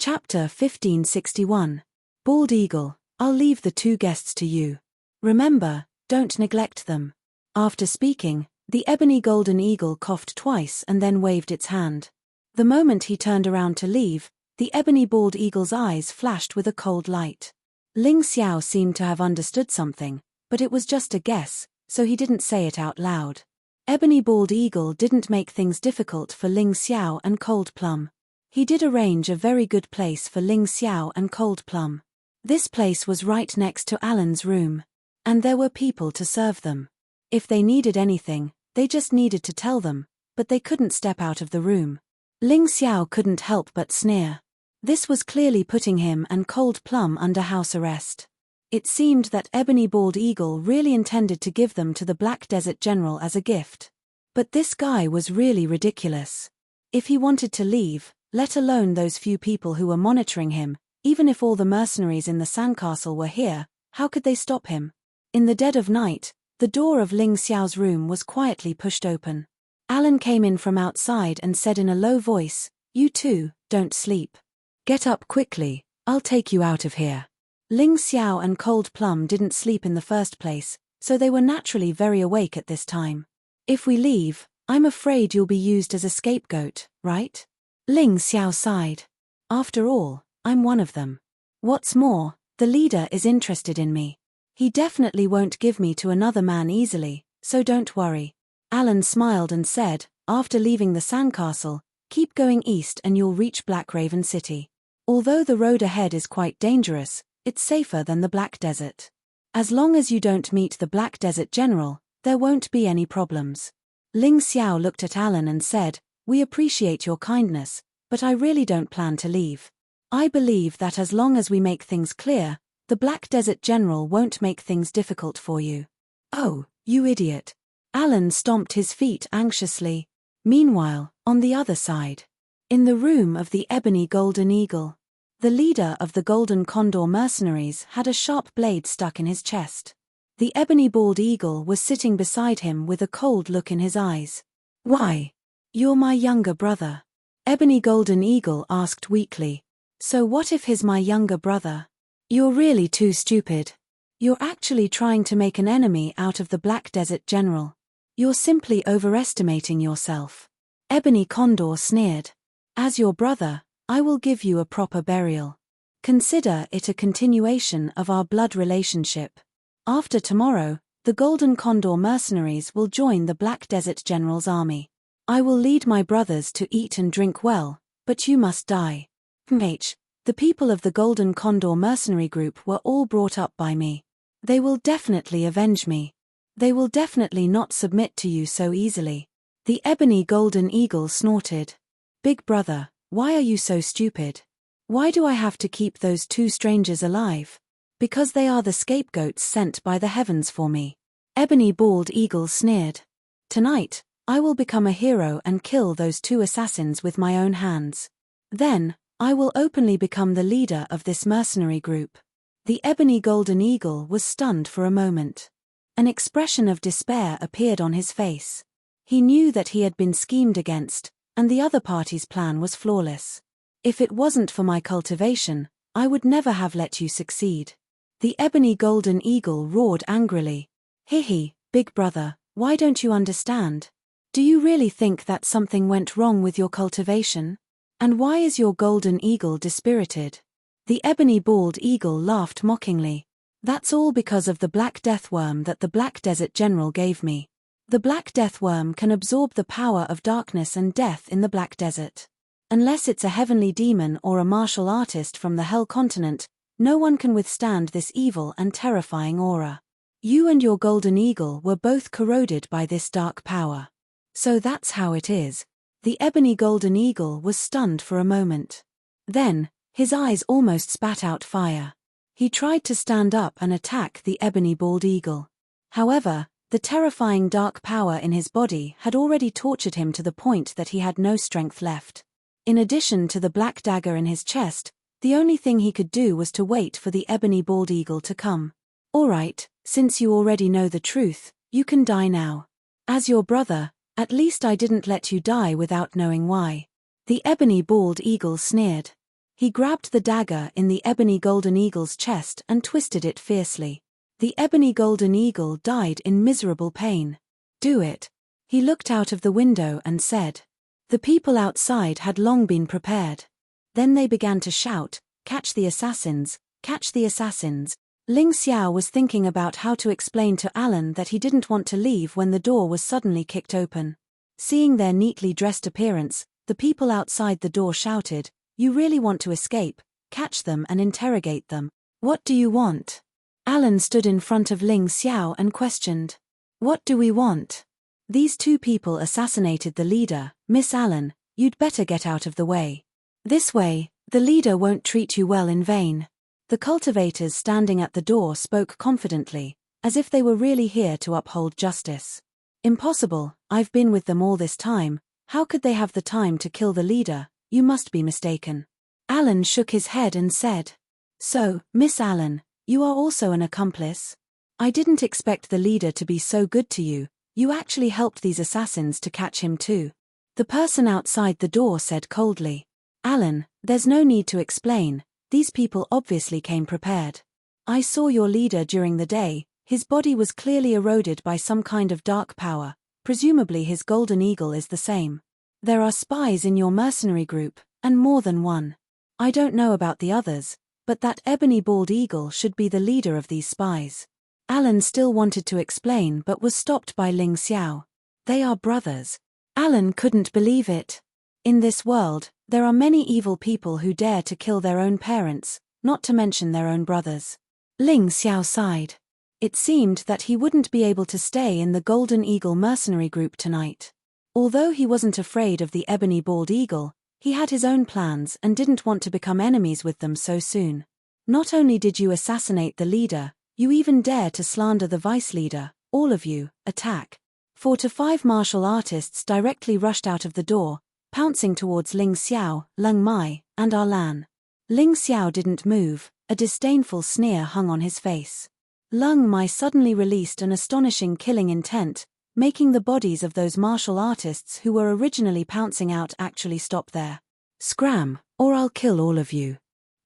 Chapter 1561. Bald Eagle, I'll leave the two guests to you. Remember, don't neglect them. After speaking, the ebony golden eagle coughed twice and then waved its hand. The moment he turned around to leave, the ebony bald eagle's eyes flashed with a cold light. Ling Xiao seemed to have understood something, but it was just a guess, so he didn't say it out loud. Ebony bald eagle didn't make things difficult for Ling Xiao and Cold Plum. He did arrange a very good place for Ling Xiao and Cold Plum. This place was right next to Alan's room. And there were people to serve them. If they needed anything, they just needed to tell them, but they couldn't step out of the room. Ling Xiao couldn't help but sneer. This was clearly putting him and Cold Plum under house arrest. It seemed that Ebony Bald Eagle really intended to give them to the Black Desert General as a gift. But this guy was really ridiculous. If he wanted to leave, let alone those few people who were monitoring him, even if all the mercenaries in the sandcastle were here, how could they stop him? In the dead of night, the door of Ling Xiao's room was quietly pushed open. Alan came in from outside and said in a low voice, "You two, don't sleep. Get up quickly, I'll take you out of here." Ling Xiao and Cold Plum didn't sleep in the first place, so they were naturally very awake at this time. "If we leave, I'm afraid you'll be used as a scapegoat, right?" Ling Xiao sighed. "After all, I'm one of them. What's more, the leader is interested in me. He definitely won't give me to another man easily, so don't worry." Alan smiled and said, "After leaving the sandcastle, keep going east and you'll reach Black Raven City. Although the road ahead is quite dangerous, it's safer than the Black Desert. As long as you don't meet the Black Desert General, there won't be any problems." Ling Xiao looked at Alan and said, "We appreciate your kindness, but I really don't plan to leave. I believe that as long as we make things clear, the Black Desert General won't make things difficult for you." "Oh, you idiot." Alan stomped his feet anxiously. Meanwhile, on the other side, in the room of the Ebony Golden Eagle, the leader of the Golden Condor mercenaries had a sharp blade stuck in his chest. The Ebony Bald Eagle was sitting beside him with a cold look in his eyes. "Why? You're my younger brother." Ebony Golden Eagle asked weakly. "So what if he's my younger brother?" "You're really too stupid. You're actually trying to make an enemy out of the Black Desert General. You're simply overestimating yourself." Ebony Condor sneered. "As your brother, I will give you a proper burial. Consider it a continuation of our blood relationship. After tomorrow, the Golden Condor mercenaries will join the Black Desert General's army. I will lead my brothers to eat and drink well, but you must die." The people of the Golden Condor mercenary group were all brought up by me. They will definitely avenge me. They will definitely not submit to you so easily. The Ebony Golden Eagle snorted. "Big brother, why are you so stupid? Why do I have to keep those two strangers alive? Because they are the scapegoats sent by the heavens for me." Ebony Bald Eagle sneered. "Tonight, I will become a hero and kill those two assassins with my own hands. Then, I will openly become the leader of this mercenary group." The Ebony Golden Eagle was stunned for a moment. An expression of despair appeared on his face. He knew that he had been schemed against, and the other party's plan was flawless. "If it wasn't for my cultivation, I would never have let you succeed." The Ebony Golden Eagle roared angrily. "Hihi, big brother, why don't you understand? Do you really think that something went wrong with your cultivation? And why is your golden eagle dispirited?" The Ebony Bald Eagle laughed mockingly. "That's all because of the black deathworm that the Black Desert General gave me. The black deathworm can absorb the power of darkness and death in the Black Desert. Unless it's a heavenly demon or a martial artist from the Hell Continent, no one can withstand this evil and terrifying aura. You and your golden eagle were both corroded by this dark power. So that's how it is." The Ebony Golden Eagle was stunned for a moment. Then, his eyes almost spat out fire. He tried to stand up and attack the Ebony Bald Eagle. However, the terrifying dark power in his body had already tortured him to the point that he had no strength left. In addition to the black dagger in his chest, the only thing he could do was to wait for the Ebony Bald Eagle to come. "All right, since you already know the truth, you can die now. As your brother, at least I didn't let you die without knowing why." The Ebony Bald Eagle sneered. He grabbed the dagger in the ebony golden eagle's chest and twisted it fiercely. The ebony golden eagle died in miserable pain. Do it. He looked out of the window and said. The people outside had long been prepared. Then they began to shout, catch the assassins, catch the assassins. Ling Xiao was thinking about how to explain to Alan that he didn't want to leave when the door was suddenly kicked open. Seeing their neatly dressed appearance, the people outside the door shouted, "You really want to escape? Catch them and interrogate them. What do you want?" Alan stood in front of Ling Xiao and questioned. What do we want? These two people assassinated the leader. Miss Allen, you'd better get out of the way. This way, the leader won't treat you well in vain. The cultivators standing at the door spoke confidently, as if they were really here to uphold justice. Impossible, I've been with them all this time. How could they have the time to kill the leader? You must be mistaken. Alan shook his head and said. So, Miss Allen, you are also an accomplice? I didn't expect the leader to be so good to you. You actually helped these assassins to catch him too. The person outside the door said coldly. Alan, there's no need to explain. These people obviously came prepared. I saw your leader during the day. His body was clearly eroded by some kind of dark power. Presumably his golden eagle is the same. There are spies in your mercenary group, and more than one. I don't know about the others, but that ebony bald eagle should be the leader of these spies. Alan still wanted to explain but was stopped by Ling Xiao. They are brothers. Alan couldn't believe it. In this world, there are many evil people who dare to kill their own parents, not to mention their own brothers. Ling Xiao sighed. It seemed that he wouldn't be able to stay in the Golden Eagle mercenary group tonight. Although he wasn't afraid of the ebony bald eagle, he had his own plans and didn't want to become enemies with them so soon. Not only did you assassinate the leader, you even dare to slander the vice leader. All of you, attack. 4 to 5 martial artists directly rushed out of the door, pouncing towards Ling Xiao, Leng Mai, and Arlan. Ling Xiao didn't move, a disdainful sneer hung on his face. Leng Mai suddenly released an astonishing killing intent, making the bodies of those martial artists who were originally pouncing out actually stop there. Scram, or I'll kill all of you.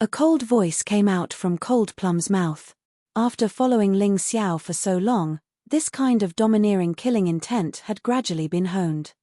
A cold voice came out from Cold Plum's mouth. After following Ling Xiao for so long, this kind of domineering killing intent had gradually been honed.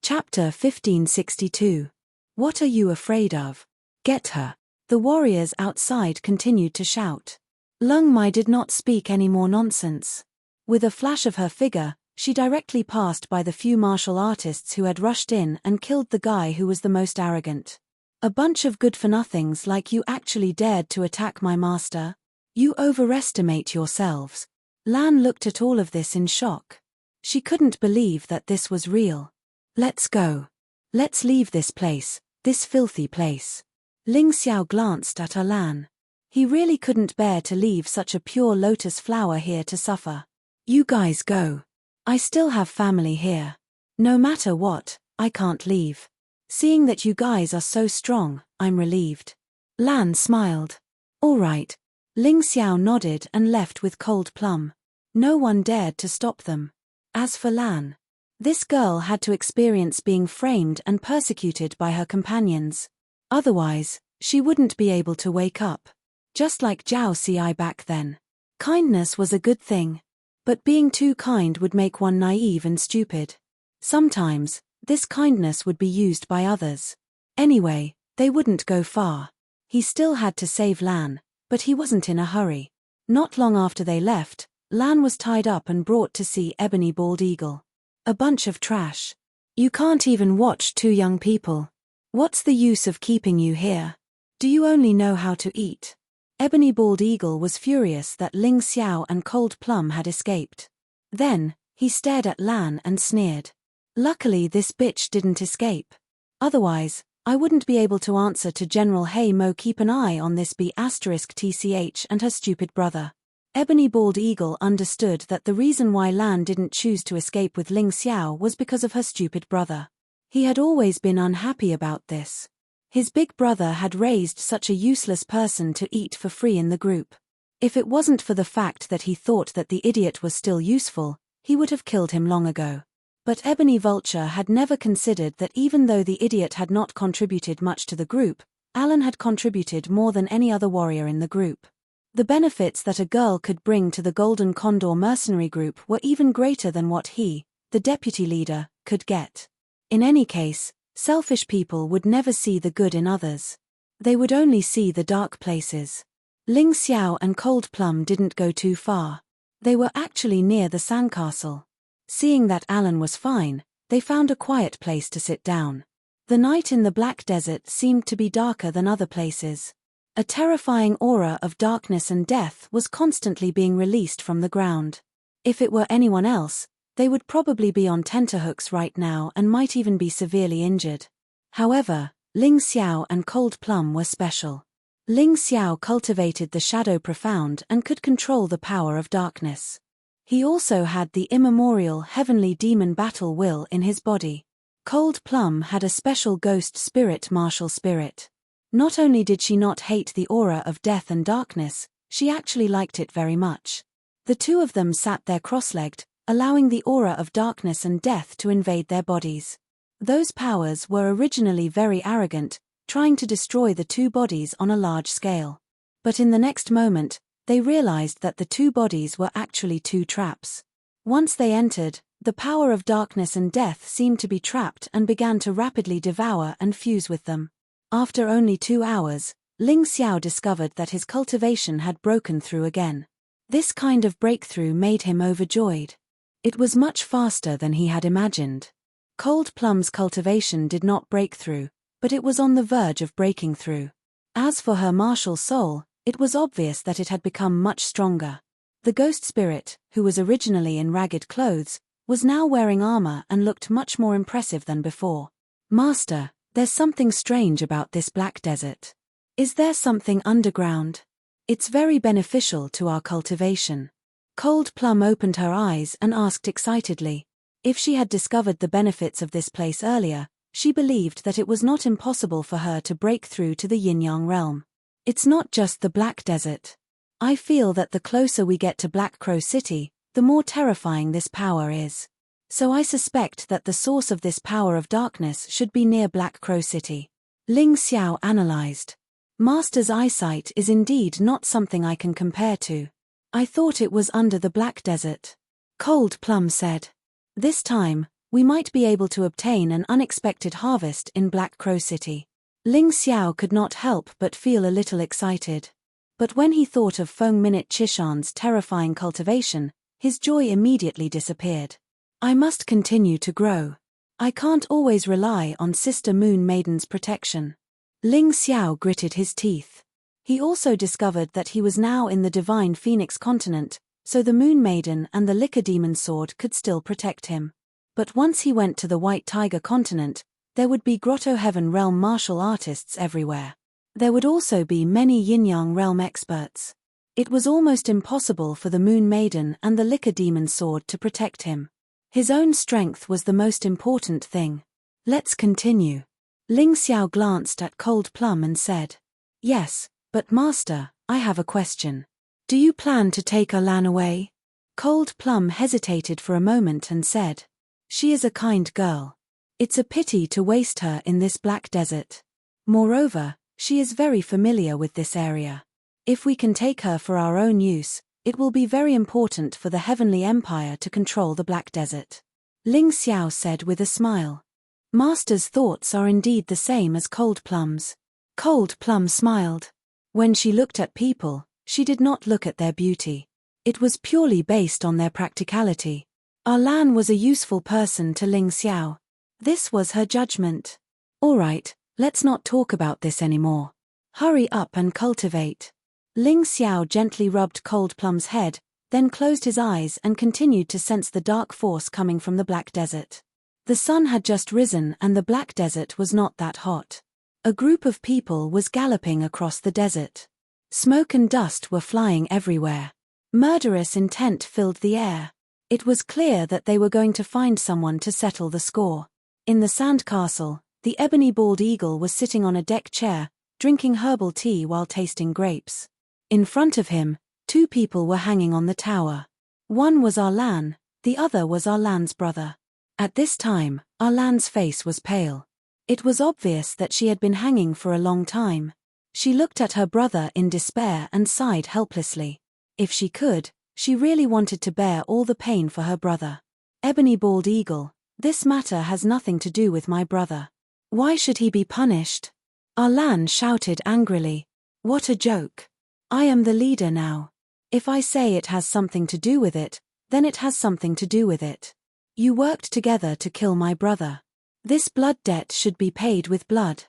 Chapter 1562. What are you afraid of? Get her. The warriors outside continued to shout. Leng Mai did not speak any more nonsense. With a flash of her figure, she directly passed by the few martial artists who had rushed in and killed the guy who was the most arrogant. A bunch of good-for-nothings like you actually dared to attack my master? You overestimate yourselves. Lan looked at all of this in shock. She couldn't believe that this was real. Let's go. Let's leave this place, this filthy place. Ling Xiao glanced at Lan. He really couldn't bear to leave such a pure lotus flower here to suffer. You guys go. I still have family here. No matter what, I can't leave. Seeing that you guys are so strong, I'm relieved. Lan smiled. All right. Ling Xiao nodded and left with Cold Plum. No one dared to stop them. As for Lan, this girl had to experience being framed and persecuted by her companions. Otherwise, she wouldn't be able to wake up. Just like Zhao Ci back then. Kindness was a good thing. But being too kind would make one naive and stupid. Sometimes, this kindness would be used by others. Anyway, they wouldn't go far. He still had to save Lan, but he wasn't in a hurry. Not long after they left, Lan was tied up and brought to see Ebony Bald Eagle. A bunch of trash. You can't even watch 2 young people. What's the use of keeping you here? Do you only know how to eat? Ebony Bald Eagle was furious that Ling Xiao and Cold Plum had escaped. Then, he stared at Lan and sneered. Luckily this bitch didn't escape. Otherwise, I wouldn't be able to answer to General Hey Mo. Keep an eye on this B*TCH and her stupid brother. Ebony Bald Eagle understood that the reason why Lan didn't choose to escape with Ling Xiao was because of her stupid brother. He had always been unhappy about this. His big brother had raised such a useless person to eat for free in the group. If it wasn't for the fact that he thought that the idiot was still useful, he would have killed him long ago. But Ebony Vulture had never considered that even though the idiot had not contributed much to the group, Alan had contributed more than any other warrior in the group. The benefits that a girl could bring to the Golden Condor mercenary group were even greater than what he, the deputy leader, could get. In any case, selfish people would never see the good in others. They would only see the dark places. Ling Xiao and Cold Plum didn't go too far. They were actually near the sandcastle. Seeing that Alan was fine, they found a quiet place to sit down. The night in the Black Desert seemed to be darker than other places. A terrifying aura of darkness and death was constantly being released from the ground. If it were anyone else, they would probably be on tenterhooks right now and might even be severely injured. However, Ling Xiao and Cold Plum were special. Ling Xiao cultivated the Shadow Profound and could control the power of darkness. He also had the immemorial heavenly demon battle will in his body. Cold Plum had a special ghost spirit, martial spirit. Not only did she not hate the aura of death and darkness, she actually liked it very much. The two of them sat there cross-legged, allowing the aura of darkness and death to invade their bodies. Those powers were originally very arrogant, trying to destroy the two bodies on a large scale. But in the next moment, they realized that the two bodies were actually two traps. Once they entered, the power of darkness and death seemed to be trapped and began to rapidly devour and fuse with them. After only 2 hours, Ling Xiao discovered that his cultivation had broken through again. This kind of breakthrough made him overjoyed. It was much faster than he had imagined. Cold Plum's cultivation did not break through, but it was on the verge of breaking through. As for her martial soul, it was obvious that it had become much stronger. The ghost spirit, who was originally in ragged clothes, was now wearing armor and looked much more impressive than before. "Master, there's something strange about this Black Desert. Is there something underground? It's very beneficial to our cultivation." Cold Plum opened her eyes and asked excitedly. If she had discovered the benefits of this place earlier, she believed that it was not impossible for her to break through to the Yin-Yang realm. "It's not just the Black Desert. I feel that the closer we get to Black Crow City, the more terrifying this power is. So I suspect that the source of this power of darkness should be near Black Crow City." Ling Xiao analyzed. "Master's eyesight is indeed not something I can compare to. I thought it was under the Black Desert." Cold Plum said. "This time, we might be able to obtain an unexpected harvest in Black Crow City." Ling Xiao could not help but feel a little excited. But when he thought of Feng Minute Chishan's terrifying cultivation, his joy immediately disappeared. "I must continue to grow. I can't always rely on Sister Moon Maiden's protection." Ling Xiao gritted his teeth. He also discovered that he was now in the Divine Phoenix continent, so the Moon Maiden and the Liquor Demon Sword could still protect him. But once he went to the White Tiger continent, there would be Grotto Heaven realm martial artists everywhere. There would also be many Yin-Yang realm experts. It was almost impossible for the Moon Maiden and the Liquor Demon Sword to protect him. His own strength was the most important thing. "Let's continue." Ling Xiao glanced at Cold Plum and said, "Yes, but Master, I have a question. Do you plan to take Alan away?" Cold Plum hesitated for a moment and said, "She is a kind girl. It's a pity to waste her in this Black Desert. Moreover, she is very familiar with this area. If we can take her for our own use, it will be very important for the Heavenly Empire to control the Black Desert." Ling Xiao said with a smile. Master's thoughts are indeed the same as Cold Plum's. Cold Plum smiled. When she looked at people, she did not look at their beauty. It was purely based on their practicality. Alan was a useful person to Ling Xiao. This was her judgment. "All right, let's not talk about this anymore. Hurry up and cultivate." Ling Xiao gently rubbed Cold Plum's head, then closed his eyes and continued to sense the dark force coming from the Black Desert. The sun had just risen and the Black Desert was not that hot. A group of people was galloping across the desert. Smoke and dust were flying everywhere. Murderous intent filled the air. It was clear that they were going to find someone to settle the score. In the sandcastle, the ebony bald eagle was sitting on a deck chair, drinking herbal tea while tasting grapes. In front of him, 2 people were hanging on the tower. One was Arlan, the other was Arlan's brother. At this time, Arlan's face was pale. It was obvious that she had been hanging for a long time. She looked at her brother in despair and sighed helplessly. If she could, she really wanted to bear all the pain for her brother. Ebony Bald Eagle, this matter has nothing to do with my brother. Why should he be punished? Arlan shouted angrily. What a joke. I am the leader now. If I say it has something to do with it, then it has something to do with it. You worked together to kill my brother. This blood debt should be paid with blood.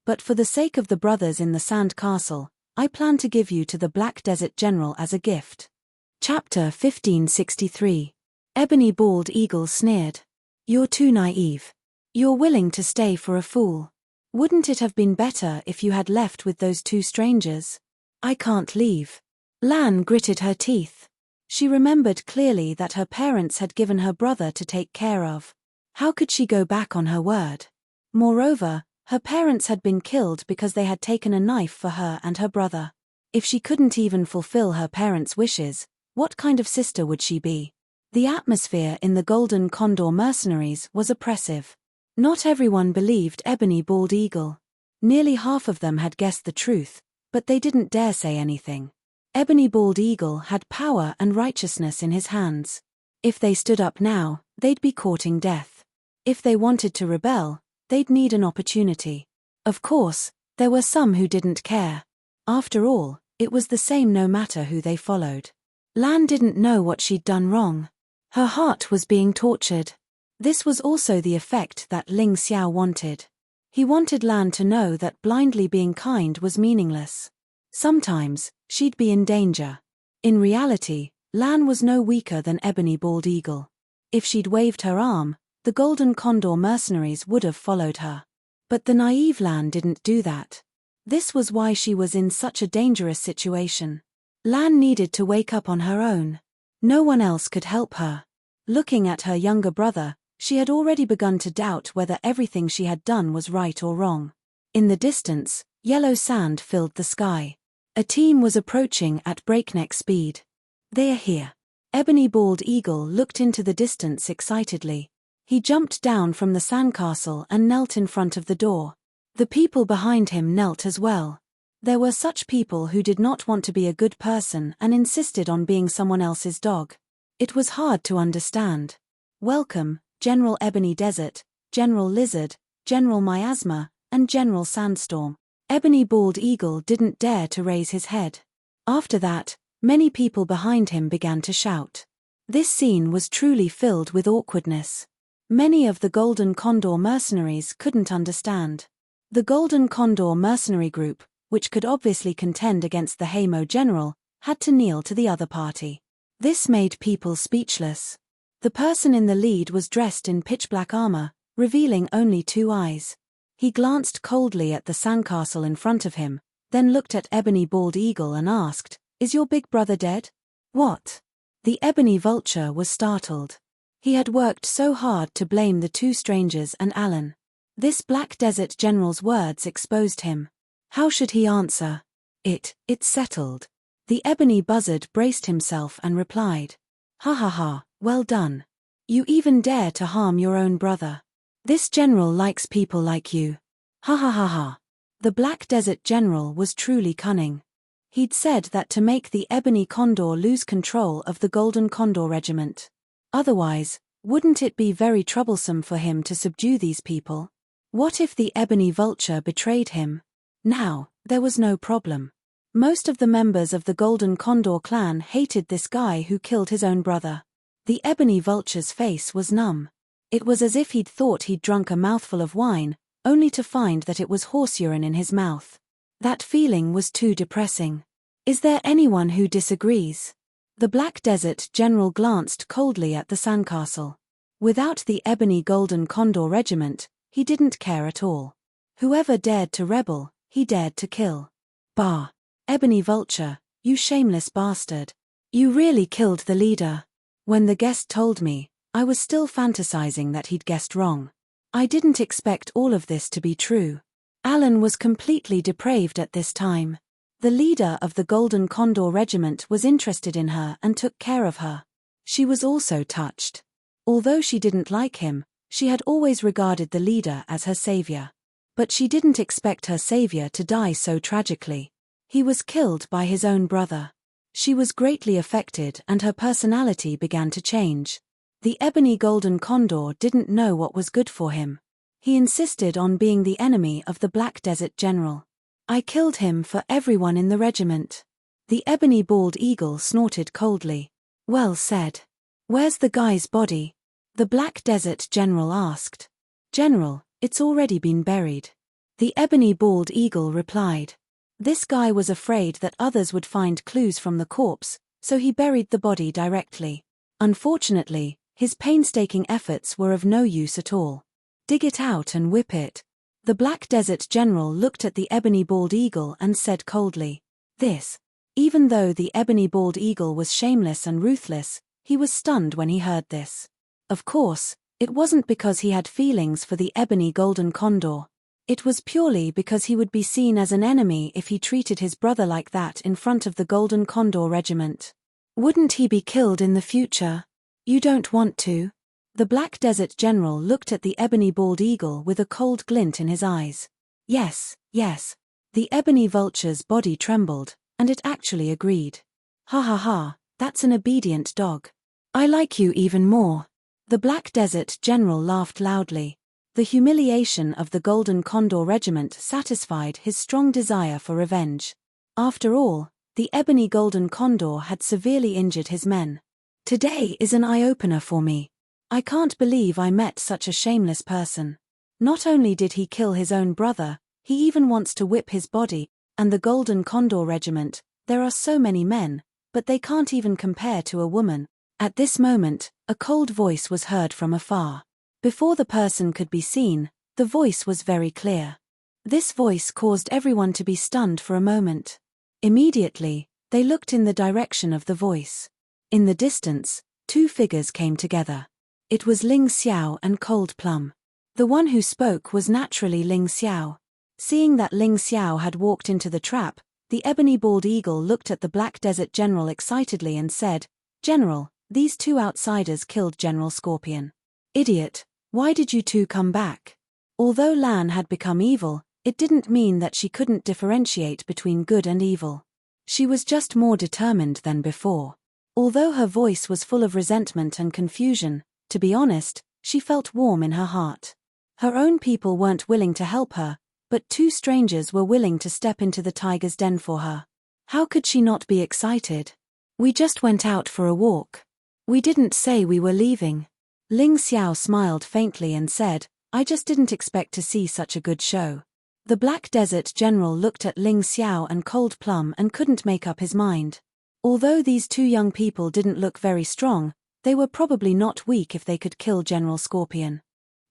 But for the sake of the brothers in the Sand Castle, I plan to give you to the Black Desert General as a gift. Chapter 1563. Ebony Bald Eagle sneered. You're too naive. You're willing to stay for a fool. Wouldn't it have been better if you had left with those two strangers? I can't leave. Lan gritted her teeth. She remembered clearly that her parents had given her brother to take care of. How could she go back on her word? Moreover, her parents had been killed because they had taken a knife for her and her brother. If she couldn't even fulfill her parents' wishes, what kind of sister would she be? The atmosphere in the Golden Condor mercenaries was oppressive. Not everyone believed Ebony Bald Eagle. Nearly half of them had guessed the truth, but they didn't dare say anything. Ebony Bald Eagle had power and righteousness in his hands. If they stood up now, they'd be courting death. If they wanted to rebel, they'd need an opportunity. Of course, there were some who didn't care. After all, it was the same no matter who they followed. Lan didn't know what she'd done wrong. Her heart was being tortured. This was also the effect that Ling Xiao wanted. He wanted Lan to know that blindly being kind was meaningless. Sometimes, she'd be in danger. In reality, Lan was no weaker than Ebony Bald Eagle. If she'd waved her arm, the Golden Condor mercenaries would have followed her. But the naive Lan didn't do that. This was why she was in such a dangerous situation. Lan needed to wake up on her own. No one else could help her. Looking at her younger brother, she had already begun to doubt whether everything she had done was right or wrong. In the distance, yellow sand filled the sky. A team was approaching at breakneck speed. They're here. Ebony Bald Eagle looked into the distance excitedly. He jumped down from the sandcastle and knelt in front of the door. The people behind him knelt as well. There were such people who did not want to be a good person and insisted on being someone else's dog. It was hard to understand. Welcome, General Ebony Desert, General Lizard, General Miasma, and General Sandstorm. Ebony Bald Eagle didn't dare to raise his head. After that, many people behind him began to shout. This scene was truly filled with awkwardness. Many of the Golden Condor mercenaries couldn't understand. The Golden Condor mercenary group, which could obviously contend against the Hamo General, had to kneel to the other party. This made people speechless. The person in the lead was dressed in pitch-black armor, revealing only two eyes. He glanced coldly at the sandcastle in front of him, then looked at Ebony Bald Eagle and asked, "Is your big brother dead?" "What?" The Ebony Vulture was startled. He had worked so hard to blame the two strangers and Alan. This Black Desert General's words exposed him. How should he answer? It's settled. The Ebony Buzzard braced himself and replied. "Ha ha ha, well done. You even dare to harm your own brother. This general likes people like you. Ha ha ha ha." The Black Desert General was truly cunning. He'd said that to make the Ebony Condor lose control of the Golden Condor Regiment. Otherwise, wouldn't it be very troublesome for him to subdue these people? What if the Ebony Vulture betrayed him? Now, there was no problem. Most of the members of the Golden Condor clan hated this guy who killed his own brother. The Ebony Vulture's face was numb. It was as if he'd thought he'd drunk a mouthful of wine, only to find that it was horse urine in his mouth. That feeling was too depressing. Is there anyone who disagrees? The Black Desert General glanced coldly at the sandcastle. Without the Ebony Golden Condor Regiment, he didn't care at all. Whoever dared to rebel, he dared to kill. Bah! Ebony Vulture, you shameless bastard. You really killed the leader. When the guest told me, I was still fantasizing that he'd guessed wrong. I didn't expect all of this to be true. Alan was completely depraved at this time. The leader of the Golden Condor Regiment was interested in her and took care of her. She was also touched. Although she didn't like him, she had always regarded the leader as her savior. But she didn't expect her savior to die so tragically. He was killed by his own brother. She was greatly affected and her personality began to change. The ebony golden condor didn't know what was good for him. He insisted on being the enemy of the Black Desert General. I killed him for everyone in the regiment. The ebony bald eagle snorted coldly. Well said. Where's the guy's body? The Black Desert General asked. General, it's already been buried. The ebony bald eagle replied. This guy was afraid that others would find clues from the corpse, so he buried the body directly. Unfortunately, his painstaking efforts were of no use at all. Dig it out and whip it. The Black Desert General looked at the ebony bald eagle and said coldly. This. Even though the ebony bald eagle was shameless and ruthless, he was stunned when he heard this. Of course, it wasn't because he had feelings for the ebony golden condor. It was purely because he would be seen as an enemy if he treated his brother like that in front of the golden condor regiment. Wouldn't he be killed in the future? You don't want to? The Black Desert General looked at the ebony bald eagle with a cold glint in his eyes. Yes, yes. The ebony vulture's body trembled, and it actually agreed. Ha ha ha, that's an obedient dog. I like you even more. The Black Desert General laughed loudly. The humiliation of the Golden Condor Regiment satisfied his strong desire for revenge. After all, the ebony golden condor had severely injured his men. Today is an eye-opener for me. I can't believe I met such a shameless person. Not only did he kill his own brother, he even wants to whip his body, and the Golden Condor Regiment, there are so many men, but they can't even compare to a woman. At this moment, a cold voice was heard from afar. Before the person could be seen, the voice was very clear. This voice caused everyone to be stunned for a moment. Immediately, they looked in the direction of the voice. In the distance, two figures came together. It was Ling Xiao and Cold Plum. The one who spoke was naturally Ling Xiao. Seeing that Ling Xiao had walked into the trap, the ebony bald eagle looked at the Black Desert General excitedly and said, "General, these two outsiders killed General Scorpion." "Idiot, why did you two come back?" Although Lan had become evil, it didn't mean that she couldn't differentiate between good and evil. She was just more determined than before. Although her voice was full of resentment and confusion, to be honest, she felt warm in her heart. Her own people weren't willing to help her, but two strangers were willing to step into the tiger's den for her. How could she not be excited? "We just went out for a walk. We didn't say we were leaving." Ling Xiao smiled faintly and said, "I just didn't expect to see such a good show." The Black Desert General looked at Ling Xiao and Cold Plum and couldn't make up his mind. Although these two young people didn't look very strong, they were probably not weak if they could kill General Scorpion.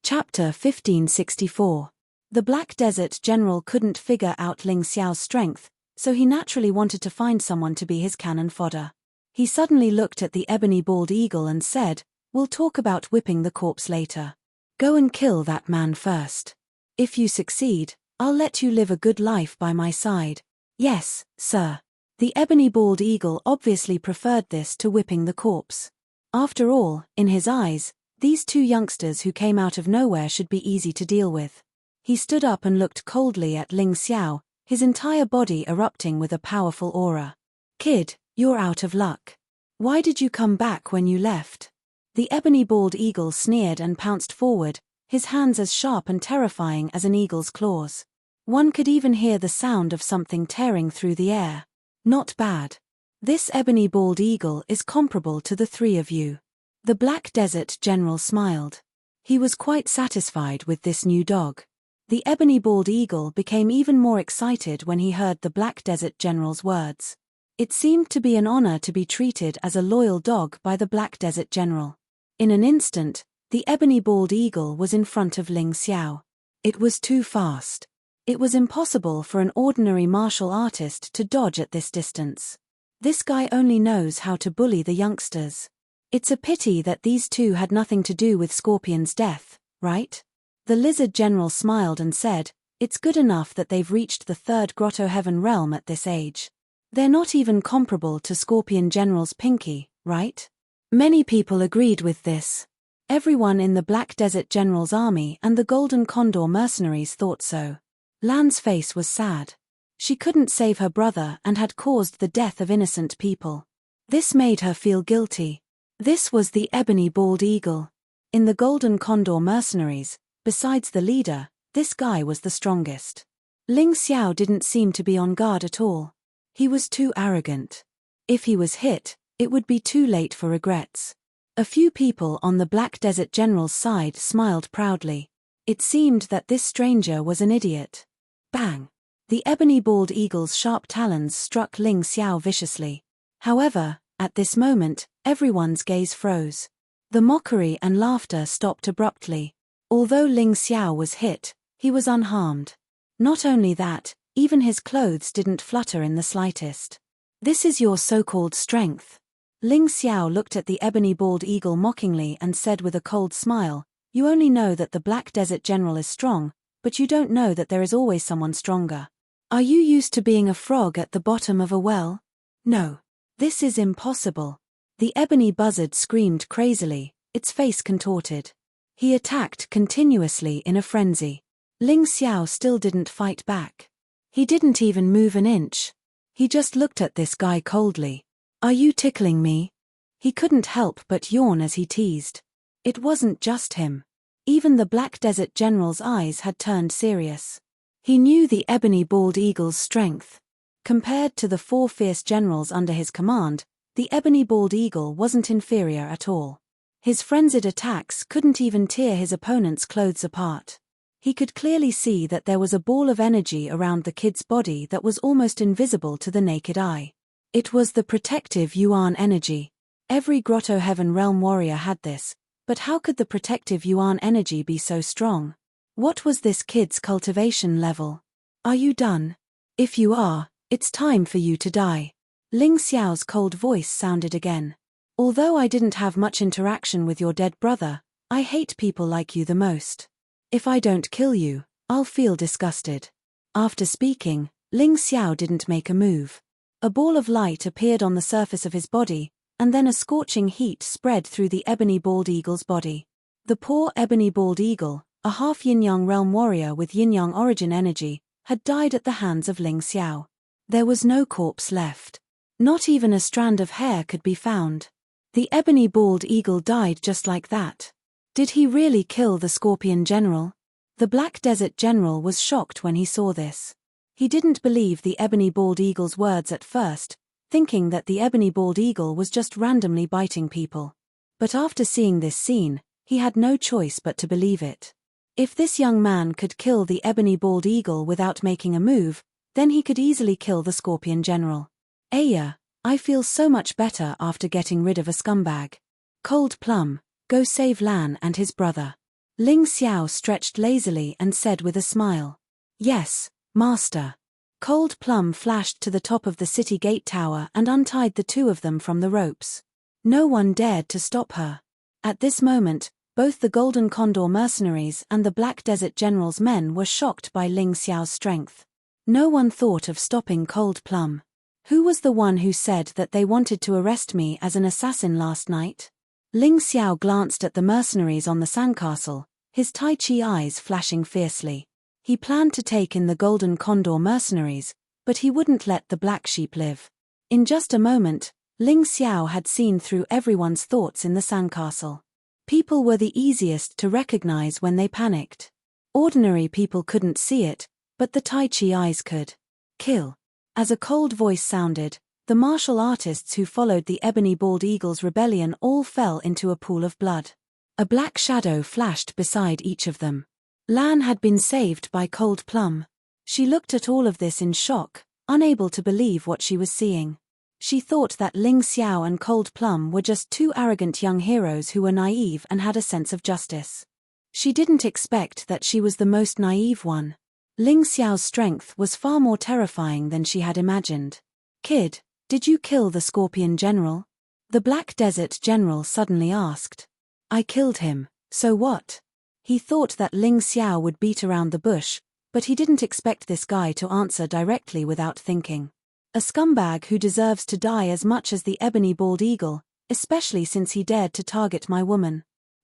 Chapter 1564. The Black Desert General couldn't figure out Ling Xiao's strength, so he naturally wanted to find someone to be his cannon fodder. He suddenly looked at the ebony bald eagle and said, "We'll talk about whipping the corpse later. Go and kill that man first. If you succeed, I'll let you live a good life by my side." "Yes, sir." The ebony bald eagle obviously preferred this to whipping the corpse. After all, in his eyes, these two youngsters who came out of nowhere should be easy to deal with. He stood up and looked coldly at Ling Xiao, his entire body erupting with a powerful aura. "Kid, you're out of luck. Why did you come back when you left?" The ebony bald eagle sneered and pounced forward, his hands as sharp and terrifying as an eagle's claws. One could even hear the sound of something tearing through the air. "Not bad. This ebony bald eagle is comparable to the three of you." The Black Desert General smiled. He was quite satisfied with this new dog. The ebony bald eagle became even more excited when he heard the Black Desert General's words. It seemed to be an honor to be treated as a loyal dog by the Black Desert General. In an instant, the ebony bald eagle was in front of Ling Xiao. It was too fast. It was impossible for an ordinary martial artist to dodge at this distance. This guy only knows how to bully the youngsters. It's a pity that these two had nothing to do with Scorpion's death, right? The Lizard General smiled and said, "It's good enough that they've reached the third Grotto Heaven realm at this age. They're not even comparable to Scorpion General's Pinky, right?" Many people agreed with this. Everyone in the Black Desert General's army and the Golden Condor mercenaries thought so. Lan's face was sad. She couldn't save her brother and had caused the death of innocent people. This made her feel guilty. This was the Ebony Bald Eagle. In the Golden Condor mercenaries, besides the leader, this guy was the strongest. Ling Xiao didn't seem to be on guard at all. He was too arrogant. If he was hit, it would be too late for regrets. A few people on the Black Desert General's side smiled proudly. It seemed that this stranger was an idiot. Bang! The Ebony Bald Eagle's sharp talons struck Ling Xiao viciously. However, at this moment, everyone's gaze froze. The mockery and laughter stopped abruptly. Although Ling Xiao was hit, he was unharmed. Not only that, even his clothes didn't flutter in the slightest. This is your so-called strength. Ling Xiao looked at the Ebony Bald Eagle mockingly and said with a cold smile, "You only know that the Black Desert General is strong, but you don't know that there is always someone stronger. Are you used to being a frog at the bottom of a well? No. This is impossible." The ebony buzzard screamed crazily, its face contorted. He attacked continuously in a frenzy. Ling Xiao still didn't fight back. He didn't even move an inch. He just looked at this guy coldly. "Are you tickling me?" He couldn't help but yawn as he teased. It wasn't just him. Even the Black Desert General's eyes had turned serious. He knew the Ebony Bald Eagle's strength. Compared to the 4 fierce generals under his command, the Ebony Bald Eagle wasn't inferior at all. His frenzied attacks couldn't even tear his opponent's clothes apart. He could clearly see that there was a ball of energy around the kid's body that was almost invisible to the naked eye. It was the protective Yuan energy. Every Grotto Heaven Realm warrior had this, but how could the protective Yuan energy be so strong? What was this kid's cultivation level? "Are you done? If you are, it's time for you to die." Ling Xiao's cold voice sounded again. "Although I didn't have much interaction with your dead brother, I hate people like you the most. If I don't kill you, I'll feel disgusted." After speaking, Ling Xiao didn't make a move. A ball of light appeared on the surface of his body, and then a scorching heat spread through the Ebony Bald Eagle's body. The poor Ebony Bald Eagle, a half Yin-Yang realm warrior with Yin-Yang origin energy, had died at the hands of Ling Xiao. There was no corpse left. Not even a strand of hair could be found. The Ebony Bald Eagle died just like that. Did he really kill the Scorpion General? The Black Desert General was shocked when he saw this. He didn't believe the Ebony Bald Eagle's words at first, thinking that the Ebony Bald Eagle was just randomly biting people. But after seeing this scene, he had no choice but to believe it. If this young man could kill the Ebony Bald Eagle without making a move, then he could easily kill the Scorpion General. "Aya, I feel so much better after getting rid of a scumbag. Cold Plum, go save Lan and his brother." Ling Xiao stretched lazily and said with a smile, "Yes, Master." Cold Plum flashed to the top of the city gate tower and untied the 2 of them from the ropes. No one dared to stop her. At this moment, both the Golden Condor mercenaries and the Black Desert General's men were shocked by Ling Xiao's strength. No one thought of stopping Cold Plum. Who was the one who said that they wanted to arrest me as an assassin last night? Ling Xiao glanced at the mercenaries on the sandcastle, his Tai Chi eyes flashing fiercely. He planned to take in the Golden Condor mercenaries, but he wouldn't let the Black Sheep live. In just a moment, Ling Xiao had seen through everyone's thoughts in the sandcastle. People were the easiest to recognize when they panicked. Ordinary people couldn't see it, but the Tai Chi eyes could. "Kill." As a cold voice sounded, the martial artists who followed the Ebony Bald Eagle's rebellion all fell into a pool of blood. A black shadow flashed beside each of them. Lan had been saved by Cold Plum. She looked at all of this in shock, unable to believe what she was seeing. She thought that Ling Xiao and Cold Plum were just 2 arrogant young heroes who were naive and had a sense of justice. She didn't expect that she was the most naive one. Ling Xiao's strength was far more terrifying than she had imagined. "Kid, did you kill the Scorpion General?" The Black Desert General suddenly asked. "I killed him, so what?" He thought that Ling Xiao would beat around the bush, but he didn't expect this guy to answer directly without thinking. "A scumbag who deserves to die as much as the Ebony Bald Eagle, especially since he dared to target my woman."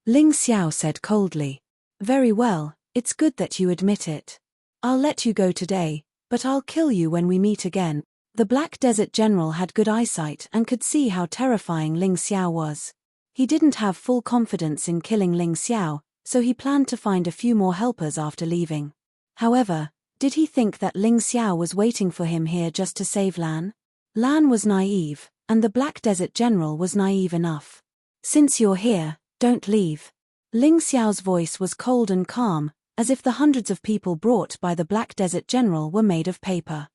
Ling Xiao said coldly. Very well, it's good that you admit it. I'll let you go today, but I'll kill you when we meet again. The Black Desert General had good eyesight and could see how terrifying Ling Xiao was. He didn't have full confidence in killing Ling Xiao, so he planned to find a few more helpers after leaving. However, did he think that Ling Xiao was waiting for him here just to save Lan? Lan was naive, and the Black Desert General was naive enough. Since you're here, don't leave. Ling Xiao's voice was cold and calm, as if the hundreds of people brought by the Black Desert General were made of paper.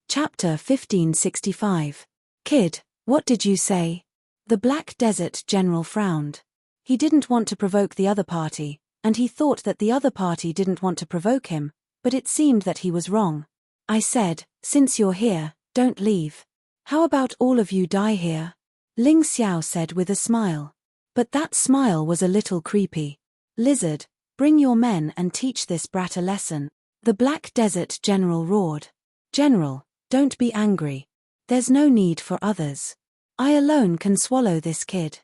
Chapter 1565. Kid, what did you say? The Black Desert General frowned. He didn't want to provoke the other party, and he thought that the other party didn't want to provoke him, but it seemed that he was wrong. I said, since you're here, don't leave. How about all of you die here? Ling Xiao said with a smile. But that smile was a little creepy. Lizard, bring your men and teach this brat a lesson. The Black Desert General roared. General, don't be angry. There's no need for others. I alone can swallow this kid.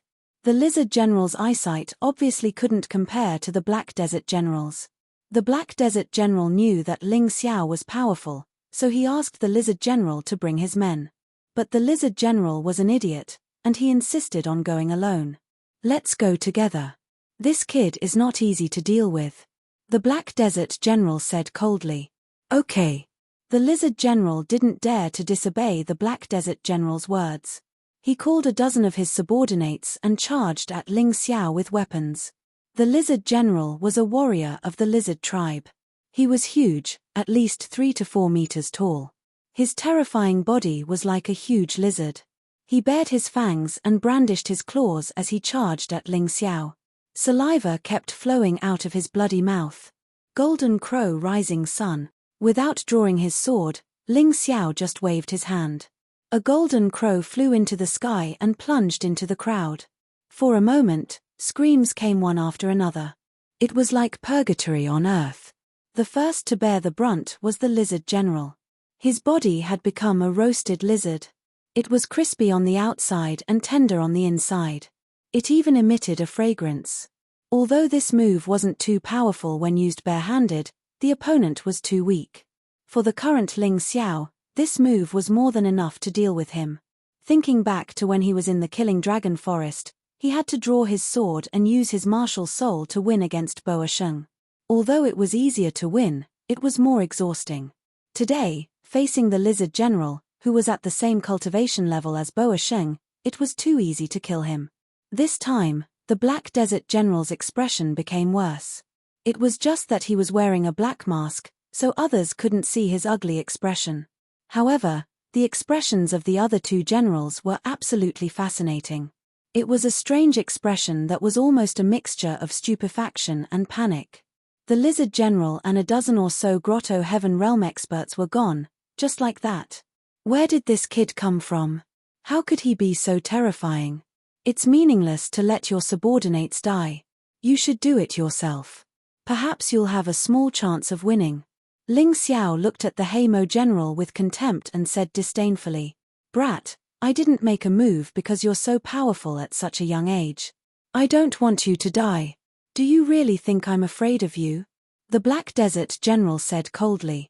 The Lizard General's eyesight obviously couldn't compare to the Black Desert General's. The Black Desert General knew that Ling Xiao was powerful, so he asked the Lizard General to bring his men. But the Lizard General was an idiot, and he insisted on going alone. Let's go together. This kid is not easy to deal with. The Black Desert General said coldly. Okay. The Lizard General didn't dare to disobey the Black Desert General's words. He called a dozen of his subordinates and charged at Ling Xiao with weapons. The Lizard General was a warrior of the Lizard tribe. He was huge, at least 3 to 4 meters tall. His terrifying body was like a huge lizard. He bared his fangs and brandished his claws as he charged at Ling Xiao. Saliva kept flowing out of his bloody mouth. Golden Crow Rising Sun. Without drawing his sword, Ling Xiao just waved his hand. A golden crow flew into the sky and plunged into the crowd. For a moment, screams came one after another. It was like purgatory on earth. The first to bear the brunt was the Lizard General. His body had become a roasted lizard. It was crispy on the outside and tender on the inside. It even emitted a fragrance. Although this move wasn't too powerful when used barehanded, the opponent was too weak. For the current Ling Xiao, this move was more than enough to deal with him. Thinking back to when he was in the Killing Dragon Forest, he had to draw his sword and use his martial soul to win against Boa Sheng. Although it was easier to win, it was more exhausting. Today, facing the Lizard General, who was at the same cultivation level as Boa Sheng, it was too easy to kill him. This time, the Black Desert General's expression became worse. It was just that he was wearing a black mask, so others couldn't see his ugly expression. However, the expressions of the other two generals were absolutely fascinating. It was a strange expression that was almost a mixture of stupefaction and panic. The Lizard General and a dozen or so Grotto Heaven Realm experts were gone, just like that. Where did this kid come from? How could he be so terrifying? It's meaningless to let your subordinates die. You should do it yourself. Perhaps you'll have a small chance of winning. Ling Xiao looked at the Heimo general with contempt and said disdainfully, Brat, I didn't make a move because you're so powerful at such a young age. I don't want you to die. Do you really think I'm afraid of you? The Black Desert General said coldly.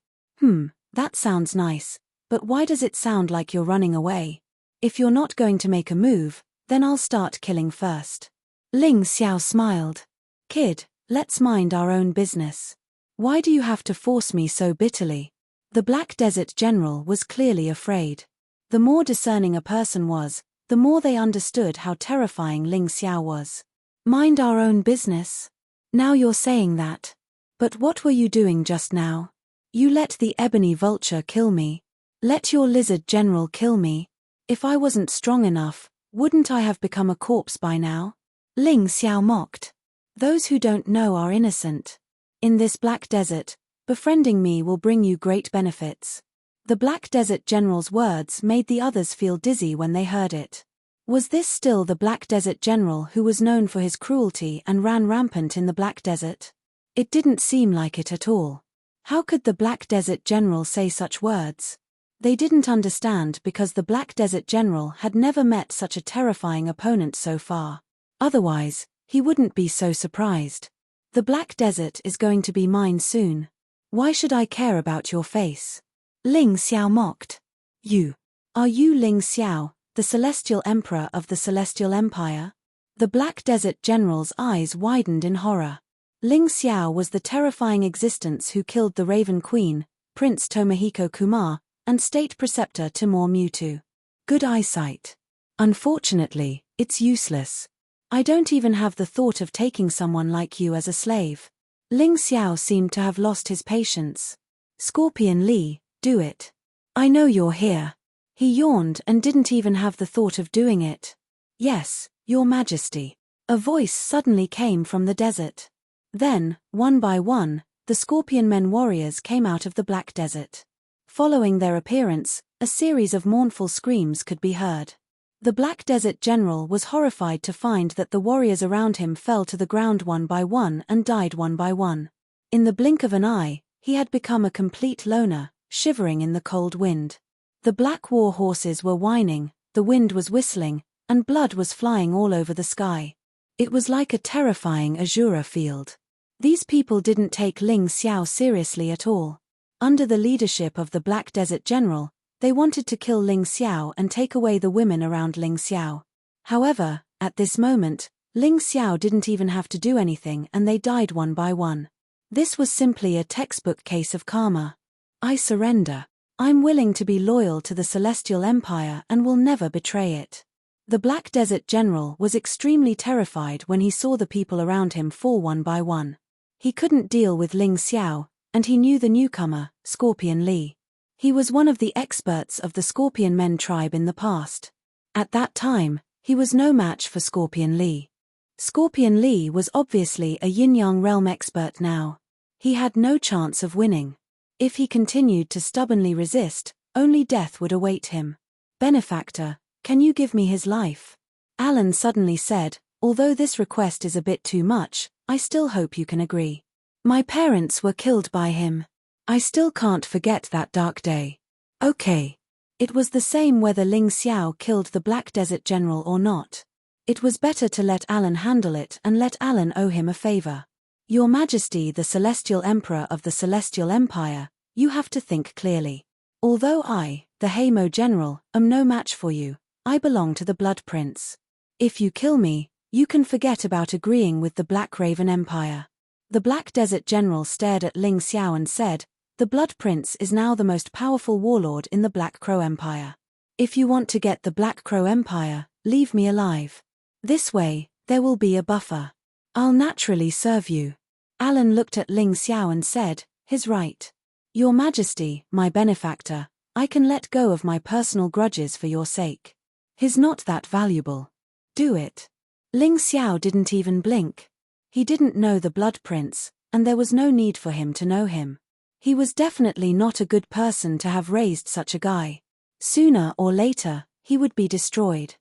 That sounds nice, but why does it sound like you're running away? If you're not going to make a move, then I'll start killing first. Ling Xiao smiled. Kid, let's mind our own business. Why do you have to force me so bitterly? The Black Desert General was clearly afraid. The more discerning a person was, the more they understood how terrifying Ling Xiao was. Mind our own business? Now you're saying that. But what were you doing just now? You let the Ebony Vulture kill me. Let your Lizard General kill me. If I wasn't strong enough, wouldn't I have become a corpse by now? Ling Xiao mocked. Those who don't know are innocent. In this Black Desert, befriending me will bring you great benefits. The Black Desert General's words made the others feel dizzy when they heard it. Was this still the Black Desert General who was known for his cruelty and ran rampant in the Black Desert? It didn't seem like it at all. How could the Black Desert General say such words? They didn't understand because the Black Desert General had never met such a terrifying opponent so far. Otherwise, He wouldn't be so surprised. The Black Desert is going to be mine soon. Why should I care about your face? Ling Xiao mocked. You. Are you Ling Xiao, the Celestial Emperor of the Celestial Empire? The Black Desert General's eyes widened in horror. Ling Xiao was the terrifying existence who killed the Raven Queen, Prince Tomohiko Kumar, and State Preceptor Timur Mewtwo. Good eyesight. Unfortunately, it's useless. I don't even have the thought of taking someone like you as a slave. Ling Xiao seemed to have lost his patience. Scorpion Lee, do it. I know you're here. He yawned and didn't even have the thought of doing it. Yes, Your Majesty. A voice suddenly came from the desert. Then, one by one, the Scorpion Men warriors came out of the Black Desert. Following their appearance, a series of mournful screams could be heard. The Black Desert General was horrified to find that the warriors around him fell to the ground one by one and died one by one. In the blink of an eye, he had become a complete loner, shivering in the cold wind. The black war horses were whining, the wind was whistling, and blood was flying all over the sky. It was like a terrifying azure field. These people didn't take Ling Xiao seriously at all. Under the leadership of the Black Desert General, they wanted to kill Ling Xiao and take away the women around Ling Xiao. However, at this moment, Ling Xiao didn't even have to do anything and they died one by one. This was simply a textbook case of karma. I surrender. I'm willing to be loyal to the Celestial Empire and will never betray it. The Black Desert General was extremely terrified when he saw the people around him fall one by one. He couldn't deal with Ling Xiao, and he knew the newcomer, Scorpion Lee. He was one of the experts of the Scorpion Men tribe in the past. At that time, he was no match for Scorpion Lee. Scorpion Lee was obviously a Yin-Yang realm expert now. He had no chance of winning. If he continued to stubbornly resist, only death would await him. Benefactor, can you give me his life? Alan suddenly said, although this request is a bit too much, I still hope you can agree. My parents were killed by him. I still can't forget that dark day. Okay. It was the same whether Ling Xiao killed the Black Desert General or not. It was better to let Alan handle it and let Alan owe him a favor. Your Majesty, the Celestial Emperor of the Celestial Empire, you have to think clearly. Although I, the Heimo General, am no match for you, I belong to the Blood Prince. If you kill me, you can forget about agreeing with the Black Raven Empire. The Black Desert General stared at Ling Xiao and said, the Blood Prince is now the most powerful warlord in the Black Crow Empire. If you want to get the Black Crow Empire, leave me alive. This way, there will be a buffer. I'll naturally serve you. Alan looked at Ling Xiao and said, his right. Your Majesty, my benefactor, I can let go of my personal grudges for your sake. He's not that valuable. Do it. Ling Xiao didn't even blink. He didn't know the Blood Prince, and there was no need for him to know him. He was definitely not a good person to have raised such a guy. Sooner or later, he would be destroyed.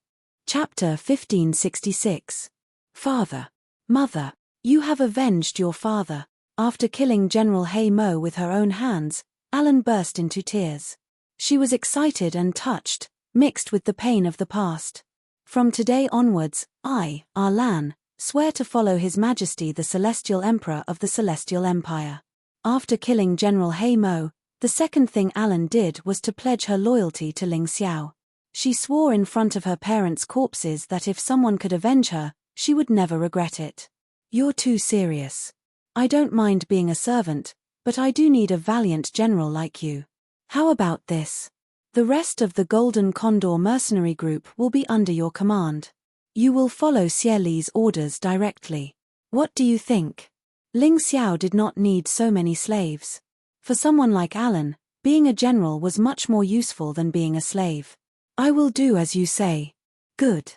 Chapter 1566. Father. Mother. You have avenged your father. After killing General Heimo with her own hands, Alan burst into tears. She was excited and touched, mixed with the pain of the past. From today onwards, I, Arlan, swear to follow His Majesty the Celestial Emperor of the Celestial Empire. After killing General Heimo, the second thing Alan did was to pledge her loyalty to Ling Xiao. She swore in front of her parents' corpses that if someone could avenge her, she would never regret it. You're too serious. I don't mind being a servant, but I do need a valiant general like you. How about this? The rest of the Golden Condor mercenary group will be under your command. You will follow Xie Li's orders directly. What do you think? Ling Xiao did not need so many slaves. For someone like Alan, being a general was much more useful than being a slave. I will do as you say. Good.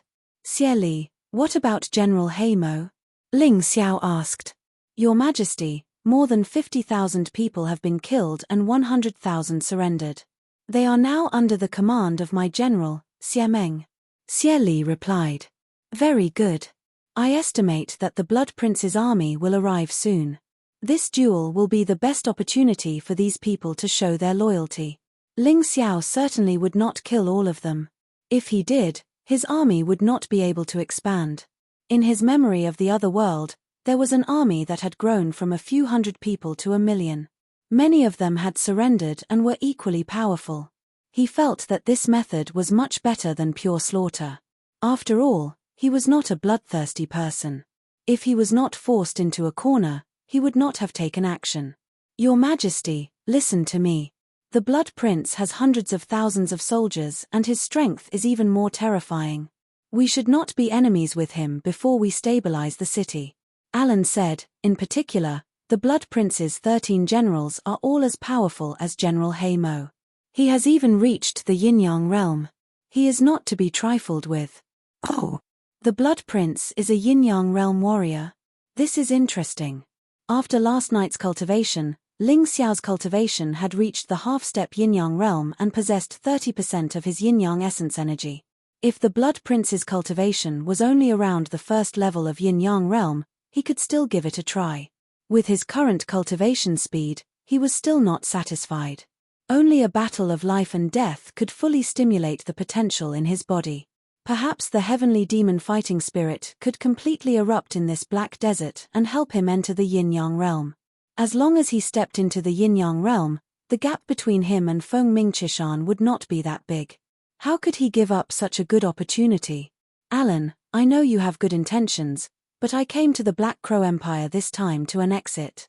Xie Li, what about General Heimo? Ling Xiao asked. Your Majesty, more than 50,000 people have been killed and 100,000 surrendered. They are now under the command of my general, Xie Meng. Xie Li replied. Very good. I estimate that the Blood Prince's army will arrive soon. This duel will be the best opportunity for these people to show their loyalty. Ling Xiao certainly would not kill all of them. If he did, his army would not be able to expand. In his memory of the other world, there was an army that had grown from a few hundred people to 1,000,000. Many of them had surrendered and were equally powerful. He felt that this method was much better than pure slaughter. After all, he was not a bloodthirsty person. If he was not forced into a corner, he would not have taken action. Your Majesty, listen to me. The Blood Prince has hundreds of thousands of soldiers and his strength is even more terrifying. We should not be enemies with him before we stabilize the city. Alan said, in particular, the Blood Prince's 13 generals are all as powerful as General He Mo. He has even reached the Yin-Yang realm. He is not to be trifled with. Oh! The Blood Prince is a Yin-Yang realm warrior. This is interesting. After last night's cultivation, Ling Xiao's cultivation had reached the half-step Yin-Yang realm and possessed 30% of his Yin-Yang essence energy. If the Blood Prince's cultivation was only around the first level of Yin-Yang realm, he could still give it a try. With his current cultivation speed, he was still not satisfied. Only a battle of life and death could fully stimulate the potential in his body. Perhaps the heavenly demon fighting spirit could completely erupt in this black desert and help him enter the Yin-Yang realm. As long as he stepped into the Yin-Yang realm, the gap between him and Feng Mingqishan would not be that big. How could he give up such a good opportunity? Alan, I know you have good intentions, but I came to the Black Crow Empire this time to annex it.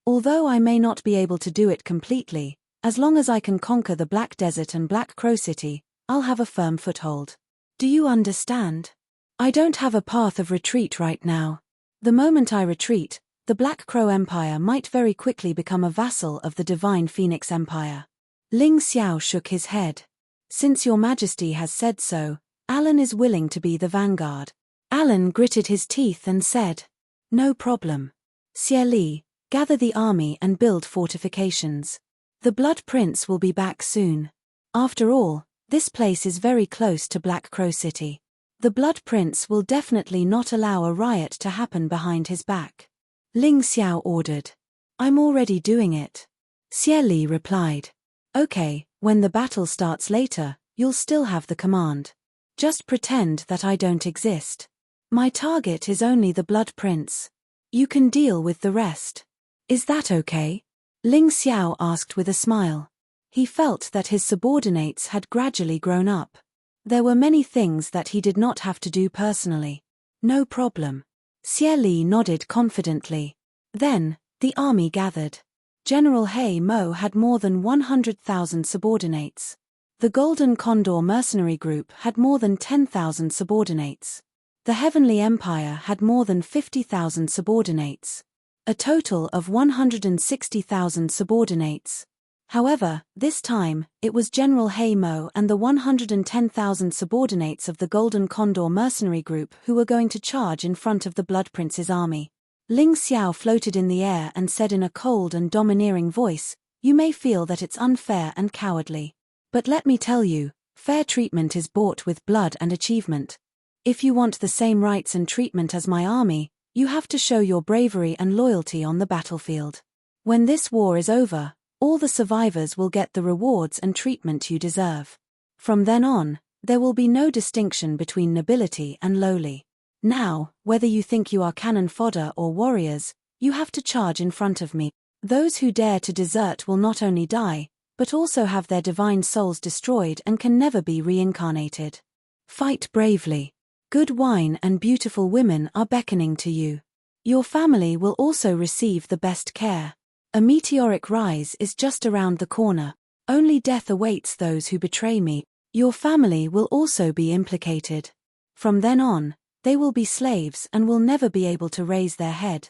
Although I may not be able to do it completely, as long as I can conquer the Black Desert and Black Crow City, I'll have a firm foothold. Do you understand? I don't have a path of retreat right now. The moment I retreat, the Black Crow Empire might very quickly become a vassal of the Divine Phoenix Empire. Ling Xiao shook his head. Since Your Majesty has said so, Alan is willing to be the vanguard. Alan gritted his teeth and said, no problem. Xie Li, gather the army and build fortifications. The Blood Prince will be back soon. After all, this place is very close to Black Crow City. The Blood Prince will definitely not allow a riot to happen behind his back. Ling Xiao ordered. I'm already doing it. Xie Li replied. Okay, when the battle starts later, you'll still have the command. Just pretend that I don't exist. My target is only the Blood Prince. You can deal with the rest. Is that okay? Ling Xiao asked with a smile. He felt that his subordinates had gradually grown up. There were many things that he did not have to do personally. No problem. Xie Li nodded confidently. Then, the army gathered. General He Mo had more than 100,000 subordinates. The Golden Condor mercenary group had more than 10,000 subordinates. The Heavenly Empire had more than 50,000 subordinates. A total of 160,000 subordinates. However, this time, it was General He Mo and the 110,000 subordinates of the Golden Condor mercenary group who were going to charge in front of the Blood Prince's army. Ling Xiao floated in the air and said in a cold and domineering voice, you may feel that it's unfair and cowardly. But let me tell you, fair treatment is bought with blood and achievement. If you want the same rights and treatment as my army, you have to show your bravery and loyalty on the battlefield. When this war is over, all the survivors will get the rewards and treatment you deserve. From then on, there will be no distinction between nobility and lowly. Now, whether you think you are cannon fodder or warriors, you have to charge in front of me. Those who dare to desert will not only die, but also have their divine souls destroyed and can never be reincarnated. Fight bravely. Good wine and beautiful women are beckoning to you. Your family will also receive the best care. A meteoric rise is just around the corner. Only death awaits those who betray me. Your family will also be implicated. From then on, they will be slaves and will never be able to raise their head.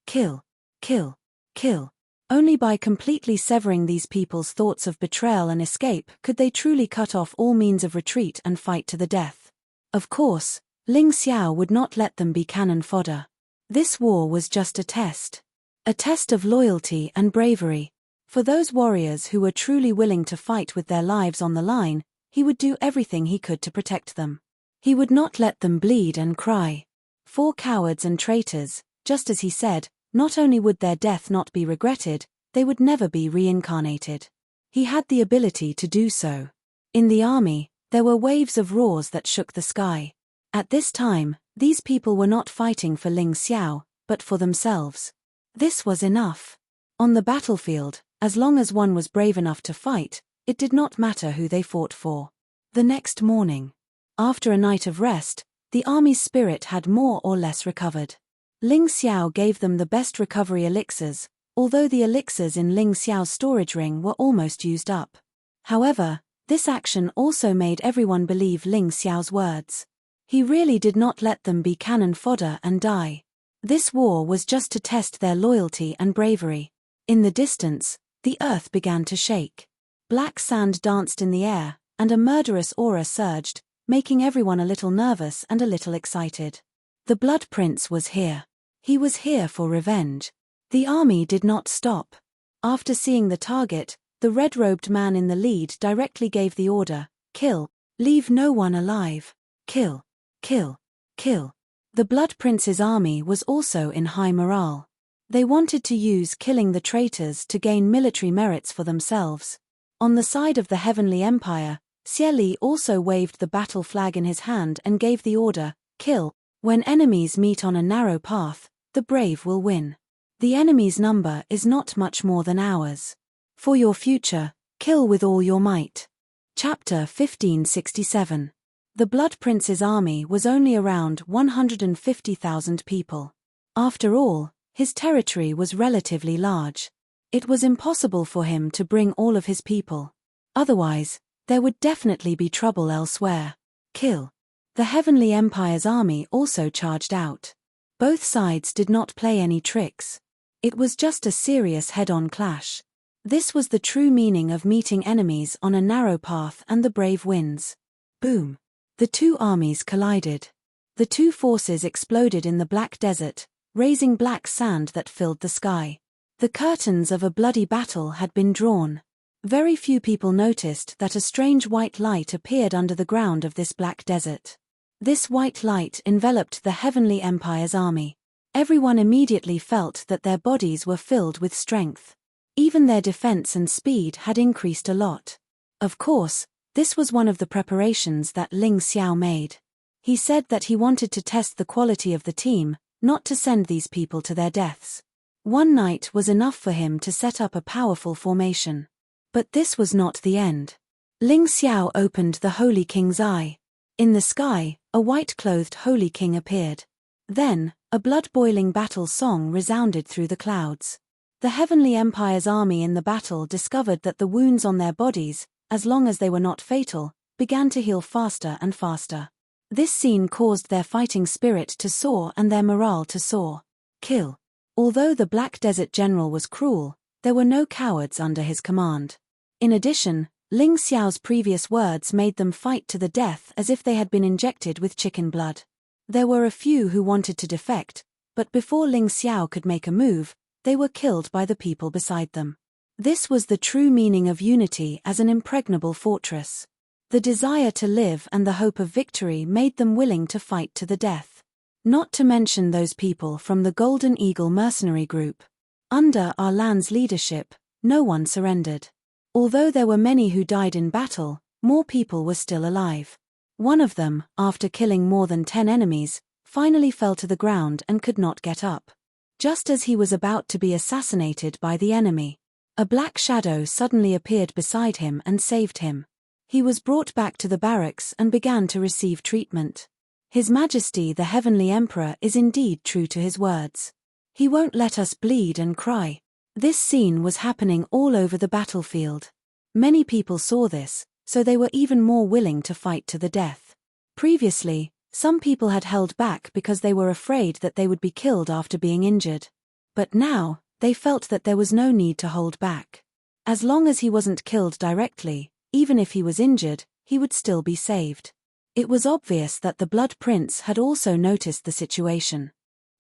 Kill, kill, kill. Only by completely severing these people's thoughts of betrayal and escape could they truly cut off all means of retreat and fight to the death. Of course, Ling Xiao would not let them be cannon fodder. This war was just a test. A test of loyalty and bravery. For those warriors who were truly willing to fight with their lives on the line, he would do everything he could to protect them. He would not let them bleed and cry. For cowards and traitors, just as he said, not only would their death not be regretted, they would never be reincarnated. He had the ability to do so. In the army, there were waves of roars that shook the sky. At this time, These people were not fighting for Ling Xiao, but for themselves. This was enough. On the battlefield, as long as one was brave enough to fight, it did not matter who they fought for. The next morning, after a night of rest, the army's spirit had more or less recovered. Ling Xiao gave them the best recovery elixirs, although the elixirs in Ling Xiao's storage ring were almost used up. However, this action also made everyone believe Ling Xiao's words. He really did not let them be cannon fodder and die. This war was just to test their loyalty and bravery. In the distance, the earth began to shake. Black sand danced in the air, and a murderous aura surged, making everyone a little nervous and a little excited. The Blood Prince was here. He was here for revenge. The army did not stop. After seeing the target, the red-robed man in the lead directly gave the order, "Kill. Leave no one alive. Kill. Kill. Kill." The Blood Prince's army was also in high morale. They wanted to use killing the traitors to gain military merits for themselves. On the side of the Heavenly Empire, Xie Li also waved the battle flag in his hand and gave the order, "Kill. When enemies meet on a narrow path, the brave will win. The enemy's number is not much more than ours. For your future, kill with all your might." Chapter 1567. The Blood Prince's army was only around 150,000 people. After all, his territory was relatively large. It was impossible for him to bring all of his people. Otherwise, there would definitely be trouble elsewhere. Kill. The Heavenly Empire's army also charged out. Both sides did not play any tricks. It was just a serious head-on clash. This was the true meaning of meeting enemies on a narrow path and the brave wins. Boom. The two armies collided. The two forces exploded in the black desert, raising black sand that filled the sky. The curtains of a bloody battle had been drawn. Very few people noticed that a strange white light appeared under the ground of this black desert. This white light enveloped the Heavenly Empire's army. Everyone immediately felt that their bodies were filled with strength. Even their defense and speed had increased a lot. Of course, this was one of the preparations that Ling Xiao made. He said that he wanted to test the quality of the team, not to send these people to their deaths. One night was enough for him to set up a powerful formation. But this was not the end. Ling Xiao opened the Holy King's eye. In the sky, a white-clothed Holy King appeared. Then, a blood-boiling battle song resounded through the clouds. The Heavenly Empire's army in the battle discovered that the wounds on their bodies, as long as they were not fatal, began to heal faster and faster. This scene caused their fighting spirit to soar and their morale to soar. Kill. Although the Black Desert General was cruel, there were no cowards under his command. In addition, Ling Xiao's previous words made them fight to the death as if they had been injected with chicken blood. There were a few who wanted to defect, but before Ling Xiao could make a move, they were killed by the people beside them. This was the true meaning of unity as an impregnable fortress. The desire to live and the hope of victory made them willing to fight to the death. Not to mention those people from the Golden Eagle mercenary group. Under Arlan's leadership, no one surrendered. Although there were many who died in battle, more people were still alive. One of them, after killing more than 10 enemies, finally fell to the ground and could not get up. Just as he was about to be assassinated by the enemy, a black shadow suddenly appeared beside him and saved him. He was brought back to the barracks and began to receive treatment. His Majesty the Heavenly Emperor is indeed true to his words. He won't let us bleed and cry. This scene was happening all over the battlefield. Many people saw this, so they were even more willing to fight to the death. Previously, some people had held back because they were afraid that they would be killed after being injured. But now, they felt that there was no need to hold back. As long as he wasn't killed directly, even if he was injured, he would still be saved. It was obvious that the Blood Prince had also noticed the situation.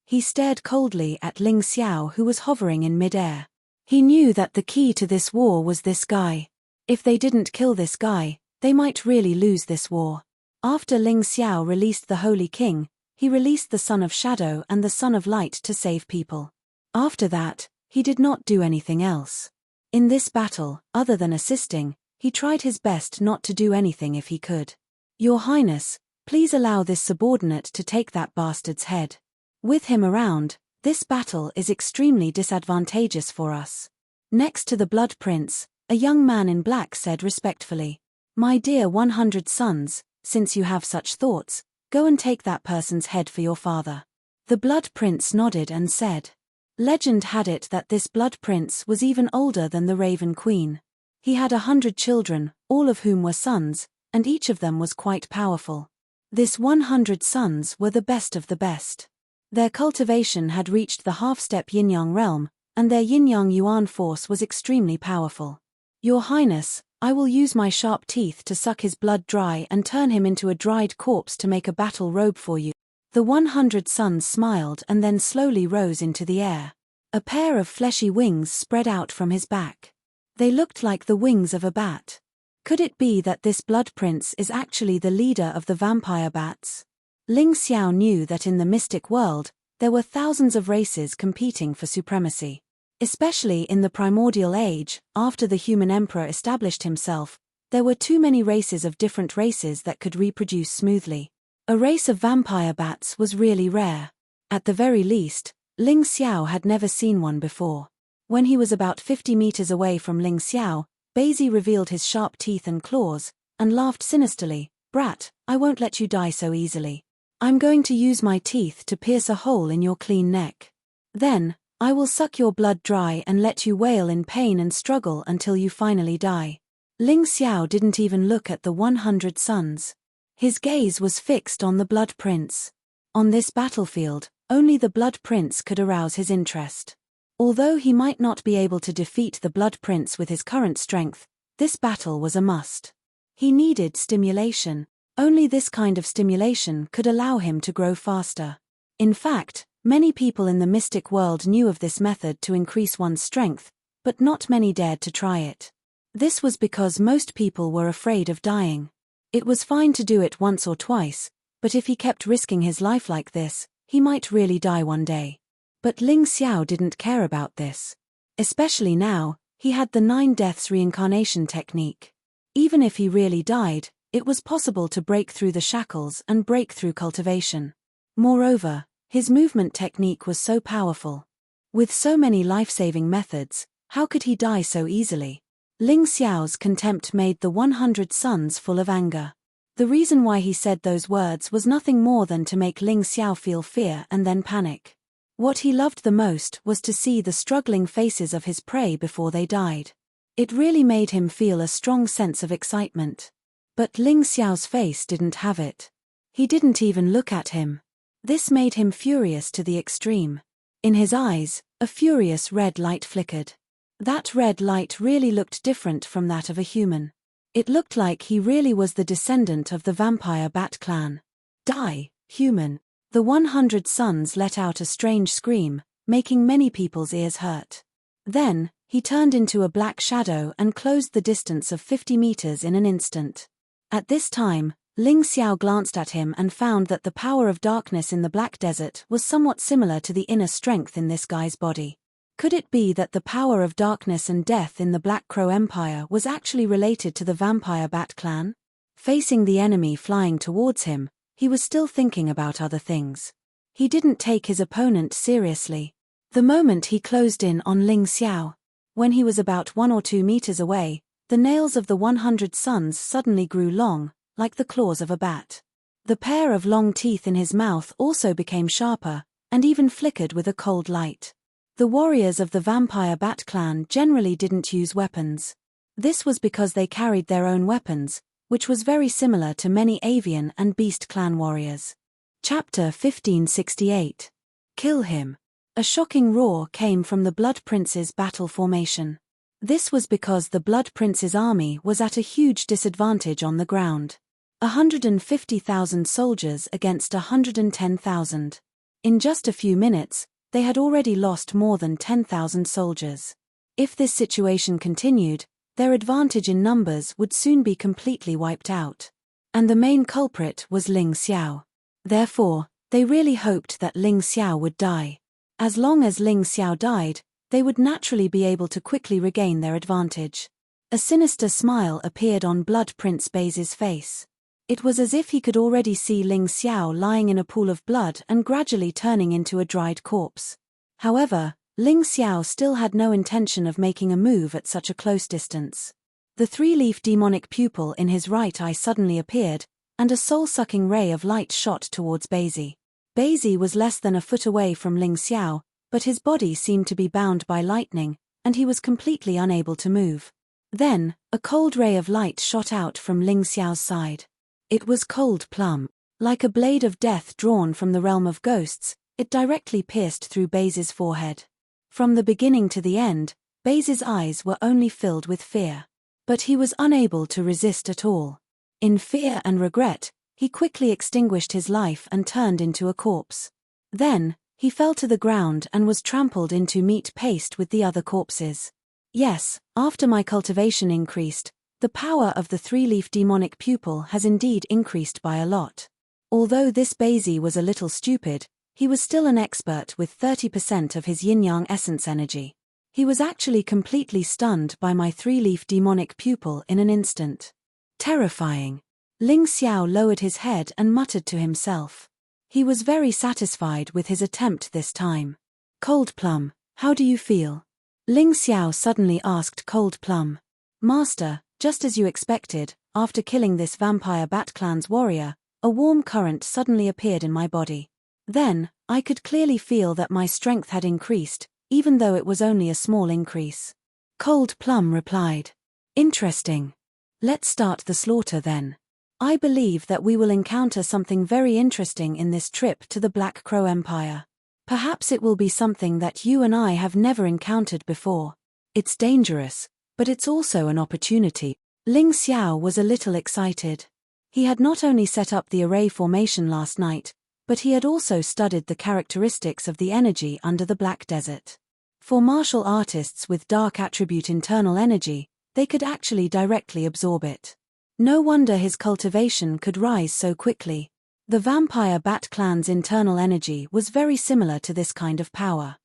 He stared coldly at Ling Xiao, who was hovering in mid-air. He knew that the key to this war was this guy. If they didn't kill this guy, they might really lose this war. After Ling Xiao released the Holy King, he released the Son of Shadow and the Son of Light to save people. After that, he did not do anything else. In this battle, other than assisting, he tried his best not to do anything if he could. Your Highness, Please allow this subordinate to take that bastard's head. With him around, this battle is extremely disadvantageous for us. Next to the Blood Prince, a young man in black said respectfully, My dear 100 sons, since you have such thoughts, go and take that person's head for your father. The Blood Prince nodded and said. Legend had it that this Blood Prince was even older than the Raven Queen. He had 100 children, all of whom were sons, and each of them was quite powerful. This 100 sons were the best of the best. Their cultivation had reached the half-step yin-yang realm, and their yin-yang yuan force was extremely powerful. Your Highness, I will use my sharp teeth to suck his blood dry and turn him into a dried corpse to make a battle robe for you. The 100 sons smiled and then slowly rose into the air. A pair of fleshy wings spread out from his back. They looked like the wings of a bat. Could it be that this Blood Prince is actually the leader of the vampire bats? Ling Xiao knew that in the mystic world, there were thousands of races competing for supremacy. Especially in the primordial age, after the human emperor established himself, there were too many races of different races that could reproduce smoothly. A race of vampire bats was really rare. At the very least, Ling Xiao had never seen one before. When he was about 50 meters away from Ling Xiao, Bazi revealed his sharp teeth and claws, and laughed sinisterly, Brat, I won't let you die so easily. I'm going to use my teeth to pierce a hole in your clean neck. Then, I will suck your blood dry and let you wail in pain and struggle until you finally die. Ling Xiao didn't even look at the 100 sons. His gaze was fixed on the Blood Prince. On this battlefield, only the Blood Prince could arouse his interest. Although he might not be able to defeat the Blood Prince with his current strength, this battle was a must. He needed stimulation. Only this kind of stimulation could allow him to grow faster. In fact, many people in the mystic world knew of this method to increase one's strength, but not many dared to try it. This was because most people were afraid of dying. It was fine to do it once or twice, but if he kept risking his life like this, he might really die one day. But Ling Xiao didn't care about this. Especially now, he had the 9 deaths reincarnation technique. Even if he really died, it was possible to break through the shackles and break through cultivation. Moreover, his movement technique was so powerful. With so many life-saving methods, how could he die so easily? Ling Xiao's contempt made the 100 sons full of anger. The reason why he said those words was nothing more than to make Ling Xiao feel fear and then panic. What he loved the most was to see the struggling faces of his prey before they died. It really made him feel a strong sense of excitement. But Ling Xiao's face didn't have it. He didn't even look at him. This made him furious to the extreme. In his eyes, a furious red light flickered. That red light really looked different from that of a human. It looked like he really was the descendant of the vampire bat clan. Die, human. The 100 sons let out a strange scream, making many people's ears hurt. Then, he turned into a black shadow and closed the distance of 50 meters in an instant. At this time, Ling Xiao glanced at him and found that the power of darkness in the Black Desert was somewhat similar to the inner strength in this guy's body. Could it be that the power of darkness and death in the Black Crow Empire was actually related to the vampire bat clan? Facing the enemy flying towards him, he was still thinking about other things. He didn't take his opponent seriously. The moment he closed in on Ling Xiao, when he was about 1 or 2 meters away, the nails of the 100 sons suddenly grew long, like the claws of a bat. The pair of long teeth in his mouth also became sharper, and even flickered with a cold light. The warriors of the vampire bat clan generally didn't use weapons. This was because they carried their own weapons, which was very similar to many avian and beast clan warriors. Chapter 1568. Kill him. A shocking roar came from the Blood Prince's battle formation. This was because the Blood Prince's army was at a huge disadvantage on the ground. 150,000 soldiers against 110,000. In just a few minutes, they had already lost more than 10,000 soldiers. If this situation continued, their advantage in numbers would soon be completely wiped out. And the main culprit was Ling Xiao. Therefore, they really hoped that Ling Xiao would die. As long as Ling Xiao died, they would naturally be able to quickly regain their advantage. A sinister smile appeared on Blood Prince Baze's face. It was as if he could already see Ling Xiao lying in a pool of blood and gradually turning into a dried corpse. However, Ling Xiao still had no intention of making a move at such a close distance. The three-leaf demonic pupil in his right eye suddenly appeared, and a soul-sucking ray of light shot towards Baisi. Baisi was less than a foot away from Ling Xiao, but his body seemed to be bound by lightning, and he was completely unable to move. Then, a cold ray of light shot out from Ling Xiao's side. It was cold plumb. Like a blade of death drawn from the realm of ghosts, it directly pierced through Baisi's forehead. From the beginning to the end, Baisi's eyes were only filled with fear. But he was unable to resist at all. In fear and regret, he quickly extinguished his life and turned into a corpse. Then, he fell to the ground and was trampled into meat paste with the other corpses. Yes, after my cultivation increased, the power of the three-leaf demonic pupil has indeed increased by a lot. Although this Baisi was a little stupid, he was still an expert with 30% of his yin-yang essence energy. He was actually completely stunned by my three-leaf demonic pupil in an instant. Terrifying. Ling Xiao lowered his head and muttered to himself. He was very satisfied with his attempt this time. Cold Plum, how do you feel? Ling Xiao suddenly asked Cold Plum. Master, just as you expected, after killing this vampire Bat Clan's warrior, a warm current suddenly appeared in my body. Then, I could clearly feel that my strength had increased, even though it was only a small increase. Cold Plum replied. Interesting. Let's start the slaughter then. I believe that we will encounter something very interesting in this trip to the Black Crow Empire. Perhaps it will be something that you and I have never encountered before. It's dangerous, but it's also an opportunity. Ling Xiao was a little excited. He had not only set up the array formation last night, but he had also studied the characteristics of the energy under the Black Desert. For martial artists with dark attribute internal energy, they could actually directly absorb it. No wonder his cultivation could rise so quickly. The vampire Bat Clan's internal energy was very similar to this kind of power.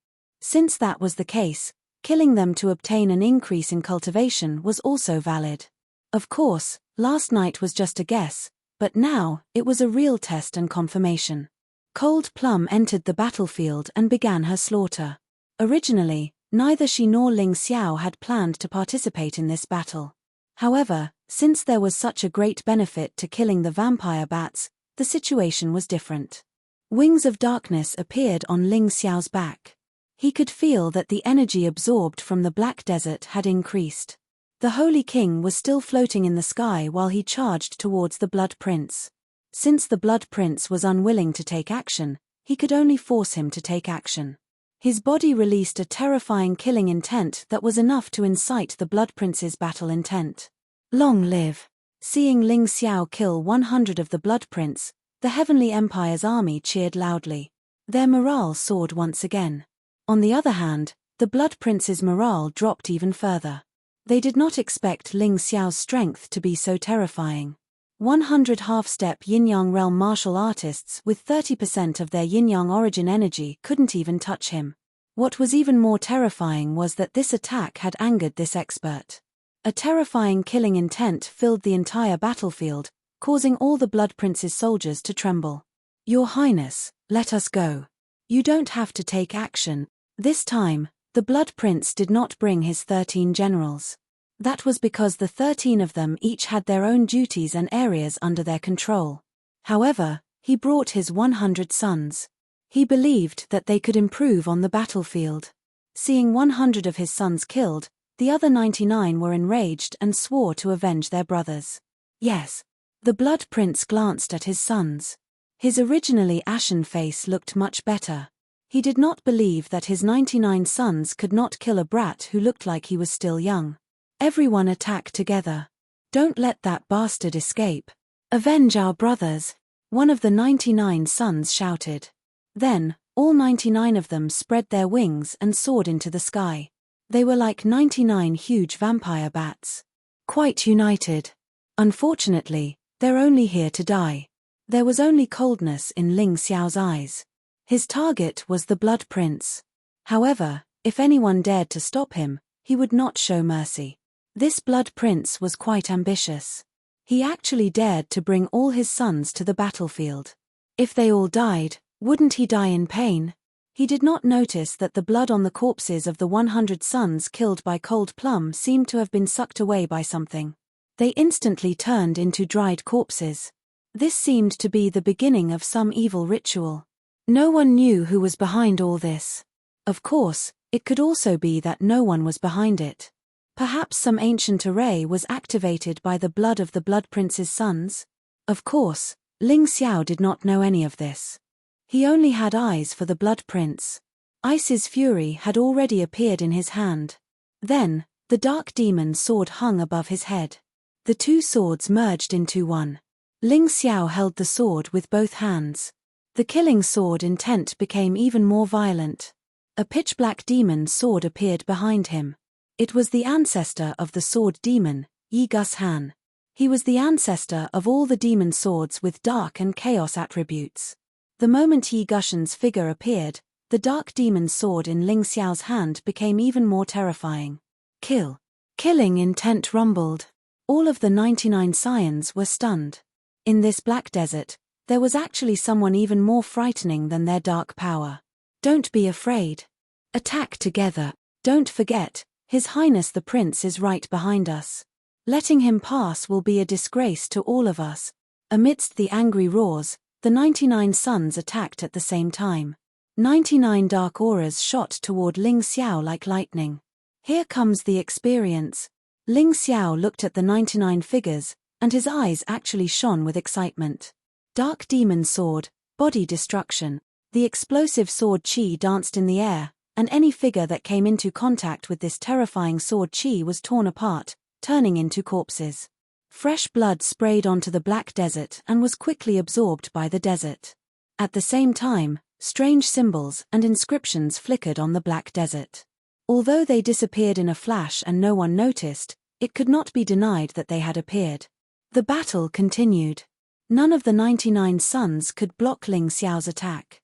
Since that was the case, killing them to obtain an increase in cultivation was also valid. Of course, last night was just a guess, but now, it was a real test and confirmation. Cold Plum entered the battlefield and began her slaughter. Originally, neither she nor Ling Xiao had planned to participate in this battle. However, since there was such a great benefit to killing the vampire bats, the situation was different. Wings of darkness appeared on Ling Xiao's back. He could feel that the energy absorbed from the Black Desert had increased. The Holy King was still floating in the sky while he charged towards the Blood Prince. Since the Blood Prince was unwilling to take action, he could only force him to take action. His body released a terrifying killing intent that was enough to incite the Blood Prince's battle intent. Long live! Seeing Ling Xiao kill 100 of the Blood Prince, the Heavenly Empire's army cheered loudly. Their morale soared once again. On the other hand, the Blood Prince's morale dropped even further. They did not expect Ling Xiao's strength to be so terrifying. 100 half-step yin-yang realm martial artists with 30% of their yin-yang origin energy couldn't even touch him. What was even more terrifying was that this attack had angered this expert. A terrifying killing intent filled the entire battlefield, causing all the Blood Prince's soldiers to tremble. Your Highness, let us go. You don't have to take action. This time, the Blood Prince did not bring his 13 generals. That was because the 13 of them each had their own duties and areas under their control. However, he brought his 100 sons. He believed that they could improve on the battlefield. Seeing 100 of his sons killed, the other 99 were enraged and swore to avenge their brothers. Yes. The Blood Prince glanced at his sons. His originally ashen face looked much better. He did not believe that his 99 sons could not kill a brat who looked like he was still young. Everyone attack together. Don't let that bastard escape. Avenge our brothers, one of the 99 sons shouted. Then, all 99 of them spread their wings and soared into the sky. They were like 99 huge vampire bats. Quite united. Unfortunately, they're only here to die. There was only coldness in Ling Xiao's eyes. His target was the Blood Prince. However, if anyone dared to stop him, he would not show mercy. This Blood Prince was quite ambitious. He actually dared to bring all his sons to the battlefield. If they all died, wouldn't he die in pain? He did not notice that the blood on the corpses of the 100 sons killed by Cold Plum seemed to have been sucked away by something. They instantly turned into dried corpses. This seemed to be the beginning of some evil ritual. No one knew who was behind all this. Of course, it could also be that no one was behind it. Perhaps some ancient array was activated by the blood of the Blood Prince's sons? Of course, Ling Xiao did not know any of this. He only had eyes for the Blood Prince. Ice's fury had already appeared in his hand. Then, the dark demon sword hung above his head. The two swords merged into one. Ling Xiao held the sword with both hands. The killing sword intent became even more violent. A pitch-black demon sword appeared behind him. It was the ancestor of the sword demon, Yi Gus Han. He was the ancestor of all the demon swords with dark and chaos attributes. The moment Yi Gushan's figure appeared, the dark demon sword in Ling Xiao's hand became even more terrifying. Kill. Killing intent rumbled. All of the 99 scions were stunned. In this black desert, there was actually someone even more frightening than their dark power. Don't be afraid. Attack together. Don't forget, His Highness the Prince is right behind us. Letting him pass will be a disgrace to all of us. Amidst the angry roars, the 99 sons attacked at the same time. 99 dark auras shot toward Ling Xiao like lightning. Here comes the experience. Ling Xiao looked at the 99 figures, and his eyes actually shone with excitement. Dark demon sword, body destruction. The explosive sword chi danced in the air, and any figure that came into contact with this terrifying sword chi was torn apart, turning into corpses. Fresh blood sprayed onto the black desert and was quickly absorbed by the desert. At the same time, strange symbols and inscriptions flickered on the black desert. Although they disappeared in a flash and no one noticed, it could not be denied that they had appeared. The battle continued. None of the 99 sons could block Ling Xiao's attack.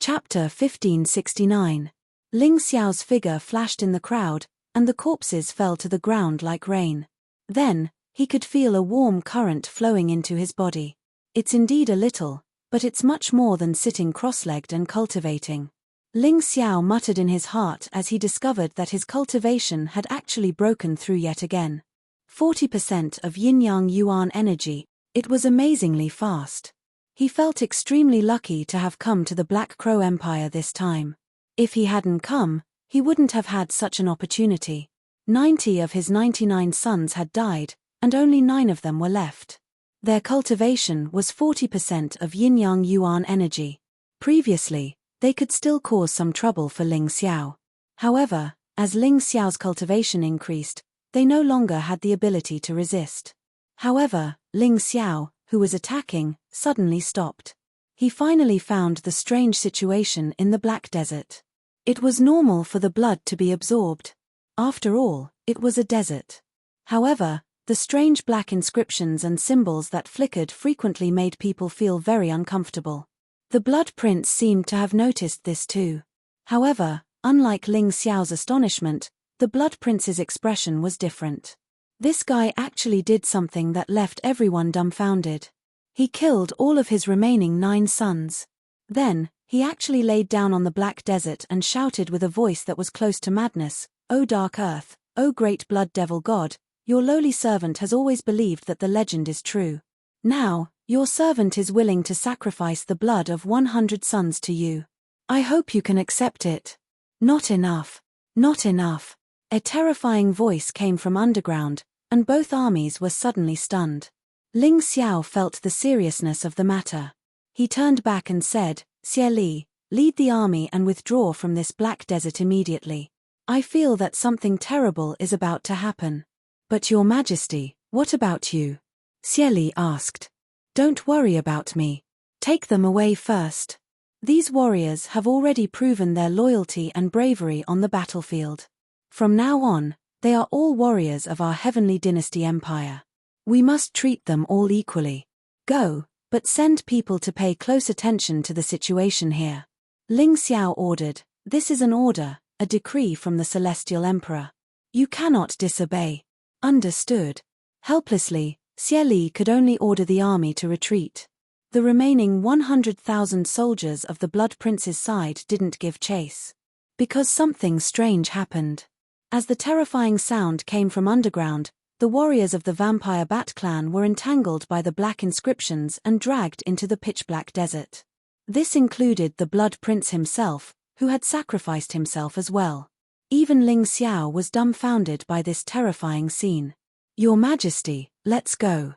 Chapter 1569. Ling Xiao's figure flashed in the crowd, and the corpses fell to the ground like rain. Then, he could feel a warm current flowing into his body. It's indeed a little, but it's much more than sitting cross-legged and cultivating. Ling Xiao muttered in his heart as he discovered that his cultivation had actually broken through yet again. 40% of yin-yang yuan energy. It was amazingly fast. He felt extremely lucky to have come to the Black Crow Empire this time. If he hadn't come, he wouldn't have had such an opportunity. 90 of his 99 sons had died, and only 9 of them were left. Their cultivation was 40% of yin-yang yuan energy. Previously, they could still cause some trouble for Ling Xiao. However, as Ling Xiao's cultivation increased, they no longer had the ability to resist. However, Ling Xiao, who was attacking, suddenly stopped. He finally found the strange situation in the Black Desert. It was normal for the blood to be absorbed. After all, it was a desert. However, the strange black inscriptions and symbols that flickered frequently made people feel very uncomfortable. The Blood Prince seemed to have noticed this too. However, unlike Ling Xiao's astonishment, the Blood Prince's expression was different. This guy actually did something that left everyone dumbfounded. He killed all of his remaining 9 sons. Then, he actually laid down on the Black Desert and shouted with a voice that was close to madness, "O Dark Earth, O great Blood Devil God, your lowly servant has always believed that the legend is true. Now, your servant is willing to sacrifice the blood of 100 sons to you. I hope you can accept it." Not enough. Not enough. A terrifying voice came from underground, and both armies were suddenly stunned. Ling Xiao felt the seriousness of the matter. He turned back and said, "Xie Li, lead the army and withdraw from this black desert immediately. I feel that something terrible is about to happen." "But Your Majesty, what about you?" Xie Li asked. "Don't worry about me. Take them away first. These warriors have already proven their loyalty and bravery on the battlefield. From now on, they are all warriors of our Heavenly Dynasty Empire. We must treat them all equally. Go, but send people to pay close attention to the situation here." Ling Xiao ordered, "This is an order, a decree from the Celestial Emperor. You cannot disobey." "Understood." Helplessly, Xie Li could only order the army to retreat. The remaining 100,000 soldiers of the Blood Prince's side didn't give chase. Because something strange happened. As the terrifying sound came from underground, the warriors of the Vampire Bat clan were entangled by the black inscriptions and dragged into the pitch-black desert. This included the Blood Prince himself, who had sacrificed himself as well. Even Ling Xiao was dumbfounded by this terrifying scene. Your Majesty, let's go.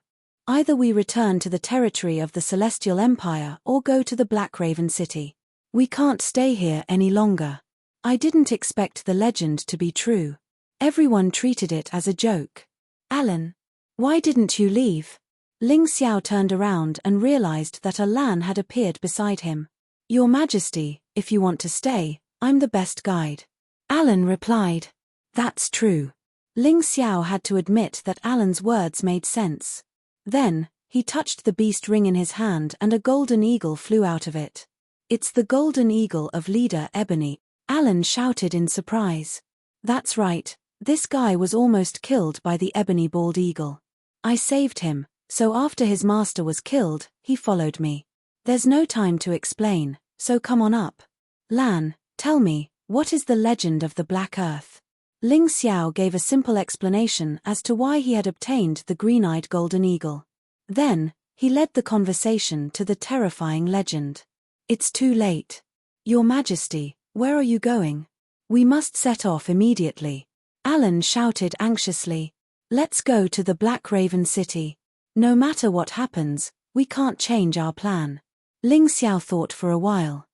Either we return to the territory of the Celestial Empire or go to the Black Raven City. We can't stay here any longer. I didn't expect the legend to be true. Everyone treated it as a joke. Alan, why didn't you leave? Ling Xiao turned around and realized that Alan had appeared beside him. Your Majesty, if you want to stay, I'm the best guide. Alan replied. That's true. Ling Xiao had to admit that Alan's words made sense. Then, he touched the beast ring in his hand and a golden eagle flew out of it. It's the golden eagle of leader Ebony, Alan shouted in surprise. That's right, this guy was almost killed by the ebony bald eagle. I saved him, so after his master was killed, he followed me. There's no time to explain, so come on up. Lan, tell me, what is the legend of the Black Earth? Ling Xiao gave a simple explanation as to why he had obtained the green-eyed golden eagle. Then, he led the conversation to the terrifying legend. It's too late. Your Majesty, where are you going? We must set off immediately. Alan shouted anxiously. Let's go to the Black Raven City. No matter what happens, we can't change our plan. Ling Xiao thought for a while.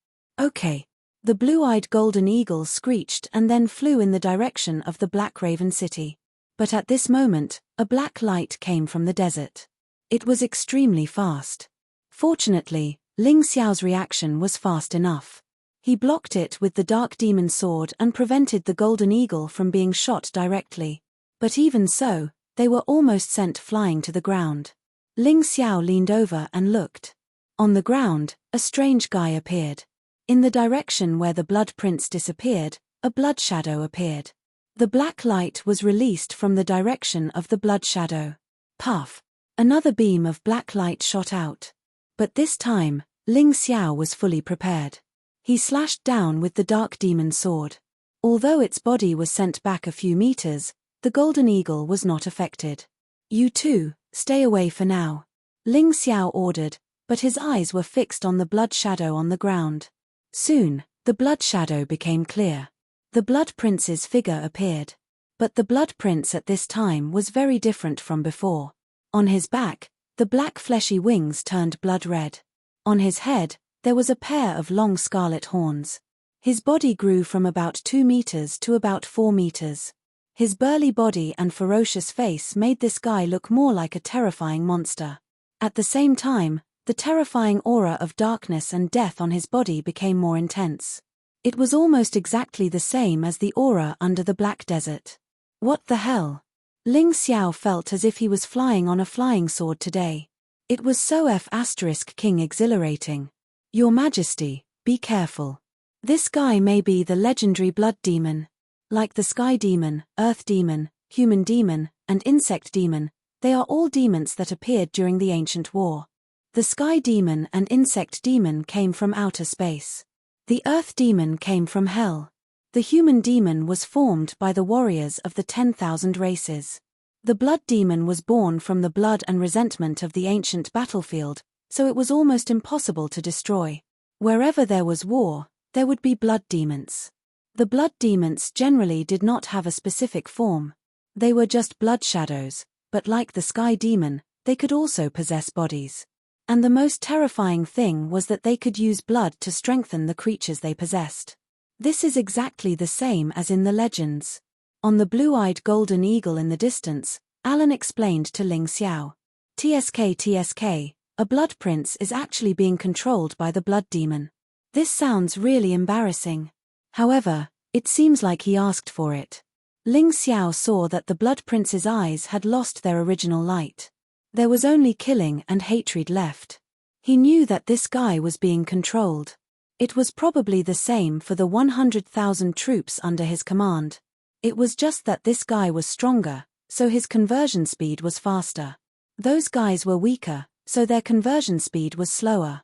Okay. The blue-eyed golden eagle screeched and then flew in the direction of the Black Raven City. But at this moment, a black light came from the desert. It was extremely fast. Fortunately, Ling Xiao's reaction was fast enough. He blocked it with the dark demon sword and prevented the golden eagle from being shot directly. But even so, they were almost sent flying to the ground. Ling Xiao leaned over and looked. On the ground, a strange guy appeared. In the direction where the Blood Prince disappeared, a blood shadow appeared. The black light was released from the direction of the blood shadow. Puff! Another beam of black light shot out. But this time, Ling Xiao was fully prepared. He slashed down with the dark demon sword. Although its body was sent back a few meters, the golden eagle was not affected. You two, stay away for now. Ling Xiao ordered, but his eyes were fixed on the blood shadow on the ground. Soon, the blood shadow became clear. The Blood Prince's figure appeared. But the Blood Prince at this time was very different from before. On his back, the black fleshy wings turned blood red. On his head, there was a pair of long scarlet horns. His body grew from about 2 meters to about 4 meters. His burly body and ferocious face made this guy look more like a terrifying monster. At the same time, the terrifying aura of darkness and death on his body became more intense. It was almost exactly the same as the aura under the Black Desert. What the hell? Ling Xiao felt as if he was flying on a flying sword today. It was so F***king exhilarating. Your Majesty, be careful. This guy may be the legendary blood demon. Like the sky demon, earth demon, human demon, and insect demon, they are all demons that appeared during the ancient war. The sky demon and insect demon came from outer space. The earth demon came from hell. The human demon was formed by the warriors of the 10,000 races. The blood demon was born from the blood and resentment of the ancient battlefield, so it was almost impossible to destroy. Wherever there was war, there would be blood demons. The blood demons generally did not have a specific form. They were just blood shadows, but like the sky demon, they could also possess bodies. And the most terrifying thing was that they could use blood to strengthen the creatures they possessed. This is exactly the same as in the legends. On the blue-eyed golden eagle in the distance, Alan explained to Ling Xiao. TSK, a blood prince is actually being controlled by the blood demon. This sounds really embarrassing. However, it seems like he asked for it. Ling Xiao saw that the blood prince's eyes had lost their original light. There was only killing and hatred left. He knew that this guy was being controlled. It was probably the same for the 100,000 troops under his command. It was just that this guy was stronger, so his conversion speed was faster. Those guys were weaker, so their conversion speed was slower.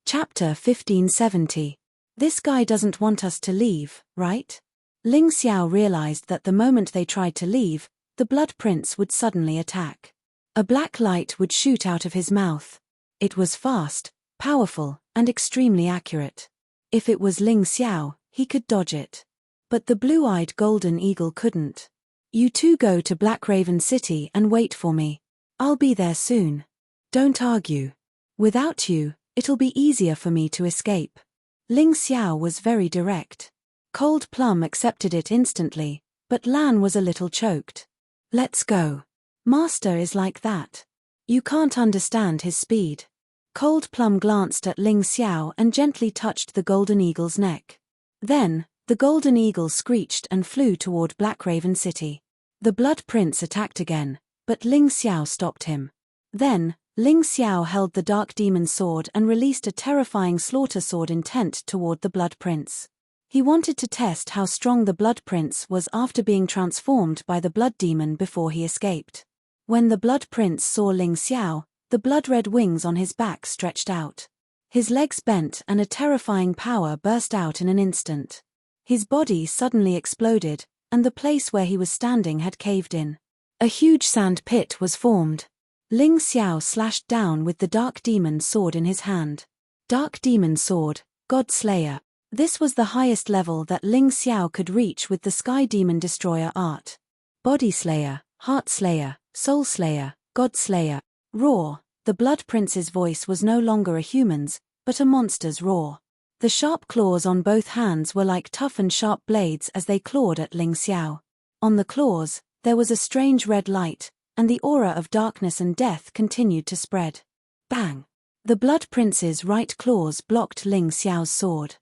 Chapter 1570. This guy doesn't want us to leave, right? Ling Xiao realized that the moment they tried to leave, the Blood Prince would suddenly attack. A black light would shoot out of his mouth. It was fast, powerful, and extremely accurate. If it was Ling Xiao, he could dodge it. But the blue-eyed golden eagle couldn't. You two go to Black Raven City and wait for me. I'll be there soon. Don't argue. Without you, it'll be easier for me to escape. Ling Xiao was very direct. Cold Plum accepted it instantly, but Lan was a little choked. Let's go. Master is like that. You can't understand his speed. Cold Plum glanced at Ling Xiao and gently touched the golden eagle's neck. Then, the golden eagle screeched and flew toward Black Raven City. The Blood Prince attacked again, but Ling Xiao stopped him. Then, Ling Xiao held the Dark Demon Sword and released a terrifying slaughter sword intent toward the Blood Prince. He wanted to test how strong the Blood Prince was after being transformed by the Blood Demon before he escaped. When the Blood Prince saw Ling Xiao, the blood-red wings on his back stretched out. His legs bent and a terrifying power burst out in an instant. His body suddenly exploded, and the place where he was standing had caved in. A huge sand pit was formed. Ling Xiao slashed down with the Dark Demon Sword in his hand. Dark Demon Sword, God Slayer. This was the highest level that Ling Xiao could reach with the Sky Demon Destroyer art. Body Slayer, Heart Slayer, Soul Slayer, God Slayer. Roar. The Blood Prince's voice was no longer a human's, but a monster's roar. The sharp claws on both hands were like tough and sharp blades as they clawed at Ling Xiao. On the claws, there was a strange red light, and the aura of darkness and death continued to spread. Bang! The Blood Prince's right claws blocked Ling Xiao's sword.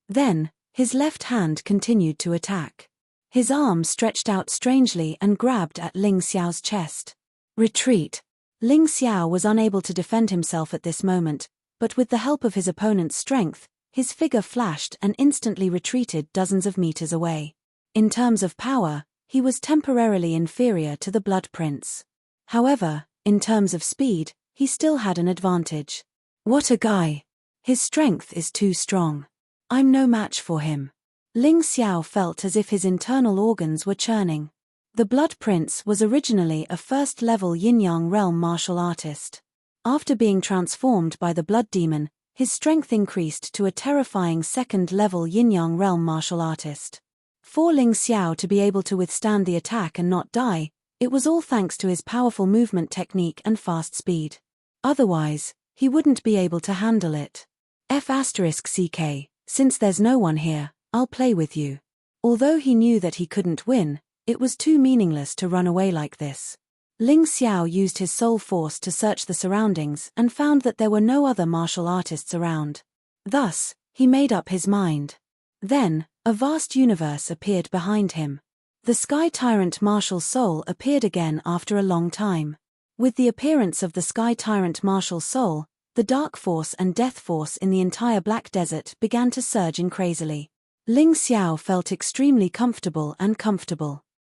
Then, his left hand continued to attack. His arm stretched out strangely and grabbed at Ling Xiao's chest. Retreat! Ling Xiao was unable to defend himself at this moment, but with the help of his opponent's strength, his figure flashed and instantly retreated dozens of meters away. In terms of power, he was temporarily inferior to the Blood Prince. However, in terms of speed, he still had an advantage. What a guy! His strength is too strong. I'm no match for him. Ling Xiao felt as if his internal organs were churning. The Blood Prince was originally a first-level Yin-Yang realm martial artist. After being transformed by the Blood Demon, his strength increased to a terrifying second-level Yin-Yang realm martial artist. For Ling Xiao to be able to withstand the attack and not die, it was all thanks to his powerful movement technique and fast speed. Otherwise, he wouldn't be able to handle it. F***CK, since there's no one here, I'll play with you. Although he knew that he couldn't win, it was too meaningless to run away like this. Ling Xiao used his soul force to search the surroundings and found that there were no other martial artists around. Thus, he made up his mind. Then, a vast universe appeared behind him. The Sky Tyrant martial soul appeared again after a long time. With the appearance of the Sky Tyrant martial soul, the dark force and death force in the entire Black Desert began to surge in crazily. Ling Xiao felt extremely comfortable.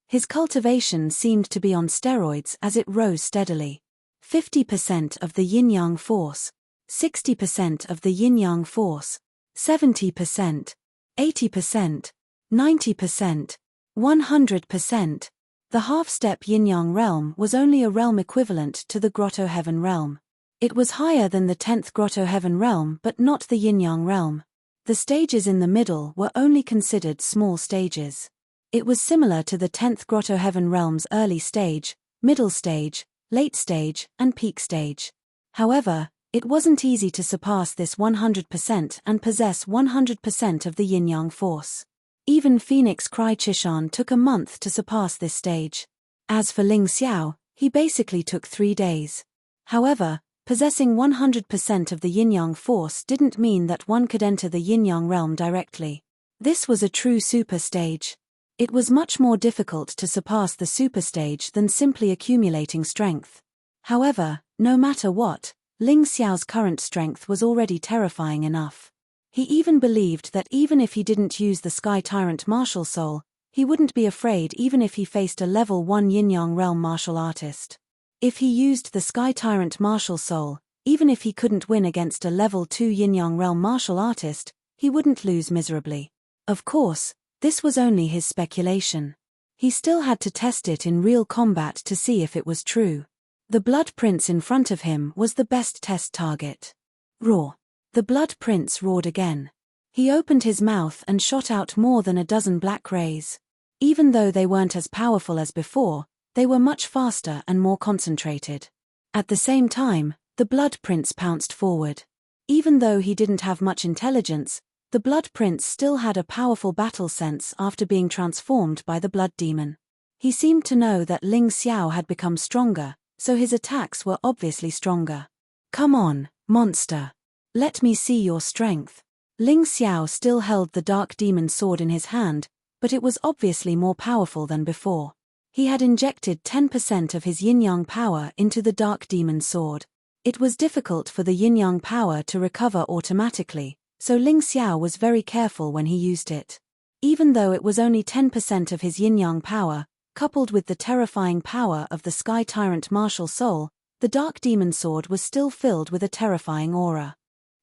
His cultivation seemed to be on steroids as it rose steadily. 50% of the yin-yang force, 60% of the yin-yang force, 70%, 80%, 90%, 100%. The half-step yin-yang realm was only a realm equivalent to the Grotto Heaven realm. It was higher than the 10th Grotto Heaven realm but not the yin-yang realm. The stages in the middle were only considered small stages. It was similar to the 10th Grotto Heaven realm's early stage, middle stage, late stage, and peak stage. However, it wasn't easy to surpass this 100% and possess 100% of the yin-yang force. Even Phoenix Cry Chishan took a month to surpass this stage. As for Ling Xiao, he basically took 3 days. However, possessing 100% of the yin-yang force didn't mean that one could enter the yin-yang realm directly. This was a true super stage. It was much more difficult to surpass the super stage than simply accumulating strength. However, no matter what, Ling Xiao's current strength was already terrifying enough. He even believed that even if he didn't use the Sky Tyrant martial soul, he wouldn't be afraid even if he faced a level 1 yin-yang realm martial artist. If he used the Sky Tyrant martial soul, even if he couldn't win against a level 2 Yin-Yang realm martial artist, he wouldn't lose miserably. Of course, this was only his speculation. He still had to test it in real combat to see if it was true. The Blood Prince in front of him was the best test target. Roar. The Blood Prince roared again. He opened his mouth and shot out more than a dozen black rays. Even though they weren't as powerful as before, they were much faster and more concentrated. At the same time, the Blood Prince pounced forward. Even though he didn't have much intelligence, the Blood Prince still had a powerful battle sense after being transformed by the Blood Demon. He seemed to know that Ling Xiao had become stronger, so his attacks were obviously stronger. Come on, monster. Let me see your strength. Ling Xiao still held the Dark Demon sword in his hand, but it was obviously more powerful than before. He had injected 10% of his yin-yang power into the Dark Demon sword. It was difficult for the yin-yang power to recover automatically, so Ling Xiao was very careful when he used it. Even though it was only 10% of his yin-yang power, coupled with the terrifying power of the Sky Tyrant martial soul, the Dark Demon sword was still filled with a terrifying aura.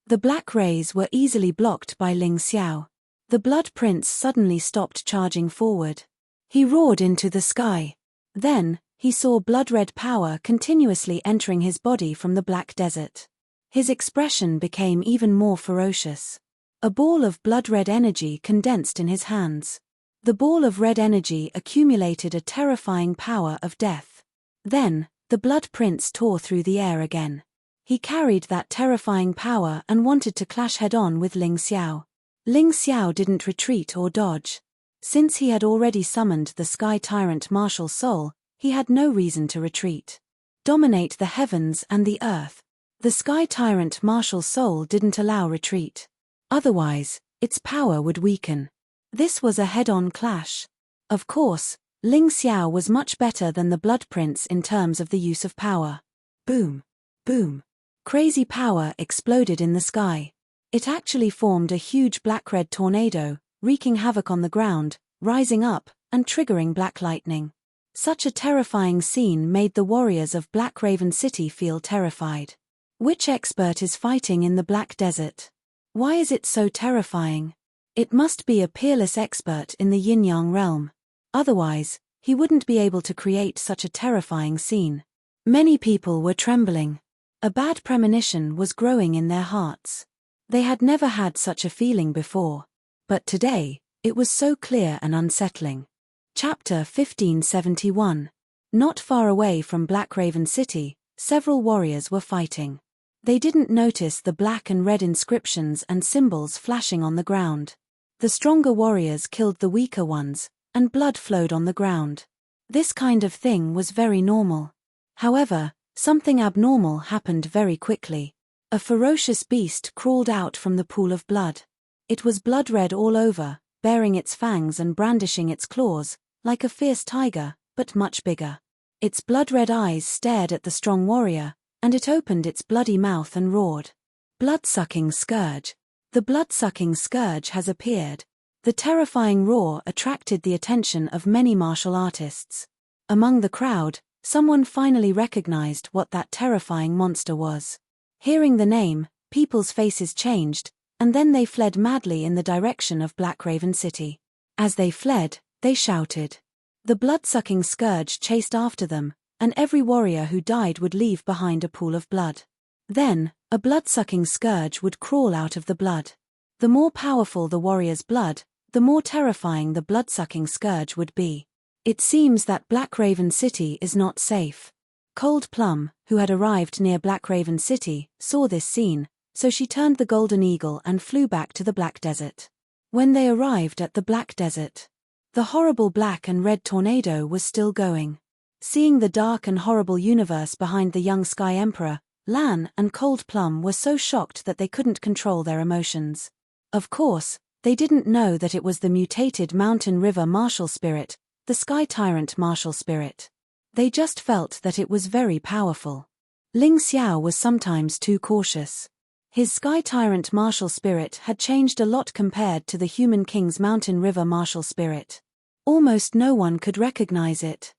The black rays were easily blocked by Ling Xiao. The Blood Prince suddenly stopped charging forward. He roared into the sky. Then, he saw blood-red power continuously entering his body from the black desert. His expression became even more ferocious. A ball of blood-red energy condensed in his hands. The ball of red energy accumulated a terrifying power of death. Then, the Blood Prince tore through the air again. He carried that terrifying power and wanted to clash head-on with Ling Xiao. Ling Xiao didn't retreat or dodge. Since he had already summoned the Sky Tyrant martial soul, he had no reason to retreat. Dominate the heavens and the earth. The Sky Tyrant martial soul didn't allow retreat. Otherwise, its power would weaken. This was a head-on clash. Of course, Ling Xiao was much better than the Blood Prince in terms of the use of power. Boom. Boom. Crazy power exploded in the sky. It actually formed a huge black-red tornado, wreaking havoc on the ground, rising up, and triggering black lightning. Such a terrifying scene made the warriors of Black Raven City feel terrified. Which expert is fighting in the Black Desert? Why is it so terrifying? It must be a peerless expert in the Yin-Yang realm. Otherwise, he wouldn't be able to create such a terrifying scene. Many people were trembling. A bad premonition was growing in their hearts. They had never had such a feeling before. But today, it was so clear and unsettling. Chapter 1571. Not far away from Black Raven City, several warriors were fighting. They didn't notice the black and red inscriptions and symbols flashing on the ground. The stronger warriors killed the weaker ones, and blood flowed on the ground. This kind of thing was very normal. However, something abnormal happened very quickly. A ferocious beast crawled out from the pool of blood. It was blood-red all over, baring its fangs and brandishing its claws, like a fierce tiger, but much bigger. Its blood-red eyes stared at the strong warrior, and it opened its bloody mouth and roared. Blood-sucking scourge. The blood-sucking scourge has appeared. The terrifying roar attracted the attention of many martial artists. Among the crowd, someone finally recognized what that terrifying monster was. Hearing the name, people's faces changed, and then they fled madly in the direction of Black Raven City. As they fled, they shouted. The blood-sucking scourge chased after them, and every warrior who died would leave behind a pool of blood. Then, a blood-sucking scourge would crawl out of the blood. The more powerful the warrior's blood, the more terrifying the blood-sucking scourge would be. It seems that Black Raven City is not safe. Cold Plum, who had arrived near Black Raven City, saw this scene, so she turned the Golden Eagle and flew back to the Black Desert. When they arrived at the Black Desert, the horrible black and red tornado was still going. Seeing the dark and horrible universe behind the young Sky Emperor, Lan and Cold Plum were so shocked that they couldn't control their emotions. Of course, they didn't know that it was the mutated Mountain River martial spirit, the Sky Tyrant martial spirit. They just felt that it was very powerful. Ling Xiao was sometimes too cautious. His Sky Tyrant martial spirit had changed a lot compared to the Human King's Mountain River martial spirit. Almost no one could recognize it.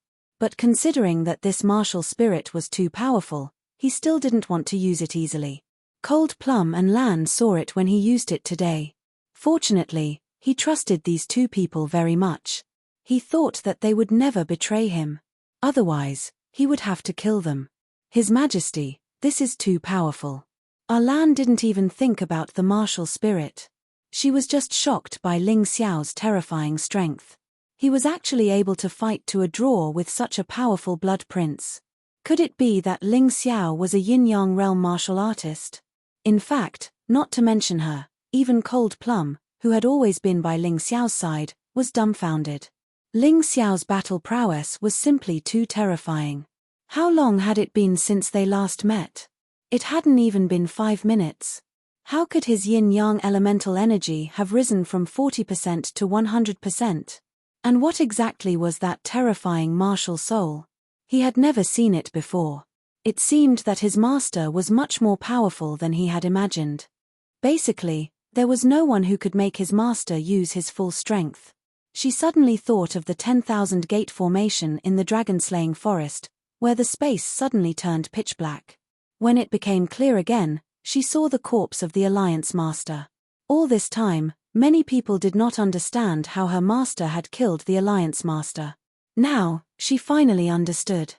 But considering that this martial spirit was too powerful, he still didn't want to use it easily. Cold Plum and Lan saw it when he used it today. Fortunately, he trusted these two people very much. He thought that they would never betray him. Otherwise, he would have to kill them. His Majesty, this is too powerful. Lan didn't even think about the martial spirit. She was just shocked by Ling Xiao's terrifying strength. He was actually able to fight to a draw with such a powerful blood prince. Could it be that Ling Xiao was a yin-yang realm martial artist? In fact, not to mention her, even Cold Plum, who had always been by Ling Xiao's side, was dumbfounded. Ling Xiao's battle prowess was simply too terrifying. How long had it been since they last met? It hadn't even been 5 minutes. How could his yin-yang elemental energy have risen from 40% to 100%? And what exactly was that terrifying martial soul? He had never seen it before. It seemed that his master was much more powerful than he had imagined. Basically, there was no one who could make his master use his full strength. She suddenly thought of the 10,000 gate formation in the dragon-slaying forest, where the space suddenly turned pitch black. When it became clear again, she saw the corpse of the Alliance Master. All this time, many people did not understand how her master had killed the Alliance Master. Now, she finally understood.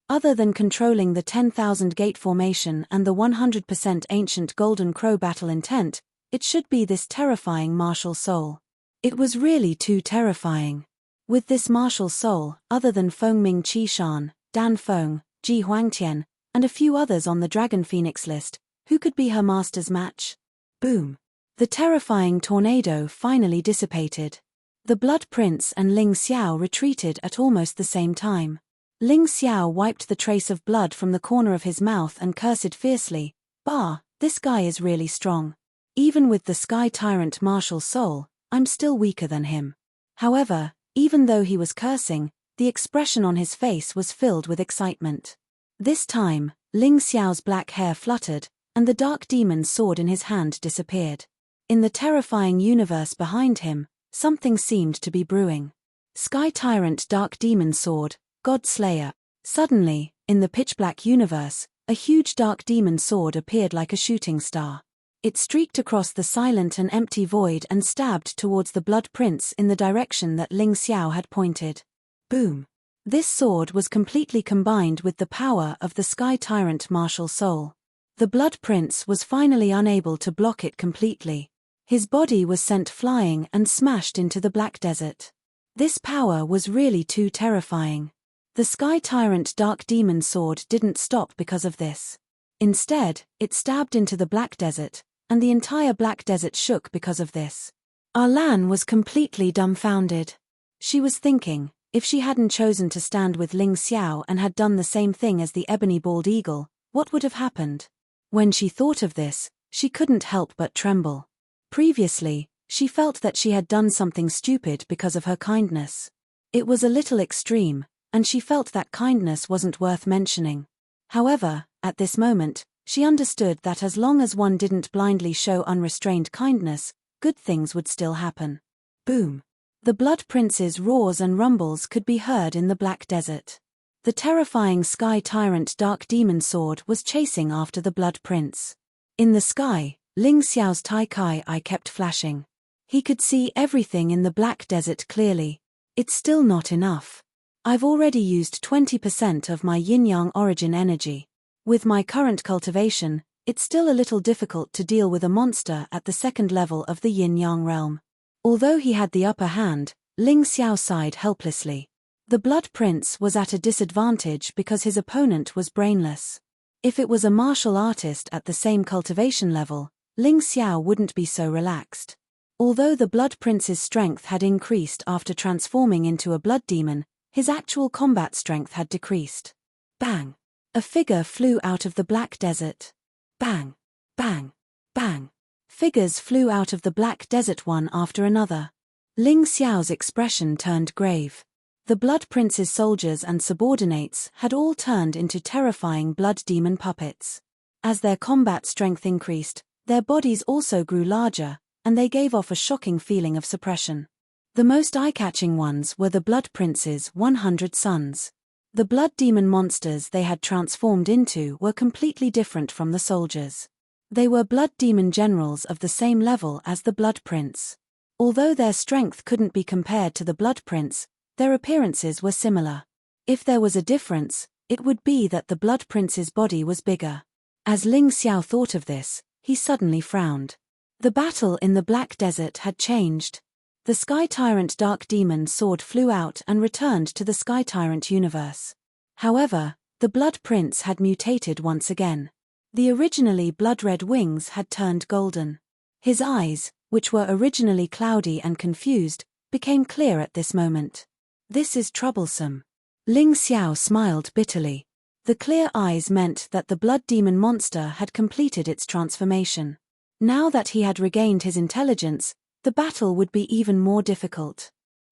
Other than controlling the 10,000 gate formation and the 100% ancient Golden Crow battle intent, it should be this terrifying martial soul. It was really too terrifying. With this martial soul, other than Fengming Qishan, Dan Feng, Ji Huangtian, and a few others on the Dragon Phoenix list, who could be her master's match? Boom! The terrifying tornado finally dissipated. The Blood Prince and Ling Xiao retreated at almost the same time. Ling Xiao wiped the trace of blood from the corner of his mouth and cursed fiercely, "Bah, this guy is really strong. Even with the Sky Tyrant martial soul, I'm still weaker than him." However, even though he was cursing, the expression on his face was filled with excitement. This time, Ling Xiao's black hair fluttered, and the dark demon sword in his hand disappeared. In the terrifying universe behind him, something seemed to be brewing. Sky Tyrant Dark Demon Sword, God Slayer. Suddenly, in the pitch-black universe, a huge dark demon sword appeared like a shooting star. It streaked across the silent and empty void and stabbed towards the Blood Prince in the direction that Ling Xiao had pointed. Boom! This sword was completely combined with the power of the Sky Tyrant martial soul. The Blood Prince was finally unable to block it completely. His body was sent flying and smashed into the Black Desert. This power was really too terrifying. The Sky Tyrant Dark Demon Sword didn't stop because of this. Instead, it stabbed into the Black Desert, and the entire Black Desert shook because of this. Lan was completely dumbfounded. She was thinking, if she hadn't chosen to stand with Ling Xiao and had done the same thing as the Ebony Bald Eagle, what would have happened? When she thought of this, she couldn't help but tremble. Previously, she felt that she had done something stupid because of her kindness. It was a little extreme, and she felt that kindness wasn't worth mentioning. However, at this moment, she understood that as long as one didn't blindly show unrestrained kindness, good things would still happen. Boom! The Blood Prince's roars and rumbles could be heard in the Black Desert. The terrifying Sky Tyrant Dark Demon Sword was chasing after the Blood Prince. In the sky, Ling Xiao's Tai Kai eye kept flashing. He could see everything in the Black Desert clearly. It's still not enough. I've already used 20% of my yin-yang origin energy. With my current cultivation, it's still a little difficult to deal with a monster at the second level of the yin-yang realm. Although he had the upper hand, Ling Xiao sighed helplessly. The Blood Prince was at a disadvantage because his opponent was brainless. If it was a martial artist at the same cultivation level, Ling Xiao wouldn't be so relaxed. Although the Blood Prince's strength had increased after transforming into a blood demon, his actual combat strength had decreased. Bang! A figure flew out of the Black Desert. Bang! Bang! Bang! Figures flew out of the Black Desert one after another. Ling Xiao's expression turned grave. The Blood Prince's soldiers and subordinates had all turned into terrifying blood demon puppets. As their combat strength increased, their bodies also grew larger, and they gave off a shocking feeling of suppression. The most eye-catching ones were the Blood Prince's 100 sons. The blood demon monsters they had transformed into were completely different from the soldiers. They were blood demon generals of the same level as the Blood Prince. Although their strength couldn't be compared to the Blood Prince, their appearances were similar. If there was a difference, it would be that the Blood Prince's body was bigger. As Ling Xiao thought of this, he suddenly frowned. The battle in the Black Desert had changed. The Sky Tyrant Dark Demon sword flew out and returned to the Sky Tyrant universe. However, the Blood Prince had mutated once again. The originally blood-red wings had turned golden. His eyes, which were originally cloudy and confused, became clear at this moment. This is troublesome. Ling Xiao smiled bitterly. The clear eyes meant that the blood demon monster had completed its transformation. Now that he had regained his intelligence, the battle would be even more difficult.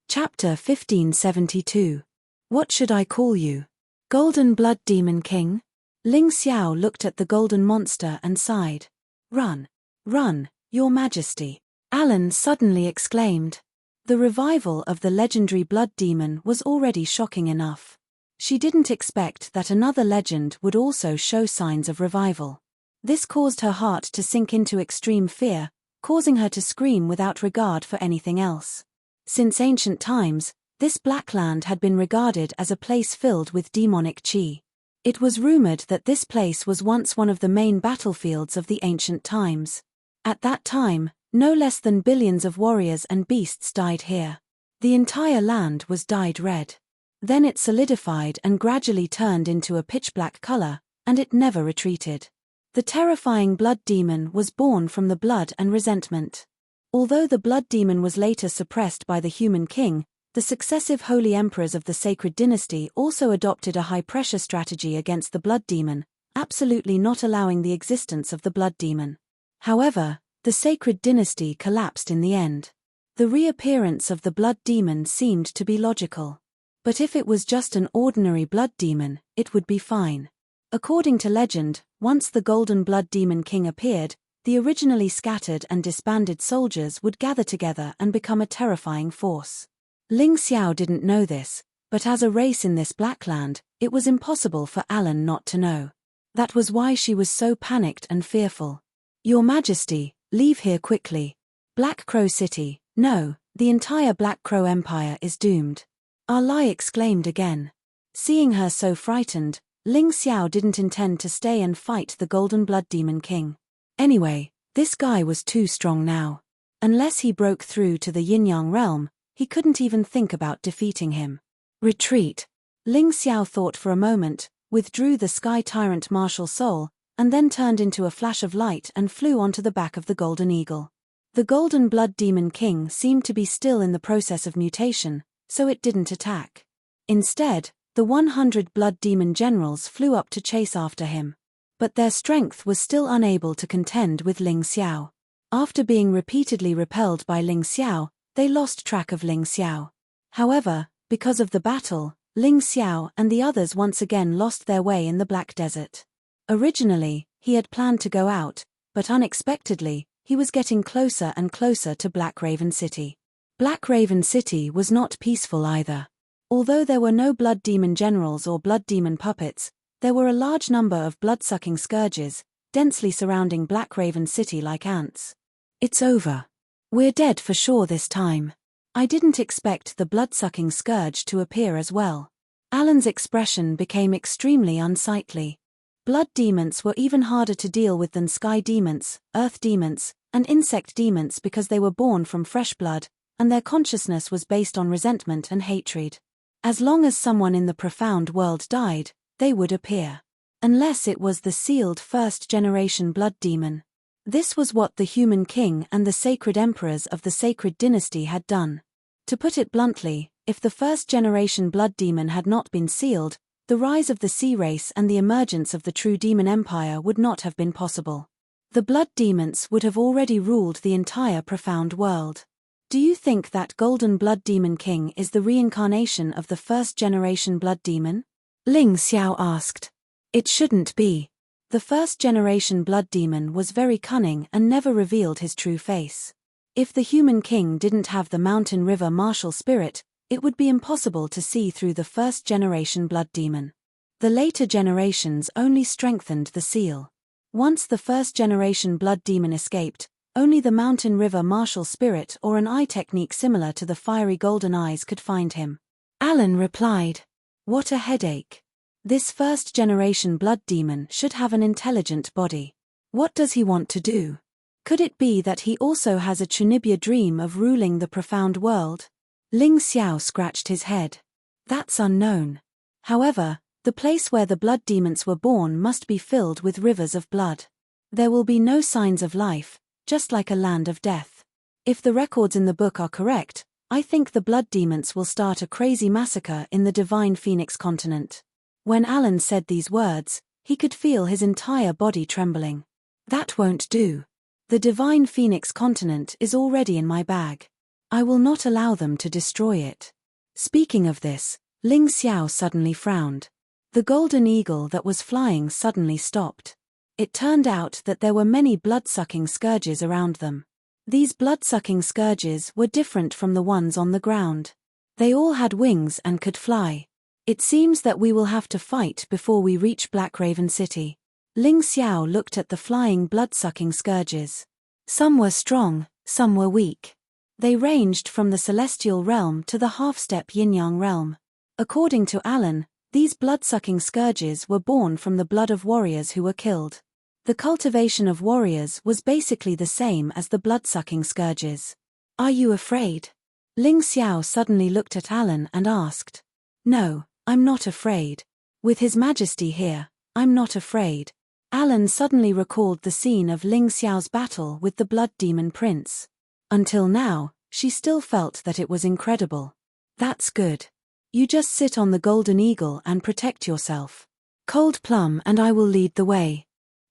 Chapter 1572. What should I call you? Golden Blood Demon King? Ling Xiao looked at the golden monster and sighed. Run, run, Your Majesty! Alan suddenly exclaimed. The revival of the legendary blood demon was already shocking enough. She didn't expect that another legend would also show signs of revival. This caused her heart to sink into extreme fear, causing her to scream without regard for anything else. Since ancient times, this black land had been regarded as a place filled with demonic qi. It was rumored that this place was once one of the main battlefields of the ancient times. At that time, no less than billions of warriors and beasts died here. The entire land was dyed red. Then it solidified and gradually turned into a pitch-black color, and it never retreated. The terrifying blood demon was born from the blood and resentment. Although the blood demon was later suppressed by the human king, the successive holy emperors of the sacred dynasty also adopted a high-pressure strategy against the blood demon, absolutely not allowing the existence of the blood demon. However, the sacred dynasty collapsed in the end. The reappearance of the blood demon seemed to be logical. But if it was just an ordinary blood demon, it would be fine. According to legend, once the Golden Blood Demon King appeared, the originally scattered and disbanded soldiers would gather together and become a terrifying force. Ling Xiao didn't know this, but as a race in this black land, it was impossible for Alan not to know. That was why she was so panicked and fearful. Your Majesty, leave here quickly. Black Crow City, no, the entire Black Crow Empire is doomed. Ah Lai exclaimed again. Seeing her so frightened, Ling Xiao didn't intend to stay and fight the Golden Blood Demon King. Anyway, this guy was too strong now. Unless he broke through to the Yin-Yang realm, he couldn't even think about defeating him. Retreat. Ling Xiao thought for a moment, withdrew the Sky Tyrant martial soul, and then turned into a flash of light and flew onto the back of the Golden Eagle. The Golden Blood Demon King seemed to be still in the process of mutation, so it didn't attack. Instead, the 100 blood demon generals flew up to chase after him. But their strength was still unable to contend with Ling Xiao. After being repeatedly repelled by Ling Xiao, they lost track of Ling Xiao. However, because of the battle, Ling Xiao and the others once again lost their way in the Black Desert. Originally, he had planned to go out, but unexpectedly, he was getting closer and closer to Black Raven City. Black Raven City was not peaceful either. Although there were no blood demon generals or blood demon puppets, there were a large number of blood-sucking scourges, densely surrounding Black Raven City like ants. It's over. We're dead for sure this time. I didn't expect the blood-sucking scourge to appear as well. Alan's expression became extremely unsightly. Blood demons were even harder to deal with than sky demons, earth demons, and insect demons because they were born from fresh blood, and their consciousness was based on resentment and hatred. As long as someone in the profound world died, they would appear. Unless it was the sealed first-generation blood demon. This was what the human king and the sacred emperors of the sacred dynasty had done. To put it bluntly, if the first-generation blood demon had not been sealed, the rise of the sea race and the emergence of the true demon empire would not have been possible. The blood demons would have already ruled the entire profound world. Do you think that Golden Blood Demon King is the reincarnation of the first-generation blood demon? Ling Xiao asked. It shouldn't be. The first-generation blood demon was very cunning and never revealed his true face. If the human king didn't have the mountain river martial spirit, it would be impossible to see through the first-generation blood demon. The later generations only strengthened the seal. Once the first-generation blood demon escaped, only the mountain river martial spirit or an eye technique similar to the fiery golden eyes could find him. Alan replied, "What a headache. This first-generation blood demon should have an intelligent body. What does he want to do? Could it be that he also has a Chunibya dream of ruling the profound world?" Ling Xiao scratched his head. "That's unknown. However, the place where the blood demons were born must be filled with rivers of blood. There will be no signs of life, just like a land of death. If the records in the book are correct, I think the blood demons will start a crazy massacre in the divine Phoenix continent." When Alan said these words, he could feel his entire body trembling. "That won't do. The divine Phoenix continent is already in my bag. I will not allow them to destroy it." Speaking of this, Ling Xiao suddenly frowned. The golden eagle that was flying suddenly stopped. It turned out that there were many blood-sucking scourges around them. These blood-sucking scourges were different from the ones on the ground. They all had wings and could fly. "It seems that we will have to fight before we reach Black Raven City." Ling Xiao looked at the flying blood-sucking scourges. Some were strong, some were weak. They ranged from the celestial realm to the half-step yin-yang realm. According to Alan, these blood-sucking scourges were born from the blood of warriors who were killed. The cultivation of warriors was basically the same as the blood-sucking scourges. "Are you afraid?" Ling Xiao suddenly looked at Alan and asked. "No, I'm not afraid. With His Majesty here, I'm not afraid." Alan suddenly recalled the scene of Ling Xiao's battle with the blood demon prince. Until now, she still felt that it was incredible. "That's good. You just sit on the golden eagle and protect yourself. Cold Plum and I will lead the way."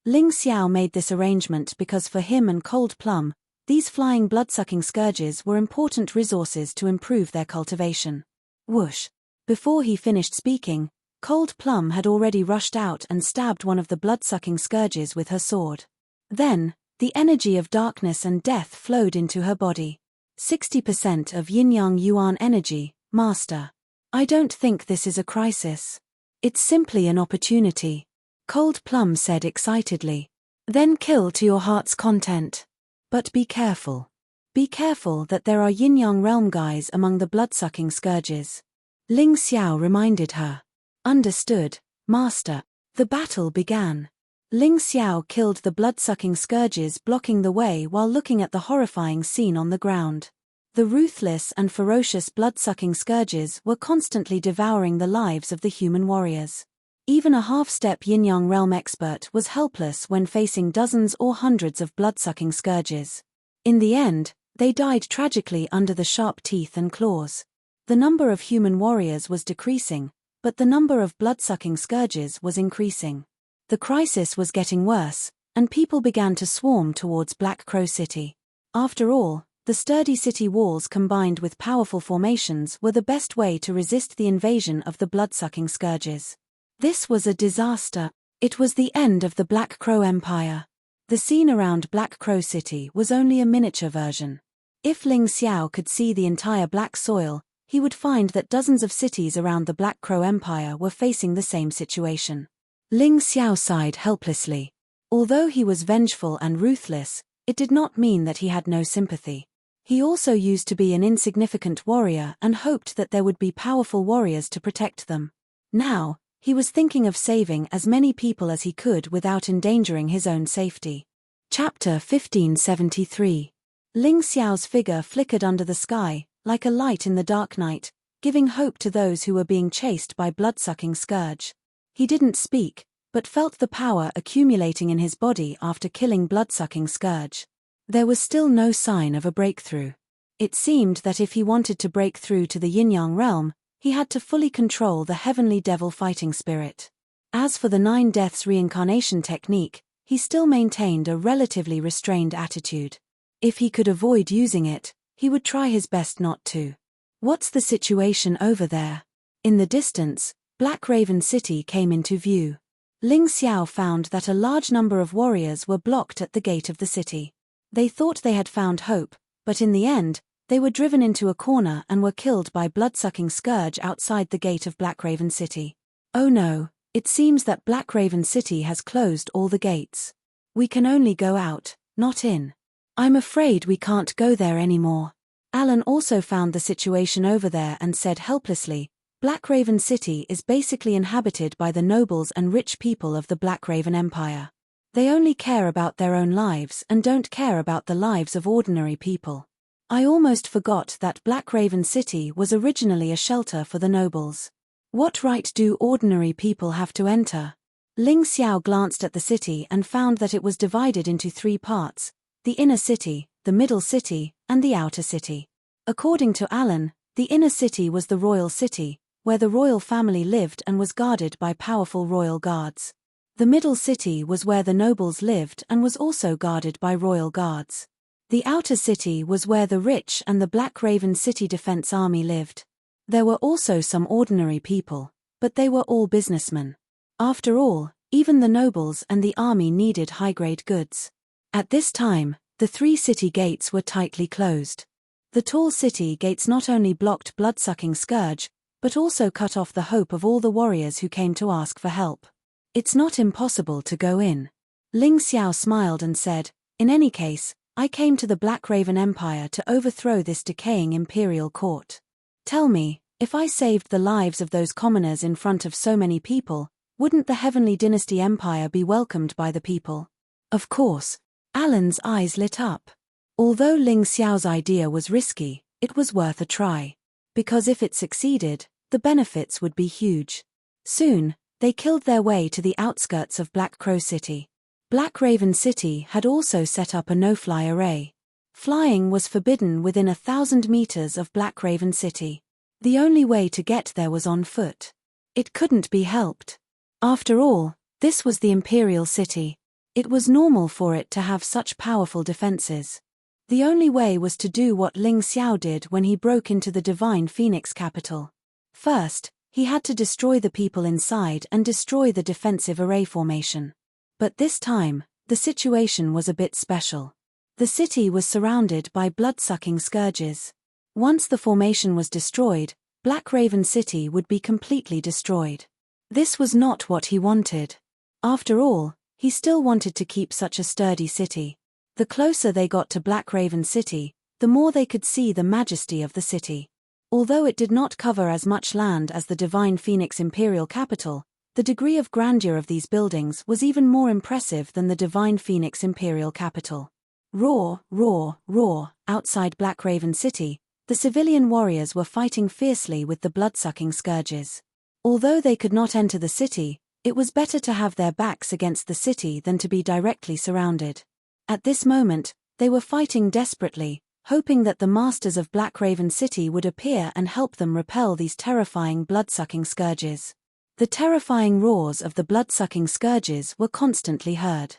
Ling Xiao made this arrangement because for him and Cold Plum, these flying blood-sucking scourges were important resources to improve their cultivation. Whoosh! Before he finished speaking, Cold Plum had already rushed out and stabbed one of the blood-sucking scourges with her sword. Then, the energy of darkness and death flowed into her body. 60% of Yin-Yang Yuan energy, Master. "I don't think this is a crisis. It's simply an opportunity," Cold Plum said excitedly. "Then kill to your heart's content. But be careful. Be careful that there are Yin-Yang realm guys among the blood-sucking scourges." Ling Xiao reminded her. "Understood, Master." The battle began. Ling Xiao killed the blood-sucking scourges blocking the way while looking at the horrifying scene on the ground. The ruthless and ferocious blood-sucking scourges were constantly devouring the lives of the human warriors. Even a half-step yin-yang realm expert was helpless when facing dozens or hundreds of blood-sucking scourges. In the end, they died tragically under the sharp teeth and claws. The number of human warriors was decreasing, but the number of blood-sucking scourges was increasing. The crisis was getting worse, and people began to swarm towards Black Crow City. After all, the sturdy city walls combined with powerful formations were the best way to resist the invasion of the blood-sucking scourges. This was a disaster. It was the end of the Black Crow Empire. The scene around Black Crow City was only a miniature version. If Ling Xiao could see the entire Black Soil, he would find that dozens of cities around the Black Crow Empire were facing the same situation. Ling Xiao sighed helplessly. Although he was vengeful and ruthless, it did not mean that he had no sympathy. He also used to be an insignificant warrior and hoped that there would be powerful warriors to protect them. Now, he was thinking of saving as many people as he could without endangering his own safety. Chapter 1573. Ling Xiao's figure flickered under the sky, like a light in the dark night, giving hope to those who were being chased by blood-sucking scourge. He didn't speak, but felt the power accumulating in his body after killing blood-sucking scourge. There was still no sign of a breakthrough. It seemed that if he wanted to break through to the yin-yang realm, he had to fully control the heavenly devil fighting spirit. As for the 9 deaths reincarnation technique, he still maintained a relatively restrained attitude. If he could avoid using it, he would try his best not to. What's the situation over there? In the distance, Black Raven City came into view. Ling Xiao found that a large number of warriors were blocked at the gate of the city. They thought they had found hope, but in the end, They were driven into a corner and were killed by blood-sucking scourge outside the gate of Blackraven City. Oh no, it seems that Blackraven City has closed all the gates. We can only go out, not in. I'm afraid we can't go there anymore. Alan also found the situation over there and said helplessly, Blackraven City is basically inhabited by the nobles and rich people of the Blackraven Empire. They only care about their own lives and don't care about the lives of ordinary people. I almost forgot that Blackraven City was originally a shelter for the nobles. What right do ordinary people have to enter? Ling Xiao glanced at the city and found that it was divided into 3 parts, the inner city, the middle city, and the outer city. According to Alan, the inner city was the royal city, where the royal family lived and was guarded by powerful royal guards. The middle city was where the nobles lived and was also guarded by royal guards. The outer city was where the rich and the Blackraven City Defense Army lived. There were also some ordinary people, but they were all businessmen. After all, even the nobles and the army needed high-grade goods. At this time, the 3 city gates were tightly closed. The tall city gates not only blocked blood-sucking scourge, but also cut off the hope of all the warriors who came to ask for help. It's not impossible to go in. Ling Xiao smiled and said, in any case, I came to the Blackraven Empire to overthrow this decaying imperial court. Tell me, if I saved the lives of those commoners in front of so many people, wouldn't the Heavenly Dynasty Empire be welcomed by the people? Of course. Alan's eyes lit up. Although Ling Xiao's idea was risky, it was worth a try. Because if it succeeded, the benefits would be huge. Soon, they killed their way to the outskirts of Black Crow City. Blackraven City had also set up a no-fly array. Flying was forbidden within 1,000 meters of Blackraven City. The only way to get there was on foot. It couldn't be helped. After all, this was the Imperial City. It was normal for it to have such powerful defenses. The only way was to do what Ling Xiao did when he broke into the Divine Phoenix capital. First, he had to destroy the people inside and destroy the defensive array formation. But this time, the situation was a bit special. The city was surrounded by blood-sucking scourges. Once the formation was destroyed, Blackraven City would be completely destroyed. This was not what he wanted. After all, he still wanted to keep such a sturdy city. The closer they got to Blackraven City, the more they could see the majesty of the city. Although it did not cover as much land as the Divine Phoenix Imperial Capital, the degree of grandeur of these buildings was even more impressive than the Divine Phoenix Imperial Capital. Roar, roar, roar, outside Blackraven City, the civilian warriors were fighting fiercely with the blood-sucking scourges. Although they could not enter the city, it was better to have their backs against the city than to be directly surrounded. At this moment, they were fighting desperately, hoping that the masters of Blackraven City would appear and help them repel these terrifying blood-sucking scourges. The terrifying roars of the blood-sucking scourges were constantly heard.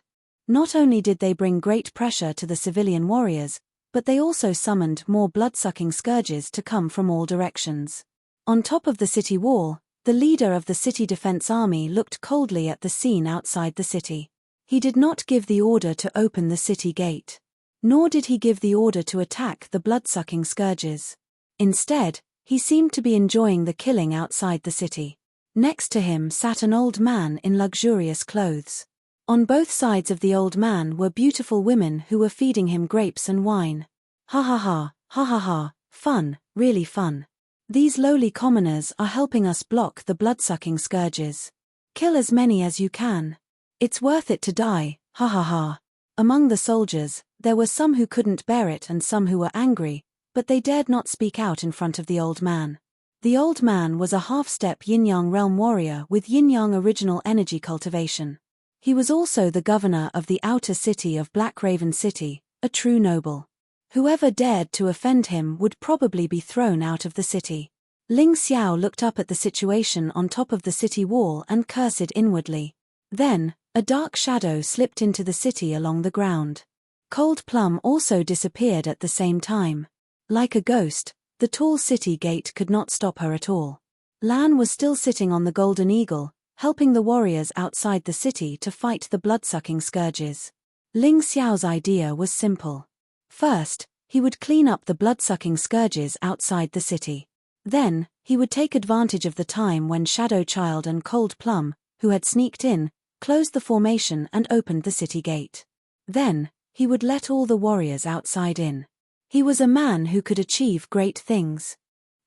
Not only did they bring great pressure to the civilian warriors, but they also summoned more blood-sucking scourges to come from all directions. On top of the city wall, the leader of the City Defense Army looked coldly at the scene outside the city. He did not give the order to open the city gate. Nor did he give the order to attack the blood-sucking scourges. Instead, he seemed to be enjoying the killing outside the city. Next to him sat an old man in luxurious clothes. On both sides of the old man were beautiful women who were feeding him grapes and wine. Ha ha ha, ha ha ha, fun, really fun. These lowly commoners are helping us block the blood-sucking scourges. Kill as many as you can. It's worth it to die, ha ha ha. Among the soldiers, there were some who couldn't bear it and some who were angry, but they dared not speak out in front of the old man. The old man was a half-step yin-yang realm warrior with yin-yang original energy cultivation. He was also the governor of the outer city of Blackraven City, a true noble. Whoever dared to offend him would probably be thrown out of the city. Ling Xiao looked up at the situation on top of the city wall and cursed inwardly. Then, a dark shadow slipped into the city along the ground. Cold Plum also disappeared at the same time. Like a ghost, the tall city gate could not stop her at all. Lan was still sitting on the Golden Eagle, helping the warriors outside the city to fight the blood-sucking scourges. Ling Xiao's idea was simple. First, He would clean up the blood-sucking scourges outside the city. Then, he would take advantage of the time when Shadow Child and Cold Plum, who had sneaked in, closed the formation and opened the city gate. Then, he would let all the warriors outside in. He was a man who could achieve great things.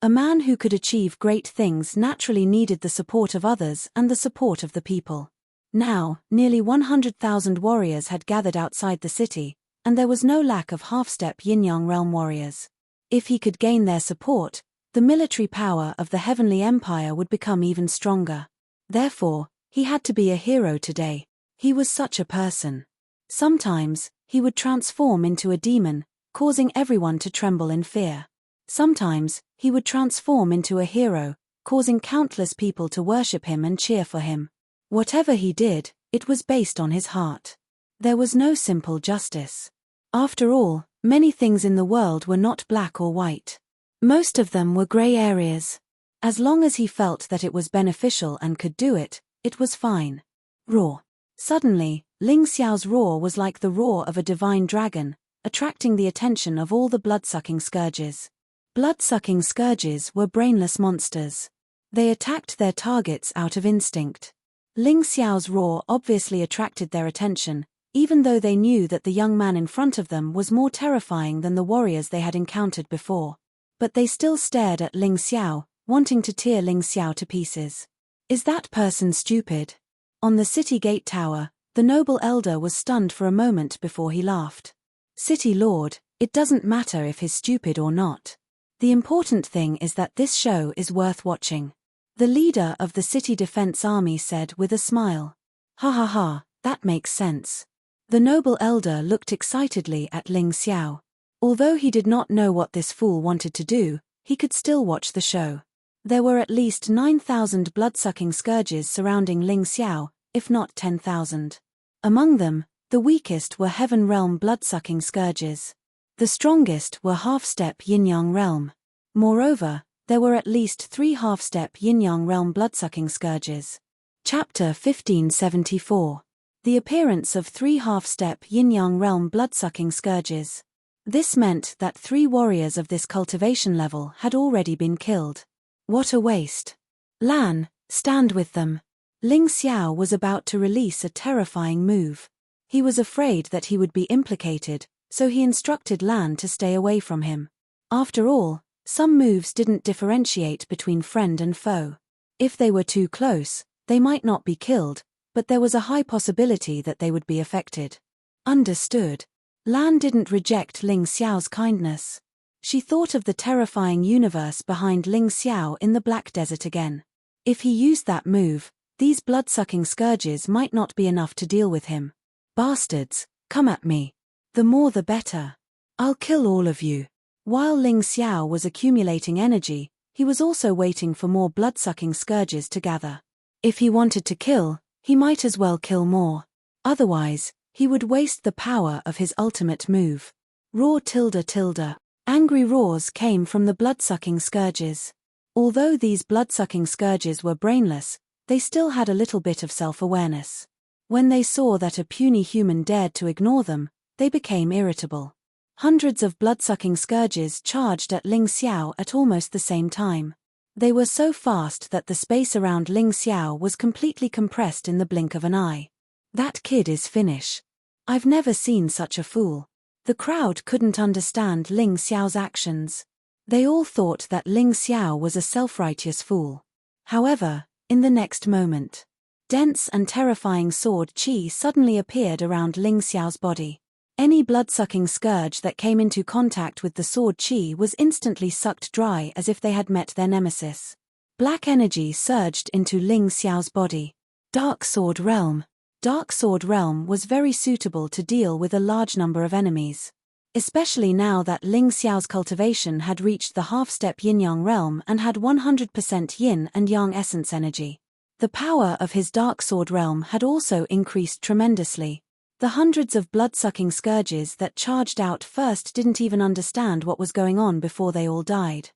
A man who could achieve great things naturally needed the support of others and the support of the people. Now, nearly 100,000 warriors had gathered outside the city, and there was no lack of half-step Yin-Yang realm warriors. If he could gain their support, the military power of the Heavenly Empire would become even stronger. Therefore, he had to be a hero today. He was such a person. Sometimes, he would transform into a demon, causing everyone to tremble in fear. Sometimes, he would transform into a hero, causing countless people to worship him and cheer for him. Whatever he did, it was based on his heart. There was no simple justice. After all, many things in the world were not black or white. Most of them were gray areas. As long as he felt that it was beneficial and could do it, it was fine. Roar. Suddenly, Ling Xiao's roar was like the roar of a divine dragon, attracting the attention of all the blood-sucking scourges. Blood-sucking scourges were brainless monsters. They attacked their targets out of instinct. Ling Xiao's roar obviously attracted their attention, even though they knew that the young man in front of them was more terrifying than the warriors they had encountered before. But they still stared at Ling Xiao, wanting to tear Ling Xiao to pieces. Is that person stupid? On the city gate tower, the noble elder was stunned for a moment before he laughed. City Lord, it doesn't matter if he's stupid or not. The important thing is that this show is worth watching. The leader of the city defense army said with a smile. Ha ha ha, that makes sense. The noble elder looked excitedly at Ling Xiao. Although he did not know what this fool wanted to do, he could still watch the show. There were at least 9,000 blood-sucking scourges surrounding Ling Xiao, if not 10,000. Among them, the weakest were Heaven Realm blood-sucking scourges. The strongest were half-step Yin-Yang Realm. Moreover, there were at least 3 half-step Yin-Yang Realm blood-sucking scourges. Chapter 1574. The appearance of 3 half-step Yin-Yang Realm blood-sucking scourges. This meant that 3 warriors of this cultivation level had already been killed. What a waste. Lan, stand with them. Ling Xiao was about to release a terrifying move. He was afraid that he would be implicated, so he instructed Lan to stay away from him. After all, some moves didn't differentiate between friend and foe. If they were too close, they might not be killed, but there was a high possibility that they would be affected. Understood. Lan didn't reject Ling Xiao's kindness. She thought of the terrifying universe behind Ling Xiao in the Black Desert again. If he used that move, these blood-sucking scourges might not be enough to deal with him. Bastards, come at me. The more the better. I'll kill all of you. While Ling Xiao was accumulating energy, he was also waiting for more blood-sucking scourges to gather. If he wanted to kill, he might as well kill more. Otherwise, he would waste the power of his ultimate move. Roar tilde tilde. Angry roars came from the blood-sucking scourges. Although these blood-sucking scourges were brainless, they still had a little bit of self-awareness. When they saw that a puny human dared to ignore them, they became irritable. Hundreds of blood-sucking scourges charged at Ling Xiao at almost the same time. They were so fast that the space around Ling Xiao was completely compressed in the blink of an eye. That kid is Finnish. I've never seen such a fool. The crowd couldn't understand Ling Xiao's actions. They all thought that Ling Xiao was a self-righteous fool. However, in the next moment, dense and terrifying sword chi suddenly appeared around Ling Xiao's body. Any blood-sucking scourge that came into contact with the sword chi was instantly sucked dry as if they had met their nemesis. Black energy surged into Ling Xiao's body. Dark Sword Realm. Dark Sword Realm was very suitable to deal with a large number of enemies. Especially now that Ling Xiao's cultivation had reached the half-step Yin-Yang realm and had 100% Yin and Yang essence energy. The power of his Dark Sword Realm had also increased tremendously. The hundreds of blood-sucking scourges that charged out first didn't even understand what was going on before they all died.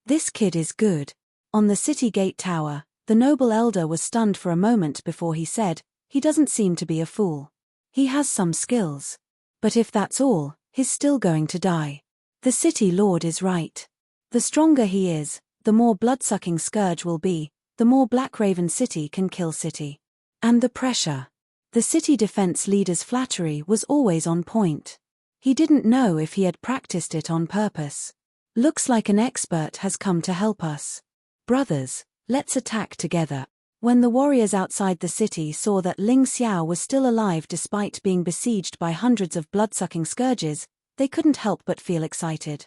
This kid is good. On the city gate tower, the noble elder was stunned for a moment before he said, he doesn't seem to be a fool. He has some skills. But if that's all, he's still going to die. The city lord is right. The stronger he is, the more blood-sucking scourge will be, the more Black Raven City can kill city. And the pressure. The city defense leader's flattery was always on point. He didn't know if he had practiced it on purpose. Looks like an expert has come to help us. Brothers, let's attack together. When the warriors outside the city saw that Ling Xiao was still alive despite being besieged by hundreds of blood-sucking scourges, they couldn't help but feel excited.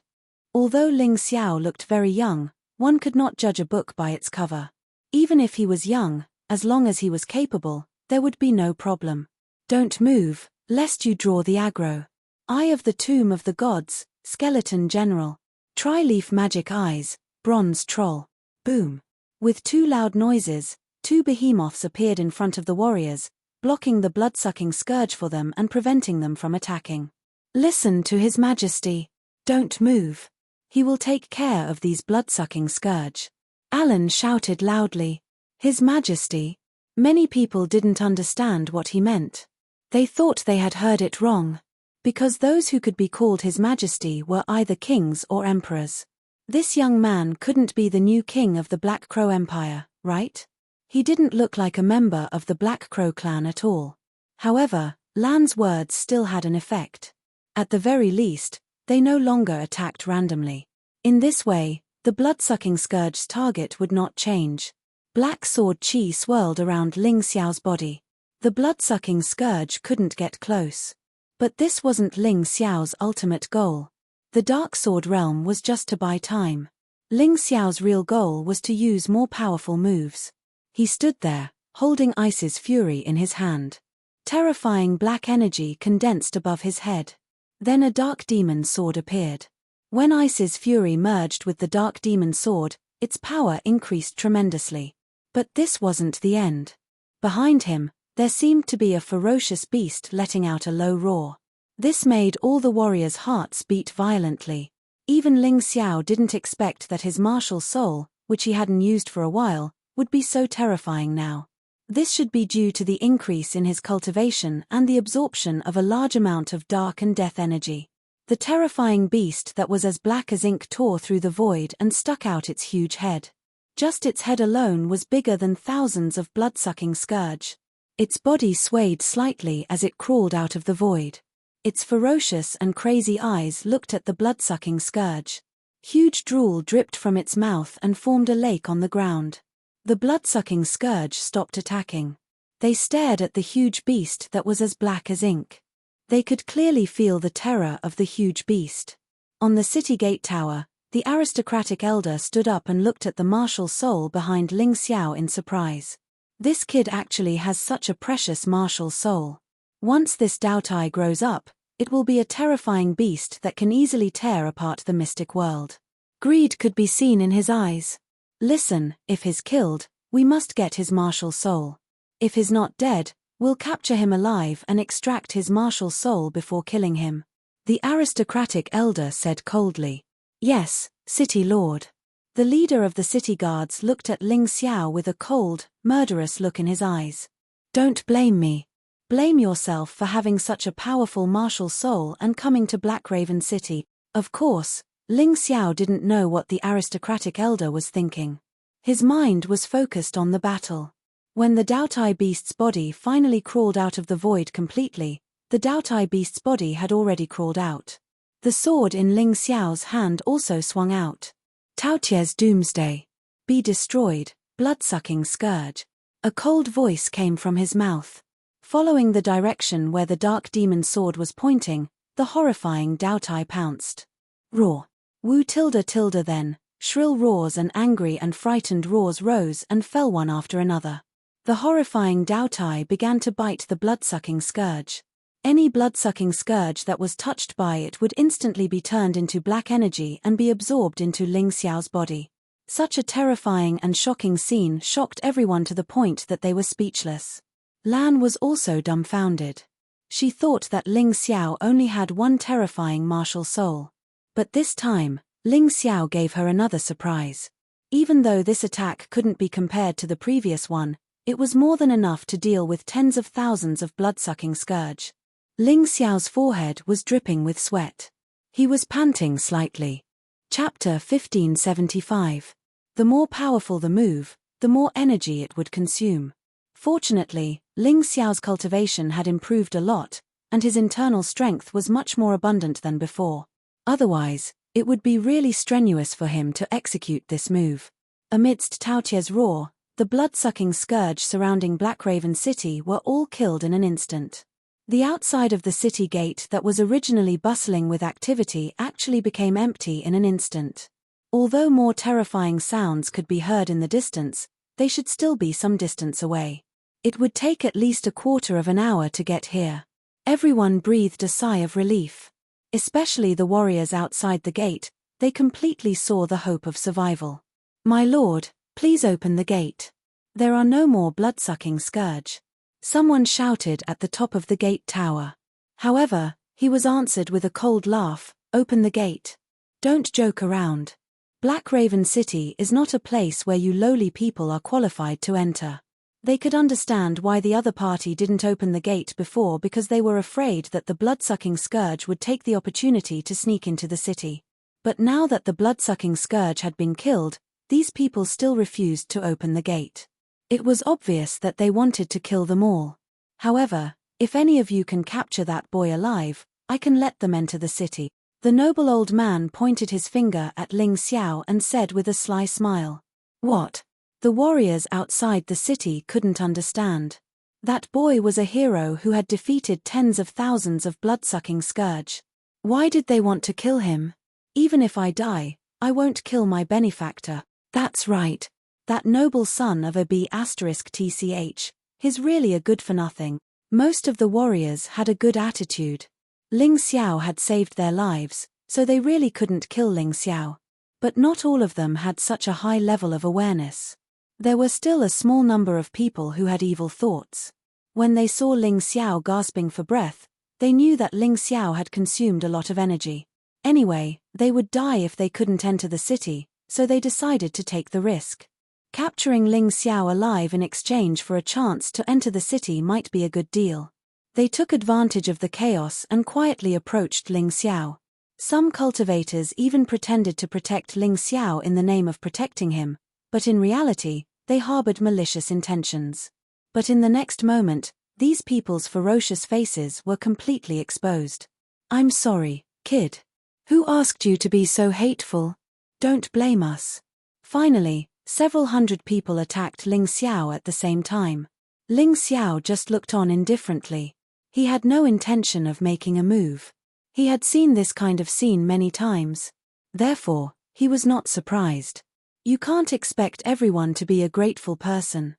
Although Ling Xiao looked very young, one could not judge a book by its cover. Even if he was young, as long as he was capable, there would be no problem. Don't move, lest you draw the aggro. Eye of the Tomb of the Gods, Skeleton General. Tri-leaf magic eyes, bronze troll. Boom. With two loud noises, two behemoths appeared in front of the warriors, blocking the blood-sucking scourge for them and preventing them from attacking. Listen to His Majesty. Don't move. He will take care of these blood-sucking scourge. Alan shouted loudly. His Majesty. Many people didn't understand what he meant. They thought they had heard it wrong. Because those who could be called His Majesty were either kings or emperors. This young man couldn't be the new king of the Black Crow Empire, right? He didn't look like a member of the Black Crow clan at all. However, Lan's words still had an effect. At the very least, they no longer attacked randomly. In this way, the blood-sucking scourge's target would not change. Black sword chi swirled around Ling Xiao's body. The blood-sucking scourge couldn't get close. But this wasn't Ling Xiao's ultimate goal. The Dark Sword realm was just to buy time. Ling Xiao's real goal was to use more powerful moves. He stood there, holding Ice's fury in his hand. Terrifying black energy condensed above his head. Then a dark demon sword appeared. When Ice's fury merged with the dark demon sword, its power increased tremendously. But this wasn't the end. Behind him, there seemed to be a ferocious beast letting out a low roar. This made all the warriors' hearts beat violently. Even Ling Xiao didn't expect that his martial soul, which he hadn't used for a while, would be so terrifying now. This should be due to the increase in his cultivation and the absorption of a large amount of dark and death energy. The terrifying beast that was as black as ink tore through the void and stuck out its huge head. Just its head alone was bigger than thousands of blood-sucking scourge. Its body swayed slightly as it crawled out of the void. Its ferocious and crazy eyes looked at the blood-sucking scourge. Huge drool dripped from its mouth and formed a lake on the ground. The blood-sucking scourge stopped attacking. They stared at the huge beast that was as black as ink. They could clearly feel the terror of the huge beast. On the city gate tower, the aristocratic elder stood up and looked at the martial soul behind Ling Xiao in surprise. This kid actually has such a precious martial soul. Once this Daotai grows up, it will be a terrifying beast that can easily tear apart the mystic world. Greed could be seen in his eyes. Listen, if he's killed, we must get his martial soul. If he's not dead, we'll capture him alive and extract his martial soul before killing him. The aristocratic elder said coldly. Yes, city lord. The leader of the city guards looked at Ling Xiao with a cold, murderous look in his eyes. Don't blame me. Blame yourself for having such a powerful martial soul and coming to Black Raven City. Of course, Ling Xiao didn't know what the aristocratic elder was thinking. His mind was focused on the battle. When the Daotai beast's body finally crawled out of the void completely, the Daotai beast's body had already crawled out. The sword in Ling Xiao's hand also swung out. Taotie's doomsday. Be destroyed, blood-sucking scourge. A cold voice came from his mouth. Following the direction where the dark demon sword was pointing, the horrifying Daotai pounced. Roar. Wu tilde tilde then, shrill roars and angry and frightened roars rose and fell one after another. The horrifying Daotai began to bite the blood-sucking scourge. Any blood-sucking scourge that was touched by it would instantly be turned into black energy and be absorbed into Ling Xiao's body. Such a terrifying and shocking scene shocked everyone to the point that they were speechless. Lan was also dumbfounded. She thought that Ling Xiao only had one terrifying martial soul. But this time, Ling Xiao gave her another surprise. Even though this attack couldn't be compared to the previous one, it was more than enough to deal with tens of thousands of blood-sucking scourge. Ling Xiao's forehead was dripping with sweat. He was panting slightly. Chapter 1575. The more powerful the move, the more energy it would consume. Fortunately, Ling Xiao's cultivation had improved a lot, and his internal strength was much more abundant than before. Otherwise, it would be really strenuous for him to execute this move. Amidst Taotie's roar, the blood-sucking scourge surrounding Blackraven City were all killed in an instant. The outside of the city gate that was originally bustling with activity actually became empty in an instant. Although more terrifying sounds could be heard in the distance, they should still be some distance away. It would take at least a quarter of an hour to get here. Everyone breathed a sigh of relief. Especially the warriors outside the gate, they completely saw the hope of survival. "My lord, please open the gate. There are no more blood-sucking scourge," someone shouted at the top of the gate tower. However, he was answered with a cold laugh, "Open the gate. Don't joke around. Blackraven City is not a place where you lowly people are qualified to enter." They could understand why the other party didn't open the gate before, because they were afraid that the blood-sucking scourge would take the opportunity to sneak into the city. But now that the blood-sucking scourge had been killed, these people still refused to open the gate. It was obvious that they wanted to kill them all. "However, if any of you can capture that boy alive, I can let them enter the city." The noble old man pointed his finger at Ling Xiao and said with a sly smile. "What?" The warriors outside the city couldn't understand. That boy was a hero who had defeated tens of thousands of blood-sucking scourge. Why did they want to kill him? "Even if I die, I won't kill my benefactor." That's right. That noble son of a B*TCH, he's really a good-for-nothing. Most of the warriors had a good attitude. Ling Xiao had saved their lives, so they really couldn't kill Ling Xiao. But not all of them had such a high level of awareness. There were still a small number of people who had evil thoughts. When they saw Ling Xiao gasping for breath, they knew that Ling Xiao had consumed a lot of energy. Anyway, they would die if they couldn't enter the city, so they decided to take the risk. Capturing Ling Xiao alive in exchange for a chance to enter the city might be a good deal. They took advantage of the chaos and quietly approached Ling Xiao. Some cultivators even pretended to protect Ling Xiao in the name of protecting him, but in reality, they harbored malicious intentions. But in the next moment, these people's ferocious faces were completely exposed. "I'm sorry, kid. Who asked you to be so hateful? Don't blame us." Finally, several hundred people attacked Ling Xiao at the same time. Ling Xiao just looked on indifferently. He had no intention of making a move. He had seen this kind of scene many times. Therefore, he was not surprised. You can't expect everyone to be a grateful person.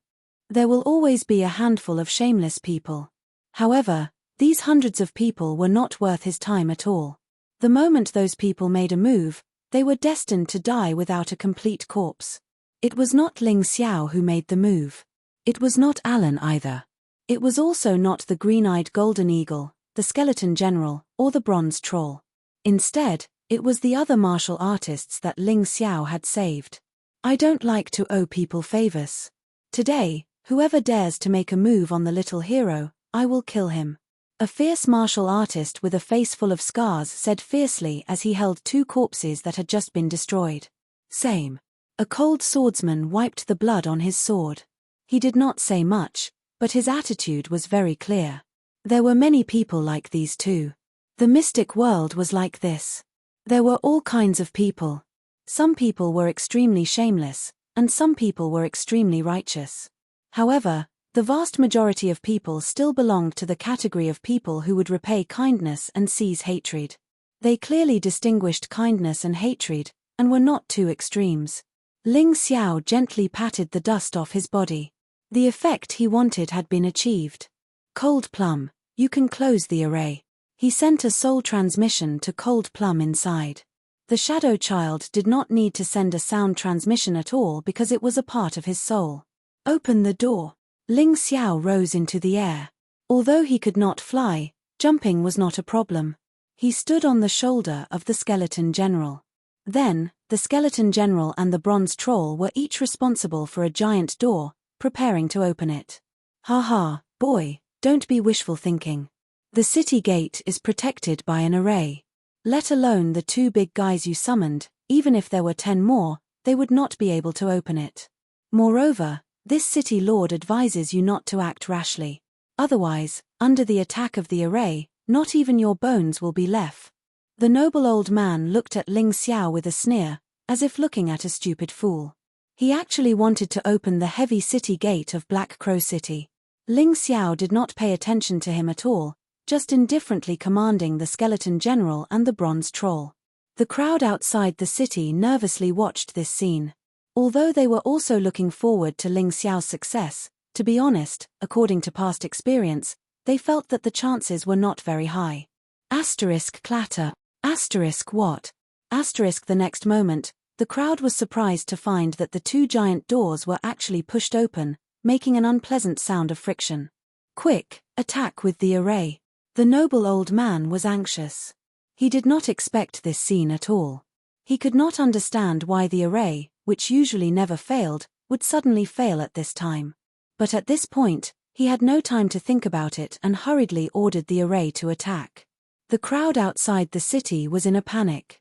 There will always be a handful of shameless people. However, these hundreds of people were not worth his time at all. The moment those people made a move, they were destined to die without a complete corpse. It was not Ling Xiao who made the move. It was not Alan either. It was also not the green-eyed golden eagle, the skeleton general, or the bronze troll. Instead, it was the other martial artists that Ling Xiao had saved. "I don't like to owe people favors. Today, whoever dares to make a move on the little hero, I will kill him." A fierce martial artist with a face full of scars said fiercely as he held two corpses that had just been destroyed. "Same." A cold swordsman wiped the blood on his sword. He did not say much, but his attitude was very clear. There were many people like these too. The mystic world was like this. There were all kinds of people. Some people were extremely shameless, and some people were extremely righteous. However, the vast majority of people still belonged to the category of people who would repay kindness and seize hatred. They clearly distinguished kindness and hatred, and were not two extremes. Ling Xiao gently patted the dust off his body. The effect he wanted had been achieved. "Cold Plum, you can close the array." He sent a soul transmission to Cold Plum inside. The Shadow Child did not need to send a sound transmission at all because it was a part of his soul. "Open the door." Ling Xiao rose into the air. Although he could not fly, jumping was not a problem. He stood on the shoulder of the skeleton general. Then, the skeleton general and the bronze troll were each responsible for a giant door, preparing to open it. "Ha, boy, don't be wishful thinking. The city gate is protected by an array. Let alone the 2 big guys you summoned, even if there were 10 more, they would not be able to open it. Moreover, this city lord advises you not to act rashly. Otherwise, under the attack of the array, not even your bones will be left. The noble old man looked at Ling Xiao with a sneer, as if looking at a stupid fool. He actually wanted to open the heavy city gate of Black Crow City. Ling Xiao did not pay attention to him at all, just indifferently commanding the skeleton general and the bronze troll. The crowd outside the city nervously watched this scene. Although they were also looking forward to Ling Xiao's success, to be honest, according to past experience, they felt that the chances were not very high. Asterisk clatter. Asterisk what? Asterisk the next moment, the crowd was surprised to find that the 2 giant doors were actually pushed open, making an unpleasant sound of friction. Quick, attack with the array. The noble old man was anxious. He did not expect this scene at all. He could not understand why the array, which usually never failed, would suddenly fail at this time. But at this point, he had no time to think about it and hurriedly ordered the array to attack. The crowd outside the city was in a panic.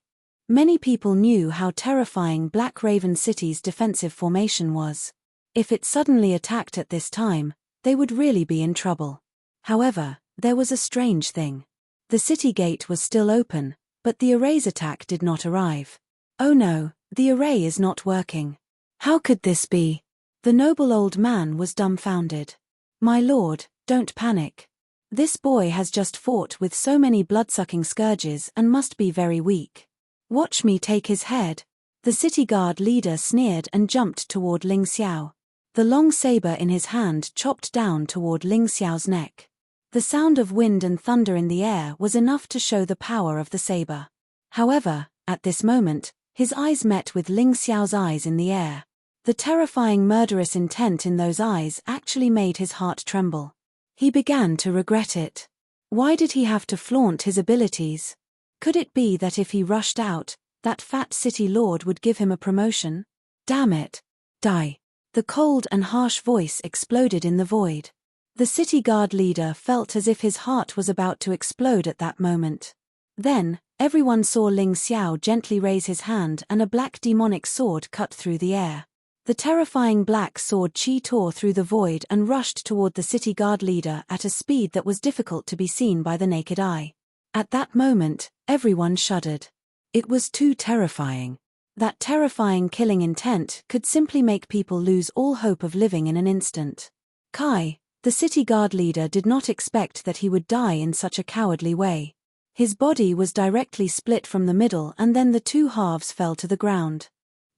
Many people knew how terrifying Black Raven City's defensive formation was. If it suddenly attacked at this time, they would really be in trouble. However, there was a strange thing. The city gate was still open, but the array's attack did not arrive. Oh no, the array is not working. How could this be? The noble old man was dumbfounded. My lord, don't panic. This boy has just fought with so many blood-sucking scourges and must be very weak. Watch me take his head. The city guard leader sneered and jumped toward Ling Xiao. The long saber in his hand chopped down toward Ling Xiao's neck. The sound of wind and thunder in the air was enough to show the power of the saber. However, at this moment, his eyes met with Ling Xiao's eyes in the air. The terrifying murderous intent in those eyes actually made his heart tremble. He began to regret it. Why did he have to flaunt his abilities? Could it be that if he rushed out, that fat city lord would give him a promotion? Damn it. Die. The cold and harsh voice exploded in the void. The city guard leader felt as if his heart was about to explode at that moment. Then, everyone saw Ling Xiao gently raise his hand and a black demonic sword cut through the air. The terrifying black sword Qi tore through the void and rushed toward the city guard leader at a speed that was difficult to be seen by the naked eye. At that moment, everyone shuddered. It was too terrifying. That terrifying killing intent could simply make people lose all hope of living in an instant. Kai, the city guard leader, did not expect that he would die in such a cowardly way. His body was directly split from the middle and then the 2 halves fell to the ground.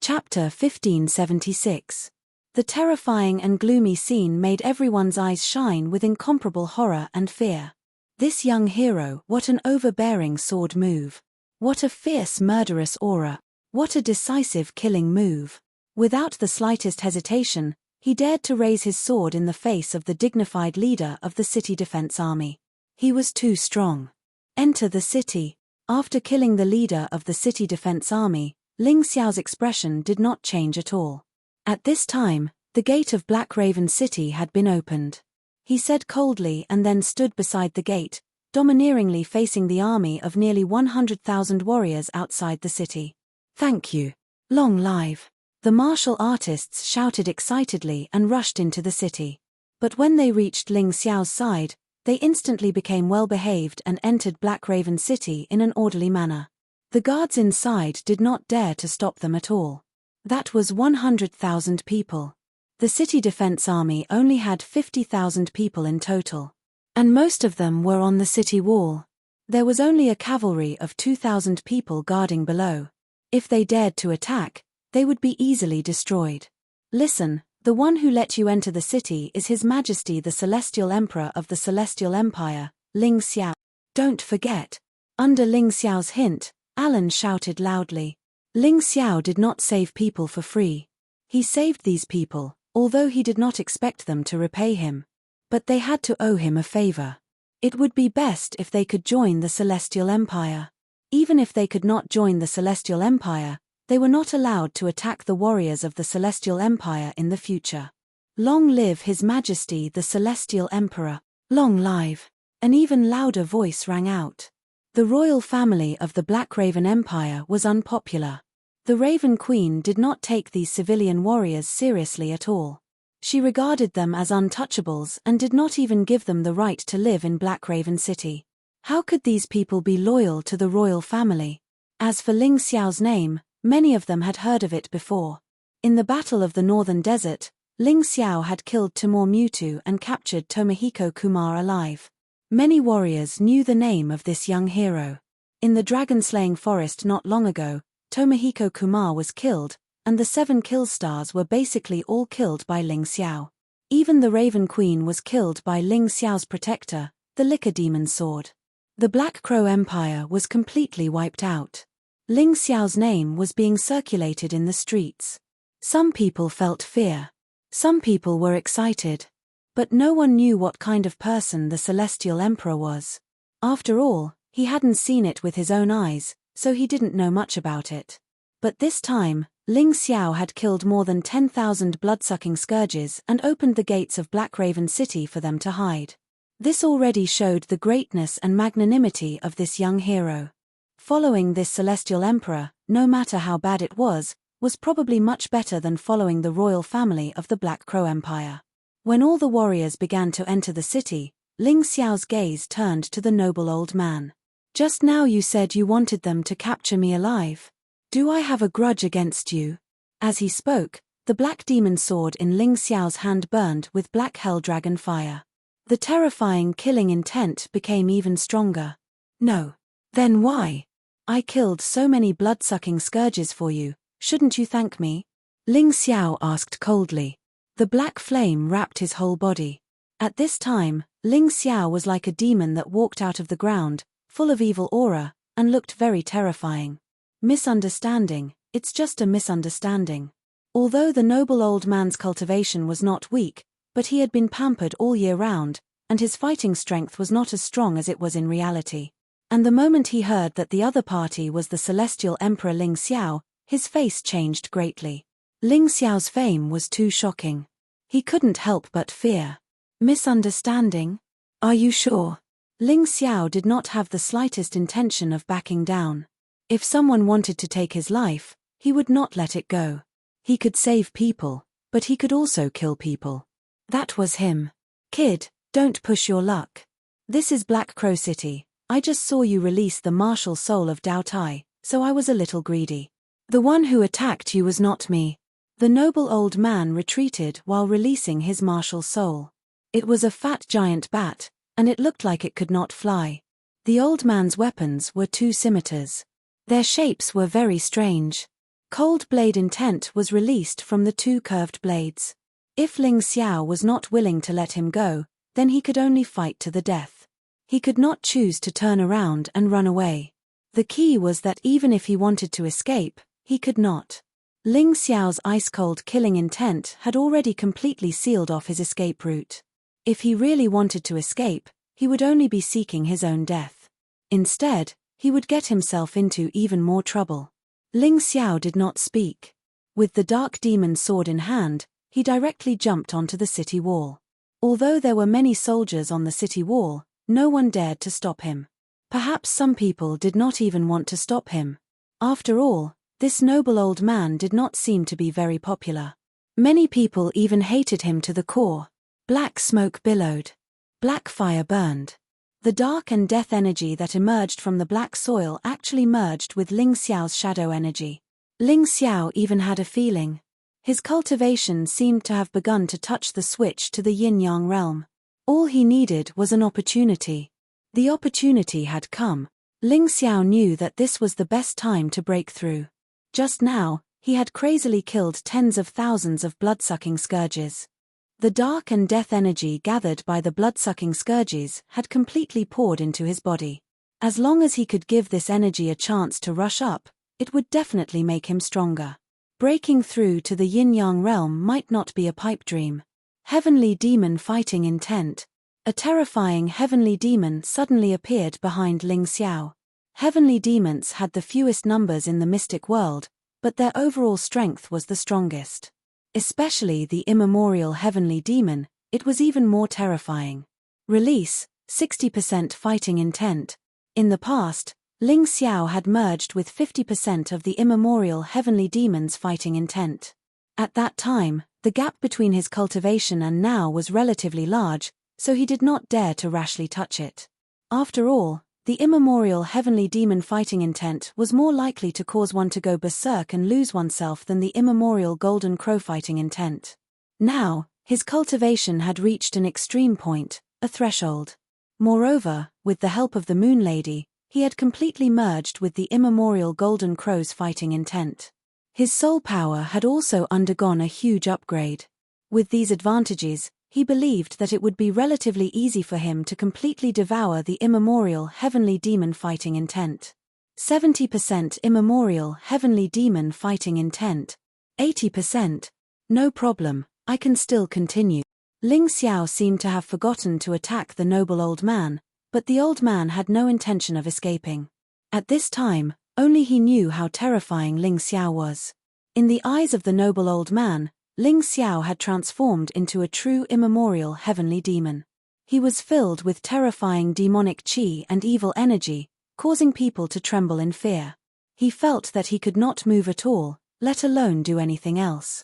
Chapter 1576. The terrifying and gloomy scene made everyone's eyes shine with incomparable horror and fear. This young hero, what an overbearing sword move. What a fierce murderous aura. What a decisive killing move. Without the slightest hesitation, he dared to raise his sword in the face of the dignified leader of the city defense army. He was too strong. Enter the city. After killing the leader of the city defense army, Ling Xiao's expression did not change at all. At this time, the gate of Black Raven City had been opened. He said coldly and then stood beside the gate, domineeringly facing the army of nearly 100,000 warriors outside the city. Thank you. Long live. The martial artists shouted excitedly and rushed into the city. But when they reached Ling Xiao's side, they instantly became well-behaved and entered Black Raven City in an orderly manner. The guards inside did not dare to stop them at all. That was 100,000 people. The city defense army only had 50,000 people in total. And most of them were on the city wall. There was only a cavalry of 2,000 people guarding below. If they dared to attack, they would be easily destroyed. Listen, the one who let you enter the city is His Majesty the Celestial Emperor of the Celestial Empire, Ling Xiao. Don't forget. Under Ling Xiao's hint, Alan shouted loudly. Ling Xiao did not save people for free. He saved these people, although he did not expect them to repay him. But they had to owe him a favor. It would be best if they could join the Celestial Empire. Even if they could not join the Celestial Empire, they were not allowed to attack the warriors of the Celestial Empire in the future. Long live His Majesty the Celestial Emperor. Long live. An even louder voice rang out. The royal family of the Black Raven Empire was unpopular. The Raven Queen did not take these civilian warriors seriously at all. She regarded them as untouchables and did not even give them the right to live in Black Raven City. How could these people be loyal to the royal family? As for Ling Xiao's name, many of them had heard of it before. In the Battle of the Northern Desert, Ling Xiao had killed Timur Mewtwo and captured Tomohiko Kumar alive. Many warriors knew the name of this young hero. In the dragon-slaying forest not long ago, Tomohiko Kumar was killed, and the 7 kill stars were basically all killed by Ling Xiao. Even the Raven Queen was killed by Ling Xiao's protector, the Liquor Demon's sword. The Black Crow Empire was completely wiped out. Ling Xiao's name was being circulated in the streets. Some people felt fear. Some people were excited. But no one knew what kind of person the Celestial Emperor was. After all, he hadn't seen it with his own eyes, so he didn't know much about it. But this time, Ling Xiao had killed more than 10,000 blood-sucking scourges and opened the gates of Black Raven City for them to hide. This already showed the greatness and magnanimity of this young hero. Following this Celestial Emperor, no matter how bad it was probably much better than following the royal family of the Black Crow Empire. When all the warriors began to enter the city, Ling Xiao's gaze turned to the noble old man. Just now you said you wanted them to capture me alive. Do I have a grudge against you? As he spoke, the black demon sword in Ling Xiao's hand burned with black hell dragon fire. The terrifying killing intent became even stronger. No. Then why? I killed so many blood-sucking scourges for you, shouldn't you thank me? Ling Xiao asked coldly. The black flame wrapped his whole body. At this time, Ling Xiao was like a demon that walked out of the ground, full of evil aura, and looked very terrifying. Misunderstanding, it's just a misunderstanding. Although the noble old man's cultivation was not weak, but he had been pampered all year round, and his fighting strength was not as strong as it was in reality. And the moment he heard that the other party was the Celestial Emperor Ling Xiao, his face changed greatly. Ling Xiao's fame was too shocking. He couldn't help but fear. Misunderstanding? Are you sure? Ling Xiao did not have the slightest intention of backing down. If someone wanted to take his life, he would not let it go. He could save people, but he could also kill people. That was him. Kid, don't push your luck. This is Black Crow City. I just saw you release the martial soul of Dao Tai, so I was a little greedy. The one who attacked you was not me. The noble old man retreated while releasing his martial soul. It was a fat giant bat, and it looked like it could not fly. The old man's weapons were 2 scimitars. Their shapes were very strange. Cold blade intent was released from the 2 curved blades. If Ling Xiao was not willing to let him go, then he could only fight to the death. He could not choose to turn around and run away. The key was that even if he wanted to escape, he could not. Ling Xiao's ice-cold killing intent had already completely sealed off his escape route. If he really wanted to escape, he would only be seeking his own death. Instead, he would get himself into even more trouble. Ling Xiao did not speak. With the dark demon sword in hand, he directly jumped onto the city wall. Although there were many soldiers on the city wall, no one dared to stop him. Perhaps some people did not even want to stop him. After all, this noble old man did not seem to be very popular. Many people even hated him to the core. Black smoke billowed. Black fire burned. The dark and death energy that emerged from the black soil actually merged with Ling Xiao's shadow energy. Ling Xiao even had a feeling. His cultivation seemed to have begun to touch the switch to the yin-yang realm. All he needed was an opportunity. The opportunity had come. Ling Xiao knew that this was the best time to break through. Just now, he had crazily killed tens of thousands of blood-sucking scourges. The dark and death energy gathered by the blood-sucking scourges had completely poured into his body. As long as he could give this energy a chance to rush up, it would definitely make him stronger. Breaking through to the yin-yang realm might not be a pipe dream. Heavenly demon fighting intent. A terrifying heavenly demon suddenly appeared behind Ling Xiao. Heavenly demons had the fewest numbers in the mystic world, but their overall strength was the strongest. Especially the immemorial heavenly demon, it was even more terrifying. Release, 60% fighting intent. In the past, Ling Xiao had merged with 50% of the immemorial heavenly demons fighting intent. At that time, the gap between his cultivation and now was relatively large, so he did not dare to rashly touch it. After all, the immemorial heavenly demon fighting intent was more likely to cause one to go berserk and lose oneself than the immemorial golden crow fighting intent. Now, his cultivation had reached an extreme point, a threshold. Moreover, with the help of the Moon Lady, he had completely merged with the immemorial golden crow's fighting intent. His soul power had also undergone a huge upgrade. With these advantages, he believed that it would be relatively easy for him to completely devour the immemorial heavenly demon fighting intent. 70% immemorial heavenly demon fighting intent. 80%. No problem, I can still continue. Ling Xiao seemed to have forgotten to attack the noble old man, but the old man had no intention of escaping. At this time, only he knew how terrifying Ling Xiao was. In the eyes of the noble old man, Ling Xiao had transformed into a true immemorial heavenly demon. He was filled with terrifying demonic qi and evil energy, causing people to tremble in fear. He felt that he could not move at all, let alone do anything else.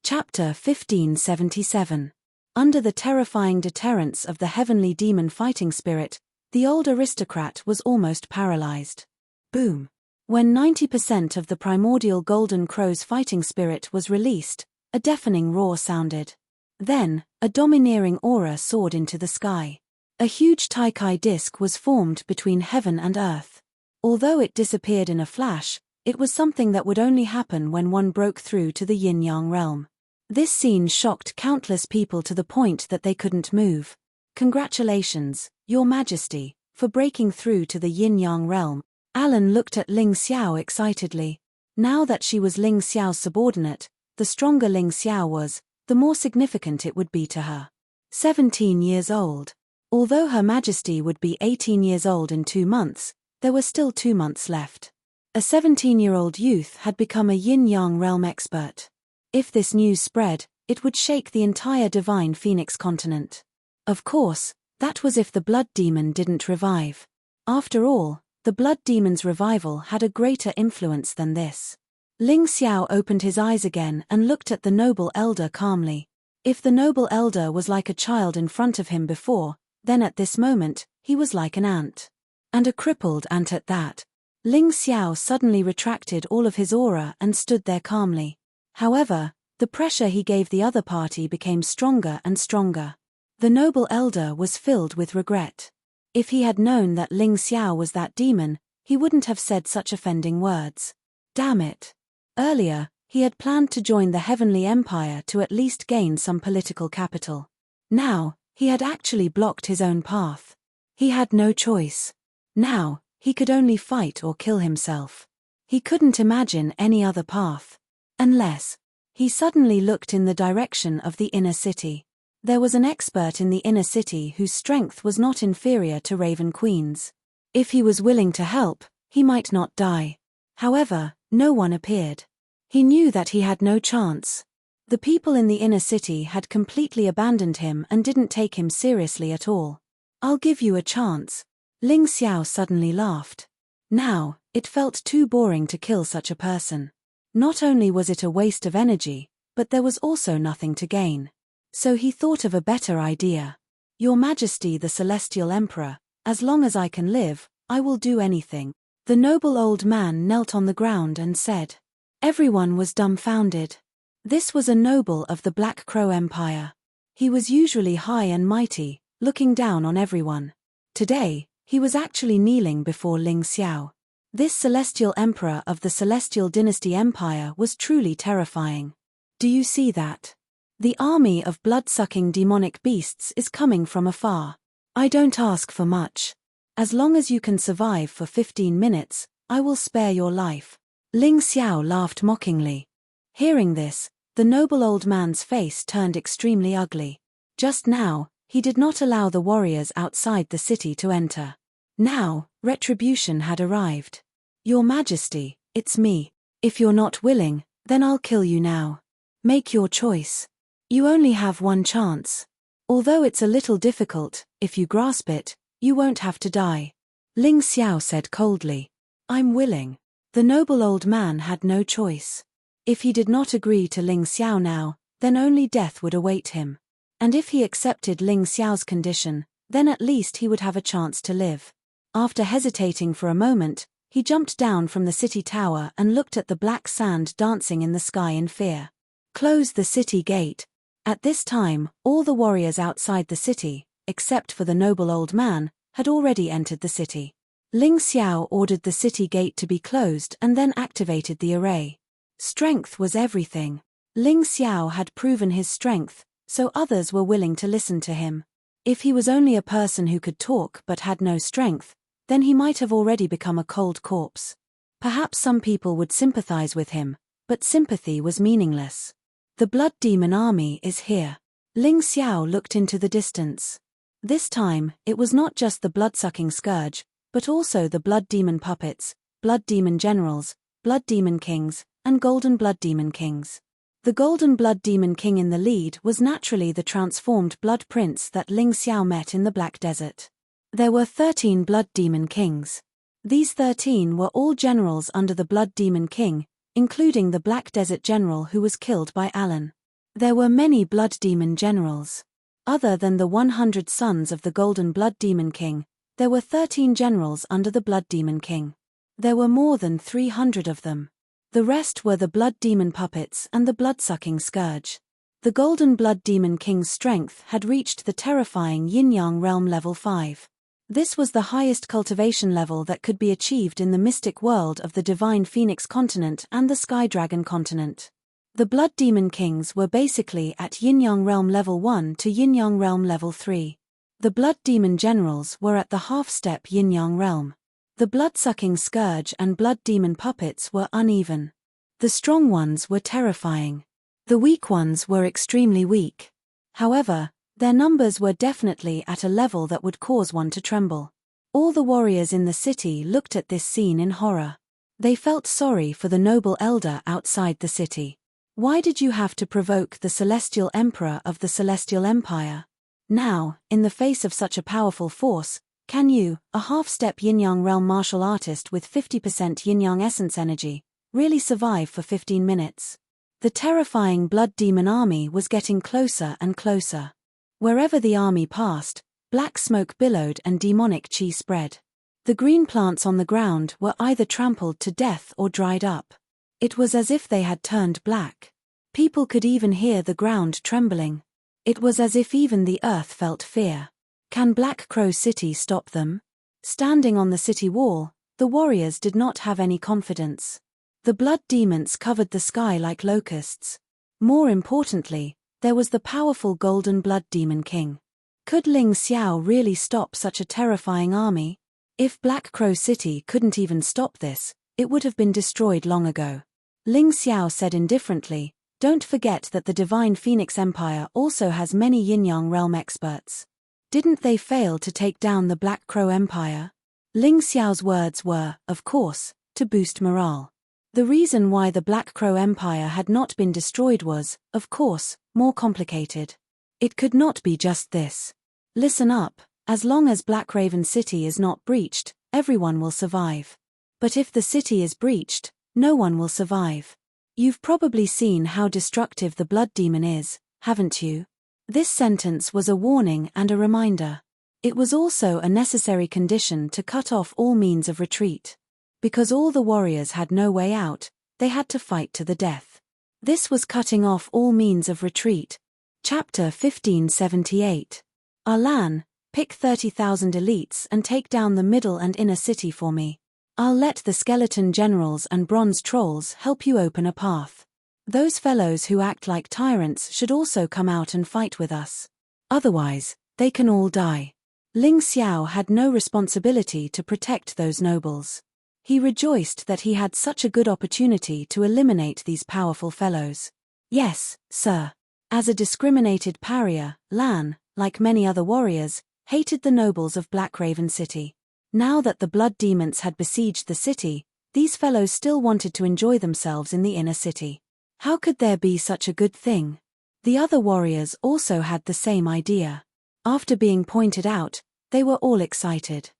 Chapter 1577. Under the terrifying deterrence of the heavenly demon fighting spirit, the old aristocrat was almost paralyzed. Boom! When 90% of the primordial golden crow's fighting spirit was released, a deafening roar sounded. Then, a domineering aura soared into the sky. A huge Taikai disk was formed between heaven and earth. Although it disappeared in a flash, it was something that would only happen when one broke through to the yin-yang realm. This scene shocked countless people to the point that they couldn't move. Congratulations, Your Majesty, for breaking through to the yin-yang realm. Alan looked at Ling Xiao excitedly. Now that she was Ling Xiao's subordinate, the stronger Ling Xiao was, the more significant it would be to her. 17 years old. Although Her Majesty would be 18 years old in 2 months, there were still 2 months left. A 17-year-old youth had become a yin-yang realm expert. If this news spread, it would shake the entire divine Phoenix continent. Of course, that was if the blood demon didn't revive. After all, the blood demon's revival had a greater influence than this. Ling Xiao opened his eyes again and looked at the noble elder calmly. If the noble elder was like a child in front of him before, then at this moment, he was like an ant. And a crippled ant at that. Ling Xiao suddenly retracted all of his aura and stood there calmly. However, the pressure he gave the other party became stronger and stronger. The noble elder was filled with regret. If he had known that Ling Xiao was that demon, he wouldn't have said such offending words. Damn it. Earlier, he had planned to join the Heavenly Empire to at least gain some political capital. Now, he had actually blocked his own path. He had no choice. Now, he could only fight or kill himself. He couldn't imagine any other path. Unless, he suddenly looked in the direction of the inner city. There was an expert in the inner city whose strength was not inferior to Raven Queen's. If he was willing to help, he might not die. However, no one appeared. He knew that he had no chance. The people in the inner city had completely abandoned him and didn't take him seriously at all. I'll give you a chance. Ling Xiao suddenly laughed. Now, it felt too boring to kill such a person. Not only was it a waste of energy, but there was also nothing to gain. So he thought of a better idea. Your Majesty the Celestial Emperor, as long as I can live, I will do anything. The noble old man knelt on the ground and said. Everyone was dumbfounded. This was a noble of the Black Crow Empire. He was usually high and mighty, looking down on everyone. Today, he was actually kneeling before Ling Xiao. This celestial emperor of the Celestial Dynasty Empire was truly terrifying. Do you see that? The army of blood-sucking demonic beasts is coming from afar. I don't ask for much. As long as you can survive for 15 minutes, I will spare your life. Ling Xiao laughed mockingly. Hearing this, the noble old man's face turned extremely ugly. Just now, he did not allow the warriors outside the city to enter. Now, retribution had arrived. Your Majesty, it's me. If you're not willing, then I'll kill you now. Make your choice. You only have one chance. Although it's a little difficult, if you grasp it, you won't have to die. Ling Xiao said coldly. I'm willing. The noble old man had no choice. If he did not agree to Ling Xiao now, then only death would await him. And if he accepted Ling Xiao's condition, then at least he would have a chance to live. After hesitating for a moment, he jumped down from the city tower and looked at the black sand dancing in the sky in fear. Close the city gate. At this time, all the warriors outside the city, except for the noble old man, had already entered the city. Ling Xiao ordered the city gate to be closed and then activated the array. Strength was everything. Ling Xiao had proven his strength, so others were willing to listen to him. If he was only a person who could talk but had no strength, then he might have already become a cold corpse. Perhaps some people would sympathize with him, but sympathy was meaningless. The blood demon army is here. Ling Xiao looked into the distance. This time, it was not just the blood-sucking scourge, but also the blood demon puppets, blood demon generals, blood demon kings, and golden blood demon kings. The golden blood demon king in the lead was naturally the transformed blood prince that Ling Xiao met in the Black Desert. There were 13 blood demon kings. These 13 were all generals under the blood demon king, including the Black Desert general who was killed by Alan. There were many blood demon generals. Other than the 100 sons of the golden blood demon king, there were 13 generals under the blood demon king. There were more than 300 of them. The rest were the blood demon puppets and the blood-sucking scourge. The golden blood demon king's strength had reached the terrifying yin-yang realm level 5. This was the highest cultivation level that could be achieved in the mystic world of the divine phoenix continent and the sky dragon continent. The blood demon kings were basically at yin-yang realm level 1 to yin-yang realm level 3. The blood demon generals were at the half-step yin-yang realm. The blood-sucking scourge and blood demon puppets were uneven. The strong ones were terrifying. The weak ones were extremely weak. However, their numbers were definitely at a level that would cause one to tremble. All the warriors in the city looked at this scene in horror. They felt sorry for the noble elder outside the city. Why did you have to provoke the celestial emperor of the celestial empire? Now, in the face of such a powerful force, can you, a half-step yin-yang realm martial artist with 50% yin-yang essence energy, really survive for 15 minutes? The terrifying blood demon army was getting closer and closer. Wherever the army passed, black smoke billowed and demonic chi spread. The green plants on the ground were either trampled to death or dried up. It was as if they had turned black. People could even hear the ground trembling. It was as if even the earth felt fear. Can Black Crow City stop them? Standing on the city wall, the warriors did not have any confidence. The blood demons covered the sky like locusts. More importantly, there was the powerful golden blood demon king. Could Ling Xiao really stop such a terrifying army? If Black Crow City couldn't even stop this, it would have been destroyed long ago. Ling Xiao said indifferently, "Don't forget that the Divine Phoenix Empire also has many yin-yang realm experts. Didn't they fail to take down the Black Crow Empire?" Ling Xiao's words were, of course, to boost morale. The reason why the Black Crow Empire had not been destroyed was, of course, more complicated. It could not be just this. Listen up, as long as Black Raven City is not breached, everyone will survive. But if the city is breached, no one will survive. You've probably seen how destructive the blood demon is, haven't you? This sentence was a warning and a reminder. It was also a necessary condition to cut off all means of retreat. Because all the warriors had no way out, they had to fight to the death. This was cutting off all means of retreat. Chapter 1578. Arlan, pick 30,000 elites and take down the middle and inner city for me. I'll let the skeleton generals and bronze trolls help you open a path. Those fellows who act like tyrants should also come out and fight with us. Otherwise, they can all die. Ling Xiao had no responsibility to protect those nobles. He rejoiced that he had such a good opportunity to eliminate these powerful fellows. Yes, sir. As a discriminated pariah, Lan, like many other warriors, hated the nobles of Black Raven City. Now that the blood demons had besieged the city, these fellows still wanted to enjoy themselves in the inner city. How could there be such a good thing? The other warriors also had the same idea. After being pointed out, they were all excited.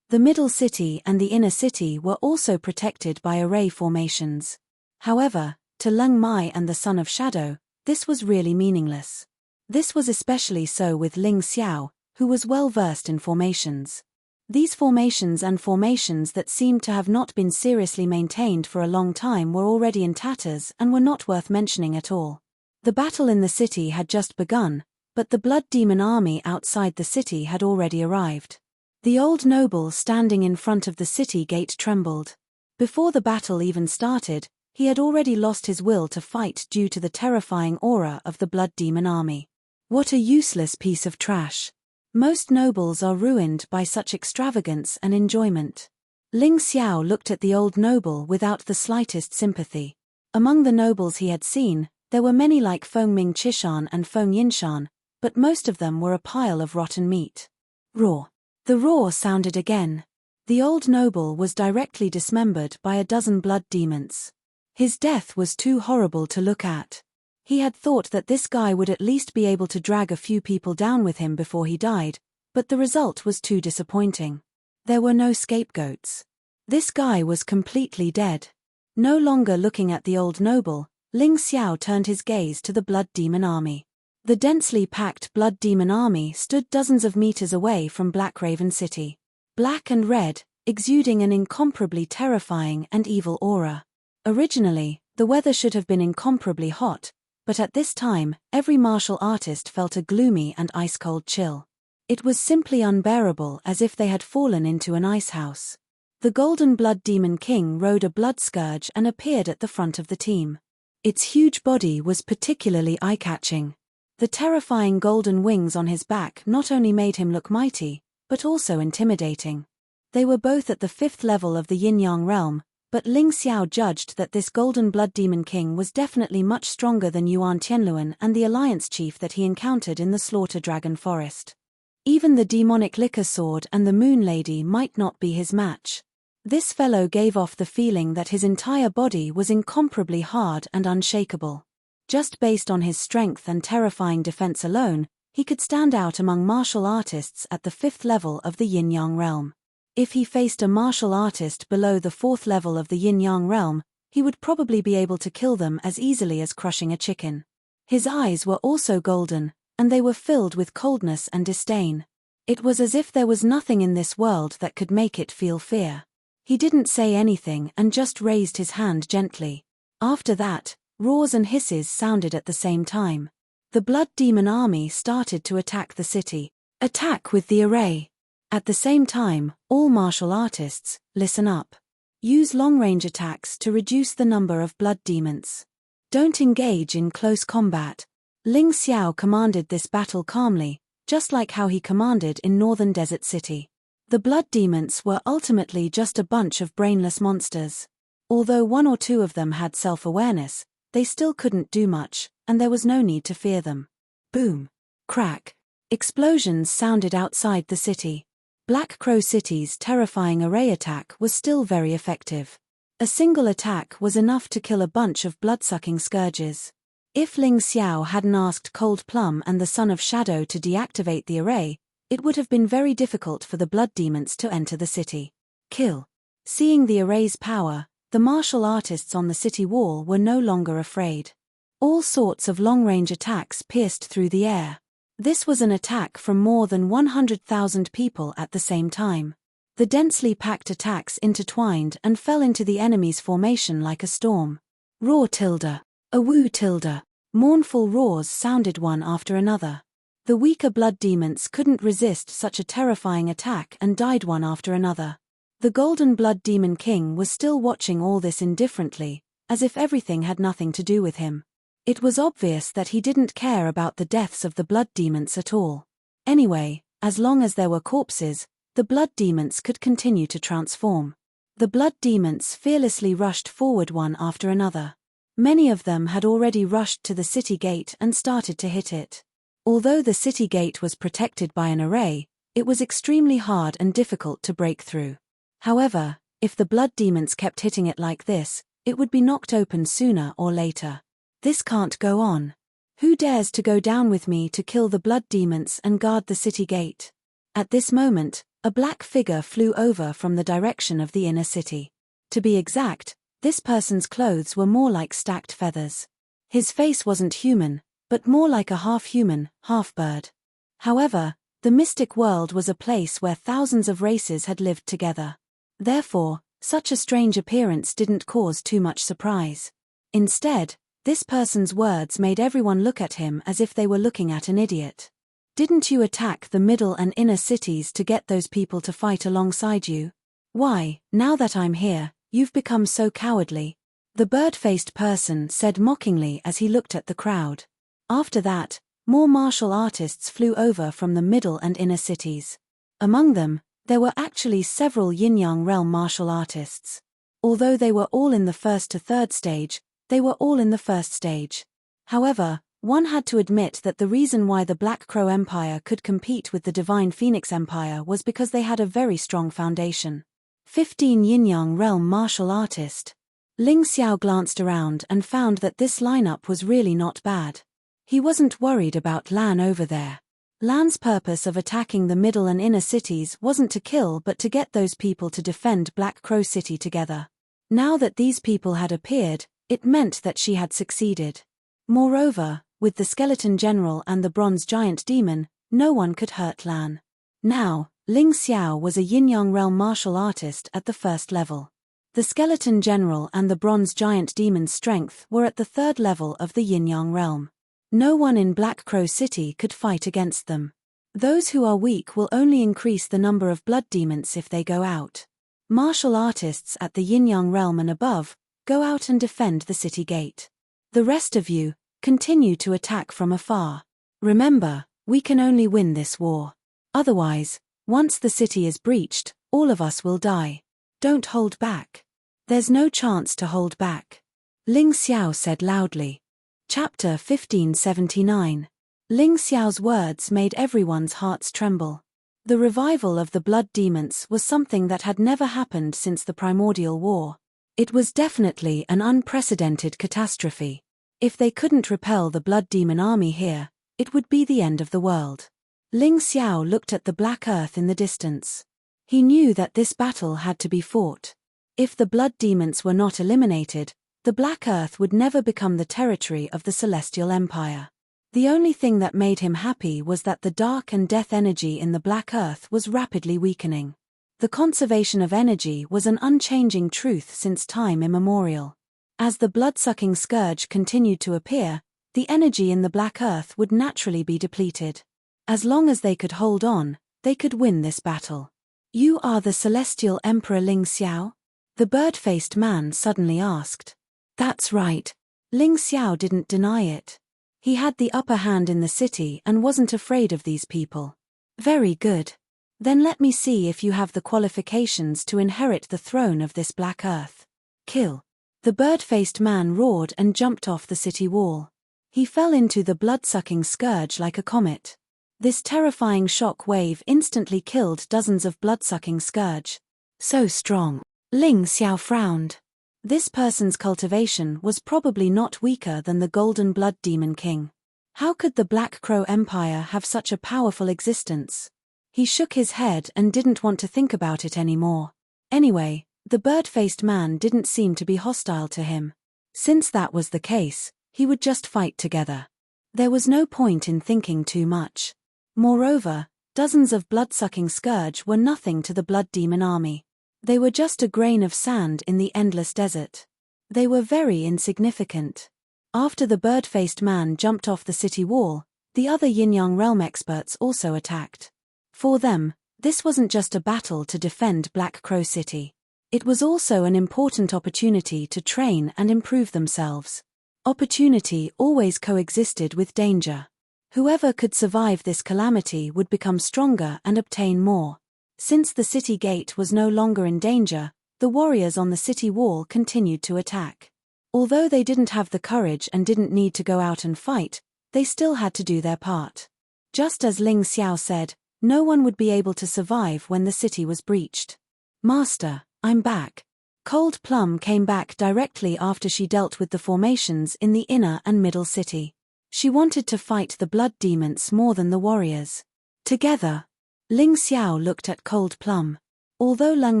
The middle city and the inner city were also protected by array formations. However, to Leng Mai and the Son of Shadow, this was really meaningless. This was especially so with Ling Xiao, who was well versed in formations. These formations and formations that seemed to have not been seriously maintained for a long time were already in tatters and were not worth mentioning at all. The battle in the city had just begun, but the blood demon army outside the city had already arrived. The old noble standing in front of the city gate trembled. Before the battle even started, he had already lost his will to fight due to the terrifying aura of the blood demon army. What a useless piece of trash. Most nobles are ruined by such extravagance and enjoyment. Ling Xiao looked at the old noble without the slightest sympathy. Among the nobles he had seen, there were many like Feng Ming Chishan and Feng Yinshan, but most of them were a pile of rotten meat. Roar. The roar sounded again. The old noble was directly dismembered by a dozen blood demons. His death was too horrible to look at. He had thought that this guy would at least be able to drag a few people down with him before he died, but the result was too disappointing. There were no scapegoats. This guy was completely dead. No longer looking at the old noble, Ling Xiao turned his gaze to the blood demon army. The densely packed blood demon army stood dozens of meters away from Black Raven City. Black and red, exuding an incomparably terrifying and evil aura. Originally, the weather should have been incomparably hot, but at this time, every martial artist felt a gloomy and ice-cold chill. It was simply unbearable, as if they had fallen into an ice house. The Golden Blood Demon King rode a blood scourge and appeared at the front of the team. Its huge body was particularly eye-catching. The terrifying golden wings on his back not only made him look mighty, but also intimidating. They were both at the 5th level of the Yin-Yang realm, but Ling Xiao judged that this Golden Blood Demon King was definitely much stronger than Yuan Tianluan and the Alliance Chief that he encountered in the Slaughter Dragon Forest. Even the Demonic Liquor Sword and the Moon Lady might not be his match. This fellow gave off the feeling that his entire body was incomparably hard and unshakable. Just based on his strength and terrifying defense alone, he could stand out among martial artists at the 5th level of the Yin-Yang realm. If he faced a martial artist below the 4th level of the Yin-Yang realm, he would probably be able to kill them as easily as crushing a chicken. His eyes were also golden, and they were filled with coldness and disdain. It was as if there was nothing in this world that could make it feel fear. He didn't say anything and just raised his hand gently. After that, roars and hisses sounded at the same time. The blood demon army started to attack the city. Attack with the array. At the same time, all martial artists, listen up. Use long-range attacks to reduce the number of blood demons. Don't engage in close combat. Ling Xiao commanded this battle calmly, just like how he commanded in Northern Desert City. The blood demons were ultimately just a bunch of brainless monsters. Although one or two of them had self-awareness, they still couldn't do much, and there was no need to fear them. Boom. Crack. Explosions sounded outside the city. Black Crow City's terrifying array attack was still very effective. A single attack was enough to kill a bunch of blood-sucking scourges. If Ling Xiao hadn't asked Cold Plum and the Son of Shadow to deactivate the array, it would have been very difficult for the blood demons to enter the city. Kill. Seeing the array's power, the martial artists on the city wall were no longer afraid. All sorts of long-range attacks pierced through the air. This was an attack from more than 100,000 people at the same time. The densely packed attacks intertwined and fell into the enemy's formation like a storm. Roar tilde. Awoo tilde. Mournful roars sounded one after another. The weaker blood demons couldn't resist such a terrifying attack and died one after another. The Golden Blood Demon King was still watching all this indifferently, as if everything had nothing to do with him. It was obvious that he didn't care about the deaths of the blood demons at all. Anyway, as long as there were corpses, the blood demons could continue to transform. The blood demons fearlessly rushed forward one after another. Many of them had already rushed to the city gate and started to hit it. Although the city gate was protected by an array, it was extremely hard and difficult to break through. However, if the blood demons kept hitting it like this, it would be knocked open sooner or later. This can't go on. Who dares to go down with me to kill the blood demons and guard the city gate? At this moment, A black figure flew over from the direction of the inner city. To be exact, this person's clothes were more like stacked feathers. His face wasn't human, but more like a half-human, half-bird. However, the mystic world was a place where thousands of races had lived together. Therefore, such a strange appearance didn't cause too much surprise. Instead, this person's words made everyone look at him as if they were looking at an idiot. Didn't you attack the middle and inner cities to get those people to fight alongside you? Why, now that I'm here, you've become so cowardly? The bird-faced person said mockingly as he looked at the crowd. After that, more martial artists flew over from the middle and inner cities. Among them, there were actually several yin-yang realm martial artists. Although they were all in the first to third stage, they were all in the first stage. However, one had to admit that the reason why the Black Crow Empire could compete with the Divine Phoenix Empire was because they had a very strong foundation. 15 yin-yang realm martial artist. Ling Xiao glanced around and found that this lineup was really not bad. He wasn't worried about Lan over there. Lan's purpose of attacking the middle and inner cities wasn't to kill but to get those people to defend Black Crow City together. Now that these people had appeared, it meant that she had succeeded. Moreover, with the skeleton general and the bronze giant demon, no one could hurt Lan. Now, Ling Xiao was a yin-yang realm martial artist at the first level. The skeleton general and the bronze giant demon's strength were at the third level of the yin-yang realm. No one in Black Crow City could fight against them. Those who are weak will only increase the number of blood demons if they go out. Martial artists at the yin-yang realm and above, go out and defend the city gate. The rest of you, continue to attack from afar. Remember, we can only win this war. Otherwise, once the city is breached, all of us will die. Don't hold back. There's no chance to hold back. Ling Xiao said loudly. Chapter 1579. Ling Xiao's words made everyone's hearts tremble. The revival of the blood demons was something that had never happened since the primordial war. It was definitely an unprecedented catastrophe. If they couldn't repel the blood demon army here, it would be the end of the world. Ling Xiao looked at the black earth in the distance. He knew that this battle had to be fought. If the blood demons were not eliminated, the black earth would never become the territory of the Celestial Empire. The only thing that made him happy was that the dark and death energy in the black earth was rapidly weakening. The conservation of energy was an unchanging truth since time immemorial. As the blood-sucking scourge continued to appear, the energy in the black earth would naturally be depleted. As long as they could hold on, they could win this battle. You are the Celestial Emperor Ling Xiao? The bird-faced man suddenly asked. That's right. Ling Xiao didn't deny it. He had the upper hand in the city and wasn't afraid of these people. Very good. Then let me see if you have the qualifications to inherit the throne of this black earth. Kill. The bird-faced man roared and jumped off the city wall. He fell into the blood-sucking scourge like a comet. This terrifying shock wave instantly killed dozens of blood-sucking scourge. So strong. Ling Xiao frowned. This person's cultivation was probably not weaker than the Golden Blood Demon King. How could the Black Crow Empire have such a powerful existence? He shook his head and didn't want to think about it anymore. Anyway, the bird-faced man didn't seem to be hostile to him. Since that was the case, he would just fight together. There was no point in thinking too much. Moreover, dozens of blood-sucking scourge were nothing to the blood demon army. They were just a grain of sand in the endless desert. They were very insignificant. After the bird-faced man jumped off the city wall, the other yin-yang realm experts also attacked. For them, this wasn't just a battle to defend Black Crow City. It was also an important opportunity to train and improve themselves. Opportunity always coexisted with danger. Whoever could survive this calamity would become stronger and obtain more. Since the city gate was no longer in danger, the warriors on the city wall continued to attack. Although they didn't have the courage and didn't need to go out and fight, they still had to do their part. Just as Ling Xiao said, no one would be able to survive when the city was breached. Master, I'm back. Cold Plum came back directly after she dealt with the formations in the inner and middle city. She wanted to fight the blood demons more than the warriors. Together. Ling Xiao looked at Cold Plum. Although Leng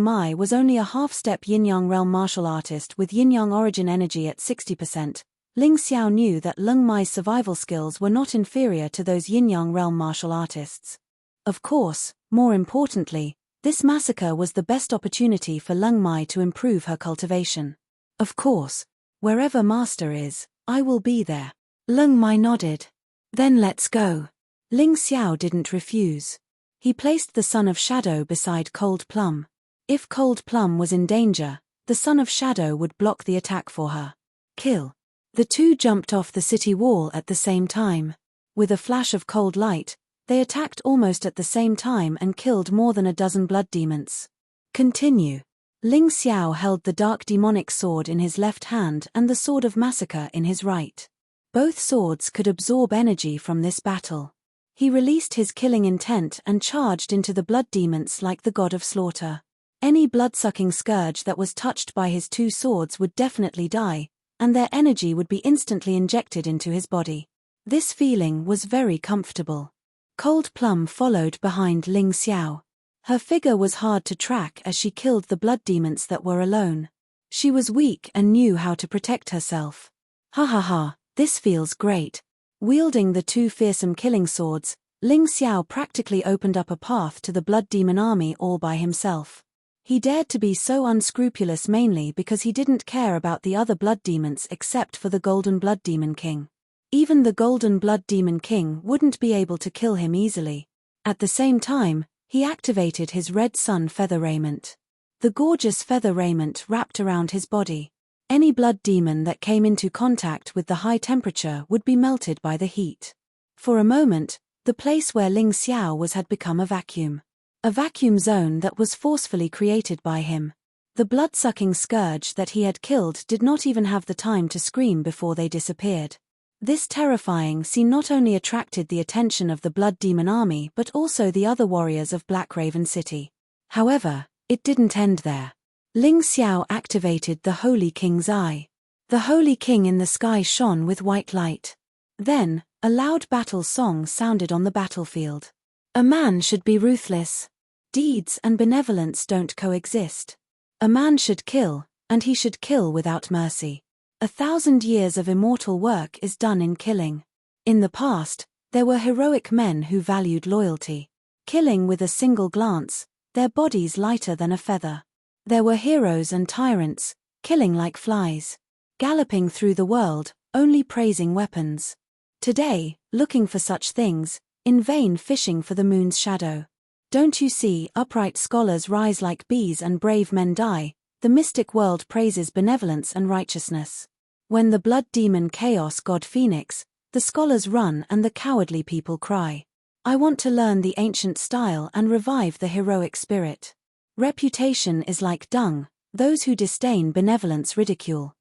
Mai was only a half-step yin-yang realm martial artist with yin-yang origin energy at 60%, Ling Xiao knew that Leng Mai's survival skills were not inferior to those yin-yang realm martial artists. Of course, more importantly, this massacre was the best opportunity for Leng Mai to improve her cultivation. Of course, wherever Master is, I will be there. Leng Mai nodded. Then let's go. Ling Xiao didn't refuse. He placed the Son of Shadow beside Cold Plum. If Cold Plum was in danger, the Son of Shadow would block the attack for her. Kill. The two jumped off the city wall at the same time. With a flash of cold light, they attacked almost at the same time and killed more than a dozen blood demons. Continue. Ling Xiao held the dark demonic sword in his left hand and the sword of massacre in his right. Both swords could absorb energy from this battle. He released his killing intent and charged into the blood demons like the god of slaughter. Any blood-sucking scourge that was touched by his two swords would definitely die, and their energy would be instantly injected into his body. This feeling was very comfortable. Cold Plum followed behind Ling Xiao. Her figure was hard to track as she killed the blood demons that were alone. She was weak and knew how to protect herself. Ha ha ha, this feels great. Wielding the two fearsome killing swords, Ling Xiao practically opened up a path to the blood demon army all by himself. He dared to be so unscrupulous mainly because he didn't care about the other blood demons except for the Golden Blood Demon King. Even the Golden Blood Demon King wouldn't be able to kill him easily. At the same time, he activated his red sun feather raiment. The gorgeous feather raiment wrapped around his body. Any blood demon that came into contact with the high temperature would be melted by the heat. For a moment, the place where Ling Xiao was had become a vacuum. A vacuum zone that was forcefully created by him. The blood-sucking scourge that he had killed did not even have the time to scream before they disappeared. This terrifying scene not only attracted the attention of the Blood Demon Army but also the other warriors of Black Raven City. However, it didn't end there. Ling Xiao activated the Holy King's eye. The Holy King in the sky shone with white light. Then, a loud battle song sounded on the battlefield. A man should be ruthless. Deeds and benevolence don't coexist. A man should kill, and he should kill without mercy. 1,000 years of immortal work is done in killing. In the past, there were heroic men who valued loyalty. Killing with a single glance, their bodies lighter than a feather. There were heroes and tyrants, killing like flies. Galloping through the world, only praising weapons. Today, looking for such things, in vain fishing for the moon's shadow. Don't you see, upright scholars rise like bees and brave men die, the mystic world praises benevolence and righteousness. When the blood demon chaos god Phoenix, the scholars run and the cowardly people cry. I want to learn the ancient style and revive the heroic spirit. Reputation is like dung, those who disdain benevolence ridicule.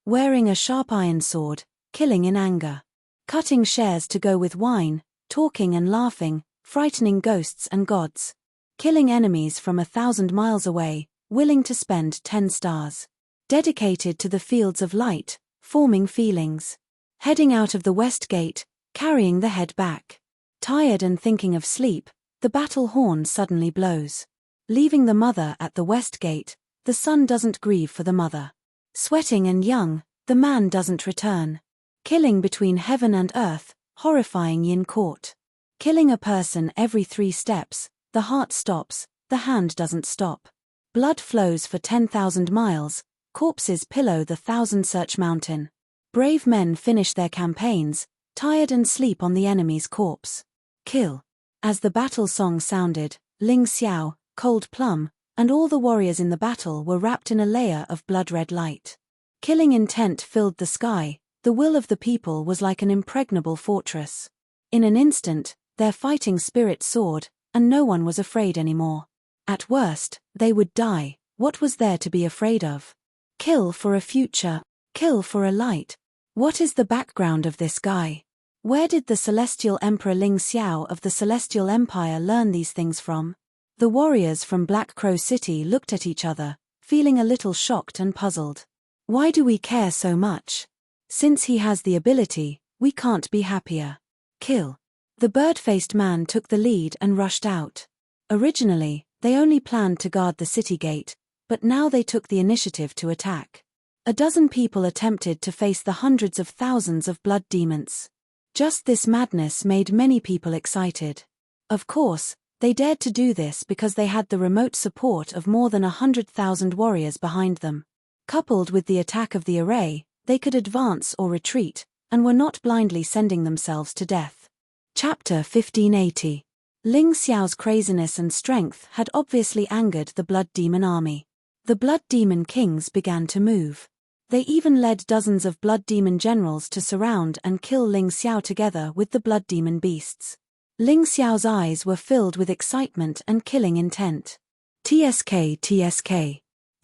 Wearing a sharp iron sword, killing in anger. Cutting shares to go with wine, talking and laughing, frightening ghosts and gods. Killing enemies from 1,000 miles away, willing to spend 10 stars. Dedicated to the fields of light, forming feelings. Heading out of the west gate, carrying the head back. Tired and thinking of sleep, the battle horn suddenly blows. Leaving the mother at the west gate, the son doesn't grieve for the mother. Sweating and young, the man doesn't return. Killing between heaven and earth, horrifying Yin court. Killing a person every 3 steps, the heart stops, the hand doesn't stop. Blood flows for 10,000 miles, corpses pillow the 1,000-search mountain. Brave men finish their campaigns, tired and sleep on the enemy's corpse. Kill. As the battle song sounded, Ling Xiao, Cold Plum, and all the warriors in the battle were wrapped in a layer of blood-red light. Killing intent filled the sky, the will of the people was like an impregnable fortress. In an instant, their fighting spirit soared, and no one was afraid anymore. At worst, they would die, what was there to be afraid of? Kill for a future, kill for a light. What is the background of this guy? Where did the Celestial Emperor Ling Xiao of the Celestial Empire learn these things from? The warriors from Black Crow City looked at each other, feeling a little shocked and puzzled. Why do we care so much? Since he has the ability, we can't be happier. Kill. The bird-faced man took the lead and rushed out. Originally, they only planned to guard the city gate, but now they took the initiative to attack. A dozen people attempted to face the hundreds of thousands of blood demons. Just this madness made many people excited. Of course, they dared to do this because they had the remote support of more than 100,000 warriors behind them. Coupled with the attack of the array, they could advance or retreat, and were not blindly sending themselves to death. Chapter 1580. Ling Xiao's craziness and strength had obviously angered the Blood Demon army. The Blood Demon kings began to move. They even led dozens of Blood Demon generals to surround and kill Ling Xiao together with the Blood Demon beasts. Ling Xiao's eyes were filled with excitement and killing intent. TSK.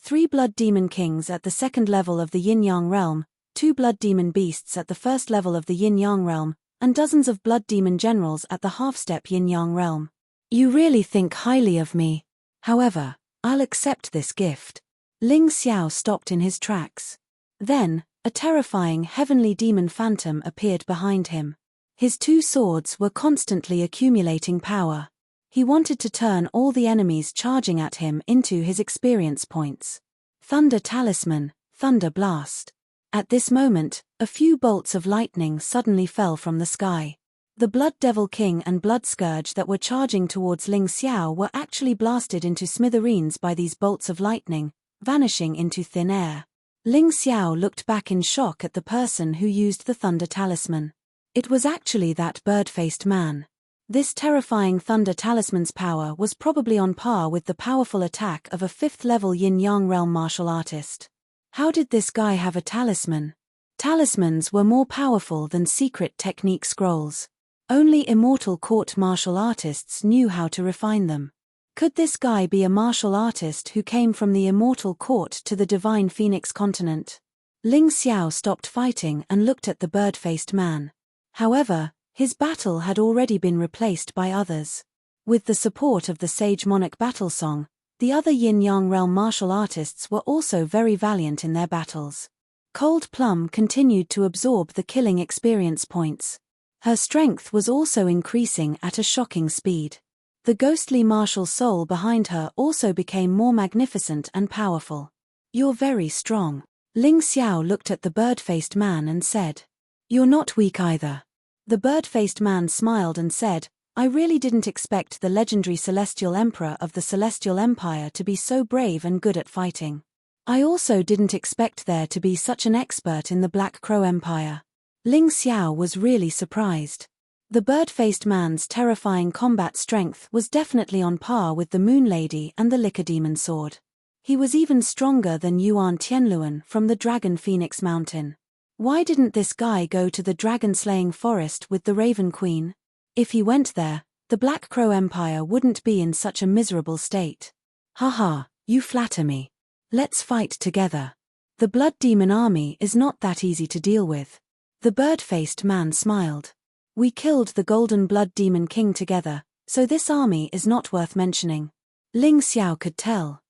3 Blood Demon kings at the second level of the Yin-Yang realm, 2 Blood Demon beasts at the first level of the Yin-Yang realm, and dozens of Blood Demon generals at the half-step Yin-Yang realm. You really think highly of me. However, I'll accept this gift. Ling Xiao stopped in his tracks. Then, a terrifying heavenly demon phantom appeared behind him. His 2 swords were constantly accumulating power. He wanted to turn all the enemies charging at him into his experience points. Thunder Talisman, Thunder Blast. At this moment, a few bolts of lightning suddenly fell from the sky. The Blood Devil King and Blood Scourge that were charging towards Ling Xiao were actually blasted into smithereens by these bolts of lightning, vanishing into thin air. Ling Xiao looked back in shock at the person who used the Thunder Talisman. It was actually that bird-faced man. This terrifying Thunder Talisman's power was probably on par with the powerful attack of a 5th-level Yin-Yang realm martial artist. How did this guy have a talisman? Talismans were more powerful than secret technique scrolls. Only immortal court martial artists knew how to refine them. Could this guy be a martial artist who came from the immortal court to the divine Phoenix continent? Ling Xiao stopped fighting and looked at the bird-faced man. However, his battle had already been replaced by others. With the support of the Sage Monarch battle song, the other Yin-Yang realm martial artists were also very valiant in their battles. Cold Plum continued to absorb the killing experience points. Her strength was also increasing at a shocking speed. The ghostly martial soul behind her also became more magnificent and powerful. You're very strong. Ling Xiao looked at the bird-faced man and said. You're not weak either. The bird-faced man smiled and said, I really didn't expect the legendary Celestial Emperor of the Celestial Empire to be so brave and good at fighting. I also didn't expect there to be such an expert in the Black Crow Empire. Ling Xiao was really surprised. The bird-faced man's terrifying combat strength was definitely on par with the Moon Lady and the Liquor Demon Sword. He was even stronger than Yuan Tianluan from the Dragon Phoenix Mountain. Why didn't this guy go to the dragon-slaying forest with the Raven Queen? If he went there, the Black Crow Empire wouldn't be in such a miserable state. Haha, you flatter me. Let's fight together. The Blood Demon army is not that easy to deal with. The bird-faced man smiled. We killed the Golden Blood Demon King together, so this army is not worth mentioning. Ling Xiao could tell.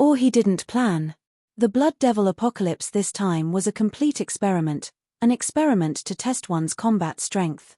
Or he didn't plan. The Blood Devil Apocalypse this time was a complete experiment, an experiment to test one's combat strength.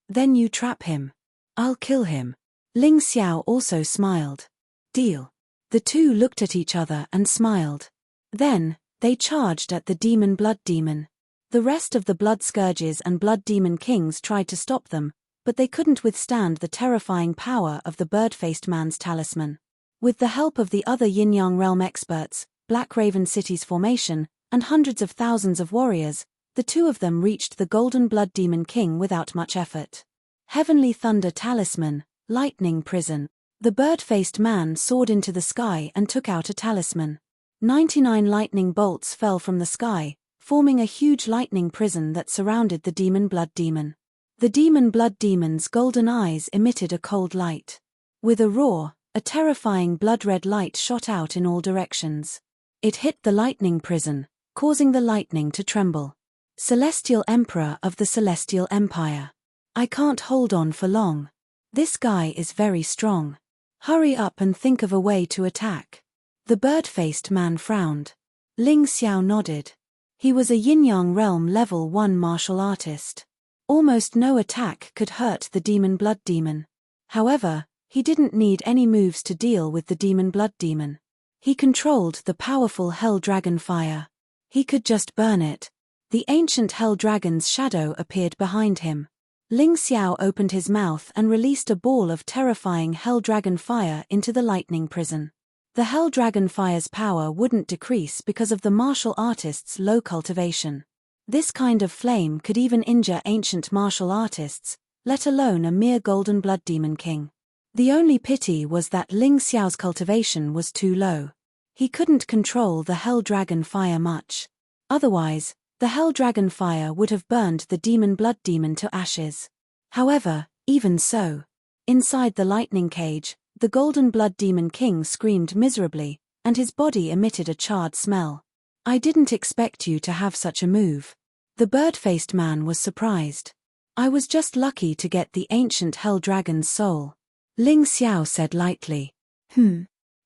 Then you trap him. I'll kill him. Ling Xiao also smiled. Deal. The 2 looked at each other and smiled. Then, they charged at the Demon Blood Demon. The rest of the Blood Scourges and Blood Demon Kings tried to stop them, but they couldn't withstand the terrifying power of the bird-faced man's talisman. With the help of the other Yin-Yang realm experts, Black Raven City's formation, and hundreds of thousands of warriors, the 2 of them reached the Golden Blood Demon King without much effort. Heavenly Thunder Talisman, Lightning Prison. The bird-faced man soared into the sky and took out a talisman. 99 lightning bolts fell from the sky, forming a huge lightning prison that surrounded the Demon Blood Demon. The Demon Blood Demon's golden eyes emitted a cold light. With a roar, a terrifying blood-red light shot out in all directions. It hit the lightning prison, causing the lightning to tremble. Celestial Emperor of the Celestial Empire. I can't hold on for long. This guy is very strong. Hurry up and think of a way to attack. The bird-faced man frowned. Ling Xiao nodded. He was a Yin-Yang realm level 1 martial artist. Almost no attack could hurt the Demon Blood Demon. However, He didn't need any moves to deal with the demon blood demon. He controlled the powerful hell dragon fire. He could just burn it. The ancient hell dragon's shadow appeared behind him. Ling Xiao opened his mouth and released a ball of terrifying hell dragon fire into the lightning prison. The hell dragon fire's power wouldn't decrease because of the martial artist's low cultivation. This kind of flame could even injure ancient martial artists, let alone a mere golden blood demon king. The only pity was that Ling Xiao's cultivation was too low. He couldn't control the hell dragon fire much. Otherwise, the hell dragon fire would have burned the demon blood demon to ashes. However, even so, inside the lightning cage, the golden blood demon king screamed miserably, and his body emitted a charred smell. I didn't expect you to have such a move. The bird-faced man was surprised. I was just lucky to get the ancient hell dragon's soul. Ling Xiao said lightly.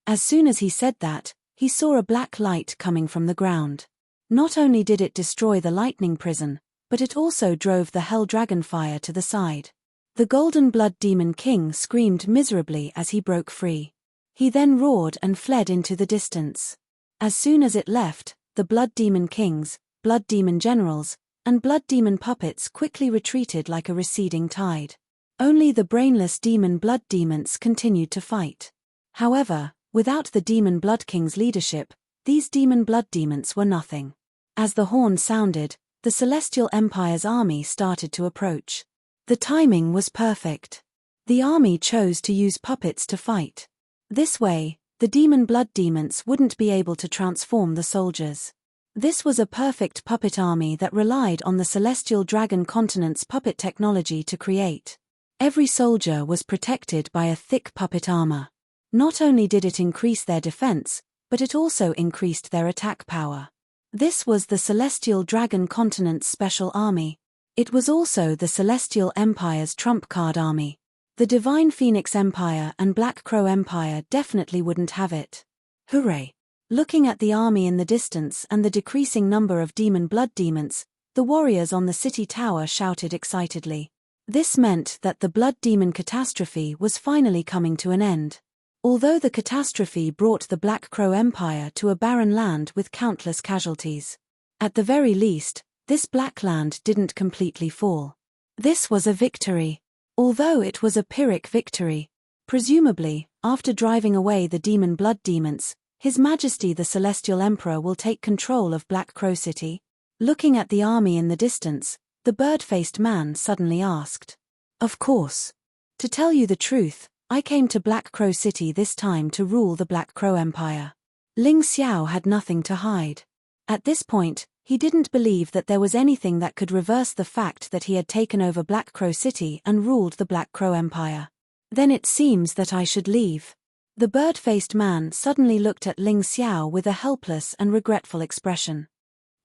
As soon as he said that, he saw a black light coming from the ground. Not only did it destroy the lightning prison, but it also drove the hell dragon fire to the side. The golden blood demon king screamed miserably as he broke free. He then roared and fled into the distance. As soon as it left, the blood demon kings, blood demon generals, and blood demon puppets quickly retreated like a receding tide. Only the brainless demon blood demons continued to fight. However, without the demon blood king's leadership, these demon blood demons were nothing. As the horn sounded, the Celestial Empire's army started to approach. The timing was perfect. The army chose to use puppets to fight. This way, the demon blood demons wouldn't be able to transform the soldiers. This was a perfect puppet army that relied on the Celestial Dragon Continent's puppet technology to create. Every soldier was protected by a thick puppet armor. Not only did it increase their defense, but it also increased their attack power. This was the Celestial Dragon Continent's special army. It was also the Celestial Empire's trump card army. The Divine Phoenix Empire and Black Crow Empire definitely wouldn't have it. Hooray! Looking at the army in the distance and the decreasing number of demon blood demons, the warriors on the city tower shouted excitedly. This meant that the blood demon catastrophe was finally coming to an end. Although the catastrophe brought the Black Crow Empire to a barren land with countless casualties. At the very least, this black land didn't completely fall. This was a victory. Although it was a Pyrrhic victory. Presumably, after driving away the demon blood demons, His Majesty the Celestial Emperor will take control of Black Crow City. Looking at the army in the distance, the bird-faced man suddenly asked. Of course. To tell you the truth, I came to Black Crow City this time to rule the Black Crow Empire. Ling Xiao had nothing to hide. At this point, he didn't believe that there was anything that could reverse the fact that he had taken over Black Crow City and ruled the Black Crow Empire. Then it seems that I should leave. The bird-faced man suddenly looked at Ling Xiao with a helpless and regretful expression.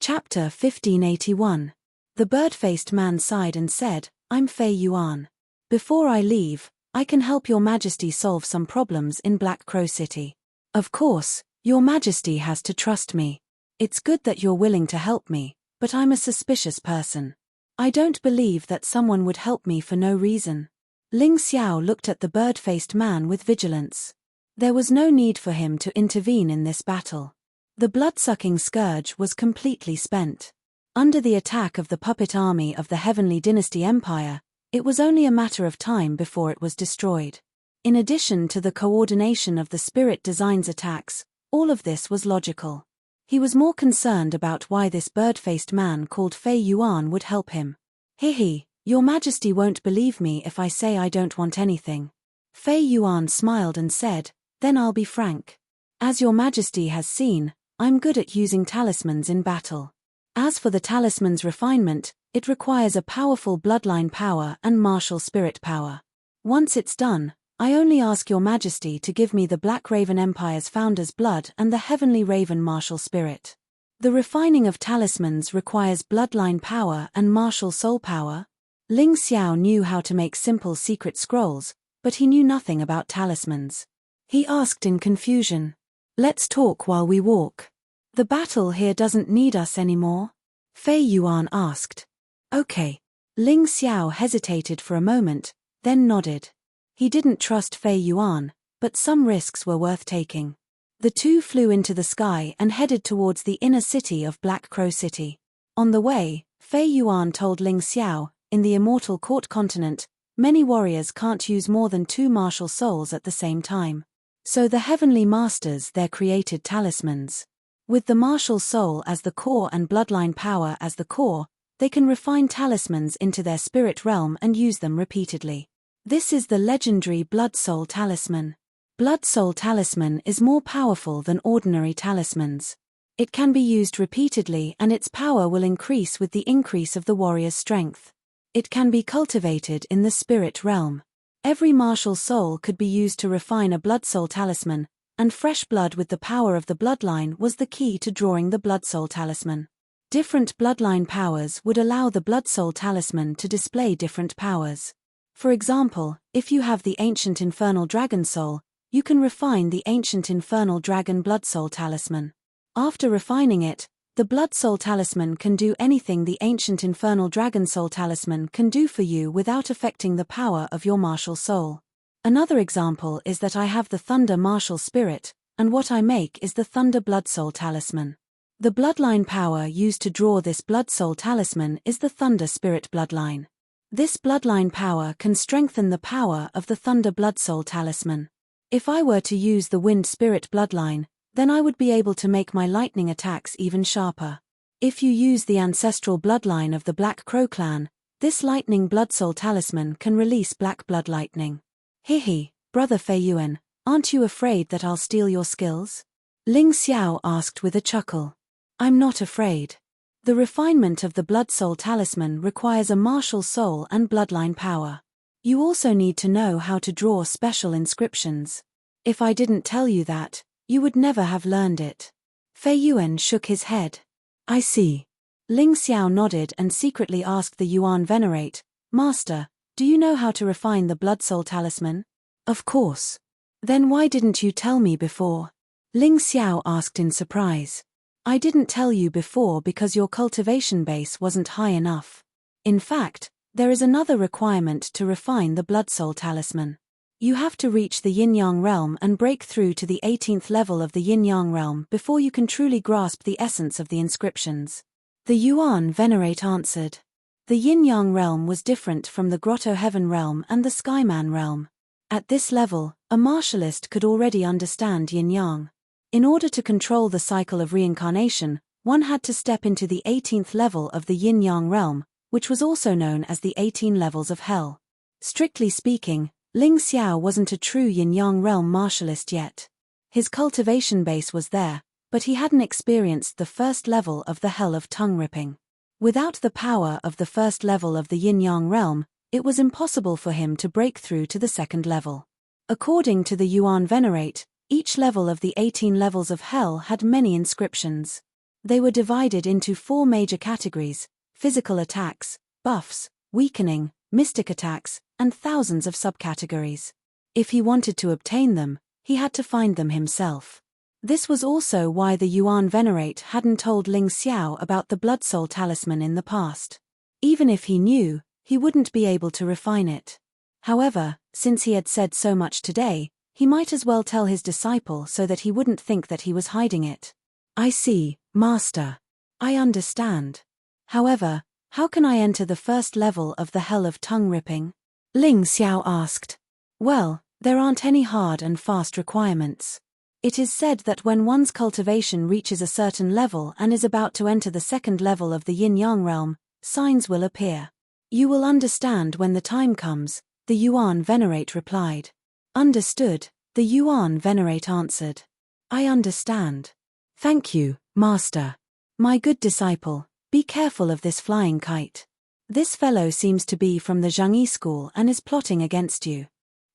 Chapter 1581. The bird-faced man sighed and said, I'm Fei Yuan. Before I leave, I can help Your Majesty solve some problems in Black Crow City. Of course, Your Majesty has to trust me. It's good that you're willing to help me, but I'm a suspicious person. I don't believe that someone would help me for no reason. Ling Xiao looked at the bird-faced man with vigilance. There was no need for him to intervene in this battle. The blood-sucking scourge was completely spent. Under the attack of the puppet army of the Heavenly Dynasty Empire, it was only a matter of time before it was destroyed. In addition to the coordination of the Spirit Design's attacks, all of this was logical. He was more concerned about why this bird-faced man called Fei Yuan would help him. Hehe, Your Majesty won't believe me if I say I don't want anything. Fei Yuan smiled and said, Then I'll be frank. As Your Majesty has seen, I'm good at using talismans in battle. As for the talisman's refinement, it requires a powerful bloodline power and martial spirit power. Once it's done, I only ask Your Majesty to give me the Black Raven Empire's founder's blood and the Heavenly Raven martial spirit. The refining of talismans requires bloodline power and martial soul power. Ling Xiao knew how to make simple secret scrolls, but he knew nothing about talismans. He asked in confusion. Let's talk while we walk. The battle here doesn't need us anymore? Fei Yuan asked. Okay. Ling Xiao hesitated for a moment, then nodded. He didn't trust Fei Yuan, but some risks were worth taking. The two flew into the sky and headed towards the inner city of Black Crow City. On the way, Fei Yuan told Ling Xiao, in the Immortal Court continent, many warriors can't use more than 2 martial souls at the same time. So the heavenly masters there created talismans. With the martial soul as the core and bloodline power as the core, they can refine talismans into their spirit realm and use them repeatedly. This is the legendary Blood Soul Talisman. Blood Soul Talisman is more powerful than ordinary talismans. It can be used repeatedly and its power will increase with the increase of the warrior's strength. It can be cultivated in the spirit realm. Every martial soul could be used to refine a Blood Soul Talisman, and fresh blood with the power of the bloodline was the key to drawing the Blood Soul Talisman. Different bloodline powers would allow the Blood Soul Talisman to display different powers. For example, if you have the Ancient Infernal Dragon Soul, you can refine the Ancient Infernal Dragon Blood Soul Talisman. After refining it, the Blood Soul Talisman can do anything the Ancient Infernal Dragon Soul Talisman can do for you without affecting the power of your martial soul. Another example is that I have the Thunder Martial Spirit, and what I make is the Thunder Blood Soul Talisman. The bloodline power used to draw this Blood Soul Talisman is the Thunder Spirit Bloodline. This bloodline power can strengthen the power of the Thunder Blood Soul Talisman. If I were to use the Wind Spirit Bloodline, then I would be able to make my lightning attacks even sharper. If you use the ancestral bloodline of the Black Crow clan, this Lightning Blood Soul Talisman can release Black Blood Lightning. Hihi, Brother Fei Yuan, aren't you afraid that I'll steal your skills? Ling Xiao asked with a chuckle. I'm not afraid. The refinement of the Blood Soul Talisman requires a martial soul and bloodline power. You also need to know how to draw special inscriptions. If I didn't tell you that, you would never have learned it. Fei Yuan shook his head. I see. Ling Xiao nodded and secretly asked the Yuan Venerate, Master, do you know how to refine the Blood Soul Talisman? Of course. Then why didn't you tell me before? Ling Xiao asked in surprise. I didn't tell you before because your cultivation base wasn't high enough. In fact, there is another requirement to refine the Blood Soul Talisman. You have to reach the Yin-Yang realm and break through to the 18th level of the Yin-Yang realm before you can truly grasp the essence of the inscriptions. The Yuan Venerate answered. The Yin-Yang realm was different from the Grotto Heaven realm and the Skyman realm. At this level, a martialist could already understand Yin-Yang. In order to control the cycle of reincarnation, one had to step into the 18th level of the Yin-Yang realm, which was also known as the 18 levels of hell. Strictly speaking, Ling Xiao wasn't a true Yin-Yang realm martialist yet. His cultivation base was there, but he hadn't experienced the first level of the hell of tongue ripping. Without the power of the first level of the Yin-Yang realm, it was impossible for him to break through to the second level. According to the Yuan Venerate, each level of the 18 levels of hell had many inscriptions. They were divided into 4 major categories: physical attacks, buffs, weakening, mystic attacks, and thousands of subcategories. If he wanted to obtain them, he had to find them himself. This was also why the Yuan Venerate hadn't told Ling Xiao about the Blood Soul Talisman in the past. Even if he knew, he wouldn't be able to refine it. However, since he had said so much today, he might as well tell his disciple so that he wouldn't think that he was hiding it. I see, Master. I understand. However, how can I enter the first level of the hell of tongue ripping? Ling Xiao asked. Well, there aren't any hard and fast requirements. It is said that when one's cultivation reaches a certain level and is about to enter the second level of the Yin-Yang realm, signs will appear. You will understand when the time comes, the Yuan Venerate replied. Understood, the Yuan Venerate answered. I understand. Thank you, Master. My good disciple, be careful of this flying kite. This fellow seems to be from the Zhangyi school and is plotting against you.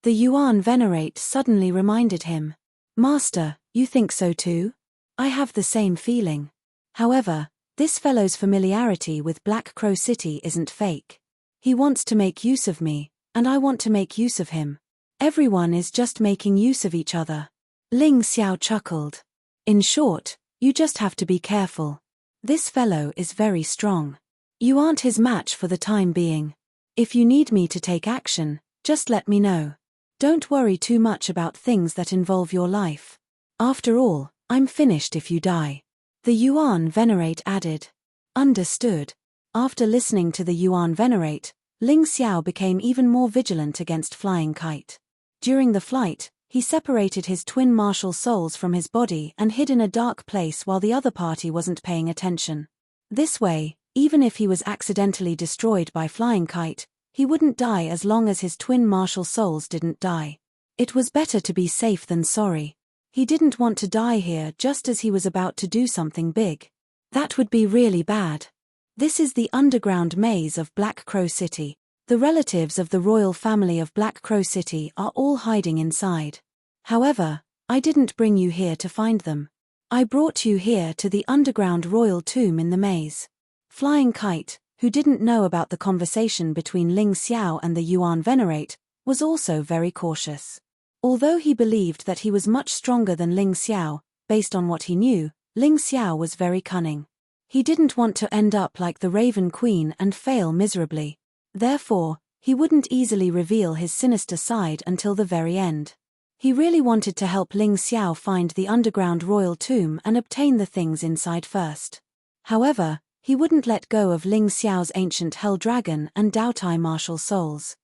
The Yuan Venerate suddenly reminded him. Master, you think so too? I have the same feeling. However, this fellow's familiarity with Black Crow City isn't fake. He wants to make use of me, and I want to make use of him. Everyone is just making use of each other. Ling Xiao chuckled. In short, you just have to be careful. This fellow is very strong. You aren't his match for the time being. If you need me to take action, just let me know. Don't worry too much about things that involve your life. After all, I'm finished if you die. The Yuan Venerate added. Understood. After listening to the Yuan Venerate, Ling Xiao became even more vigilant against Flying Kite. During the flight, he separated his twin martial souls from his body and hid in a dark place while the other party wasn't paying attention. This way, even if he was accidentally destroyed by Flying Kite, he wouldn't die as long as his twin martial souls didn't die. It was better to be safe than sorry. He didn't want to die here just as he was about to do something big. That would be really bad. This is the underground maze of Black Crow City. The relatives of the royal family of Black Crow City are all hiding inside. However, I didn't bring you here to find them. I brought you here to the underground royal tomb in the maze. Flying Kite, who didn't know about the conversation between Ling Xiao and the Yuan Venerate, was also very cautious. Although he believed that he was much stronger than Ling Xiao, based on what he knew, Ling Xiao was very cunning. He didn't want to end up like the Raven Queen and fail miserably. Therefore, he wouldn't easily reveal his sinister side until the very end. He really wanted to help Ling Xiao find the underground royal tomb and obtain the things inside first. However, he wouldn't let go of Ling Xiao's ancient Hell Dragon and Daotai martial souls.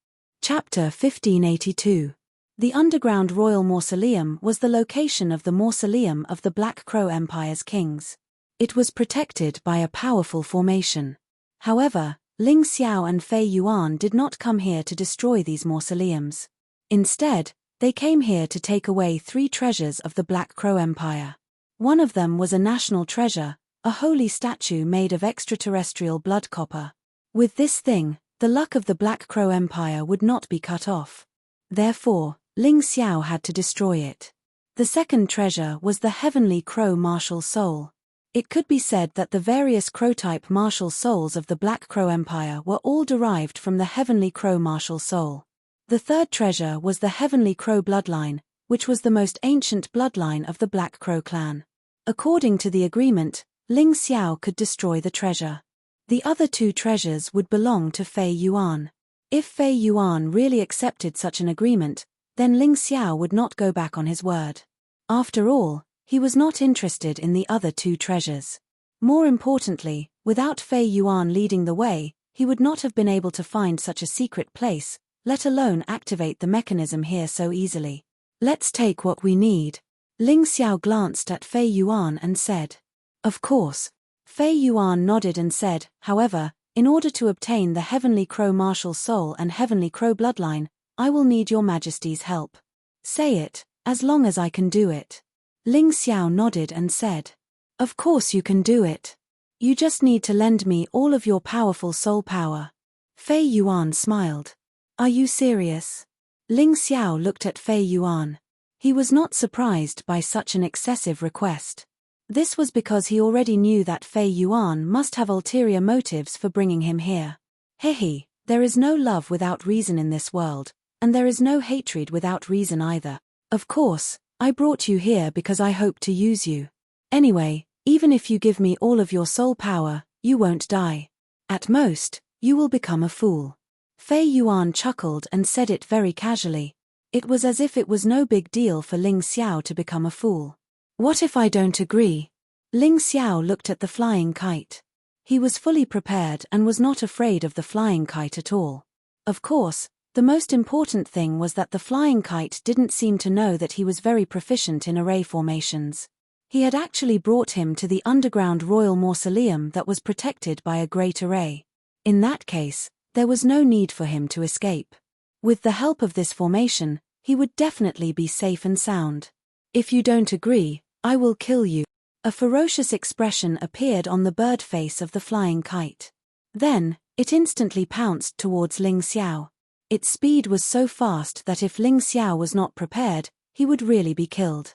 Chapter 1582. The underground royal mausoleum was the location of the mausoleum of the Black Crow Empire's kings. It was protected by a powerful formation. However, Ling Xiao and Fei Yuan did not come here to destroy these mausoleums. Instead, they came here to take away 3 treasures of the Black Crow Empire. One of them was a national treasure, a holy statue made of extraterrestrial blood copper. With this thing, the luck of the Black Crow Empire would not be cut off. Therefore, Ling Xiao had to destroy it. The second treasure was the Heavenly Crow Martial Soul. It could be said that the various crow-type martial souls of the Black Crow Empire were all derived from the Heavenly Crow Martial Soul. The third treasure was the Heavenly Crow Bloodline, which was the most ancient bloodline of the Black Crow clan. According to the agreement, Ling Xiao could destroy the treasure. The other 2 treasures would belong to Fei Yuan. If Fei Yuan really accepted such an agreement, then Ling Xiao would not go back on his word. After all, he was not interested in the other 2 treasures. More importantly, without Fei Yuan leading the way, he would not have been able to find such a secret place, let alone activate the mechanism here so easily. Let's take what we need. Ling Xiao glanced at Fei Yuan and said. Of course. Fei Yuan nodded and said, however, in order to obtain the Heavenly Crow Martial Soul and Heavenly Crow Bloodline, I will need your Majesty's help. Say it, as long as I can do it. Ling Xiao nodded and said. Of course you can do it. You just need to lend me all of your powerful soul power. Fei Yuan smiled. Are you serious? Ling Xiao looked at Fei Yuan. He was not surprised by such an excessive request. This was because he already knew that Fei Yuan must have ulterior motives for bringing him here. Hehe, there is no love without reason in this world, and there is no hatred without reason either. Of course, I brought you here because I hope to use you. Anyway, even if you give me all of your soul power, you won't die. At most, you will become a fool. Fei Yuan chuckled and said it very casually. It was as if it was no big deal for Ling Xiao to become a fool. What if I don't agree? Ling Xiao looked at the flying kite. He was fully prepared and was not afraid of the flying kite at all. Of course, the most important thing was that the flying kite didn't seem to know that he was very proficient in array formations. He had actually brought him to the underground royal mausoleum that was protected by a great array. In that case, there was no need for him to escape. With the help of this formation, he would definitely be safe and sound. If you don't agree, I will kill you. A ferocious expression appeared on the bird face of the flying kite. Then, it instantly pounced towards Ling Xiao. Its speed was so fast that if Ling Xiao was not prepared, he would really be killed.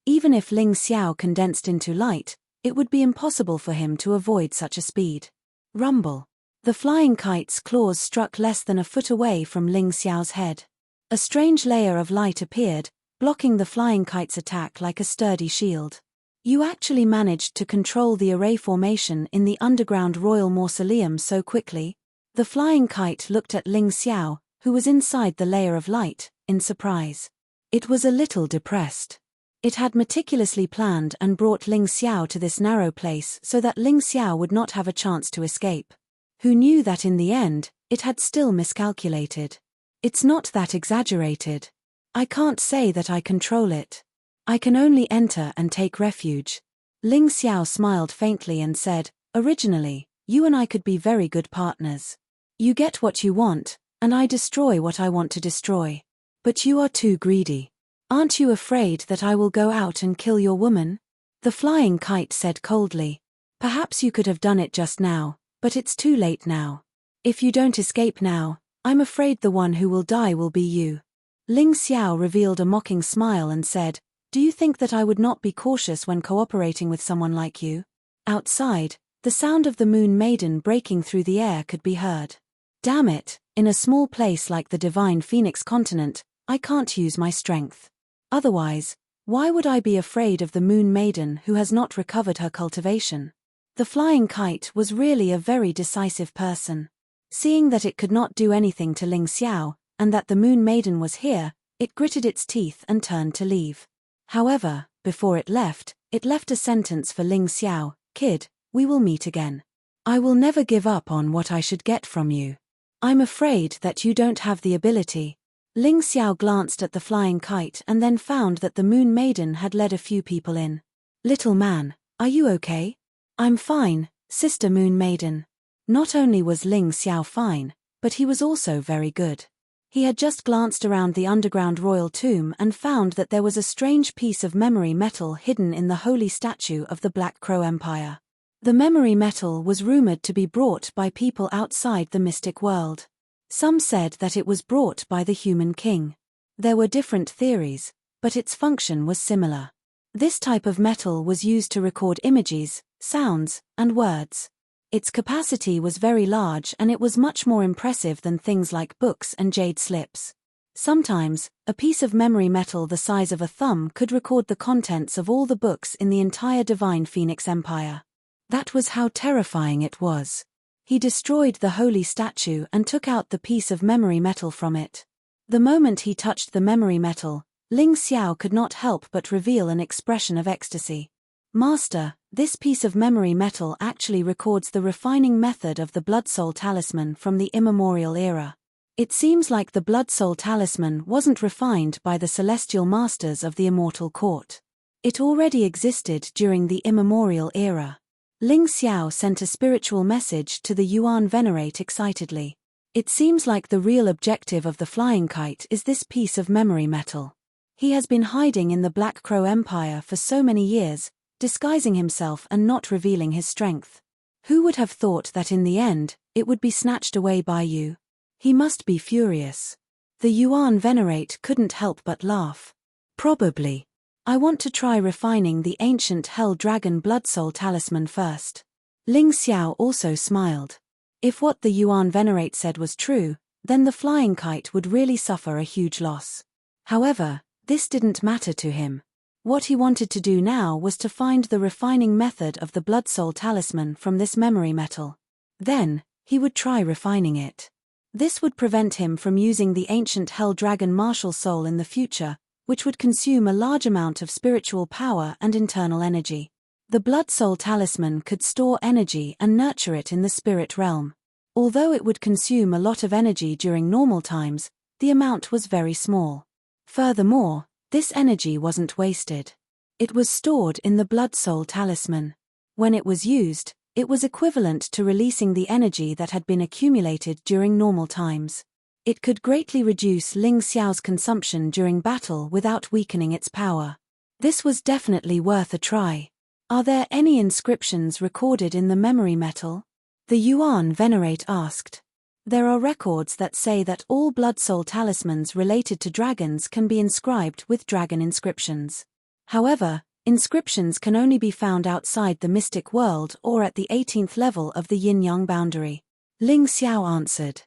Even if Ling Xiao condensed into light, it would be impossible for him to avoid such a speed. Rumble. The flying kite's claws struck less than a foot away from Ling Xiao's head. A strange layer of light appeared, blocking the flying kite's attack like a sturdy shield. You actually managed to control the array formation in the underground royal mausoleum so quickly? The flying kite looked at Ling Xiao, who was inside the layer of light, in surprise. It was a little depressed. It had meticulously planned and brought Ling Xiao to this narrow place so that Ling Xiao would not have a chance to escape. Who knew that in the end, it had still miscalculated. It's not that exaggerated. I can't say that I control it. I can only enter and take refuge. Ling Xiao smiled faintly and said, originally, you and I could be very good partners. You get what you want, and I destroy what I want to destroy. But you are too greedy. Aren't you afraid that I will go out and kill your woman? The flying kite said coldly. Perhaps you could have done it just now, but it's too late now. If you don't escape now, I'm afraid the one who will die will be you. Ling Xiao revealed a mocking smile and said, do you think that I would not be cautious when cooperating with someone like you? Outside, the sound of the Moon Maiden breaking through the air could be heard. Damn it, in a small place like the Divine Phoenix continent, I can't use my strength. Otherwise, why would I be afraid of the Moon Maiden who has not recovered her cultivation? The flying kite was really a very decisive person. Seeing that it could not do anything to Ling Xiao, and that the Moon Maiden was here, it gritted its teeth and turned to leave. However, before it left a sentence for Ling Xiao, kid, we will meet again. I will never give up on what I should get from you. I'm afraid that you don't have the ability. Ling Xiao glanced at the flying kite and then found that the Moon Maiden had led a few people in. Little man, are you okay? I'm fine, Sister Moon Maiden. Not only was Ling Xiao fine, but he was also very good. He had just glanced around the underground royal tomb and found that there was a strange piece of memory metal hidden in the holy statue of the Black Crow Empire. The memory metal was rumored to be brought by people outside the mystic world. Some said that it was brought by the human king. There were different theories, but its function was similar. This type of metal was used to record images, sounds, and words. Its capacity was very large and it was much more impressive than things like books and jade slips. Sometimes, a piece of memory metal the size of a thumb could record the contents of all the books in the entire Divine Phoenix Empire. That was how terrifying it was. He destroyed the holy statue and took out the piece of memory metal from it. The moment he touched the memory metal, Ling Xiao could not help but reveal an expression of ecstasy. Master, this piece of memory metal actually records the refining method of the Blood Soul Talisman from the immemorial era. It seems like the Blood Soul Talisman wasn't refined by the celestial masters of the Immortal Court. It already existed during the immemorial era. Ling Xiao sent a spiritual message to the Yuan Venerate excitedly. It seems like the real objective of the flying kite is this piece of memory metal. He has been hiding in the Black Crow Empire for so many years, disguising himself and not revealing his strength. Who would have thought that in the end, it would be snatched away by you? He must be furious. The Yuan Venerate couldn't help but laugh. Probably. I want to try refining the ancient Hell Dragon Blood Soul Talisman first. Ling Xiao also smiled. If what the Yuan Venerate said was true, then the flying kite would really suffer a huge loss. However, this didn't matter to him. What he wanted to do now was to find the refining method of the Blood Soul Talisman from this memory metal. Then, he would try refining it. This would prevent him from using the ancient Hell Dragon Martial Soul in the future, which would consume a large amount of spiritual power and internal energy. The Blood Soul Talisman could store energy and nurture it in the spirit realm. Although it would consume a lot of energy during normal times, the amount was very small. Furthermore, this energy wasn't wasted. It was stored in the Blood Soul Talisman. When it was used, it was equivalent to releasing the energy that had been accumulated during normal times. It could greatly reduce Ling Xiao's consumption during battle without weakening its power. This was definitely worth a try. Are there any inscriptions recorded in the memory metal? The Yuan Venerate asked. There are records that say that all Blood Soul talismans related to dragons can be inscribed with dragon inscriptions. However, inscriptions can only be found outside the mystic world or at the 18th level of the yin-yang boundary. Ling Xiao answered.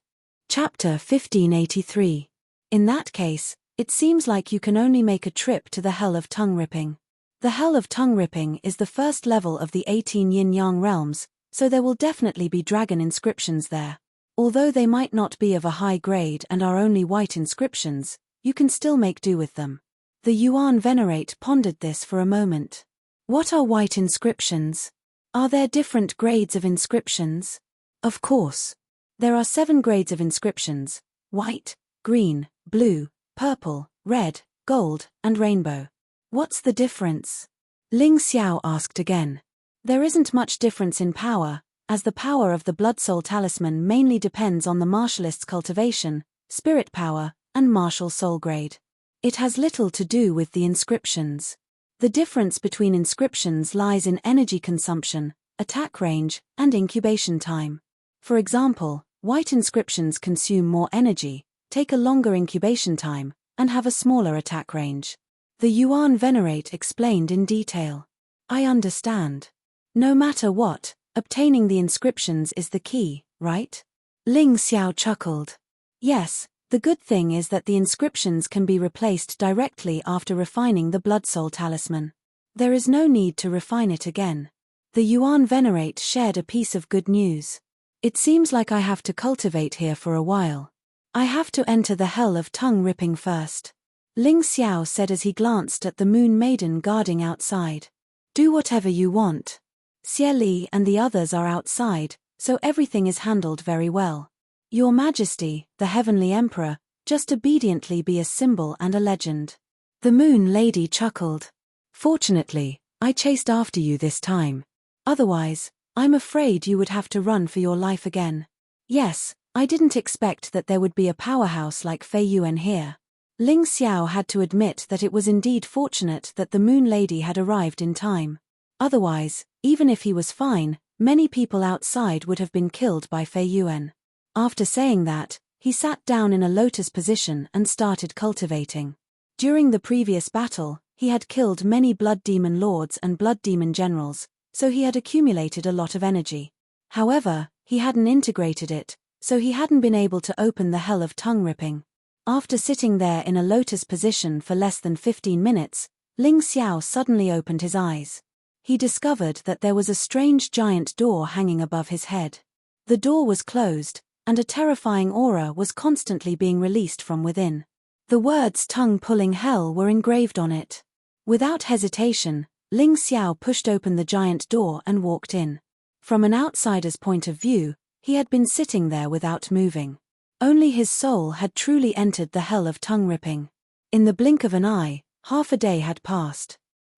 Chapter 1583. In that case, it seems like you can only make a trip to the Hell of Tongue Ripping. The Hell of Tongue Ripping is the first level of the 18 yin-yang realms, so there will definitely be dragon inscriptions there. Although they might not be of a high grade and are only white inscriptions, you can still make do with them. The Yuan Venerate pondered this for a moment. What are white inscriptions? Are there different grades of inscriptions? Of course. There are 7 grades of inscriptions: white, green, blue, purple, red, gold, and rainbow. What's the difference? Ling Xiao asked again. There isn't much difference in power, as the power of the Blood Soul Talisman mainly depends on the martialist's cultivation, spirit power, and martial soul grade. It has little to do with the inscriptions. The difference between inscriptions lies in energy consumption, attack range, and incubation time. For example, white inscriptions consume more energy, take a longer incubation time, and have a smaller attack range. The Yuan Venerate explained in detail. I understand. No matter what, obtaining the inscriptions is the key, right? Ling Xiao chuckled. Yes, the good thing is that the inscriptions can be replaced directly after refining the Blood Soul Talisman. There is no need to refine it again. The Yuan Venerate shared a piece of good news. It seems like I have to cultivate here for a while. I have to enter the hell of tongue ripping first. Ling Xiao said as he glanced at the Moon Maiden guarding outside. Do whatever you want. Xie Li and the others are outside, so everything is handled very well. Your Majesty, the Heavenly Emperor, just obediently be a symbol and a legend. The Moon Lady chuckled. Fortunately, I chased after you this time. Otherwise, I'm afraid you would have to run for your life again. Yes, I didn't expect that there would be a powerhouse like Fei Yuan here. Ling Xiao had to admit that it was indeed fortunate that the Moon Lady had arrived in time. Otherwise, even if he was fine, many people outside would have been killed by Fei Yuan. After saying that, he sat down in a lotus position and started cultivating. During the previous battle, he had killed many blood demon lords and blood demon generals, so he had accumulated a lot of energy. However, he hadn't integrated it, so he hadn't been able to open the hell of tongue ripping. After sitting there in a lotus position for less than 15 minutes, Ling Xiao suddenly opened his eyes. He discovered that there was a strange giant door hanging above his head. The door was closed, and a terrifying aura was constantly being released from within. The words tongue-pulling hell were engraved on it. Without hesitation, Ling Xiao pushed open the giant door and walked in. From an outsider's point of view, he had been sitting there without moving. Only his soul had truly entered the hell of tongue-ripping. In the blink of an eye, half a day had passed.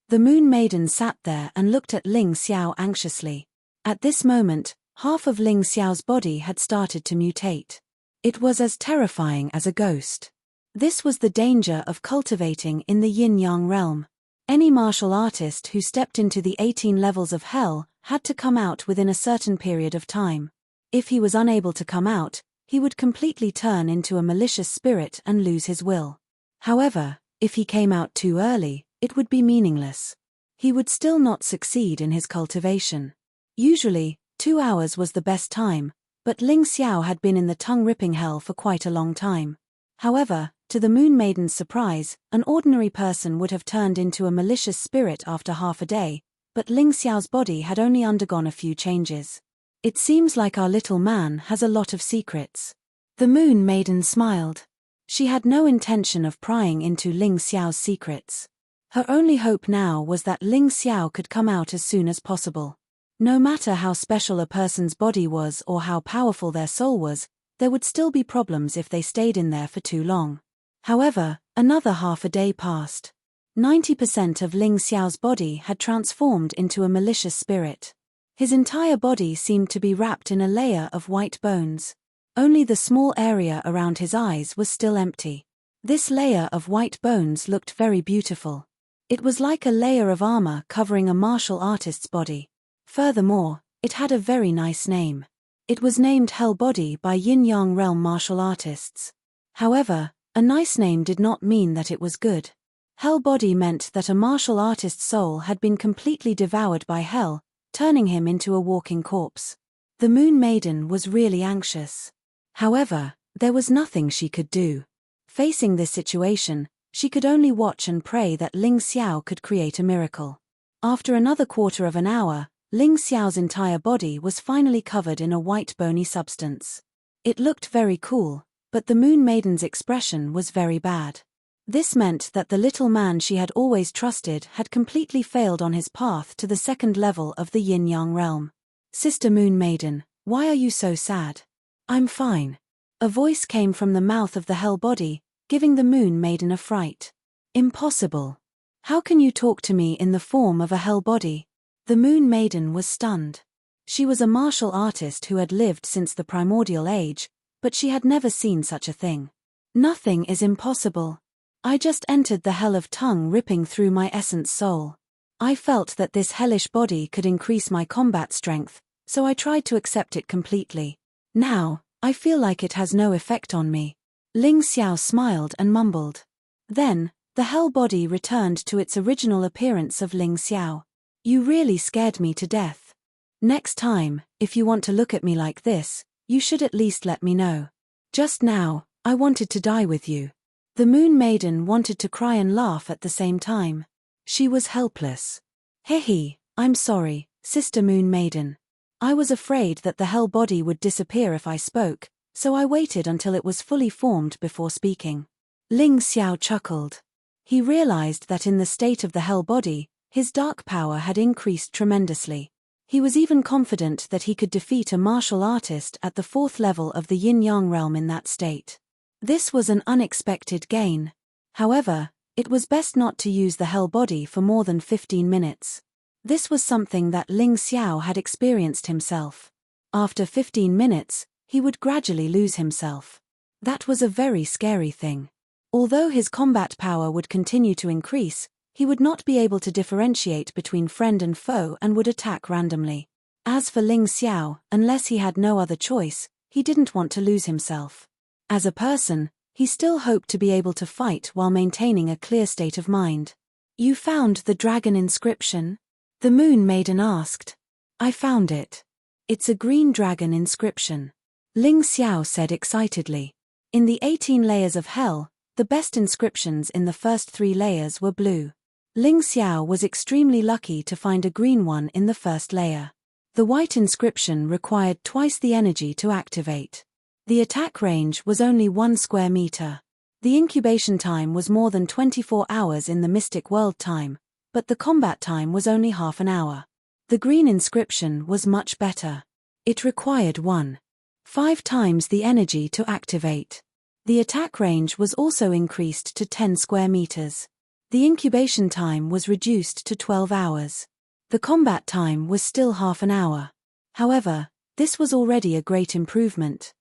The Moon Maiden sat there and looked at Ling Xiao anxiously. At this moment, half of Ling Xiao's body had started to mutate. It was as terrifying as a ghost. This was the danger of cultivating in the yin-yang realm. Any martial artist who stepped into the 18 levels of hell had to come out within a certain period of time. If he was unable to come out, he would completely turn into a malicious spirit and lose his will. However, if he came out too early, it would be meaningless. He would still not succeed in his cultivation. Usually, 2 hours was the best time, but Ling Xiao had been in the tongue-ripping hell for quite a long time. However, to the Moon Maiden's surprise, an ordinary person would have turned into a malicious spirit after half a day, but Ling Xiao's body had only undergone a few changes. It seems like our little man has a lot of secrets. The Moon Maiden smiled. She had no intention of prying into Ling Xiao's secrets. Her only hope now was that Ling Xiao could come out as soon as possible. No matter how special a person's body was or how powerful their soul was, there would still be problems if they stayed in there for too long. However, another half a day passed. 90% of Ling Xiao's body had transformed into a malicious spirit. His entire body seemed to be wrapped in a layer of white bones. Only the small area around his eyes was still empty. This layer of white bones looked very beautiful. It was like a layer of armor covering a martial artist's body. Furthermore, it had a very nice name. It was named Hell Body by Yin-Yang Realm martial artists. However, a nice name did not mean that it was good. Hell Body meant that a martial artist's soul had been completely devoured by hell, turning him into a walking corpse. The Moon Maiden was really anxious. However, there was nothing she could do. Facing this situation, she could only watch and pray that Ling Xiao could create a miracle. After another quarter of an hour, Ling Xiao's entire body was finally covered in a white bony substance. It looked very cool, but the Moon Maiden's expression was very bad. This meant that the little man she had always trusted had completely failed on his path to the second level of the yin-yang realm. Sister Moon Maiden, why are you so sad? I'm fine. A voice came from the mouth of the hell body, giving the Moon Maiden a fright. Impossible. How can you talk to me in the form of a hell body? The Moon Maiden was stunned. She was a martial artist who had lived since the primordial age, but she had never seen such a thing. Nothing is impossible. I just entered the hell of tongue ripping through my essence soul. I felt that this hellish body could increase my combat strength, so I tried to accept it completely. Now, I feel like it has no effect on me. Ling Xiao smiled and mumbled. Then, the hell body returned to its original appearance of Ling Xiao. You really scared me to death. Next time, if you want to look at me like this, you should at least let me know. Just now, I wanted to die with you. The Moon Maiden wanted to cry and laugh at the same time. She was helpless. Hehe, I'm sorry, Sister Moon Maiden. I was afraid that the hell body would disappear if I spoke, so I waited until it was fully formed before speaking. Ling Xiao chuckled. He realized that in the state of the hell body, his dark power had increased tremendously. He was even confident that he could defeat a martial artist at the 4th level of the yin-yang realm in that state. This was an unexpected gain. However, it was best not to use the hell body for more than 15 minutes. This was something that Ling Xiao had experienced himself. After 15 minutes, he would gradually lose himself. That was a very scary thing. Although his combat power would continue to increase, he would not be able to differentiate between friend and foe and would attack randomly. As for Ling Xiao, unless he had no other choice, he didn't want to lose himself. As a person, he still hoped to be able to fight while maintaining a clear state of mind. You found the dragon inscription? The Moon Maiden asked. I found it. It's a green dragon inscription. Ling Xiao said excitedly. In the 18 layers of hell, the best inscriptions in the first 3 layers were blue. Ling Xiao was extremely lucky to find a green one in the first layer. The white inscription required twice the energy to activate. The attack range was only 1 square meter. The incubation time was more than 24 hours in the mystic world time, but the combat time was only half an hour. The green inscription was much better. It required 1.5 times the energy to activate. The attack range was also increased to 10 square meters. The incubation time was reduced to 12 hours. The combat time was still half an hour. However, this was already a great improvement.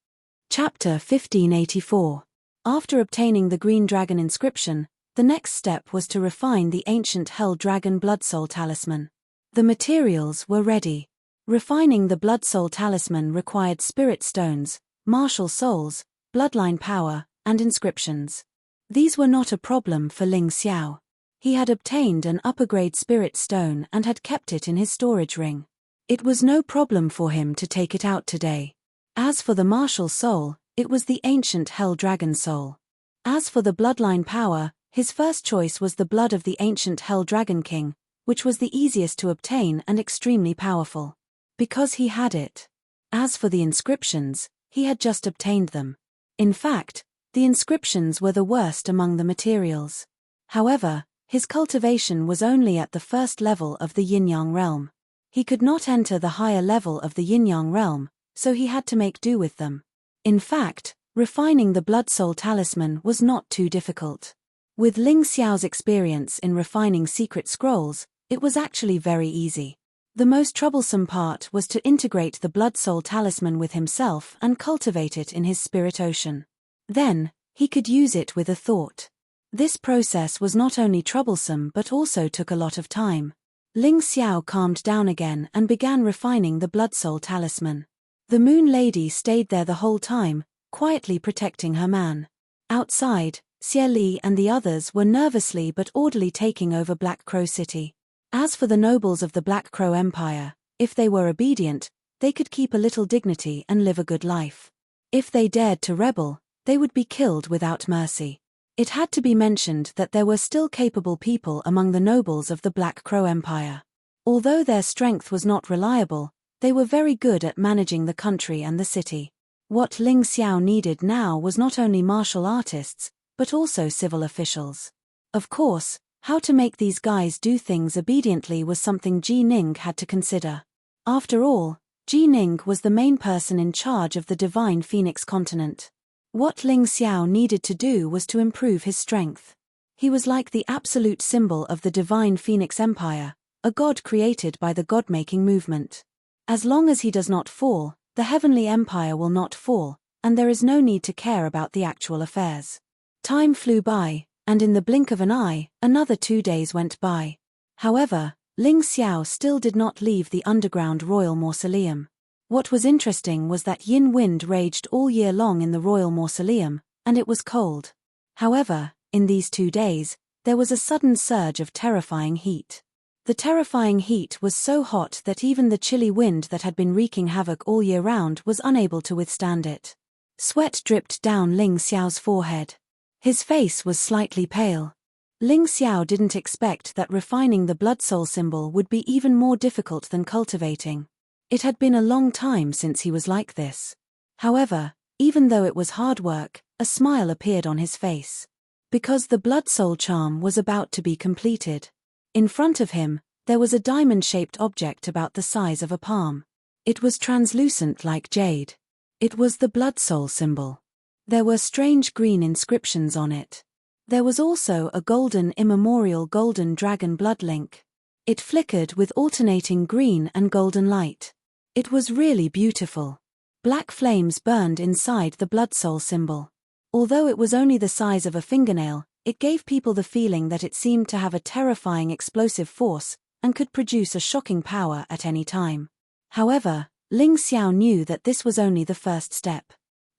Chapter 1584. After obtaining the green dragon inscription, the next step was to refine the ancient hell dragon blood soul talisman. The materials were ready. Refining the blood soul talisman required spirit stones, martial souls, bloodline power, and inscriptions. These were not a problem for Ling Xiao. He had obtained an upper-grade spirit stone and had kept it in his storage ring. It was no problem for him to take it out today. As for the martial soul, it was the ancient hell dragon soul. As for the bloodline power, his first choice was the blood of the ancient hell dragon king, which was the easiest to obtain and extremely powerful. Because he had it. As for the inscriptions, he had just obtained them. In fact, the inscriptions were the worst among the materials. However, his cultivation was only at the first level of the yin-yang realm. He could not enter the higher level of the yin-yang realm, so he had to make do with them. In fact, refining the blood soul talisman was not too difficult. With Ling Xiao's experience in refining secret scrolls, it was actually very easy. The most troublesome part was to integrate the blood soul talisman with himself and cultivate it in his spirit ocean. Then, he could use it with a thought. This process was not only troublesome but also took a lot of time. Ling Xiao calmed down again and began refining the blood soul talisman. The Moon Lady stayed there the whole time, quietly protecting her man. Outside, Xie Li and the others were nervously but orderly taking over Black Crow City. As for the nobles of the Black Crow Empire, if they were obedient, they could keep a little dignity and live a good life. If they dared to rebel, they would be killed without mercy. It had to be mentioned that there were still capable people among the nobles of the Black Crow Empire. Although their strength was not reliable, they were very good at managing the country and the city. What Ling Xiao needed now was not only martial artists, but also civil officials. Of course, how to make these guys do things obediently was something Ji Ning had to consider. After all, Ji Ning was the main person in charge of the divine Phoenix continent. What Ling Xiao needed to do was to improve his strength. He was like the absolute symbol of the divine Phoenix Empire, a god created by the god-making movement. As long as he does not fall, the heavenly empire will not fall, and there is no need to care about the actual affairs. Time flew by, and in the blink of an eye, another 2 days went by. However, Ling Xiao still did not leave the underground royal mausoleum. What was interesting was that yin wind raged all year long in the royal mausoleum, and it was cold. However, in these 2 days, there was a sudden surge of terrifying heat. The terrifying heat was so hot that even the chilly wind that had been wreaking havoc all year round was unable to withstand it. Sweat dripped down Ling Xiao's forehead. His face was slightly pale. Ling Xiao didn't expect that refining the blood soul symbol would be even more difficult than cultivating. It had been a long time since he was like this. However, even though it was hard work, a smile appeared on his face. Because the blood soul charm was about to be completed. In front of him, there was a diamond-shaped object about the size of a palm. It was translucent like jade. It was the blood soul symbol. There were strange green inscriptions on it. There was also a golden immemorial golden dragon blood link. It flickered with alternating green and golden light. It was really beautiful. Black flames burned inside the blood soul symbol. Although it was only the size of a fingernail, it gave people the feeling that it seemed to have a terrifying explosive force and could produce a shocking power at any time. However, Ling Xiao knew that this was only the first step.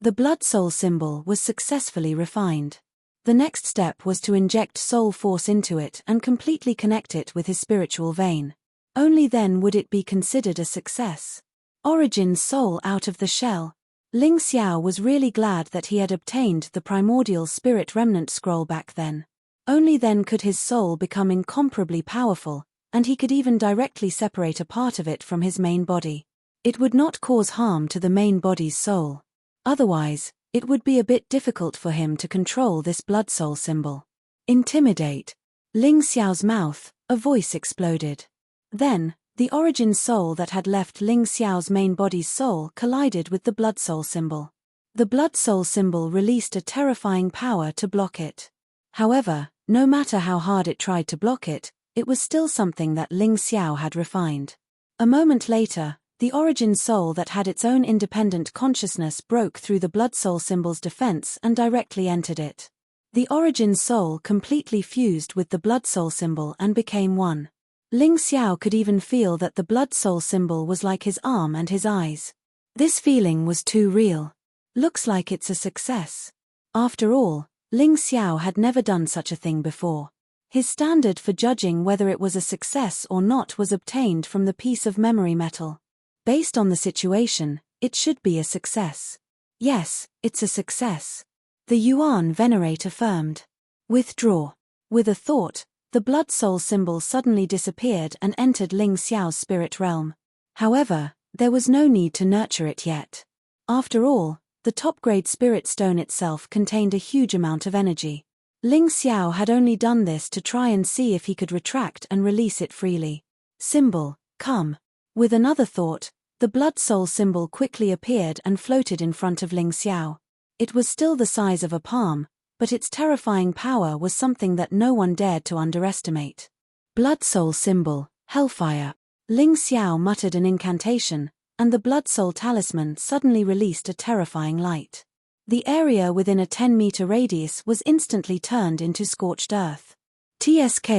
The blood soul symbol was successfully refined. The next step was to inject soul force into it and completely connect it with his spiritual vein. Only then would it be considered a success. Origin soul out of the shell. Ling Xiao was really glad that he had obtained the primordial spirit remnant scroll back then. Only then could his soul become incomparably powerful, and he could even directly separate a part of it from his main body. It would not cause harm to the main body's soul. Otherwise, it would be a bit difficult for him to control this blood soul symbol. Intimidate. Ling Xiao's mouth, a voice exploded. Then, the origin soul that had left Ling Xiao's main body's soul collided with the blood soul symbol. The blood soul symbol released a terrifying power to block it. However, no matter how hard it tried to block it, it was still something that Ling Xiao had refined. A moment later, the origin soul that had its own independent consciousness broke through the blood soul symbol's defense and directly entered it. The origin soul completely fused with the blood soul symbol and became one. Ling Xiao could even feel that the blood soul symbol was like his arm and his eyes. This feeling was too real. Looks like it's a success. After all, Ling Xiao had never done such a thing before. His standard for judging whether it was a success or not was obtained from the piece of memory metal. Based on the situation, it should be a success. Yes, it's a success. The Yuan Venerate affirmed. Withdraw. With a thought, the blood soul symbol suddenly disappeared and entered Ling Xiao's spirit realm. However, there was no need to nurture it yet. After all, the top-grade spirit stone itself contained a huge amount of energy. Ling Xiao had only done this to try and see if he could retract and release it freely. Symbol, come. With another thought, the blood soul symbol quickly appeared and floated in front of Ling Xiao. It was still the size of a palm, but its terrifying power was something that no one dared to underestimate. Blood soul symbol, hellfire. Ling Xiao muttered an incantation, and the blood soul talisman suddenly released a terrifying light. The area within a 10-meter radius was instantly turned into scorched earth. TSK.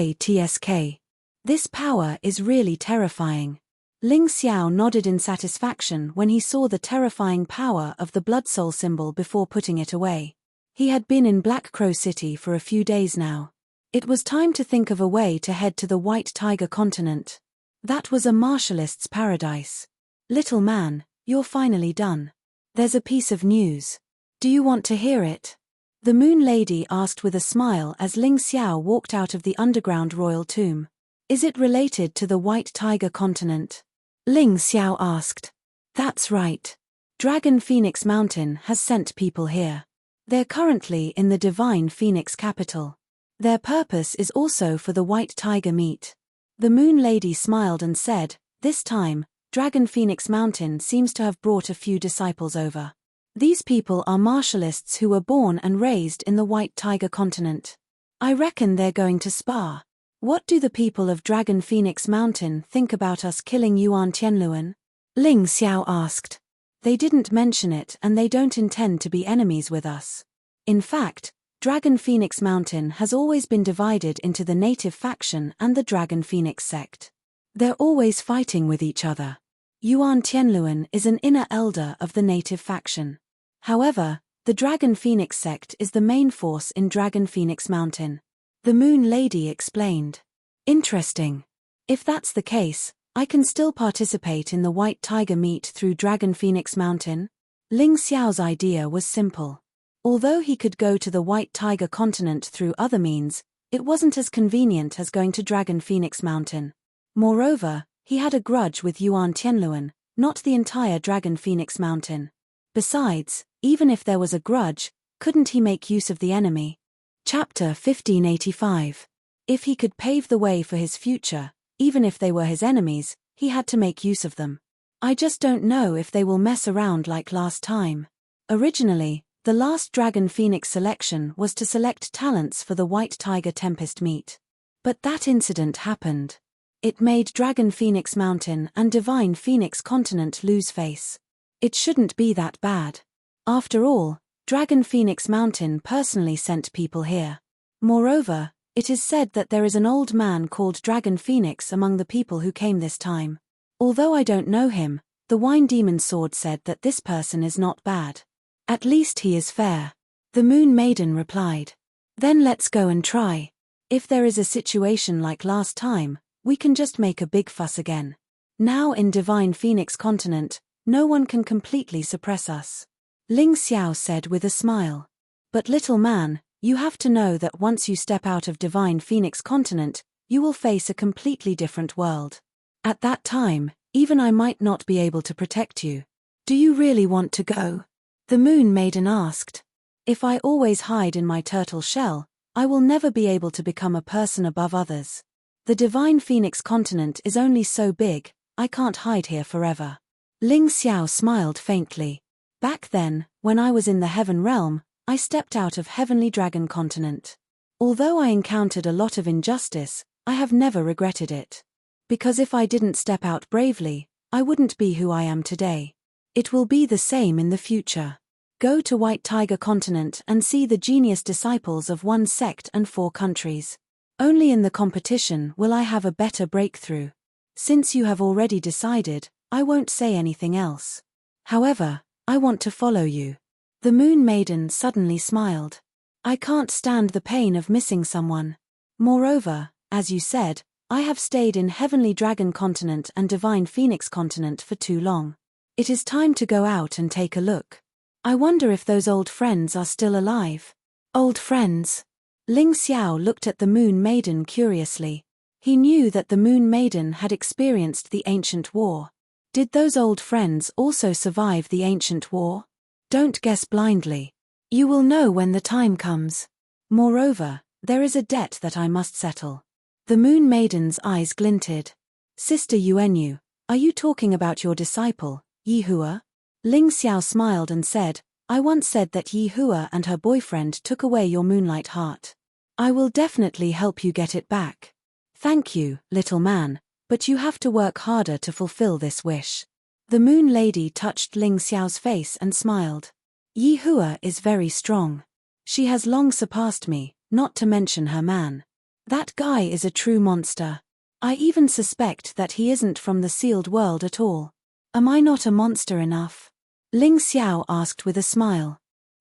This power is really terrifying. Ling Xiao nodded in satisfaction when he saw the terrifying power of the blood soul symbol before putting it away. He had been in Black Crow City for a few days now. It was time to think of a way to head to the White Tiger continent. That was a martialist's paradise. Little man, you're finally done. There's a piece of news. Do you want to hear it? The Moon Lady asked with a smile as Ling Xiao walked out of the underground royal tomb. Is it related to the White Tiger continent? Ling Xiao asked. That's right. Dragon Phoenix Mountain has sent people here. They're currently in the Divine Phoenix capital. Their purpose is also for the white tiger meat. The Moon Lady smiled and said, "This time, Dragon Phoenix Mountain seems to have brought a few disciples over. These people are martialists who were born and raised in the White Tiger continent. I reckon they're going to spar. What do the people of Dragon Phoenix Mountain think about us killing Yuan Tianluan?" Ling Xiao asked. "They didn't mention it and they don't intend to be enemies with us. In fact, Dragon Phoenix Mountain has always been divided into the native faction and the Dragon Phoenix sect. They're always fighting with each other. Yuan Tianluan is an inner elder of the native faction. However, the Dragon Phoenix sect is the main force in Dragon Phoenix Mountain." The Moon Lady explained. "Interesting. If that's the case, I can still participate in the White Tiger meet through Dragon Phoenix Mountain?" Ling Xiao's idea was simple. Although he could go to the White Tiger continent through other means, it wasn't as convenient as going to Dragon Phoenix Mountain. Moreover, he had a grudge with Yuan Tianluan, not the entire Dragon Phoenix Mountain. Besides, even if there was a grudge, couldn't he make use of the enemy? Chapter 1585. If he could pave the way for his future, even if they were his enemies, he had to make use of them. "I just don't know if they will mess around like last time." Originally, the last Dragon Phoenix selection was to select talents for the White Tiger Tempest meet. But that incident happened. It made Dragon Phoenix Mountain and Divine Phoenix Continent lose face. It shouldn't be that bad. After all, Dragon Phoenix Mountain personally sent people here. Moreover, it is said that there is an old man called Dragon Phoenix among the people who came this time. Although I don't know him, the Wine Demon Sword said that this person is not bad. "At least he is fair." The Moon Maiden replied. "Then let's go and try. If there is a situation like last time, we can just make a big fuss again. Now in Divine Phoenix Continent, no one can completely suppress us." Ling Xiao said with a smile. "But little man, you have to know that once you step out of Divine Phoenix Continent, you will face a completely different world. At that time, even I might not be able to protect you. Do you really want to go?" The Moon Maiden asked. "If I always hide in my turtle shell, I will never be able to become a person above others. The Divine Phoenix Continent is only so big, I can't hide here forever." Ling Xiao smiled faintly. "Back then, when I was in the Heaven Realm, I stepped out of Heavenly Dragon Continent. Although I encountered a lot of injustice, I have never regretted it. Because if I didn't step out bravely, I wouldn't be who I am today. It will be the same in the future. Go to White Tiger Continent and see the genius disciples of one sect and 4 countries. Only in the competition will I have a better breakthrough. Since you have already decided, I won't say anything else. However, I want to follow you." The Moon Maiden suddenly smiled. "I can't stand the pain of missing someone. Moreover, as you said, I have stayed in Heavenly Dragon Continent and Divine Phoenix Continent for too long. It is time to go out and take a look. I wonder if those old friends are still alive." "Old friends?" Ling Xiao looked at the Moon Maiden curiously. He knew that the Moon Maiden had experienced the ancient war. Did those old friends also survive the ancient war? Don't guess blindly. You will know when the time comes. Moreover, there is a debt that I must settle. The Moon Maiden's eyes glinted. "Sister Yuanyu, are you talking about your disciple, Yi Hua?" Ling Xiao smiled and said, "I once said that Yi Hua and her boyfriend took away your moonlight heart. I will definitely help you get it back. Thank you, little man, but you have to work harder to fulfill this wish." The Moon Lady touched Ling Xiao's face and smiled. "Yi Hua is very strong. She has long surpassed me, not to mention her man. That guy is a true monster. I even suspect that he isn't from the sealed world at all. Am I not a monster enough?" Ling Xiao asked with a smile.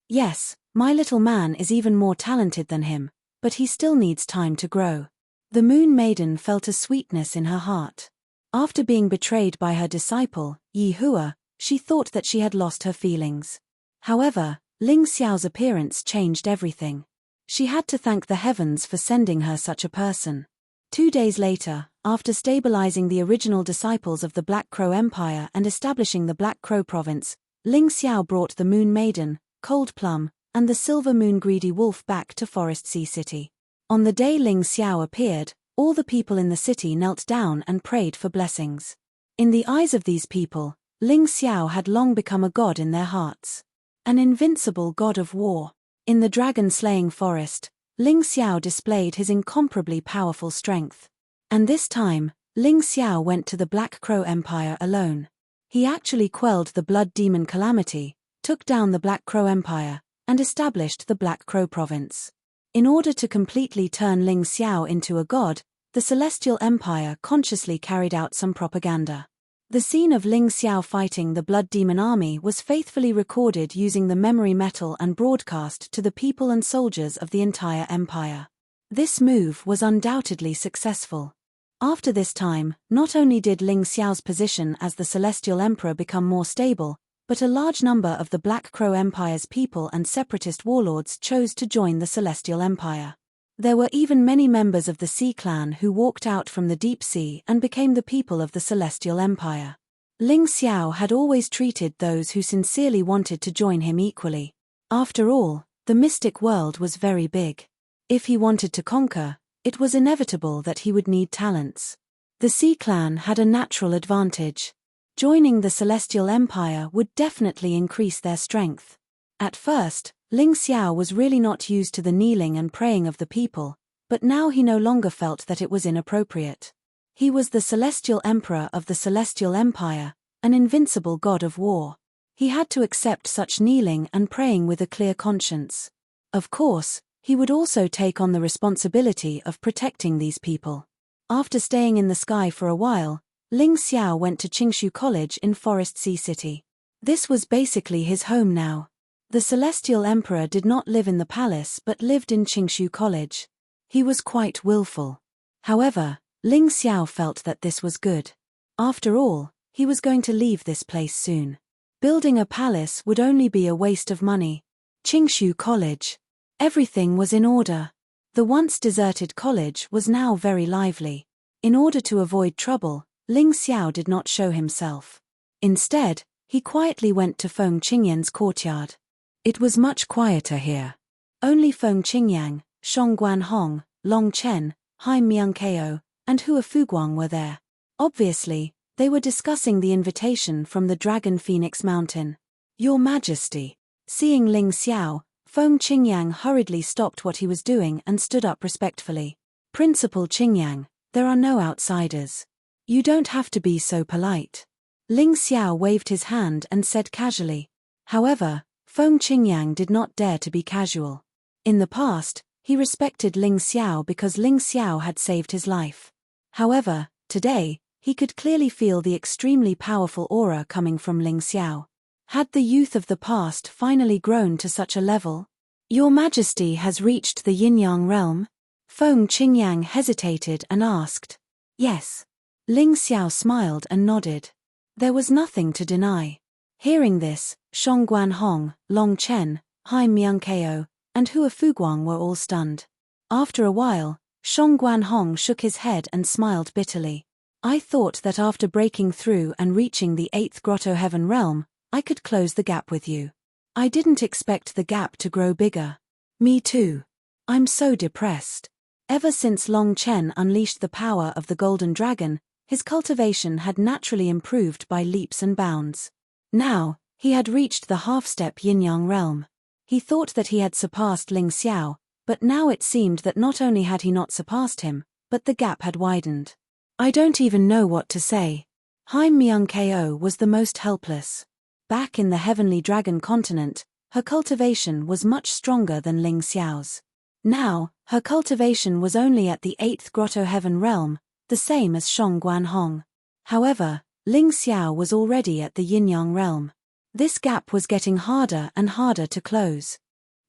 "Yes, my little man is even more talented than him, but he still needs time to grow." The Moon Maiden felt a sweetness in her heart. After being betrayed by her disciple, Yi Hua, she thought that she had lost her feelings. However, Ling Xiao's appearance changed everything. She had to thank the heavens for sending her such a person. 2 days later, after stabilizing the original disciples of the Black Crow Empire and establishing the Black Crow province, Ling Xiao brought the Moon Maiden, Cold Plum, and the silver moon greedy wolf back to Forest Sea City. On the day Ling Xiao appeared, all the people in the city knelt down and prayed for blessings. In the eyes of these people, Ling Xiao had long become a god in their hearts. An invincible god of war. In the dragon-slaying forest, Ling Xiao displayed his incomparably powerful strength. And this time, Ling Xiao went to the Black Crow Empire alone. He actually quelled the blood demon Calamity, took down the Black Crow Empire, and established the Black Crow Province. In order to completely turn Ling Xiao into a god, the Celestial Empire consciously carried out some propaganda. The scene of Ling Xiao fighting the Blood Demon army was faithfully recorded using the memory metal and broadcast to the people and soldiers of the entire empire. This move was undoubtedly successful. After this time, not only did Ling Xiao's position as the Celestial Emperor become more stable, but a large number of the Black Crow Empire's people and separatist warlords chose to join the Celestial Empire. There were even many members of the Sea Clan who walked out from the deep sea and became the people of the Celestial Empire. Ling Xiao had always treated those who sincerely wanted to join him equally. After all, the mystic world was very big. If he wanted to conquer, it was inevitable that he would need talents. The Sea Clan had a natural advantage. Joining the Celestial Empire would definitely increase their strength. At first, Ling Xiao was really not used to the kneeling and praying of the people, but now he no longer felt that it was inappropriate. He was the Celestial Emperor of the Celestial Empire, an invincible god of war. He had to accept such kneeling and praying with a clear conscience. Of course, he would also take on the responsibility of protecting these people. After staying in the sky for a while, Ling Xiao went to Qingshu College in Forest Sea City. This was basically his home now. The Celestial Emperor did not live in the palace but lived in Qingshu College. He was quite willful. However, Ling Xiao felt that this was good. After all, he was going to leave this place soon. Building a palace would only be a waste of money. Qingshu College. Everything was in order. The once deserted college was now very lively. In order to avoid trouble, Ling Xiao did not show himself. Instead, he quietly went to Feng Qingyan's courtyard. It was much quieter here. Only Feng Qingyang, Shong Guanhong, Long Chen, Haim Myungkeo, and Hua Fuguang were there. Obviously, they were discussing the invitation from the Dragon Phoenix Mountain. Your Majesty. Seeing Ling Xiao, Feng Qingyang hurriedly stopped what he was doing and stood up respectfully. Principal Qingyang, there are no outsiders. You don't have to be so polite. Ling Xiao waved his hand and said casually. However, Feng Qingyang did not dare to be casual. In the past, he respected Ling Xiao because Ling Xiao had saved his life. However, today, he could clearly feel the extremely powerful aura coming from Ling Xiao. Had the youth of the past finally grown to such a level? Your Majesty has reached the Yin-Yang realm? Feng Qingyang hesitated and asked. Yes. Ling Xiao smiled and nodded. There was nothing to deny. Hearing this, Shong Guanhong, Long Chen, Haim Myungkeo, and Hua Fuguang were all stunned. After a while, Shong Guanhong shook his head and smiled bitterly. I thought that after breaking through and reaching the 8th Grotto Heaven realm, I could close the gap with you. I didn't expect the gap to grow bigger. Me too. I'm so depressed. Ever since Long Chen unleashed the power of the Golden Dragon, his cultivation had naturally improved by leaps and bounds. Now, he had reached the half-step Yin-Yang realm. He thought that he had surpassed Ling Xiao, but now it seemed that not only had he not surpassed him, but the gap had widened. I don't even know what to say. Haim Myungkeo was the most helpless. Back in the Heavenly Dragon continent, her cultivation was much stronger than Ling Xiao's. Now, her cultivation was only at the 8th Grotto Heaven realm, the same as Shong Guanhong. However, Ling Xiao was already at the Yin-Yang realm. This gap was getting harder and harder to close.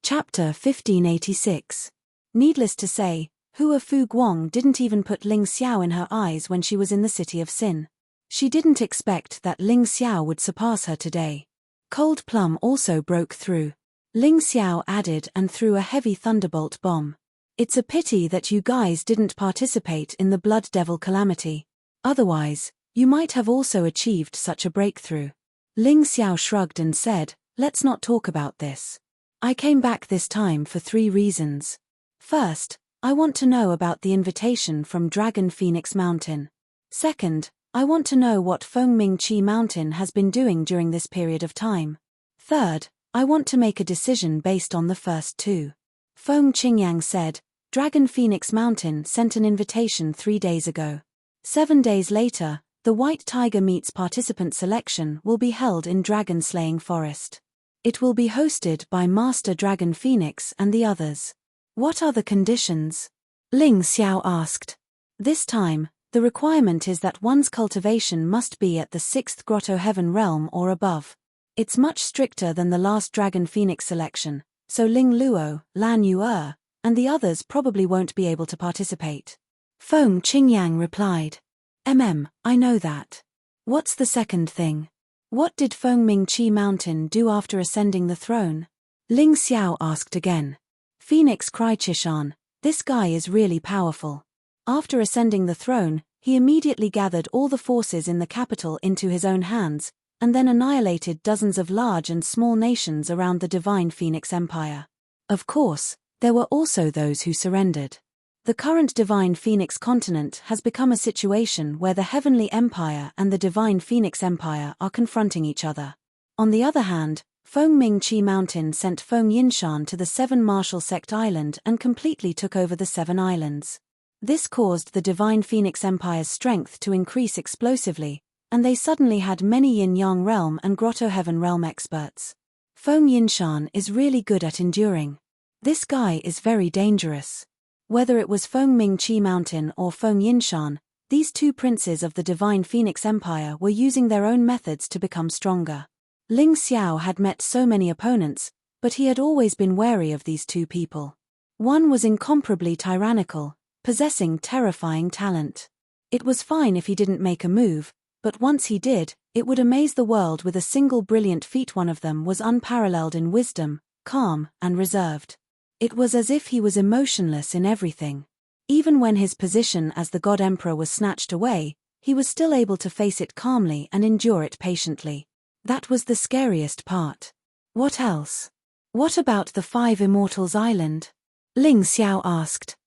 Chapter 1586. Needless to say, Hua Fuguang didn't even put Ling Xiao in her eyes when she was in the City of Sin. She didn't expect that Ling Xiao would surpass her today. Cold Plum also broke through. Ling Xiao added and threw a heavy thunderbolt bomb. It's a pity that you guys didn't participate in the Blood Devil Calamity. Otherwise, you might have also achieved such a breakthrough. Ling Xiao shrugged and said, let's not talk about this. I came back this time for 3 reasons. First, I want to know about the invitation from Dragon Phoenix Mountain. Second, I want to know what Fengming Chi Mountain has been doing during this period of time. Third, I want to make a decision based on the first 2. Feng Qingyang said, Dragon Phoenix Mountain sent an invitation 3 days ago. 7 days later, the White Tiger Meets participant selection will be held in Dragon Slaying Forest. It will be hosted by Master Dragon Phoenix and the others. What are the conditions? Ling Xiao asked. This time, the requirement is that one's cultivation must be at the 6th Grotto Heaven realm or above. It's much stricter than the last Dragon Phoenix selection, so Ling Luo, Lan Yu'er, and the others probably won't be able to participate. Feng Qingyang replied. I know that. What's the second thing? What did Fengming Chi Mountain do after ascending the throne? Ling Xiao asked again. Phoenix cried Chishan, this guy is really powerful. After ascending the throne, he immediately gathered all the forces in the capital into his own hands, and then annihilated dozens of large and small nations around the Divine Phoenix Empire. Of course, there were also those who surrendered. The current Divine Phoenix continent has become a situation where the Heavenly Empire and the Divine Phoenix Empire are confronting each other. On the other hand, Fengming Chi Mountain sent Feng Yinshan to the 7 Martial Sect Island and completely took over the 7 islands. This caused the Divine Phoenix Empire's strength to increase explosively, and they suddenly had many Yin-Yang Realm and Grotto Heaven Realm experts. Feng Yinshan is really good at enduring. This guy is very dangerous. Whether it was Fengming Chi Mountain or Feng Yinshan, these 2 princes of the Divine Phoenix Empire were using their own methods to become stronger. Ling Xiao had met so many opponents, but he had always been wary of these 2 people. One was incomparably tyrannical, possessing terrifying talent. It was fine if he didn't make a move, but once he did, it would amaze the world with a single brilliant feat. One of them was unparalleled in wisdom, calm, and reserved. It was as if he was emotionless in everything. Even when his position as the God Emperor was snatched away, he was still able to face it calmly and endure it patiently. That was the scariest part. What else? What about the 5 Immortals Island? Ling Xiao asked.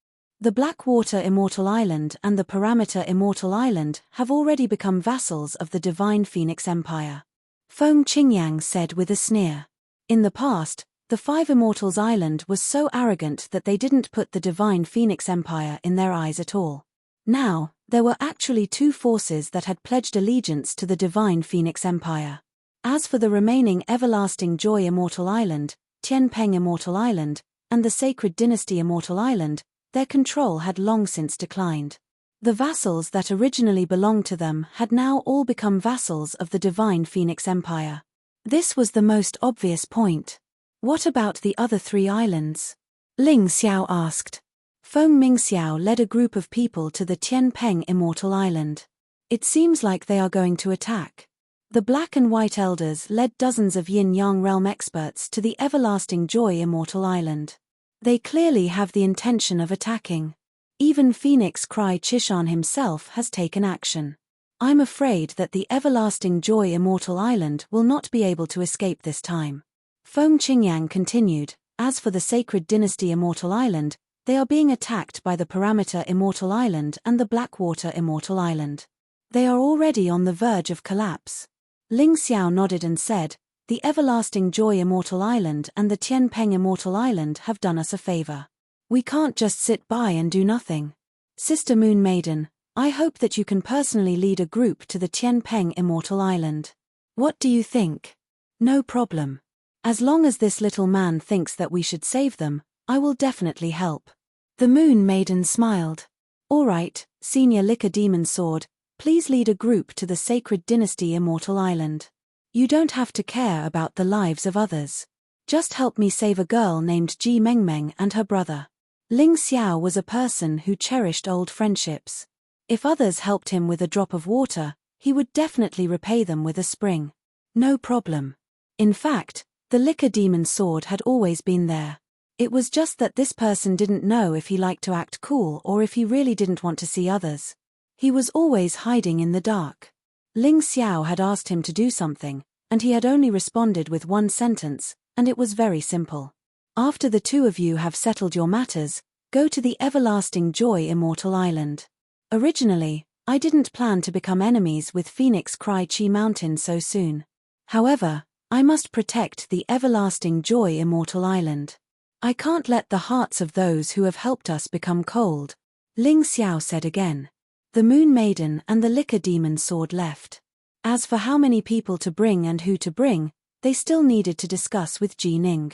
The Blackwater Immortal Island and the Parameter Immortal Island have already become vassals of the Divine Phoenix Empire. Feng Qingyang said with a sneer. In the past, the 5 Immortals Island was so arrogant that they didn't put the Divine Phoenix Empire in their eyes at all. Now, there were actually 2 forces that had pledged allegiance to the Divine Phoenix Empire. As for the remaining Everlasting Joy Immortal Island, Tianpeng Immortal Island, and the Sacred Dynasty Immortal Island, their control had long since declined. The vassals that originally belonged to them had now all become vassals of the Divine Phoenix Empire. This was the most obvious point. What about the other 3 islands? Ling Xiao asked. Feng Mingxiao led a group of people to the Tianpeng Immortal Island. It seems like they are going to attack. The Black and White Elders led dozens of Yin-Yang Realm experts to the Everlasting Joy Immortal Island. They clearly have the intention of attacking. Even Phoenix Cry Chishan himself has taken action. I'm afraid that the Everlasting Joy Immortal Island will not be able to escape this time. Feng Qingyang continued, as for the Sacred Dynasty Immortal Island, they are being attacked by the Parameter Immortal Island and the Blackwater Immortal Island. They are already on the verge of collapse. Ling Xiao nodded and said, the Everlasting Joy Immortal Island and the Tianpeng Immortal Island have done us a favor. We can't just sit by and do nothing. Sister Moon Maiden, I hope that you can personally lead a group to the Tianpeng Immortal Island. What do you think? No problem. As long as this little man thinks that we should save them, I will definitely help. The Moon Maiden smiled. All right, Senior Liquor Demon Sword, please lead a group to the Sacred Dynasty Immortal Island. You don't have to care about the lives of others. Just help me save a girl named Ji Mengmeng and her brother. Ling Xiao was a person who cherished old friendships. If others helped him with a drop of water, he would definitely repay them with a spring. No problem. In fact, the Liquor Demon Sword had always been there. It was just that this person didn't know if he liked to act cool or if he really didn't want to see others. He was always hiding in the dark. Ling Xiao had asked him to do something, and he had only responded with one sentence, and it was very simple. After the two of you have settled your matters, go to the everlasting joy immortal island. Originally, I didn't plan to become enemies with Phoenix Cry Chi Mountain so soon. However, I must protect the everlasting joy immortal island. I can't let the hearts of those who have helped us become cold, Ling Xiao said again. The Moon Maiden and the Liquor Demon Sword left. As for how many people to bring and who to bring, they still needed to discuss with Ji Ning.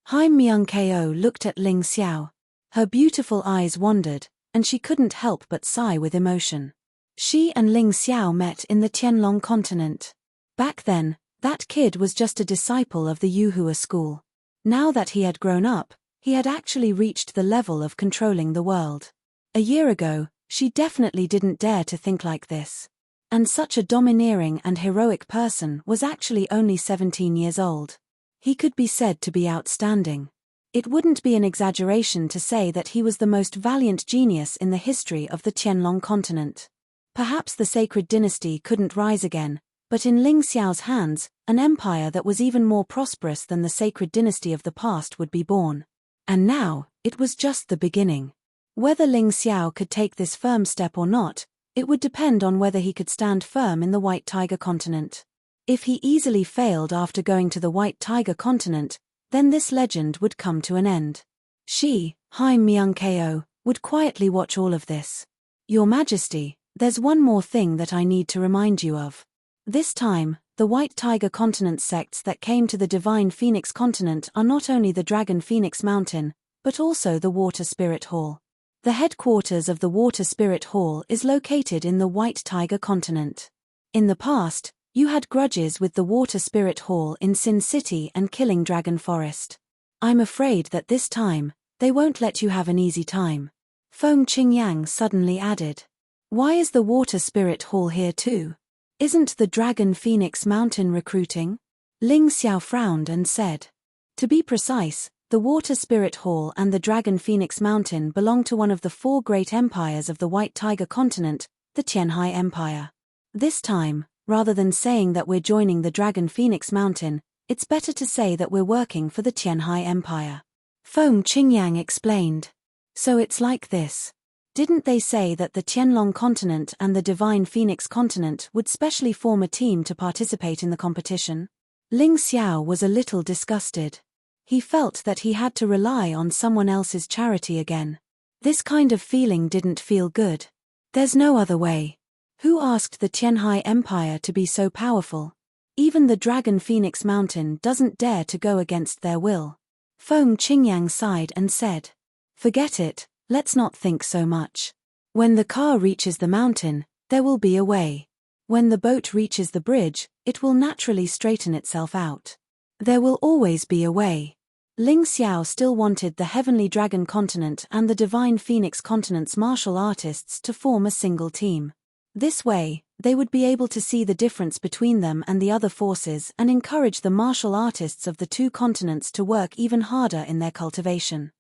Haim Myung Ko looked at Ling Xiao. Her beautiful eyes wandered, and she couldn't help but sigh with emotion. She and Ling Xiao met in the Tianlong continent. Back then, that kid was just a disciple of the Yuhua school. Now that he had grown up, he had actually reached the level of controlling the world. A year ago, she definitely didn't dare to think like this. And such a domineering and heroic person was actually only 17 years old. He could be said to be outstanding. It wouldn't be an exaggeration to say that he was the most valiant genius in the history of the Tianlong continent. Perhaps the sacred dynasty couldn't rise again, but in Ling Xiao's hands, an empire that was even more prosperous than the sacred dynasty of the past would be born. And now, it was just the beginning. Whether Ling Xiao could take this firm step or not, it would depend on whether he could stand firm in the White Tiger continent. If he easily failed after going to the White Tiger continent, then this legend would come to an end. She, Haim Myung Ko, would quietly watch all of this. Your Majesty, there's one more thing that I need to remind you of. This time, the White Tiger continent sects that came to the Divine Phoenix continent are not only the Dragon Phoenix Mountain, but also the Water Spirit Hall. The headquarters of the Water Spirit Hall is located in the White Tiger continent. In the past, you had grudges with the Water Spirit Hall in Sin City and Killing Dragon Forest. I'm afraid that this time, they won't let you have an easy time. Feng Qingyang suddenly added. Why is the Water Spirit Hall here too? Isn't the Dragon Phoenix Mountain recruiting? Ling Xiao frowned and said. To be precise, the Water Spirit Hall and the Dragon Phoenix Mountain belong to one of the four great empires of the White Tiger continent, the Tianhai Empire. This time, rather than saying that we're joining the Dragon Phoenix Mountain, it's better to say that we're working for the Tianhai Empire. Feng Qingyang explained. So it's like this. Didn't they say that the Tianlong continent and the Divine Phoenix continent would specially form a team to participate in the competition? Ling Xiao was a little disgusted. He felt that he had to rely on someone else's charity again. This kind of feeling didn't feel good. There's no other way. Who asked the Tianhai Empire to be so powerful? Even the Dragon Phoenix Mountain doesn't dare to go against their will. Feng Qingyang sighed and said. Forget it, let's not think so much. When the car reaches the mountain, there will be a way. When the boat reaches the bridge, it will naturally straighten itself out. There will always be a way. Ling Xiao still wanted the Heavenly Dragon continent and the Divine Phoenix continent's martial artists to form a single team. This way, they would be able to see the difference between them and the other forces and encourage the martial artists of the two continents to work even harder in their cultivation.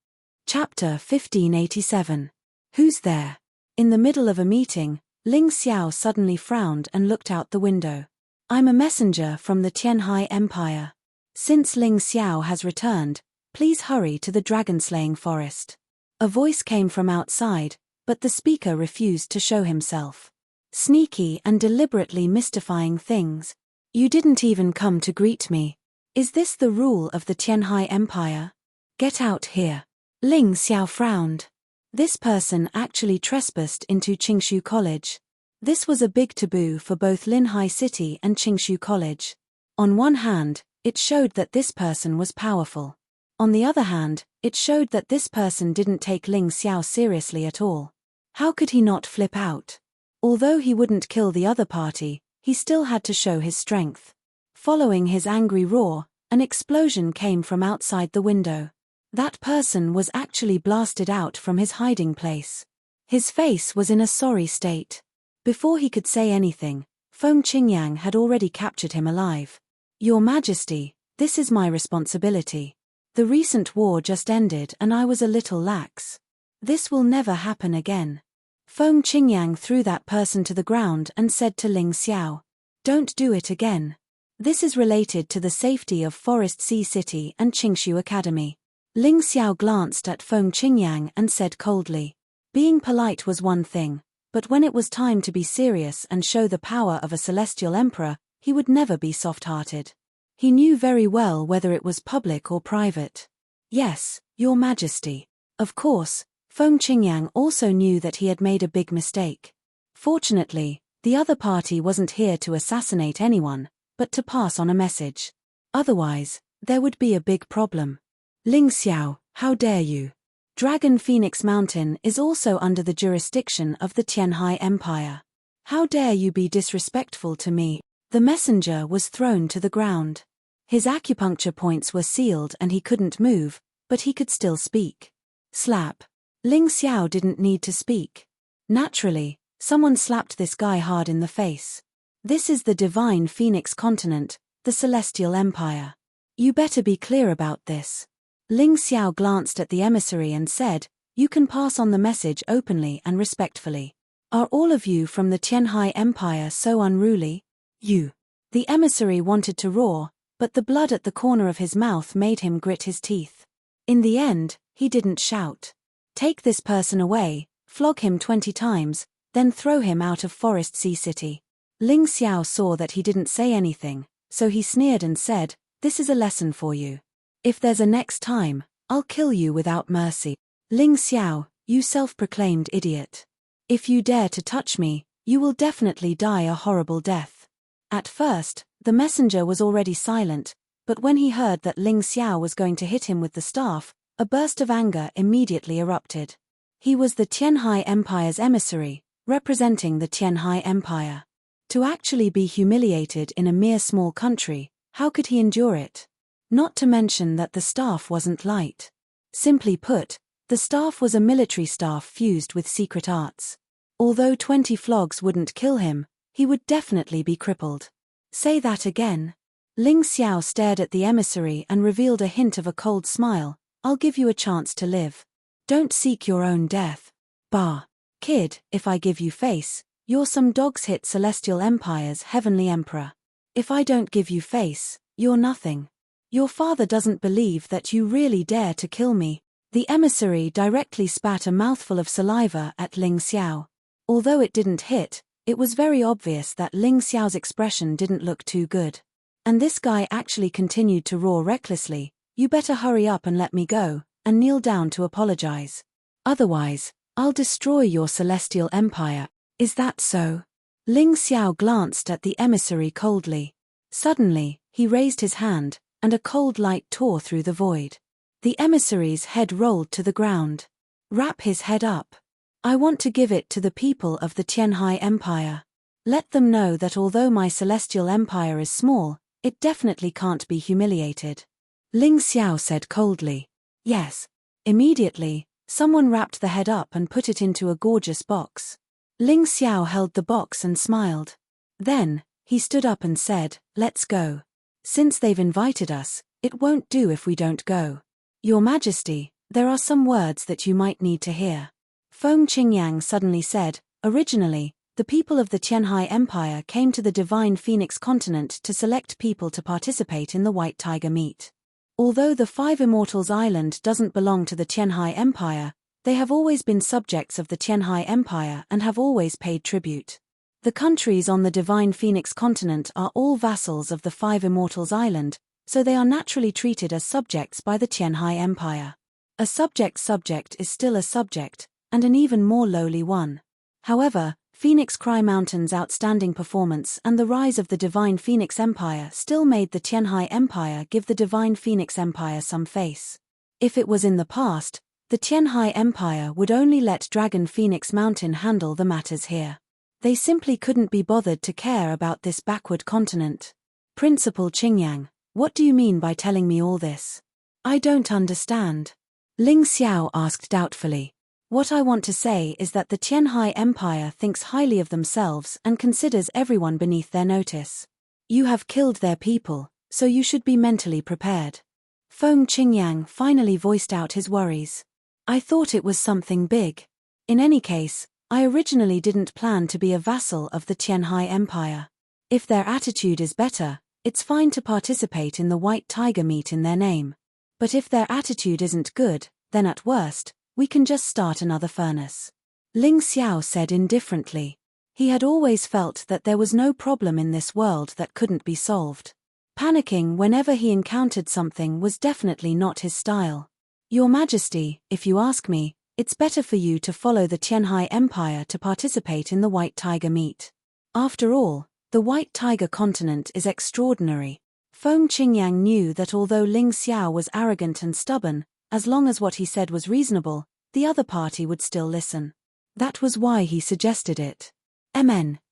Chapter 1587. Who's there? In the middle of a meeting, Ling Xiao suddenly frowned and looked out the window. I'm a messenger from the Tianhai Empire. Since Ling Xiao has returned, please hurry to the dragon-slaying forest. A voice came from outside, but the speaker refused to show himself. Sneaky and deliberately mystifying things. You didn't even come to greet me. Is this the rule of the Tianhai Empire? Get out here. Ling Xiao frowned. This person actually trespassed into Qingshu College. This was a big taboo for both Linhai City and Qingshu College. On one hand, it showed that this person was powerful. On the other hand, it showed that this person didn't take Ling Xiao seriously at all. How could he not flip out? Although he wouldn't kill the other party, he still had to show his strength. Following his angry roar, an explosion came from outside the window. That person was actually blasted out from his hiding place. His face was in a sorry state. Before he could say anything, Feng Qingyang had already captured him alive. Your Majesty, this is my responsibility. The recent war just ended and I was a little lax. This will never happen again. Feng Qingyang threw that person to the ground and said to Ling Xiao, don't do it again. This is related to the safety of Forest Sea City and Qingshu Academy. Ling Xiao glanced at Feng Qingyang and said coldly. Being polite was one thing, but when it was time to be serious and show the power of a celestial emperor, he would never be soft-hearted. He knew very well whether it was public or private. Yes, Your Majesty. Of course, Feng Qingyang also knew that he had made a big mistake. Fortunately, the other party wasn't here to assassinate anyone, but to pass on a message. Otherwise, there would be a big problem. Ling Xiao, how dare you? Dragon Phoenix Mountain is also under the jurisdiction of the Tianhai Empire. How dare you be disrespectful to me? The messenger was thrown to the ground. His acupuncture points were sealed and he couldn't move, but he could still speak. Slap. Ling Xiao didn't need to speak. Naturally, someone slapped this guy hard in the face. This is the Divine Phoenix Continent, the Celestial Empire. You better be clear about this. Ling Xiao glanced at the emissary and said, you can pass on the message openly and respectfully. Are all of you from the Tianhai Empire so unruly? You. The emissary wanted to roar, but the blood at the corner of his mouth made him grit his teeth. In the end, he didn't shout. Take this person away, flog him 20 times, then throw him out of Forest Sea City. Ling Xiao saw that he didn't say anything, so he sneered and said, this is a lesson for you. If there's a next time, I'll kill you without mercy. Ling Xiao, you self-proclaimed idiot. If you dare to touch me, you will definitely die a horrible death. At first, the messenger was already silent, but when he heard that Ling Xiao was going to hit him with the staff, a burst of anger immediately erupted. He was the Tianhai Empire's emissary, representing the Tianhai Empire. To actually be humiliated in a mere small country, how could he endure it? Not to mention that the staff wasn't light. Simply put, the staff was a military staff fused with secret arts. Although 20 flogs wouldn't kill him, he would definitely be crippled. Say that again. Ling Xiao stared at the emissary and revealed a hint of a cold smile. I'll give you a chance to live. Don't seek your own death. Bah. Kid, if I give you face, you're some dog's hit Celestial Empire's heavenly emperor. If I don't give you face, you're nothing. Your father doesn't believe that you really dare to kill me. The emissary directly spat a mouthful of saliva at Ling Xiao. Although it didn't hit, it was very obvious that Ling Xiao's expression didn't look too good. And this guy actually continued to roar recklessly, you better hurry up and let me go, and kneel down to apologize. Otherwise, I'll destroy your celestial empire. Is that so? Ling Xiao glanced at the emissary coldly. Suddenly, he raised his hand, and a cold light tore through the void. The emissary's head rolled to the ground. Wrap his head up. I want to give it to the people of the Tianhai Empire. Let them know that although my celestial empire is small, it definitely can't be humiliated. Ling Xiao said coldly. Yes. Immediately, someone wrapped the head up and put it into a gorgeous box. Ling Xiao held the box and smiled. Then, he stood up and said, let's go. Since they've invited us, it won't do if we don't go. Your Majesty, there are some words that you might need to hear. Feng Qingyang suddenly said, originally, the people of the Tianhai Empire came to the Divine Phoenix Continent to select people to participate in the White Tiger meet. Although the Five Immortals Island doesn't belong to the Tianhai Empire, they have always been subjects of the Tianhai Empire and have always paid tribute. The countries on the Divine Phoenix Continent are all vassals of the Five Immortals Island, so they are naturally treated as subjects by the Tianhai Empire. A subject is still a subject, and an even more lowly one. However, Phoenix Cry Mountain's outstanding performance and the rise of the Divine Phoenix Empire still made the Tianhai Empire give the Divine Phoenix Empire some face. If it was in the past, the Tianhai Empire would only let Dragon Phoenix Mountain handle the matters here. They simply couldn't be bothered to care about this backward continent. Principal Qingyang, what do you mean by telling me all this? I don't understand. Ling Xiao asked doubtfully. What I want to say is that the Tianhai Empire thinks highly of themselves and considers everyone beneath their notice. You have killed their people, so you should be mentally prepared. Feng Qingyang finally voiced out his worries. I thought it was something big. In any case, I originally didn't plan to be a vassal of the Tianhai Empire. If their attitude is better, it's fine to participate in the White Tiger meet in their name. But if their attitude isn't good, then at worst, we can just start another furnace. Ling Xiao said indifferently. He had always felt that there was no problem in this world that couldn't be solved. Panicking whenever he encountered something was definitely not his style. Your Majesty, if you ask me, it's better for you to follow the Tianhai Empire to participate in the White Tiger meet. After all, the White Tiger continent is extraordinary. Feng Qingyang knew that although Ling Xiao was arrogant and stubborn, as long as what he said was reasonable, the other party would still listen. That was why he suggested it.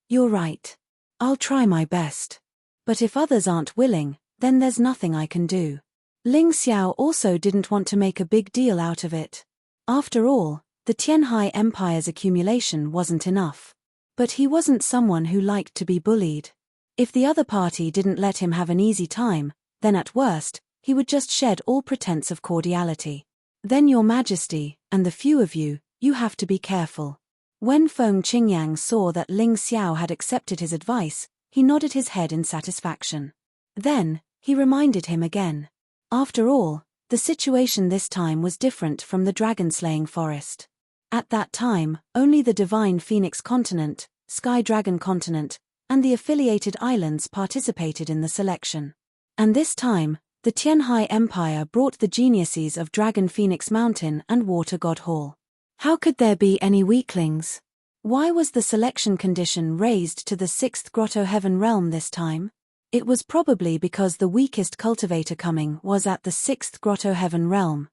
You're right. I'll try my best. But if others aren't willing, then there's nothing I can do. Ling Xiao also didn't want to make a big deal out of it. After all, the Tianhai Empire's accumulation wasn't enough. But he wasn't someone who liked to be bullied. If the other party didn't let him have an easy time, then at worst, he would just shed all pretense of cordiality. Then Your Majesty, and the few of you, you have to be careful. When Feng Qingyang saw that Ling Xiao had accepted his advice, he nodded his head in satisfaction. Then, he reminded him again. After all, the situation this time was different from the dragon-slaying forest. At that time, only the Divine Phoenix continent, Sky Dragon continent, and the affiliated islands participated in the selection. And this time, the Tianhai Empire brought the geniuses of Dragon Phoenix Mountain and Water God Hall. How could there be any weaklings? Why was the selection condition raised to the 6th Grotto Heaven realm this time? It was probably because the weakest cultivator coming was at the 6th Grotto Heaven realm.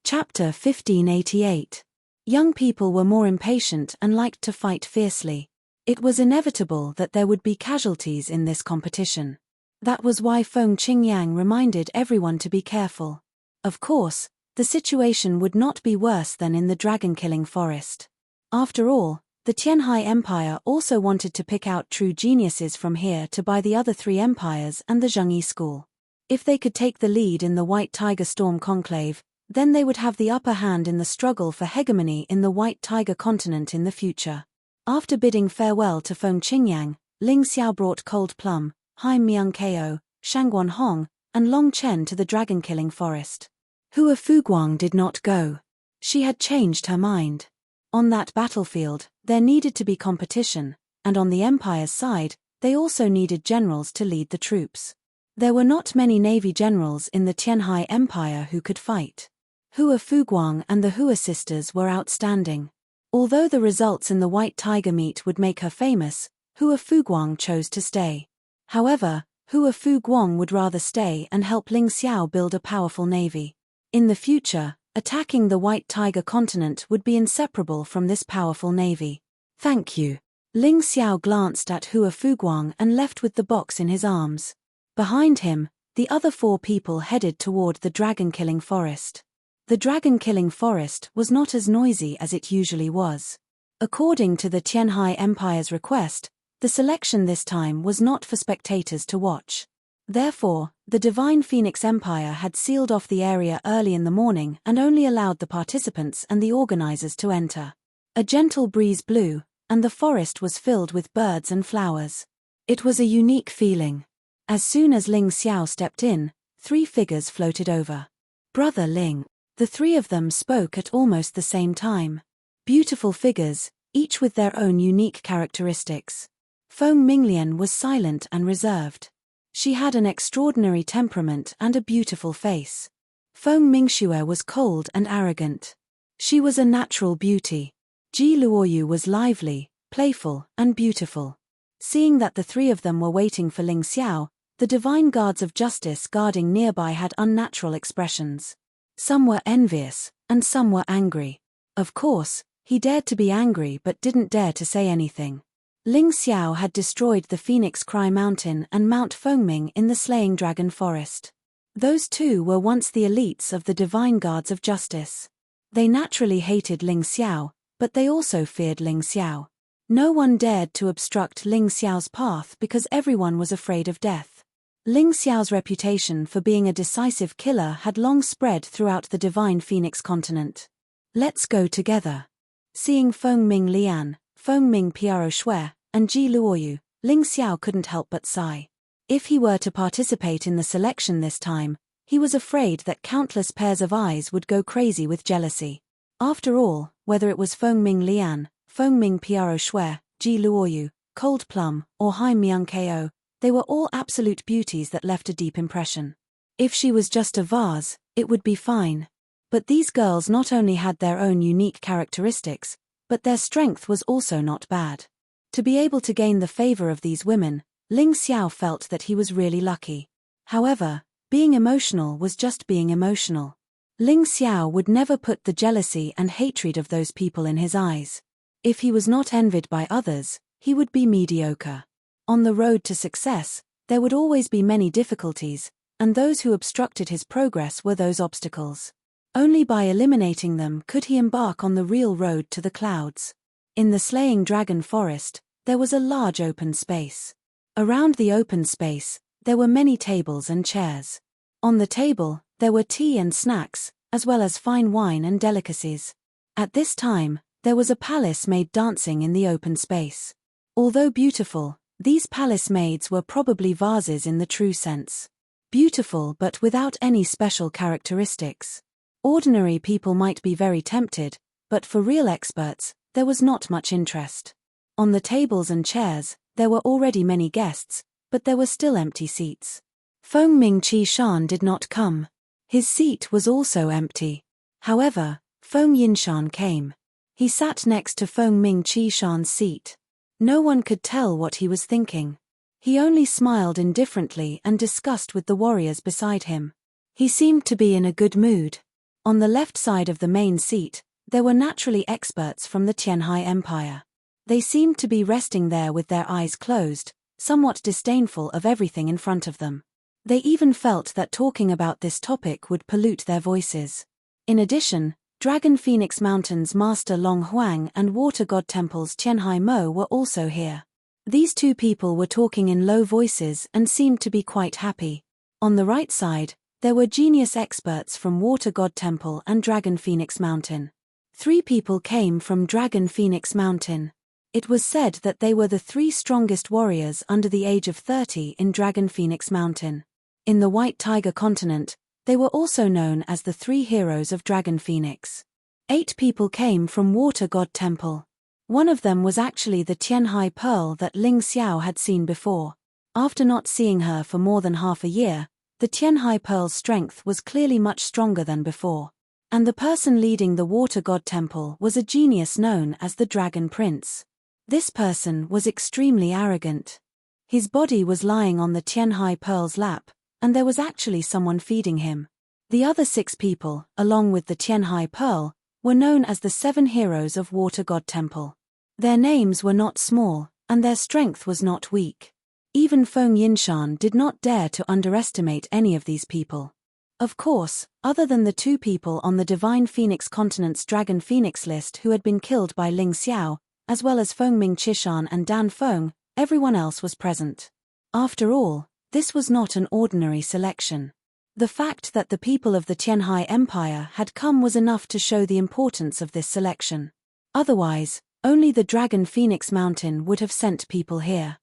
Chapter 1588. Young people were more impatient and liked to fight fiercely. It was inevitable that there would be casualties in this competition. That was why Feng Qingyang reminded everyone to be careful. Of course, the situation would not be worse than in the dragon-killing forest. After all, the Tianhai Empire also wanted to pick out true geniuses from here to buy the other 3 empires and the Zhengyi school. If they could take the lead in the White Tiger Storm Conclave, then they would have the upper hand in the struggle for hegemony in the White Tiger continent in the future. After bidding farewell to Feng Qingyang, Ling Xiao brought Cold Plum, Haim Myung Ko, Shangguan Hong, and Long Chen to the dragon-killing forest. Hua Fuguang did not go. She had changed her mind. On that battlefield, there needed to be competition, and on the Empire's side, they also needed generals to lead the troops. There were not many navy generals in the Tianhai Empire who could fight. Hua Fuguang and the Hua sisters were outstanding. Although the results in the White Tiger meet would make her famous, Hua Fuguang chose to stay. However, Hua Fuguang would rather stay and help Ling Xiao build a powerful navy. In the future, attacking the White Tiger continent would be inseparable from this powerful navy. Thank you. Ling Xiao glanced at Hua Fuguang and left with the box in his arms. Behind him, the other 4 people headed toward the dragon-killing forest. The dragon-killing forest was not as noisy as it usually was. According to the Tianhai Empire's request, the selection this time was not for spectators to watch. Therefore, the Divine Phoenix Empire had sealed off the area early in the morning and only allowed the participants and the organizers to enter. A gentle breeze blew, and the forest was filled with birds and flowers. It was a unique feeling. As soon as Ling Xiao stepped in, 3 figures floated over. Brother Ling. The 3 of them spoke at almost the same time. Beautiful figures, each with their own unique characteristics. Feng Minglian was silent and reserved. She had an extraordinary temperament and a beautiful face. Feng Mingxue was cold and arrogant. She was a natural beauty. Ji Luoyu was lively, playful, and beautiful. Seeing that the 3 of them were waiting for Ling Xiao, the divine guards of justice guarding nearby had unnatural expressions. Some were envious, and some were angry. Of course, he dared to be angry but didn't dare to say anything. Ling Xiao had destroyed the Phoenix Cry Mountain and Mount Fengming in the Slaying Dragon Forest. Those 2 were once the elites of the divine guards of justice. They naturally hated Ling Xiao, but they also feared Ling Xiao. No one dared to obstruct Ling Xiao's path because everyone was afraid of death. Ling Xiao's reputation for being a decisive killer had long spread throughout the Divine Phoenix continent. Let's go together. Seeing Feng Ming Lian, Feng Ming Piaro Shui, and Ji Luoyu, Ling Xiao couldn't help but sigh. If he were to participate in the selection this time, He was afraid that countless pairs of eyes would go crazy with jealousy. After all, whether it was Fengming Lian, Fengming Piaro Shui, Ji Luoyu, Cold Plum, or Hai Myung Ko, they were all absolute beauties that left a deep impression. If she was just a vase, it would be fine. But these girls not only had their own unique characteristics, but their strength was also not bad. To be able to gain the favor of these women, Ling Xiao felt that he was really lucky. However, being emotional was just being emotional. Ling Xiao would never put the jealousy and hatred of those people in his eyes. If he was not envied by others, he would be mediocre. On the road to success, there would always be many difficulties, and those who obstructed his progress were those obstacles. Only by eliminating them could he embark on the real road to the clouds. In the Slaying Dragon Forest, there was a large open space. Around the open space, there were many tables and chairs. On the table, there were tea and snacks, as well as fine wine and delicacies. At this time, there was a palace maid dancing in the open space. Although beautiful, these palace maids were probably vases in the true sense. Beautiful but without any special characteristics. Ordinary people might be very tempted, but for real experts, there was not much interest. On the tables and chairs, there were already many guests, but there were still empty seats. Fengming Qishan did not come. His seat was also empty. However, Feng Yinshan came. He sat next to Fengming Qishan's seat. No one could tell what he was thinking. He only smiled indifferently and discussed with the warriors beside him. He seemed to be in a good mood. On the left side of the main seat, there were naturally experts from the Tianhai Empire. They seemed to be resting there with their eyes closed, somewhat disdainful of everything in front of them. They even felt that talking about this topic would pollute their voices. In addition, Dragon Phoenix Mountain's Master Long Huang and Water God Temple's Tianhai Mo were also here. These two people were talking in low voices and seemed to be quite happy. On the right side, there were genius experts from Water God Temple and Dragon Phoenix Mountain. 3 people came from Dragon Phoenix Mountain. It was said that they were the 3 strongest warriors under the age of 30 in Dragon Phoenix Mountain. In the White Tiger continent, they were also known as the 3 heroes of Dragon Phoenix. 8 people came from Water God Temple. One of them was actually the Tianhai Pearl that Ling Xiao had seen before. After not seeing her for more than half a year, the Tianhai Pearl's strength was clearly much stronger than before. And the person leading the Water God Temple was a genius known as the Dragon Prince. This person was extremely arrogant. His body was lying on the Tianhai Pearl's lap, and there was actually someone feeding him. The other 6 people, along with the Tianhai Pearl, were known as the 7 heroes of Water God Temple. Their names were not small, and their strength was not weak. Even Feng Yinshan did not dare to underestimate any of these people. Of course, other than the 2 people on the Divine Phoenix Continent's Dragon Phoenix list who had been killed by Ling Xiao, as well as Fengming Qishan and Dan Feng, everyone else was present. After all, this was not an ordinary selection. The fact that the people of the Tianhai Empire had come was enough to show the importance of this selection. Otherwise, only the Dragon Phoenix Mountain would have sent people here.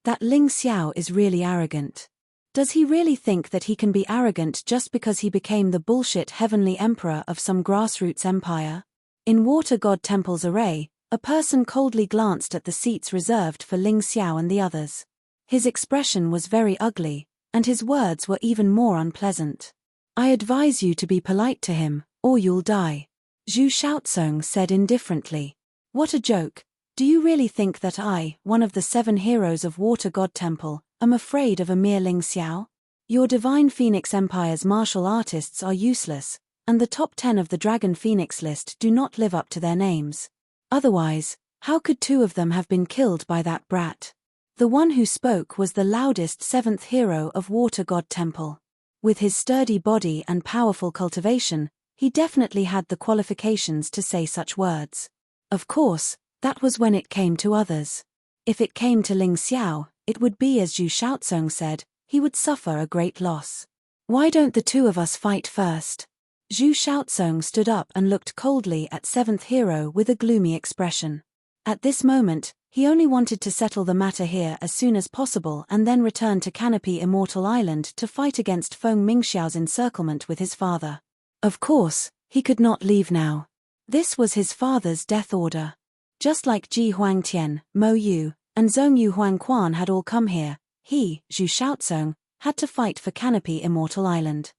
That Ling Xiao is really arrogant. Does he really think that he can be arrogant just because he became the bullshit heavenly emperor of some grassroots empire? In Water God Temple's array, a person coldly glanced at the seats reserved for Ling Xiao and the others. His expression was very ugly, and his words were even more unpleasant. I advise you to be polite to him, or you'll die. Zhu Shaotsong said indifferently. What a joke. Do you really think that I, one of the 7 heroes of Water God Temple, am afraid of a mere Ling Xiao? Your Divine Phoenix Empire's martial artists are useless, and the top 10 of the Dragon Phoenix list do not live up to their names. Otherwise, how could 2 of them have been killed by that brat? The one who spoke was the loudest 7th hero of Water God Temple. With his sturdy body and powerful cultivation, he definitely had the qualifications to say such words. Of course, that was when it came to others. If it came to Ling Xiao, it would be as Zhu Shaotsong said, he would suffer a great loss. Why don't the 2 of us fight first? Zhu Shaotsong stood up and looked coldly at 7th hero with a gloomy expression. At this moment, he only wanted to settle the matter here as soon as possible and then return to Canopy Immortal Island to fight against Feng Mingxiao's encirclement with his father. Of course, he could not leave now. This was his father's death order. Just like Ji Huangtian, Mo Yu, and Zhong Yu Huangquan had all come here, he, Zhu Shaozong, had to fight for Canopy Immortal Island.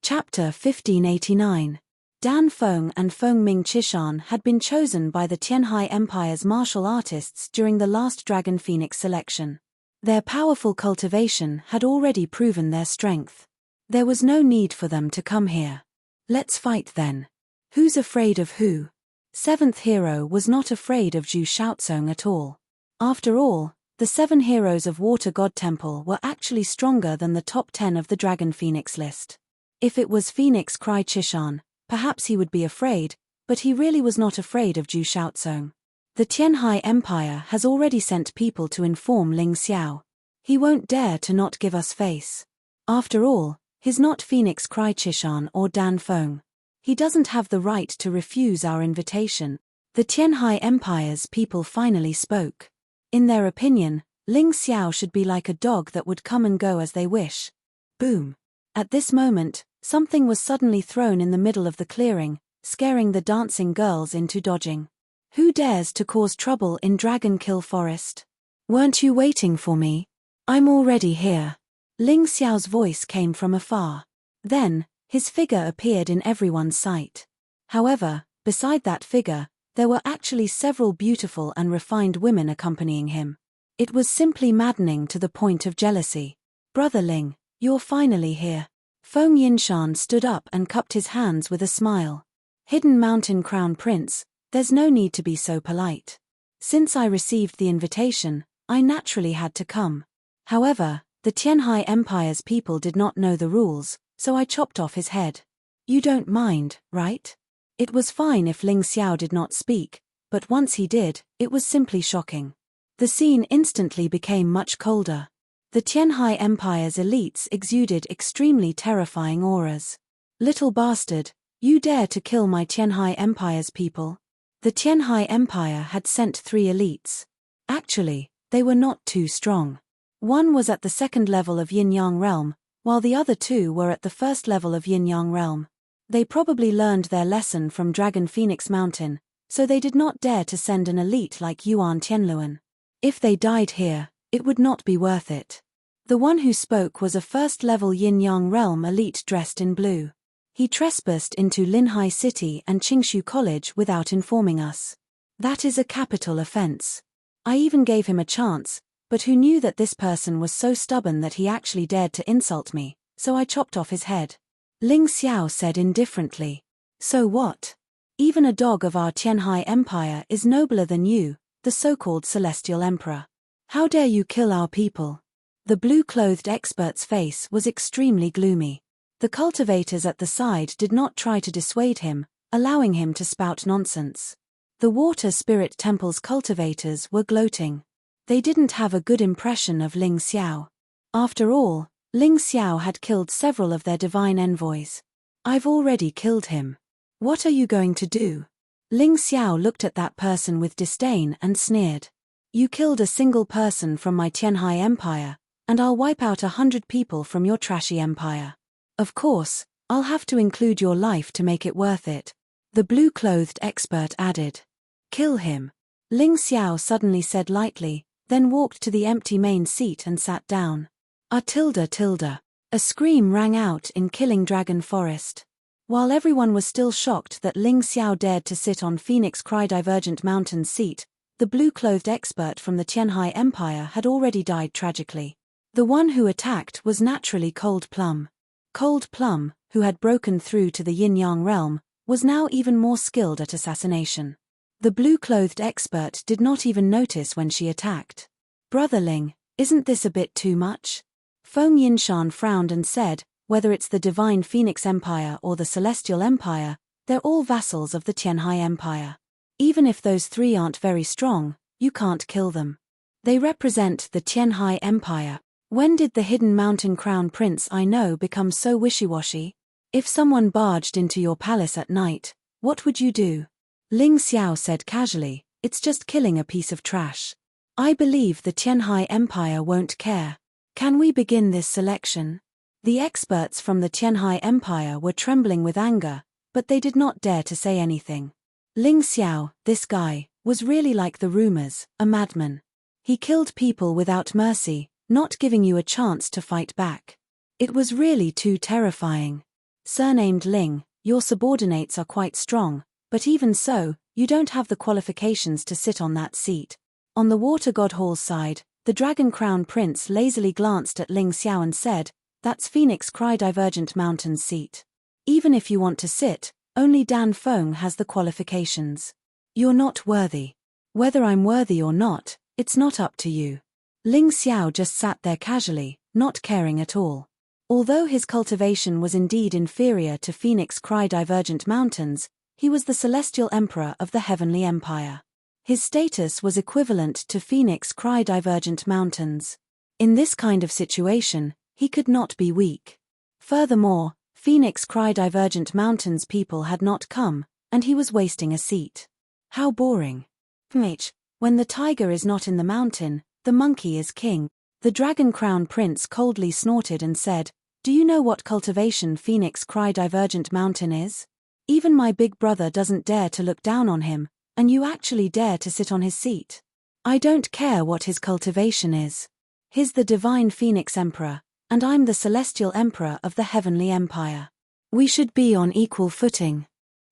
Chapter 1589. Dan Feng and Feng Ming Chishan had been chosen by the Tianhai Empire's martial artists during the last Dragon Phoenix selection. Their powerful cultivation had already proven their strength. There was no need for them to come here. Let's fight then. Who's afraid of who? Seventh hero was not afraid of Zhu Shaozong at all. After all, the 7 heroes of Water God Temple were actually stronger than the top 10 of the Dragon Phoenix list. If it was Phoenix Cry Chishan, perhaps he would be afraid, but he really was not afraid of Zhu Shaozong. The Tianhai Empire has already sent people to inform Ling Xiao. He won't dare to not give us face. After all, he's not Phoenix Cry Chishan or Dan Feng. He doesn't have the right to refuse our invitation. The Tianhai Empire's people finally spoke. In their opinion, Ling Xiao should be like a dog that would come and go as they wish. Boom. At this moment, something was suddenly thrown in the middle of the clearing, scaring the dancing girls into dodging. Who dares to cause trouble in Dragon Kill Forest? Weren't you waiting for me? I'm already here. Ling Xiao's voice came from afar. Then, his figure appeared in everyone's sight. However, beside that figure, there were actually several beautiful and refined women accompanying him. It was simply maddening to the point of jealousy. Brother Ling, you're finally here. Feng Yinshan stood up and cupped his hands with a smile. Hidden Mountain Crown Prince, there's no need to be so polite. Since I received the invitation, I naturally had to come. However, the Tianhai Empire's people did not know the rules, so I chopped off his head. You don't mind, right? It was fine if Ling Xiao did not speak, but once he did, it was simply shocking. The scene instantly became much colder. The Tianhai Empire's elites exuded extremely terrifying auras. Little bastard, you dare to kill my Tianhai Empire's people? The Tianhai Empire had sent 3 elites. Actually, they were not too strong. One was at the 2nd level of Yin-Yang Realm, while the other 2 were at the 1st level of Yin-Yang Realm. They probably learned their lesson from Dragon Phoenix Mountain, so they did not dare to send an elite like Yuan Tianluan. If they died here, it would not be worth it. The one who spoke was a 1st level Yin-Yang Realm elite dressed in blue. He trespassed into Linhai City and Qingshu College without informing us. That is a capital offense. I even gave him a chance, but who knew that this person was so stubborn that he actually dared to insult me, so I chopped off his head. Ling Xiao said indifferently. So what? Even a dog of our Tianhai Empire is nobler than you, the so-called Celestial Emperor. How dare you kill our people? The blue-clothed expert's face was extremely gloomy. The cultivators at the side did not try to dissuade him, allowing him to spout nonsense. The Water Spirit Temple's cultivators were gloating. They didn't have a good impression of Ling Xiao. After all, Ling Xiao had killed several of their divine envoys. I've already killed him. What are you going to do? Ling Xiao looked at that person with disdain and sneered. You killed a single person from my Tianhai Empire, and I'll wipe out 100 people from your trashy empire. Of course, I'll have to include your life to make it worth it, the blue-clothed expert added. Kill him. Ling Xiao suddenly said lightly, then walked to the empty main seat and sat down. A scream rang out in Killing Dragon Forest. While everyone was still shocked that Ling Xiao dared to sit on Phoenix Cry Divergent Mountain's seat, the blue-clothed expert from the Tianhai Empire had already died tragically. The one who attacked was naturally Cold Plum. Cold Plum, who had broken through to the Yin-Yang realm, was now even more skilled at assassination. The blue-clothed expert did not even notice when she attacked. Brother Ling, isn't this a bit too much? Feng Yinshan frowned and said, whether it's the Divine Phoenix Empire or the Celestial Empire, they're all vassals of the Tianhai Empire. Even if those 3 aren't very strong, you can't kill them. They represent the Tianhai Empire. When did the Hidden Mountain Crown Prince I know become so wishy-washy? If someone barged into your palace at night, what would you do? Ling Xiao said casually, It's just killing a piece of trash. I believe the Tianhai Empire won't care. Can we begin this selection? The experts from the Tianhai Empire were trembling with anger, but they did not dare to say anything. Ling Xiao, this guy, was really like the rumors, a madman. He killed people without mercy, not giving you a chance to fight back. It was really too terrifying. Surnamed Ling, your subordinates are quite strong, but even so, you don't have the qualifications to sit on that seat. On the Water God Hall's side, the Dragon Crown Prince lazily glanced at Ling Xiao and said, "That's Phoenix Cry Divergent Mountain's seat. Even if you want to sit, only Dan Feng has the qualifications. You're not worthy. Whether I'm worthy or not, it's not up to you." Ling Xiao just sat there casually, not caring at all. Although his cultivation was indeed inferior to Phoenix Cry Divergent Mountains, he was the Celestial Emperor of the Heavenly Empire. His status was equivalent to Phoenix Cry Divergent Mountains. In this kind of situation, he could not be weak. Furthermore, Phoenix Cry Divergent Mountains people had not come, and he was wasting a seat. How boring. When the tiger is not in the mountain, the monkey is king. The Dragon Crown Prince coldly snorted and said, "Do you know what cultivation Phoenix Cry Divergent Mountain is? Even my big brother doesn't dare to look down on him, and you actually dare to sit on his seat. I don't care what his cultivation is. He's the Divine Phoenix Emperor, and I'm the Celestial Emperor of the Heavenly Empire. We should be on equal footing.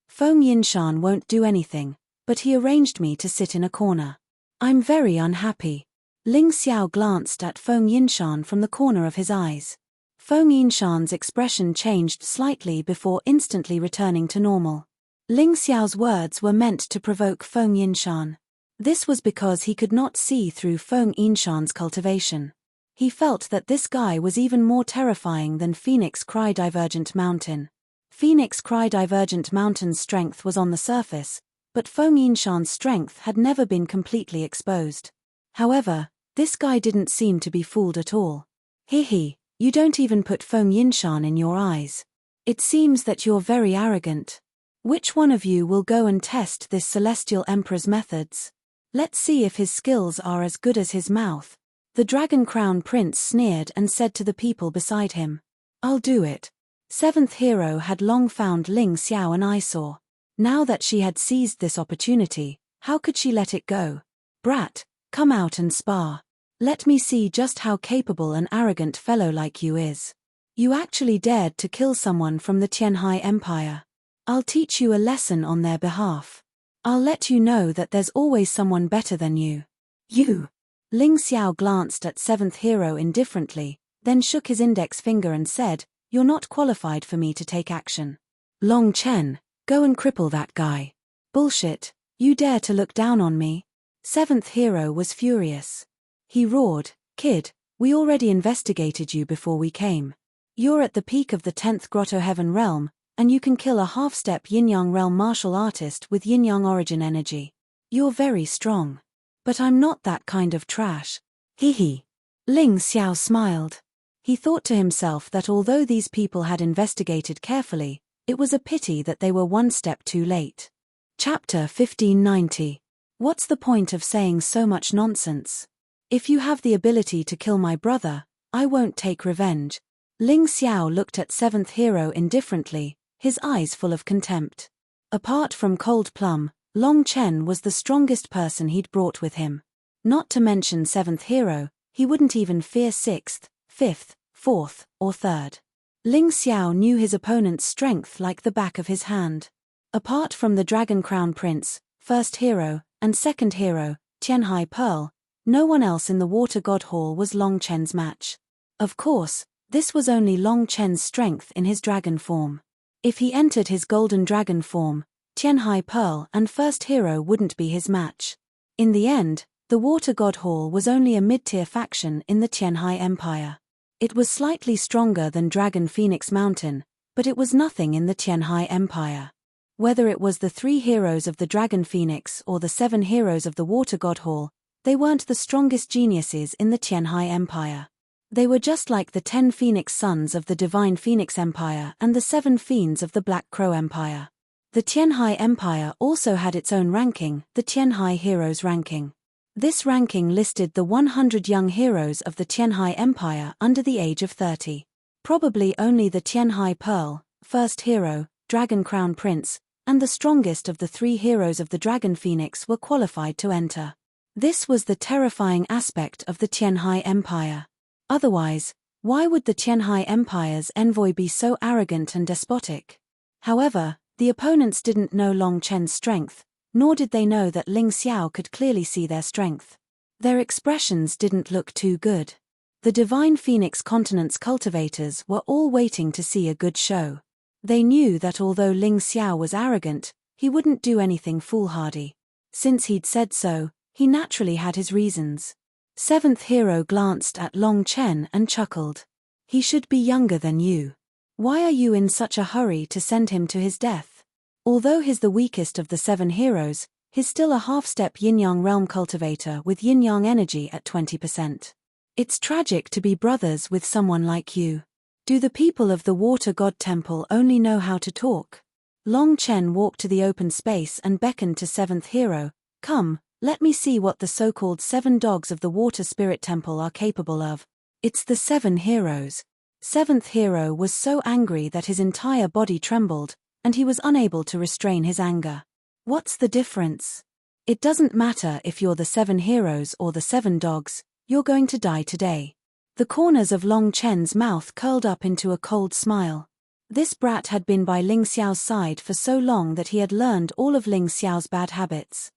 Feng Yinshan won't do anything, but he arranged me to sit in a corner. I'm very unhappy." Ling Xiao glanced at Feng Yinshan from the corner of his eyes. Feng Yinshan's expression changed slightly before instantly returning to normal. Ling Xiao's words were meant to provoke Feng Yinshan. This was because he could not see through Feng Yinshan's cultivation. He felt that this guy was even more terrifying than Phoenix Cry Divergent Mountain. Phoenix Cry Divergent Mountain's strength was on the surface, but Feng Yinshan's strength had never been completely exposed. However, this guy didn't seem to be fooled at all. "Hehe, you don't even put Feng Yinshan in your eyes. It seems that you're very arrogant. Which one of you will go and test this Celestial Emperor's methods? Let's see if his skills are as good as his mouth." The Dragon Crown Prince sneered and said to the people beside him, "I'll do it." Seventh Hero had long found Ling Xiao an eyesore. Now that she had seized this opportunity, how could she let it go? "Brat, come out and spar. Let me see just how capable an arrogant fellow like you is. You actually dared to kill someone from the Tianhai Empire. I'll teach you a lesson on their behalf. I'll let you know that there's always someone better than you." "You." Ling Xiao glanced at Seventh Hero indifferently, then shook his index finger and said, "You're not qualified for me to take action. Long Chen, go and cripple that guy." "Bullshit, you dare to look down on me?" Seventh Hero was furious. He roared, "Kid, we already investigated you before we came. You're at the peak of the 10th Grotto Heaven realm, and you can kill a half-step Yin-Yang realm martial artist with Yin-Yang origin energy. You're very strong. But I'm not that kind of trash." Hee. Ling Xiao smiled. He thought to himself that although these people had investigated carefully, it was a pity that they were one step too late. Chapter 1590. What's the point of saying so much nonsense? If you have the ability to kill my brother, I won't take revenge. Ling Xiao looked at Seventh Hero indifferently, his eyes full of contempt. Apart from Cold Plum, Long Chen was the strongest person he'd brought with him. Not to mention Seventh Hero, he wouldn't even fear 6th, 5th, 4th, or 3rd. Ling Xiao knew his opponent's strength like the back of his hand. Apart from the Dragon Crown Prince, First Hero, and Second Hero, Tianhai Pearl, no one else in the Water God Hall was Long Chen's match. Of course, this was only Long Chen's strength in his dragon form. If he entered his golden dragon form, Tianhai Pearl and First Hero wouldn't be his match. In the end, the Water God Hall was only a mid-tier faction in the Tianhai Empire. It was slightly stronger than Dragon Phoenix Mountain, but it was nothing in the Tianhai Empire. Whether it was the 3 heroes of the Dragon Phoenix or the 7 heroes of the Water God Hall, they weren't the strongest geniuses in the Tianhai Empire. They were just like the 10 Phoenix Sons of the Divine Phoenix Empire and the 7 Fiends of the Black Crow Empire. The Tianhai Empire also had its own ranking, the Tianhai Heroes ranking. This ranking listed the 100 young heroes of the Tianhai Empire under the age of 30. Probably only the Tianhai Pearl, first hero, Dragon Crown Prince, and the strongest of the 3 heroes of the Dragon Phoenix were qualified to enter. This was the terrifying aspect of the Tianhai Empire. Otherwise, why would the Tianhai Empire's envoy be so arrogant and despotic? However, the opponents didn't know Long Chen's strength, nor did they know that Ling Xiao could clearly see their strength. Their expressions didn't look too good. The Divine Phoenix Continent's cultivators were all waiting to see a good show. They knew that although Ling Xiao was arrogant, he wouldn't do anything foolhardy. Since he'd said so, he naturally had his reasons. 7th hero glanced at Long Chen and chuckled. He should be younger than you. Why are you in such a hurry to send him to his death? Although he's the weakest of the 7 heroes, he's still a half-step yin-yang realm cultivator with yin-yang energy at 20%. It's tragic to be brothers with someone like you. Do the people of the Water God Temple only know how to talk? Long Chen walked to the open space and beckoned to 7th hero. Come, let me see what the so-called 7 dogs of the Water Spirit Temple are capable of. It's the 7 heroes. 7th hero was so angry that his entire body trembled, and he was unable to restrain his anger. What's the difference? It doesn't matter if you're the 7 heroes or the 7 dogs, you're going to die today. The corners of Long Chen's mouth curled up into a cold smile. This brat had been by Ling Xiao's side for so long that he had learned all of Ling Xiao's bad habits.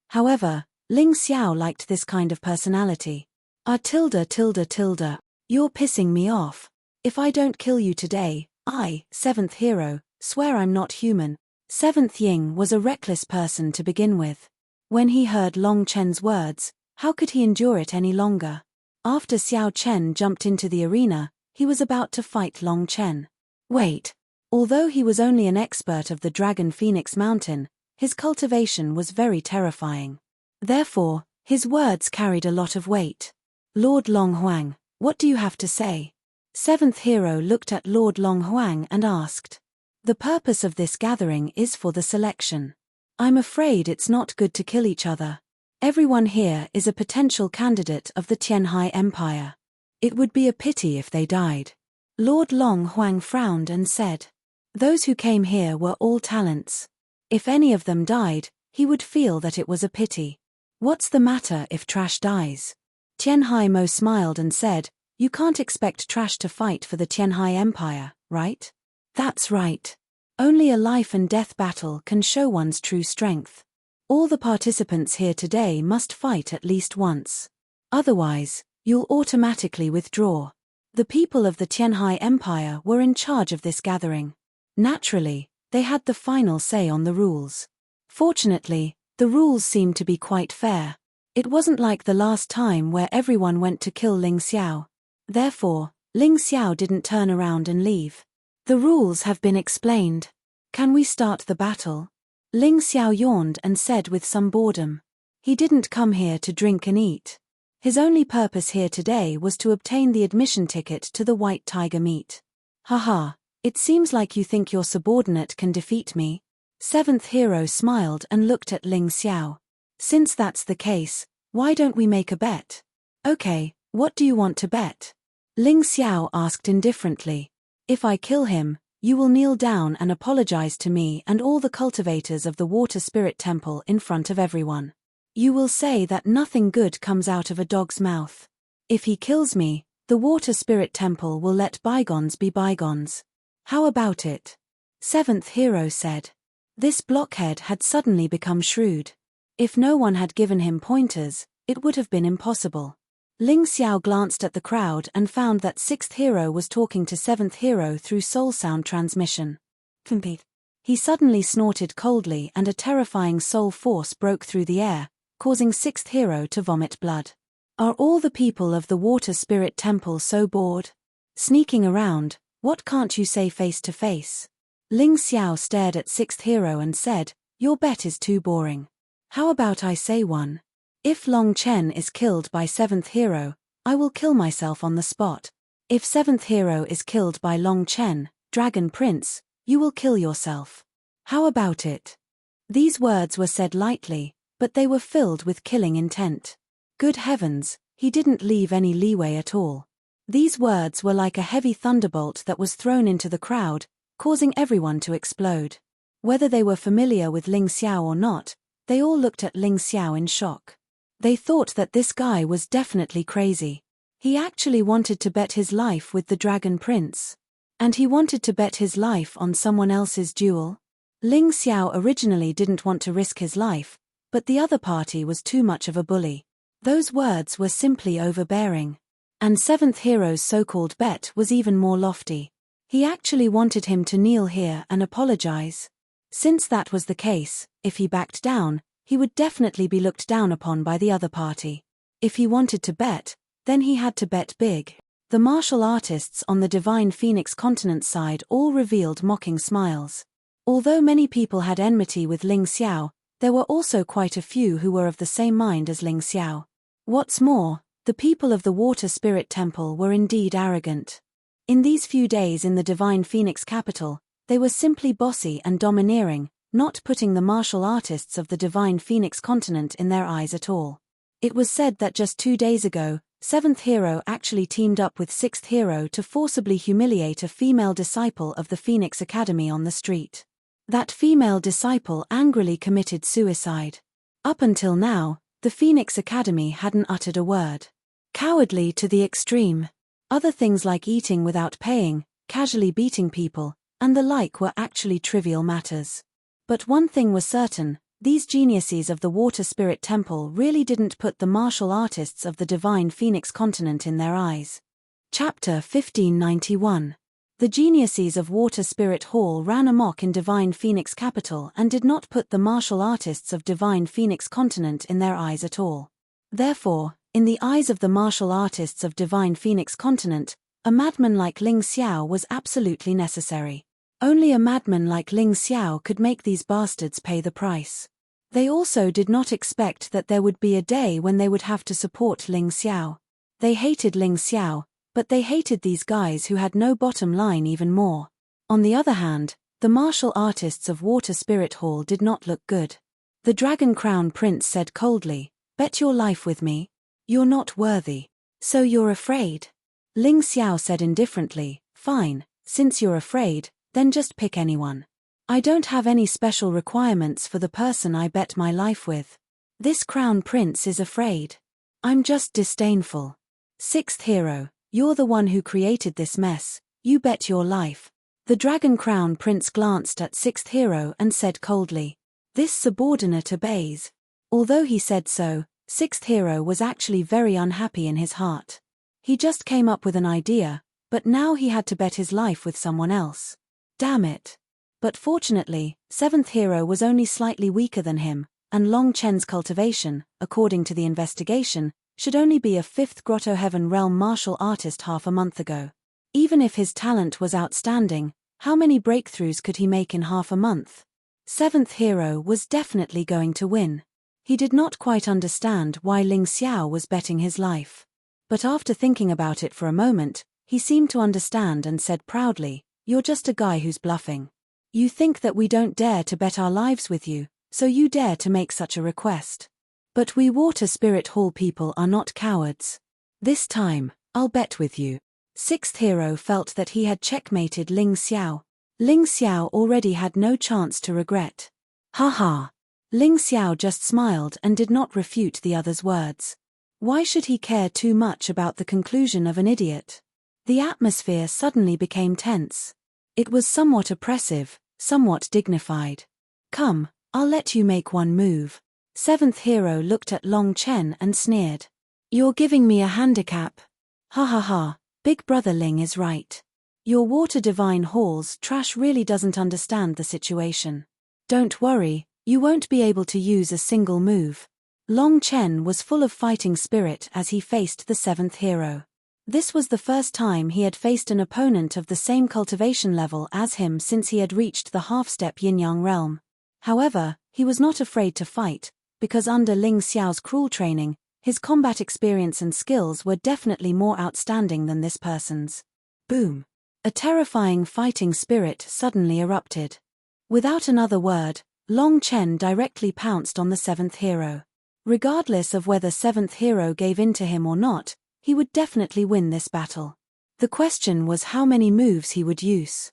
However, Ling Xiao liked this kind of personality. You're pissing me off. If I don't kill you today, I, 7th hero, swear I'm not human. 7th Ying was a reckless person to begin with. When he heard Long Chen's words, how could he endure it any longer? After Xiao Chen jumped into the arena, he was about to fight Long Chen. Wait. Although he was only an expert of the Dragon Phoenix Mountain, his cultivation was very terrifying. Therefore, his words carried a lot of weight. Lord Long Huang, what do you have to say? 7th hero looked at Lord Long Huang and asked. The purpose of this gathering is for the selection. I'm afraid it's not good to kill each other. Everyone here is a potential candidate of the Tianhai Empire. It would be a pity if they died. Lord Long Huang frowned and said. Those who came here were all talents. If any of them died, he would feel that it was a pity. What's the matter if Trash dies? Tianhai Mo smiled and said, you can't expect Trash to fight for the Tianhai Empire, right? That's right. Only a life and death battle can show one's true strength. All the participants here today must fight at least once. Otherwise, you'll automatically withdraw. The people of the Tianhai Empire were in charge of this gathering. Naturally, they had the final say on the rules. Fortunately, the rules seemed to be quite fair. It wasn't like the last time where everyone went to kill Ling Xiao. Therefore, Ling Xiao didn't turn around and leave. The rules have been explained. Can we start the battle? Ling Xiao yawned and said with some boredom. He didn't come here to drink and eat. His only purpose here today was to obtain the admission ticket to the White Tiger meet. Haha, it seems like you think your subordinate can defeat me. 7th hero smiled and looked at Ling Xiao. Since that's the case, why don't we make a bet? Okay, what do you want to bet? Ling Xiao asked indifferently. If I kill him, you will kneel down and apologize to me and all the cultivators of the Water Spirit Temple in front of everyone. You will say that nothing good comes out of a dog's mouth. If he kills me, the Water Spirit Temple will let bygones be bygones. How about it? 7th hero said. This blockhead had suddenly become shrewd. If no one had given him pointers, it would have been impossible. Ling Xiao glanced at the crowd and found that 6th hero was talking to 7th hero through soul sound transmission. Compete. He suddenly snorted coldly and a terrifying soul force broke through the air, causing 6th hero to vomit blood. Are all the people of the Water Spirit Temple so bored? Sneaking around, what can't you say face to face? Ling Xiao stared at 6th hero and said, your bet is too boring. How about I say one? If Long Chen is killed by 7th hero, I will kill myself on the spot. If 7th hero is killed by Long Chen, Dragon Prince, you will kill yourself. How about it? These words were said lightly, but they were filled with killing intent. Good heavens, he didn't leave any leeway at all. These words were like a heavy thunderbolt that was thrown into the crowd, causing everyone to explode. Whether they were familiar with Ling Xiao or not, they all looked at Ling Xiao in shock. They thought that this guy was definitely crazy. He actually wanted to bet his life with the Dragon Prince. And he wanted to bet his life on someone else's duel? Ling Xiao originally didn't want to risk his life, but the other party was too much of a bully. Those words were simply overbearing. And Seventh Hero's so-called bet was even more lofty. He actually wanted him to kneel here and apologize. Since that was the case, if he backed down, he would definitely be looked down upon by the other party. If he wanted to bet, then he had to bet big. The martial artists on the Divine Phoenix continent side all revealed mocking smiles. Although many people had enmity with Ling Xiao, there were also quite a few who were of the same mind as Ling Xiao. What's more, the people of the Water Spirit Temple were indeed arrogant. In these few days in the Divine Phoenix capital, they were simply bossy and domineering, not putting the martial artists of the Divine Phoenix continent in their eyes at all. It was said that just 2 days ago, Seventh Hero actually teamed up with Sixth Hero to forcibly humiliate a female disciple of the Phoenix Academy on the street. That female disciple angrily committed suicide. Up until now, the Phoenix Academy hadn't uttered a word. Cowardly to the extreme. Other things like eating without paying, casually beating people, and the like were actually trivial matters. But one thing was certain, these geniuses of the Water Spirit Temple really didn't put the martial artists of the Divine Phoenix continent in their eyes. Chapter 1591. The geniuses of Water Spirit Hall ran amok in Divine Phoenix capital and did not put the martial artists of Divine Phoenix continent in their eyes at all. Therefore, in the eyes of the martial artists of Divine Phoenix continent, a madman like Ling Xiao was absolutely necessary. Only a madman like Ling Xiao could make these bastards pay the price. They also did not expect that there would be a day when they would have to support Ling Xiao. They hated Ling Xiao, but they hated these guys who had no bottom line even more. On the other hand, the martial artists of Water Spirit Hall did not look good. The Dragon Crown Prince said coldly, "Bet your life with me. You're not worthy. So you're afraid?" Ling Xiao said indifferently, "Fine, since you're afraid, then just pick anyone. I don't have any special requirements for the person I bet my life with. This Crown Prince is afraid. I'm just disdainful. Sixth Hero, you're the one who created this mess, you bet your life." The Dragon Crown Prince glanced at Sixth Hero and said coldly, "This subordinate obeys." Although he said so, Sixth Hero was actually very unhappy in his heart. He just came up with an idea, but now he had to bet his life with someone else. Damn it. But fortunately, Seventh Hero was only slightly weaker than him, and Long Chen's cultivation, according to the investigation, should only be a 5th Grotto Heaven Realm martial artist half a month ago. Even if his talent was outstanding, how many breakthroughs could he make in half a month? Seventh Hero was definitely going to win. He did not quite understand why Ling Xiao was betting his life. But after thinking about it for a moment, he seemed to understand and said proudly, "You're just a guy who's bluffing. You think that we don't dare to bet our lives with you, so you dare to make such a request. But we Water Spirit Hall people are not cowards. This time, I'll bet with you." Sixth Hero felt that he had checkmated Ling Xiao. Ling Xiao already had no chance to regret. Ha ha. Ling Xiao just smiled and did not refute the other's words. Why should he care too much about the conclusion of an idiot? The atmosphere suddenly became tense. It was somewhat oppressive, somewhat dignified. "Come, I'll let you make one move." Seventh Hero looked at Long Chen and sneered. "You're giving me a handicap. Ha ha ha, Big Brother Ling is right. Your Water Divine Hall's trash really doesn't understand the situation. Don't worry, you won't be able to use a single move." Long Chen was full of fighting spirit as he faced the Seventh Hero. This was the first time he had faced an opponent of the same cultivation level as him since he had reached the half-step Yin-Yang realm. However, he was not afraid to fight, because under Ling Xiao's cruel training, his combat experience and skills were definitely more outstanding than this person's. Boom! A terrifying fighting spirit suddenly erupted. Without another word, Long Chen directly pounced on the seventh hero. Regardless of whether seventh hero gave in to him or not, he would definitely win this battle. The question was how many moves he would use.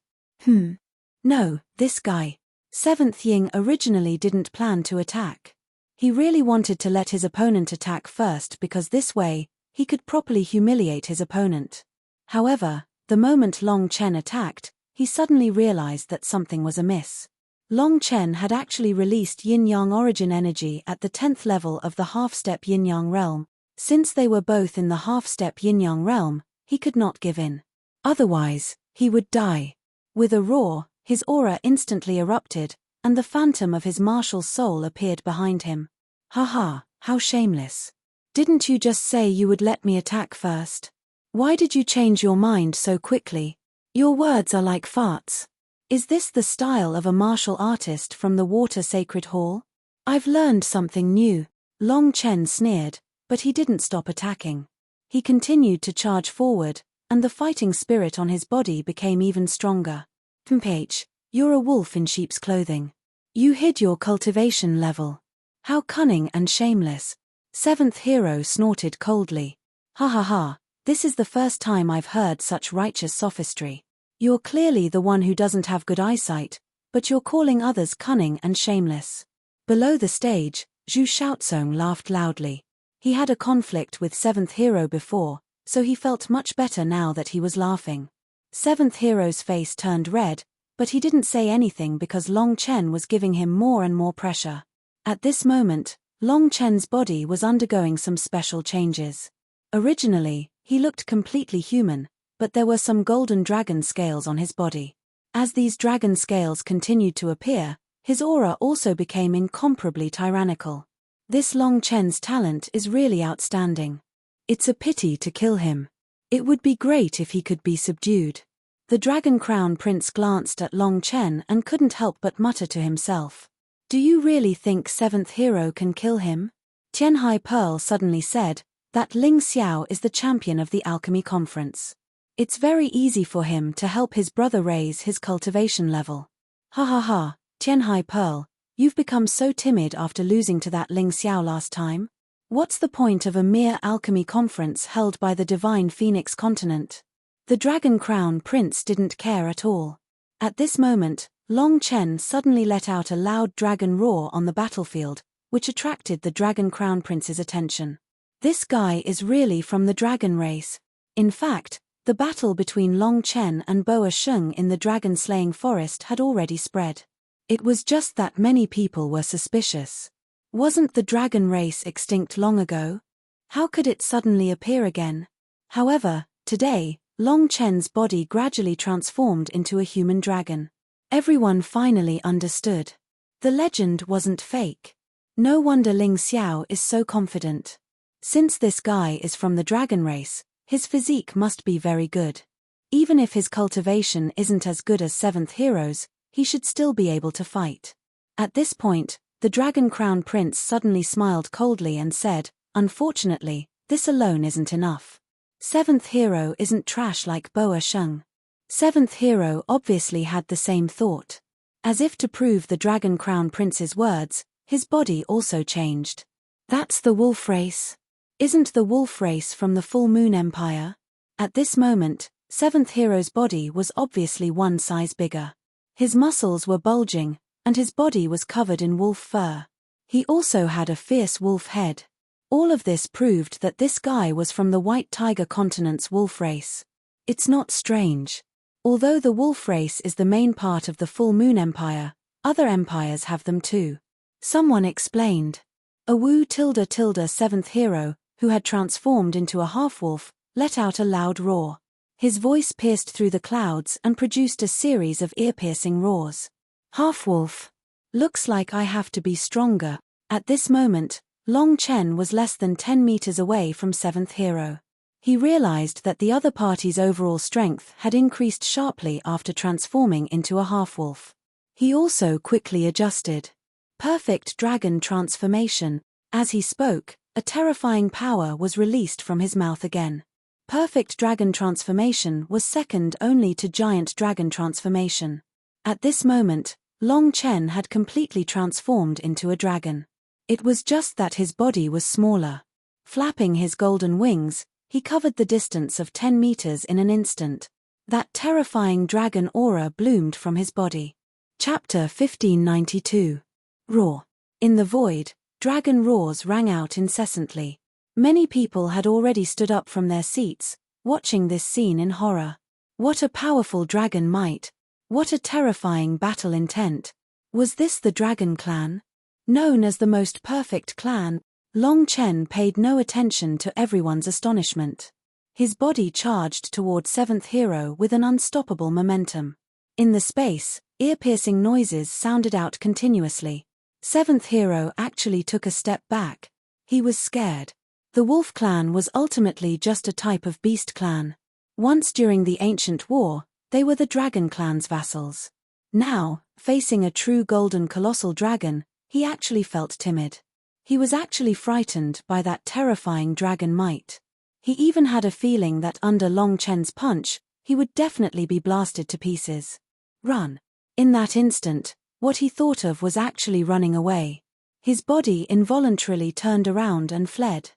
No, this guy. Seventh Ying originally didn't plan to attack. He really wanted to let his opponent attack first because this way, he could properly humiliate his opponent. However, the moment Long Chen attacked, he suddenly realized that something was amiss. Long Chen had actually released yin-yang origin energy at the 10th level of the half-step yin-yang realm. Since they were both in the half-step yin-yang realm, he could not give in. Otherwise, he would die. With a roar, his aura instantly erupted, and the phantom of his martial soul appeared behind him. Haha, how shameless. Didn't you just say you would let me attack first? Why did you change your mind so quickly? Your words are like farts. Is this the style of a martial artist from the Water Sacred Hall? I've learned something new. Long Chen sneered, but he didn't stop attacking. He continued to charge forward, and the fighting spirit on his body became even stronger. You're a wolf in sheep's clothing. You hid your cultivation level. How cunning and shameless. Seventh hero snorted coldly. Ha ha ha, this is the first time I've heard such righteous sophistry. You're clearly the one who doesn't have good eyesight, but you're calling others cunning and shameless. Below the stage, Zhu Shaozong laughed loudly. He had a conflict with seventh hero before, so he felt much better now that he was laughing. Seventh hero's face turned red, but he didn't say anything because Long Chen was giving him more and more pressure. At this moment, Long Chen's body was undergoing some special changes. Originally, he looked completely human, but there were some golden dragon scales on his body. As these dragon scales continued to appear, his aura also became incomparably tyrannical. This Long Chen's talent is really outstanding. It's a pity to kill him. It would be great if he could be subdued. The Dragon Crown Prince glanced at Long Chen and couldn't help but mutter to himself. Do you really think seventh hero can kill him? Tianhai Pearl suddenly said that Ling Xiao is the champion of the alchemy conference. It's very easy for him to help his brother raise his cultivation level. Ha ha ha, Tianhai Pearl, you've become so timid after losing to that Ling Xiao last time? What's the point of a mere alchemy conference held by the divine Phoenix continent? The Dragon Crown Prince didn't care at all. At this moment, Long Chen suddenly let out a loud dragon roar on the battlefield, which attracted the Dragon Crown Prince's attention. This guy is really from the dragon race. In fact, the battle between Long Chen and Boa Sheng in the dragon-slaying forest had already spread. It was just that many people were suspicious. Wasn't the dragon race extinct long ago? How could it suddenly appear again? However, today, Long Chen's body gradually transformed into a human dragon. Everyone finally understood. The legend wasn't fake. No wonder Ling Xiao is so confident. Since this guy is from the dragon race, his physique must be very good. Even if his cultivation isn't as good as seventh hero's, he should still be able to fight. At this point, the Dragon Crown Prince suddenly smiled coldly and said, unfortunately, this alone isn't enough. Seventh hero isn't trash like Boa Sheng. Seventh hero obviously had the same thought. As if to prove the Dragon Crown Prince's words, his body also changed. That's the wolf race. Isn't the wolf race from the Full Moon Empire? At this moment, seventh hero's body was obviously one size bigger. His muscles were bulging, and his body was covered in wolf fur. He also had a fierce wolf head. All of this proved that this guy was from the White Tiger continent's wolf race. It's not strange. Although the wolf race is the main part of the Full Moon Empire, other empires have them too. Someone explained. A Wu tilde seventh hero, who had transformed into a half-wolf, let out a loud roar. His voice pierced through the clouds and produced a series of ear-piercing roars. Half-wolf. Looks like I have to be stronger. At this moment, Long Chen was less than 10 meters away from seventh hero. He realized that the other party's overall strength had increased sharply after transforming into a half-wolf. He also quickly adjusted. Perfect dragon transformation. As he spoke, a terrifying power was released from his mouth again. Perfect dragon transformation was second only to giant dragon transformation. At this moment, Long Chen had completely transformed into a dragon. It was just that his body was smaller. Flapping his golden wings, he covered the distance of 10 meters in an instant. That terrifying dragon aura bloomed from his body. Chapter 1592. Roar. In the void, dragon roars rang out incessantly. Many people had already stood up from their seats, watching this scene in horror. What a powerful dragon might! What a terrifying battle intent! Was this the Dragon Clan? Known as the most perfect clan, Long Chen paid no attention to everyone's astonishment. His body charged toward seventh hero with an unstoppable momentum. In the space, ear-piercing noises sounded out continuously. Seventh hero actually took a step back. He was scared. The Wolf Clan was ultimately just a type of beast clan. Once during the ancient war, they were the Dragon Clan's vassals. Now, facing a true golden colossal dragon, he actually felt timid. He was actually frightened by that terrifying dragon might. He even had a feeling that under Long Chen's punch, he would definitely be blasted to pieces. Run. In that instant, what he thought of was actually running away. His body involuntarily turned around and fled.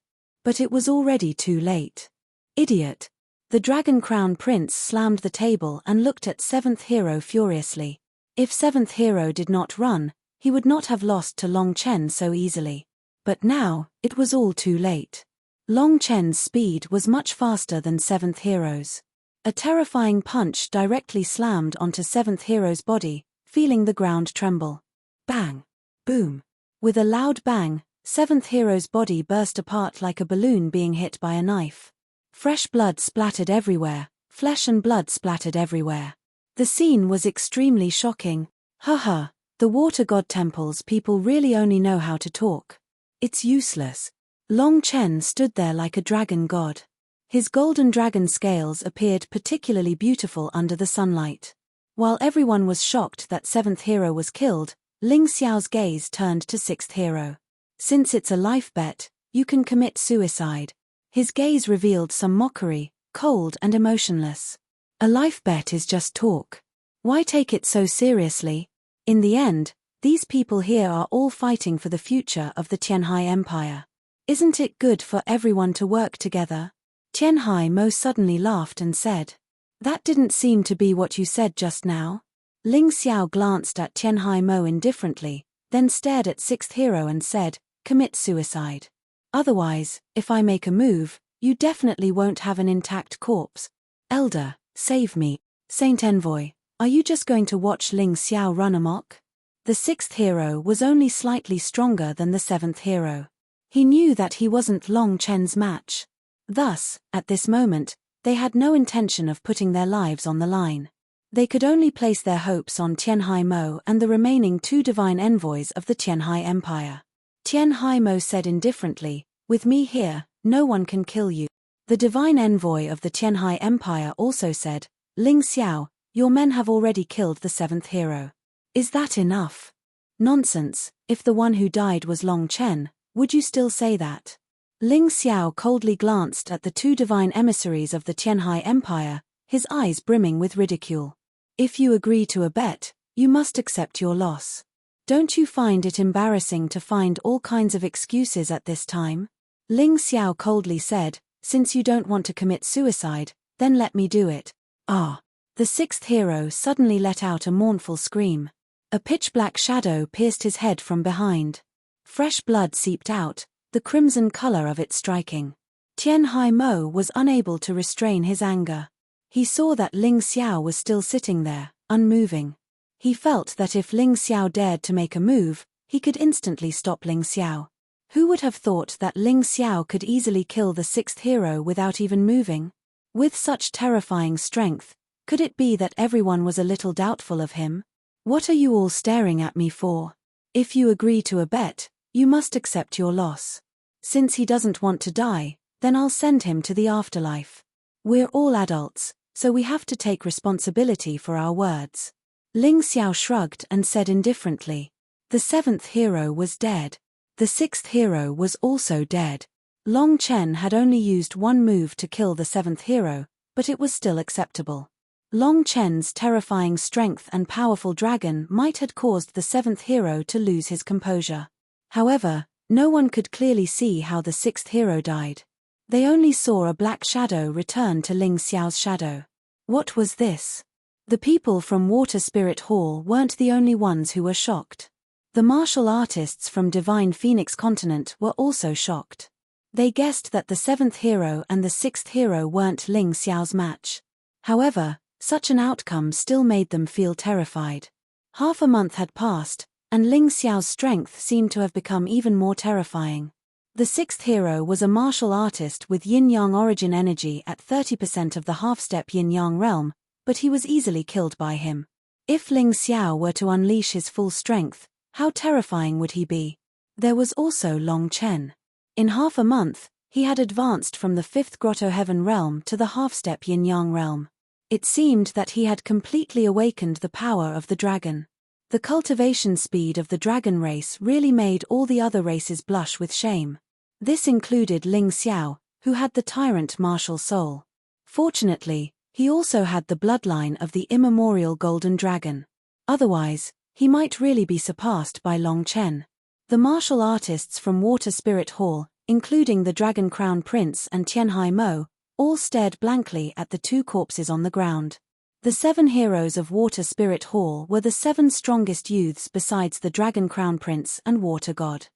But it was already too late. Idiot. The Dragon Crown Prince slammed the table and looked at seventh hero furiously. If seventh hero did not run, he would not have lost to Long Chen so easily. But now, it was all too late. Long Chen's speed was much faster than seventh hero's. A terrifying punch directly slammed onto seventh hero's body, feeling the ground tremble. Bang! Boom! With a loud bang, seventh hero's body burst apart like a balloon being hit by a knife. Fresh blood splattered everywhere, flesh and blood splattered everywhere. The scene was extremely shocking. Haha, the water god temple's people really only know how to talk. It's useless. Long Chen stood there like a dragon god. His golden dragon scales appeared particularly beautiful under the sunlight. While everyone was shocked that seventh hero was killed, Ling Xiao's gaze turned to sixth hero. Since it's a life bet, you can commit suicide. His gaze revealed some mockery, cold and emotionless. A life bet is just talk. Why take it so seriously? In the end, these people here are all fighting for the future of the Tianhai Empire. Isn't it good for everyone to work together? Tianhai Mo suddenly laughed and said, "That didn't seem to be what you said just now." Ling Xiao glanced at Tianhai Mo indifferently, then stared at sixth hero and said, "Commit suicide. Otherwise, if I make a move, you definitely won't have an intact corpse. Elder, save me. Saint Envoy, are you just going to watch Ling Xiao run amok?" The sixth hero was only slightly stronger than the seventh hero. He knew that he wasn't Long Chen's match. Thus, at this moment, they had no intention of putting their lives on the line. They could only place their hopes on Tianhai Mo and the remaining two divine envoys of the Tianhai Empire. Tianhai Mo said indifferently, "With me here, no one can kill you." The divine envoy of the Tianhai Empire also said, "Ling Xiao, your men have already killed the seventh hero. Is that enough?" "Nonsense, if the one who died was Long Chen, would you still say that?" Ling Xiao coldly glanced at the two divine emissaries of the Tianhai Empire, his eyes brimming with ridicule. "If you agree to a bet, you must accept your loss. Don't you find it embarrassing to find all kinds of excuses at this time?" Ling Xiao coldly said, "Since you don't want to commit suicide, then let me do it." Ah! The sixth hero suddenly let out a mournful scream. A pitch-black shadow pierced his head from behind. Fresh blood seeped out, the crimson color of it striking. Tianhai Mo was unable to restrain his anger. He saw that Ling Xiao was still sitting there, unmoving. He felt that if Ling Xiao dared to make a move, he could instantly stop Ling Xiao. Who would have thought that Ling Xiao could easily kill the sixth hero without even moving? With such terrifying strength, could it be that everyone was a little doubtful of him? "What are you all staring at me for? If you agree to a bet, you must accept your loss. Since he doesn't want to die, then I'll send him to the afterlife. We're all adults, so we have to take responsibility for our words." Ling Xiao shrugged and said indifferently. The seventh hero was dead. The sixth hero was also dead. Long Chen had only used one move to kill the seventh hero, but it was still acceptable. Long Chen's terrifying strength and powerful dragon might had caused the seventh hero to lose his composure. However, no one could clearly see how the sixth hero died. They only saw a black shadow return to Ling Xiao's shadow. What was this? The people from Water Spirit Hall weren't the only ones who were shocked. The martial artists from Divine Phoenix Continent were also shocked. They guessed that the seventh hero and the sixth hero weren't Ling Xiao's match. However, such an outcome still made them feel terrified. Half a month had passed, and Ling Xiao's strength seemed to have become even more terrifying. The sixth hero was a martial artist with yin-yang origin energy at 30% of the half-step yin-yang realm, but he was easily killed by him. If Ling Xiao were to unleash his full strength, how terrifying would he be? There was also Long Chen. In half a month, he had advanced from the fifth Grotto Heaven realm to the half-step yin-yang realm. It seemed that he had completely awakened the power of the dragon. The cultivation speed of the dragon race really made all the other races blush with shame. This included Ling Xiao, who had the Tyrant martial soul. Fortunately, he also had the bloodline of the immemorial golden dragon. Otherwise, he might really be surpassed by Long Chen. The martial artists from Water Spirit Hall, including the Dragon Crown Prince and Tianhai Mo, all stared blankly at the two corpses on the ground. The 7 heroes of Water Spirit Hall were the 7 strongest youths besides the Dragon Crown Prince and Water God.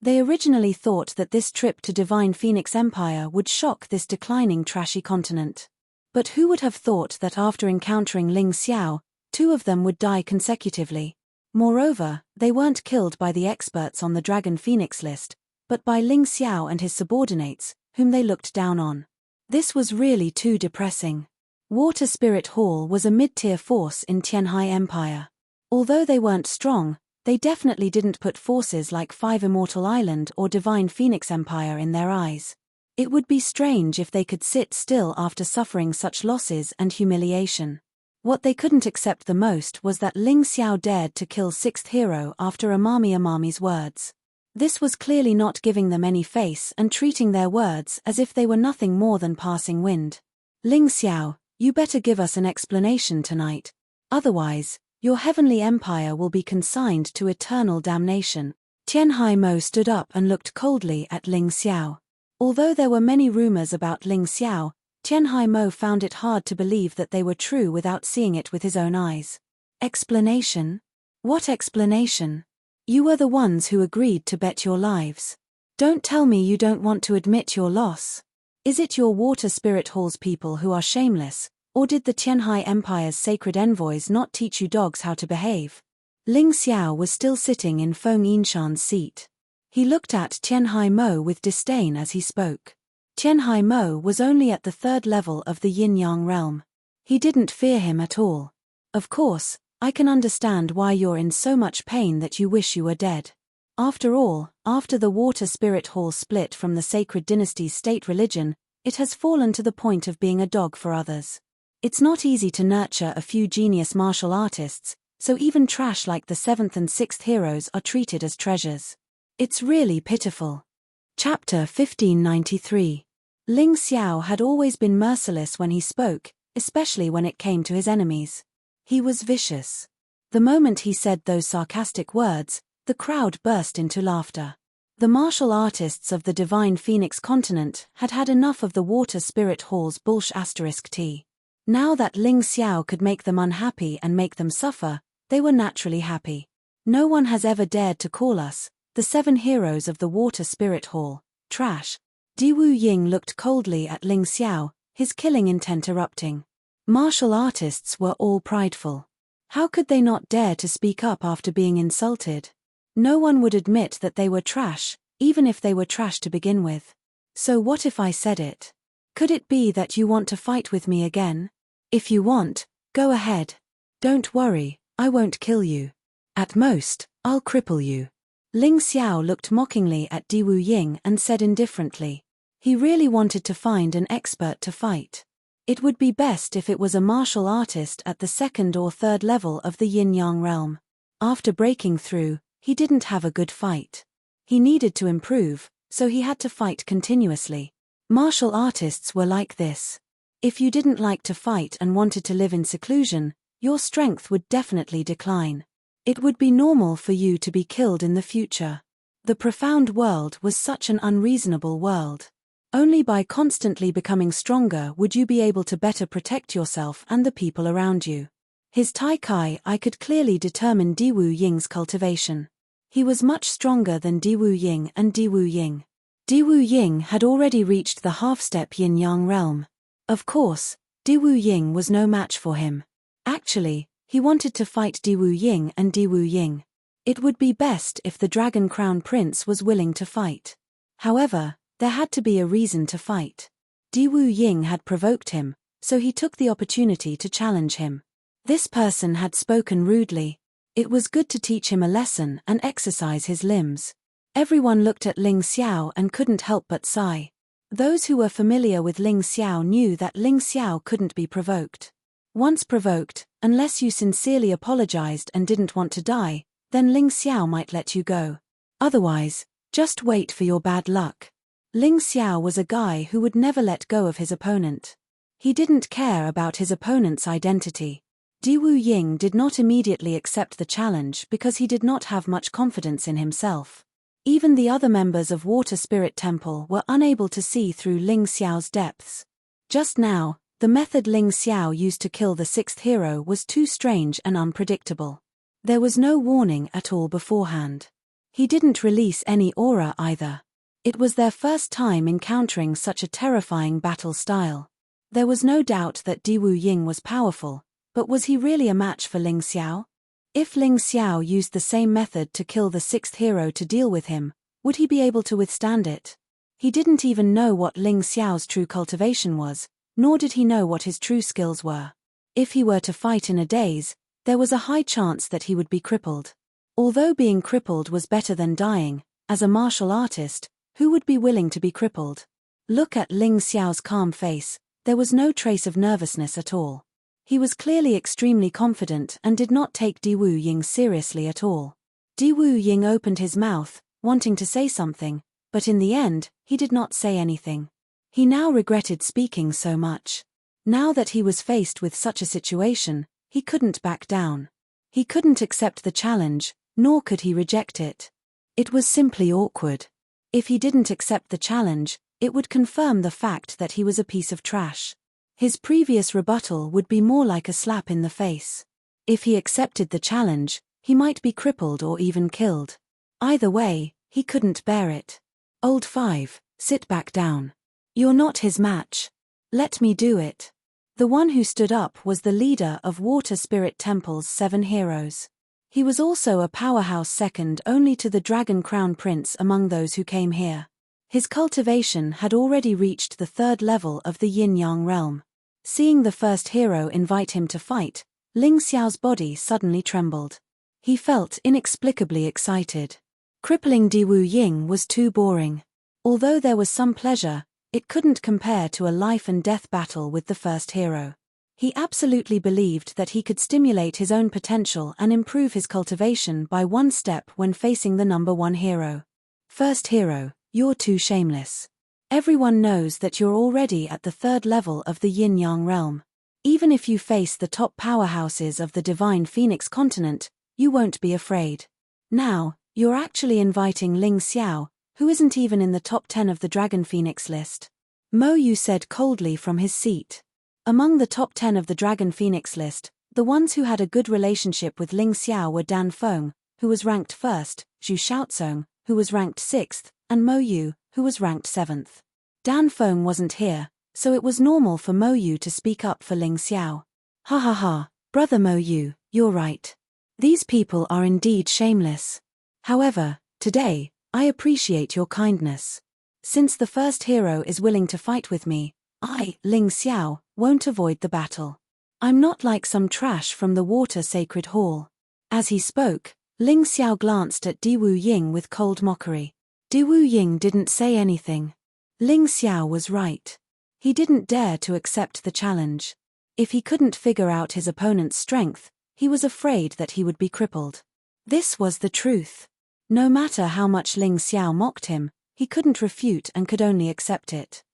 They originally thought that this trip to Divine Phoenix Empire would shock this declining trashy continent. But who would have thought that after encountering Ling Xiao, 2 of them would die consecutively? Moreover, they weren't killed by the experts on the Dragon Phoenix list, but by Ling Xiao and his subordinates, whom they looked down on. This was really too depressing. Water Spirit Hall was a mid-tier force in Tianhai Empire. Although they weren't strong, they definitely didn't put forces like 5 Immortal Island or Divine Phoenix Empire in their eyes. It would be strange if they could sit still after suffering such losses and humiliation. What they couldn't accept the most was that Ling Xiao dared to kill 6th hero after Amami's words. This was clearly not giving them any face and treating their words as if they were nothing more than passing wind. Ling Xiao, you better give us an explanation tonight. Otherwise, your heavenly empire will be consigned to eternal damnation. Tianhai Mo stood up and looked coldly at Ling Xiao. Although there were many rumors about Ling Xiao, Tianhai Mo found it hard to believe that they were true without seeing it with his own eyes. Explanation? What explanation? You were the ones who agreed to bet your lives. Don't tell me you don't want to admit your loss. Is it your Water Spirit Hall's people who are shameless, or did the Tianhai Empire's sacred envoys not teach you dogs how to behave? Ling Xiao was still sitting in Feng Yinshan's seat. He looked at Tianhai Mo with disdain as he spoke. Tianhai Mo was only at the 3rd level of the yin-yang realm. He didn't fear him at all. Of course, I can understand why you're in so much pain that you wish you were dead. After all, after the Water Spirit Hall split from the Sacred Dynasty's state religion, it has fallen to the point of being a dog for others. It's not easy to nurture a few genius martial artists, so even trash like the 7th and 6th heroes are treated as treasures. It's really pitiful. Chapter 1593. Ling Xiao had always been merciless when he spoke, especially when it came to his enemies. He was vicious. The moment he said those sarcastic words, the crowd burst into laughter. The martial artists of the Divine Phoenix Continent had had enough of the Water Spirit Hall's bullshit tea. Now that Ling Xiao could make them unhappy and make them suffer, they were naturally happy. No one has ever dared to call us, the 7 heroes of the Water Spirit Hall, trash. Diwu Ying looked coldly at Ling Xiao, his killing intent erupting. Martial artists were all prideful. How could they not dare to speak up after being insulted? No one would admit that they were trash, even if they were trash to begin with. So what if I said it? Could it be that you want to fight with me again? If you want, go ahead. Don't worry, I won't kill you. At most, I'll cripple you. Ling Xiao looked mockingly at Diwu Ying and said indifferently. He really wanted to find an expert to fight. It would be best if it was a martial artist at the 2nd or 3rd level of the yin-yang realm. After breaking through, he didn't have a good fight. He needed to improve, so he had to fight continuously. Martial artists were like this. If you didn't like to fight and wanted to live in seclusion, your strength would definitely decline. It would be normal for you to be killed in the future. The profound world was such an unreasonable world. Only by constantly becoming stronger would you be able to better protect yourself and the people around you. His Tai Kai I could clearly determine Diwu Ying's cultivation. He was much stronger than Diwu Ying and Diwu Ying. Diwu Ying had already reached the half-step yin-yang realm. Of course, Diwu Ying was no match for him. Actually, he wanted to fight Diwu Ying and Diwu Ying. It would be best if the Dragon Crown Prince was willing to fight. However, there had to be a reason to fight. Diwu Ying had provoked him, so he took the opportunity to challenge him. This person had spoken rudely. It was good to teach him a lesson and exercise his limbs. Everyone looked at Ling Xiao and couldn't help but sigh. Those who were familiar with Ling Xiao knew that Ling Xiao couldn't be provoked. Once provoked, unless you sincerely apologized and didn't want to die, then Ling Xiao might let you go. Otherwise, just wait for your bad luck. Ling Xiao was a guy who would never let go of his opponent. He didn't care about his opponent's identity. Diwu Ying did not immediately accept the challenge because he did not have much confidence in himself. Even the other members of Water Spirit Temple were unable to see through Ling Xiao's depths. Just now, the method Ling Xiao used to kill the sixth hero was too strange and unpredictable. There was no warning at all beforehand. He didn't release any aura either. It was their first time encountering such a terrifying battle style. There was no doubt that Diwu Ying was powerful, but was he really a match for Ling Xiao? If Ling Xiao used the same method to kill the sixth hero to deal with him, would he be able to withstand it? He didn't even know what Ling Xiao's true cultivation was, nor did he know what his true skills were. If he were to fight in a daze, there was a high chance that he would be crippled. Although being crippled was better than dying, as a martial artist, who would be willing to be crippled? Look at Ling Xiao's calm face, there was no trace of nervousness at all. He was clearly extremely confident and did not take Diwu Ying seriously at all. Diwu Ying opened his mouth, wanting to say something, but in the end, he did not say anything. He now regretted speaking so much. Now that he was faced with such a situation, he couldn't back down. He couldn't accept the challenge, nor could he reject it. It was simply awkward. If he didn't accept the challenge, it would confirm the fact that he was a piece of trash. His previous rebuttal would be more like a slap in the face. If he accepted the challenge, he might be crippled or even killed. Either way, he couldn't bear it. Old 5, sit back down. You're not his match. Let me do it. The one who stood up was the leader of Water Spirit Temple's 7 heroes. He was also a powerhouse second only to the Dragon Crown Prince among those who came here. His cultivation had already reached the 3rd level of the yin-yang realm. Seeing the first hero invite him to fight, Ling Xiao's body suddenly trembled. He felt inexplicably excited. Crippling Diwu Ying was too boring. Although there was some pleasure, it couldn't compare to a life-and-death battle with the first hero. He absolutely believed that he could stimulate his own potential and improve his cultivation by one step when facing the number 1 hero. First hero, you're too shameless. Everyone knows that you're already at the 3rd level of the yin-yang realm. Even if you face the top powerhouses of the Divine Phoenix continent, you won't be afraid. Now, you're actually inviting Ling Xiao, who isn't even in the top 10 of the Dragon Phoenix list. Mo Yu said coldly from his seat. Among the top 10 of the Dragon Phoenix list, the ones who had a good relationship with Ling Xiao were Dan Feng, who was ranked 1st, Zhu Xiaozong, who was ranked 6th, and Mo Yu, who was ranked 7th. Dan Feng wasn't here, so it was normal for Mo Yu to speak up for Ling Xiao. Ha ha ha, brother Mo Yu, you're right. These people are indeed shameless. However, today, I appreciate your kindness. Since the first hero is willing to fight with me, I, Ling Xiao, won't avoid the battle. I'm not like some trash from the Water Sacred Hall. As he spoke, Ling Xiao glanced at Diwu Ying with cold mockery. Diwu Ying didn't say anything. Ling Xiao was right. He didn't dare to accept the challenge. If he couldn't figure out his opponent's strength, he was afraid that he would be crippled. This was the truth. No matter how much Ling Xiao mocked him, he couldn't refute and could only accept it.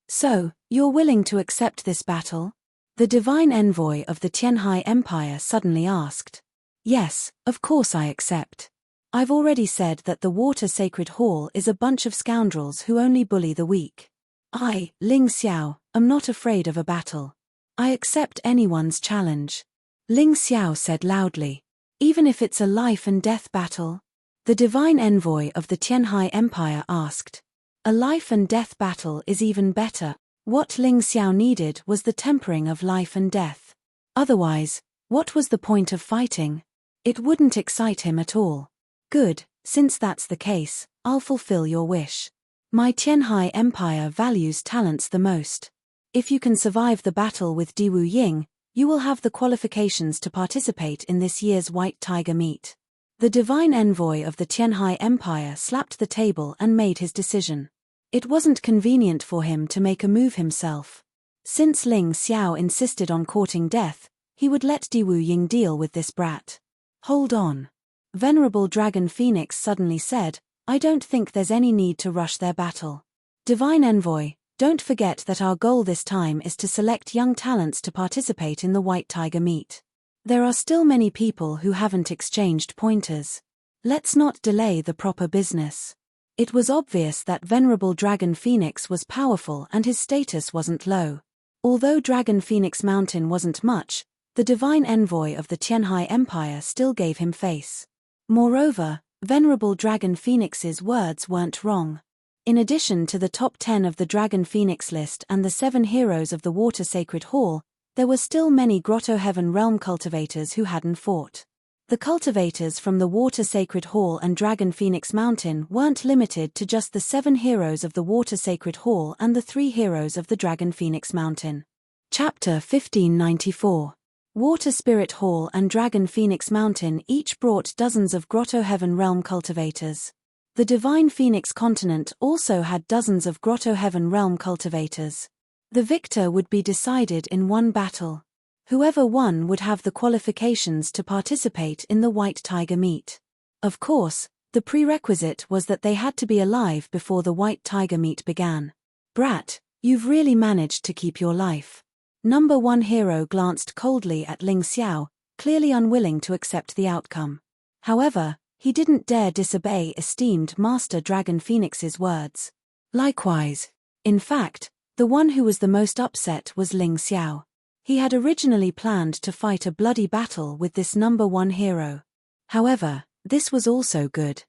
So, you're willing to accept this battle? The divine envoy of the Tianhai Empire suddenly asked. Yes, of course I accept. I've already said that the Water Sacred Hall is a bunch of scoundrels who only bully the weak. I, Ling Xiao, am not afraid of a battle. I accept anyone's challenge. Ling Xiao said loudly. Even if it's a life and death battle? The divine envoy of the Tianhai Empire asked. A life and death battle is even better. What Ling Xiao needed was the tempering of life and death. Otherwise, what was the point of fighting? It wouldn't excite him at all. Good, since that's the case, I'll fulfill your wish. My Tianhai Empire values talents the most. If you can survive the battle with Diwu Ying, you will have the qualifications to participate in this year's White Tiger meet. The divine envoy of the Tianhai Empire slapped the table and made his decision. It wasn't convenient for him to make a move himself. Since Ling Xiao insisted on courting death, he would let Diwu Ying deal with this brat. Hold on. Venerable Dragon Phoenix suddenly said, I don't think there's any need to rush their battle. Divine envoy, don't forget that our goal this time is to select young talents to participate in the White Tiger meet. There are still many people who haven't exchanged pointers. Let's not delay the proper business. It was obvious that Venerable Dragon Phoenix was powerful and his status wasn't low. Although Dragon Phoenix Mountain wasn't much, the divine envoy of the Tianhai Empire still gave him face. Moreover, Venerable Dragon Phoenix's words weren't wrong. In addition to the top 10 of the Dragon Phoenix list and the 7 heroes of the Water Sacred Hall, there were still many Grotto Heaven Realm cultivators who hadn't fought. The cultivators from the Water Sacred Hall and Dragon Phoenix Mountain weren't limited to just the 7 heroes of the Water Sacred Hall and the 3 heroes of the Dragon Phoenix Mountain. Chapter 1594. Water Spirit Hall and Dragon Phoenix Mountain each brought dozens of Grotto Heaven Realm cultivators. The Divine Phoenix Continent also had dozens of Grotto Heaven Realm cultivators. The victor would be decided in one battle. Whoever won would have the qualifications to participate in the White Tiger meet. Of course, the prerequisite was that they had to be alive before the White Tiger meet began. Brat, you've really managed to keep your life. Number 1 hero glanced coldly at Ling Xiao, clearly unwilling to accept the outcome. However, he didn't dare disobey esteemed Master Dragon Phoenix's words. Likewise. In fact, the one who was the most upset was Ling Xiao. He had originally planned to fight a bloody battle with this number 1 hero. However, this was also good.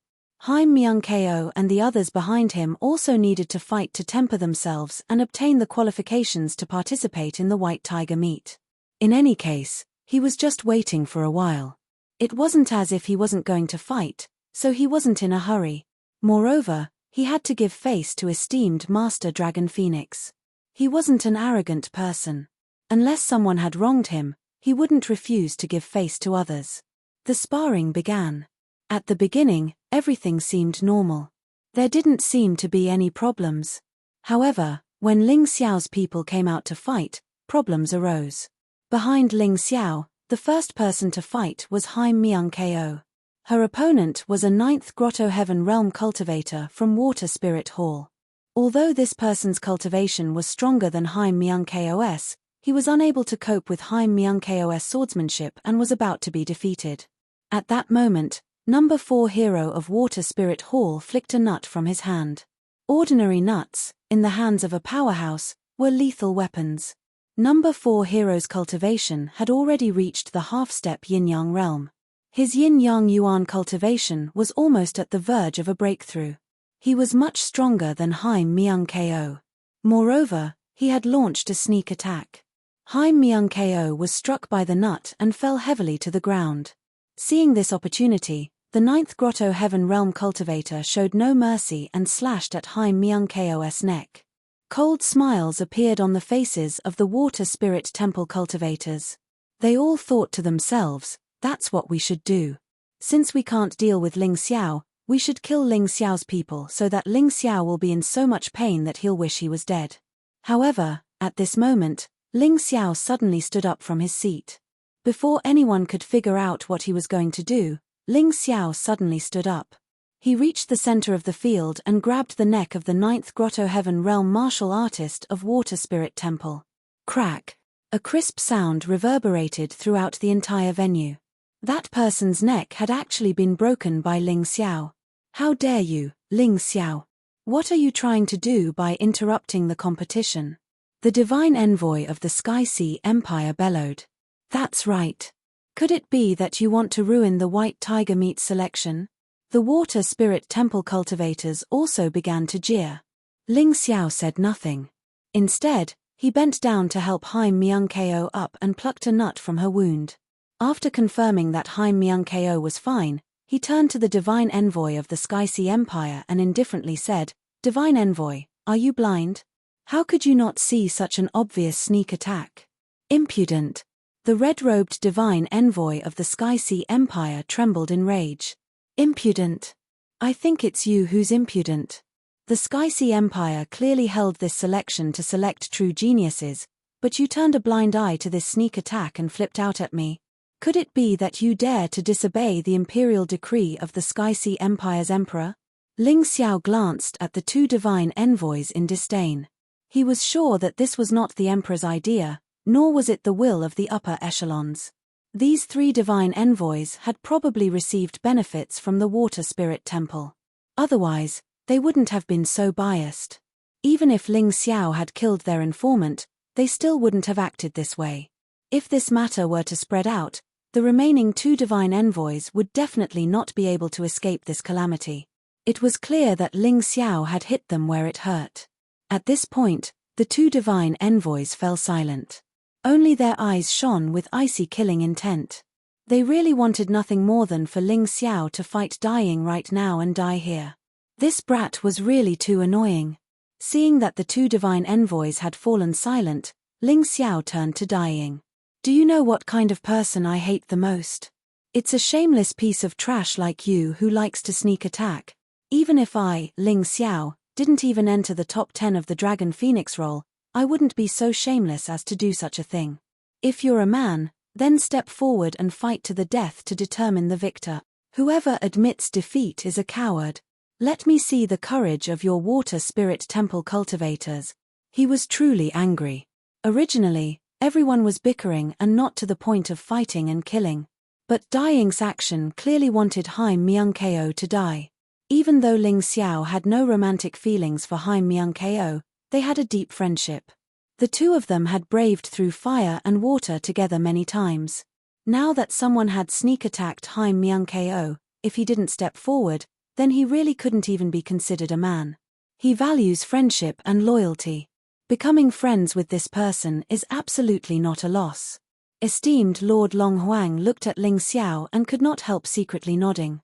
Haim Myung-ko and the others behind him also needed to fight to temper themselves and obtain the qualifications to participate in the White Tiger meet. In any case, he was just waiting for a while. It wasn't as if he wasn't going to fight, so he wasn't in a hurry. Moreover, he had to give face to esteemed Master Dragon Phoenix. He wasn't an arrogant person. Unless someone had wronged him, he wouldn't refuse to give face to others. The sparring began. At the beginning, everything seemed normal. There didn't seem to be any problems. However, when Ling Xiao's people came out to fight, problems arose. Behind Ling Xiao, the first person to fight was Haim Myung-ko. Her opponent was a 9th Grotto Heaven Realm cultivator from Water Spirit Hall. Although this person's cultivation was stronger than Haim Myung-ko's, he was unable to cope with Haim Myung-ko's swordsmanship and was about to be defeated. At that moment, number 4 hero of Water Spirit Hall flicked a nut from his hand. Ordinary nuts, in the hands of a powerhouse, were lethal weapons. Number 4 hero's cultivation had already reached the half-step yin-yang realm. His yin-yang yuan cultivation was almost at the verge of a breakthrough. He was much stronger than Haim Myung-ko. Moreover, he had launched a sneak attack. Haim Myung-ko was struck by the nut and fell heavily to the ground. Seeing this opportunity, the 9th Grotto Heaven Realm cultivator showed no mercy and slashed at Haim Myung-ko's neck. Cold smiles appeared on the faces of the Water Spirit Temple cultivators. They all thought to themselves, that's what we should do. Since we can't deal with Ling Xiao, we should kill Ling Xiao's people so that Ling Xiao will be in so much pain that he'll wish he was dead. However, at this moment, Ling Xiao suddenly stood up from his seat. Before anyone could figure out what he was going to do, Ling Xiao suddenly stood up. He reached the center of the field and grabbed the neck of the 9th Grotto Heaven Realm martial artist of Water Spirit Temple. Crack! A crisp sound reverberated throughout the entire venue. That person's neck had actually been broken by Ling Xiao. How dare you, Ling Xiao? What are you trying to do by interrupting the competition? The divine envoy of the Sky Sea Empire bellowed. That's right. Could it be that you want to ruin the white tiger meat selection? The Water Spirit Temple cultivators also began to jeer. Ling Xiao said nothing. Instead, he bent down to help Haim Myung-ko up and plucked a nut from her wound. After confirming that Haim Myung-ko was fine, he turned to the divine envoy of the Sky Sea Empire and indifferently said, "Divine envoy, are you blind? How could you not see such an obvious sneak attack? Impudent." The red-robed divine envoy of the Sky Sea Empire trembled in rage. Impudent? I think it's you who's impudent. The Sky Sea Empire clearly held this selection to select true geniuses, but you turned a blind eye to this sneak attack and flipped out at me. Could it be that you dare to disobey the imperial decree of the Sky Sea Empire's emperor? Ling Xiao glanced at the two divine envoys in disdain. He was sure that this was not the emperor's idea, nor was it the will of the upper echelons. These three divine envoys had probably received benefits from the Water Spirit Temple. Otherwise, they wouldn't have been so biased. Even if Ling Xiao had killed their informant, they still wouldn't have acted this way. If this matter were to spread out, the remaining two divine envoys would definitely not be able to escape this calamity. It was clear that Ling Xiao had hit them where it hurt. At this point, the two divine envoys fell silent. Only their eyes shone with icy killing intent. They really wanted nothing more than for Ling Xiao to fight dying right now and die here. This brat was really too annoying. Seeing that the two divine envoys had fallen silent, Ling Xiao turned to dying. Do you know what kind of person I hate the most? It's a shameless piece of trash like you who likes to sneak attack. Even if I, Ling Xiao, didn't even enter the top 10 of the Dragon Phoenix role, I wouldn't be so shameless as to do such a thing. If you're a man, then step forward and fight to the death to determine the victor. Whoever admits defeat is a coward. Let me see the courage of your Water Spirit Temple cultivators. He was truly angry. Originally, everyone was bickering and not to the point of fighting and killing. But Dying's action clearly wanted Haim Myung-ko to die. Even though Ling Xiao had no romantic feelings for Haim Myung-ko, they had a deep friendship. The two of them had braved through fire and water together many times. Now that someone had sneak attacked Haim Myung-ko, if he didn't step forward, then he really couldn't even be considered a man. He values friendship and loyalty. Becoming friends with this person is absolutely not a loss. Esteemed Lord Long Huang looked at Ling Xiao and could not help secretly nodding.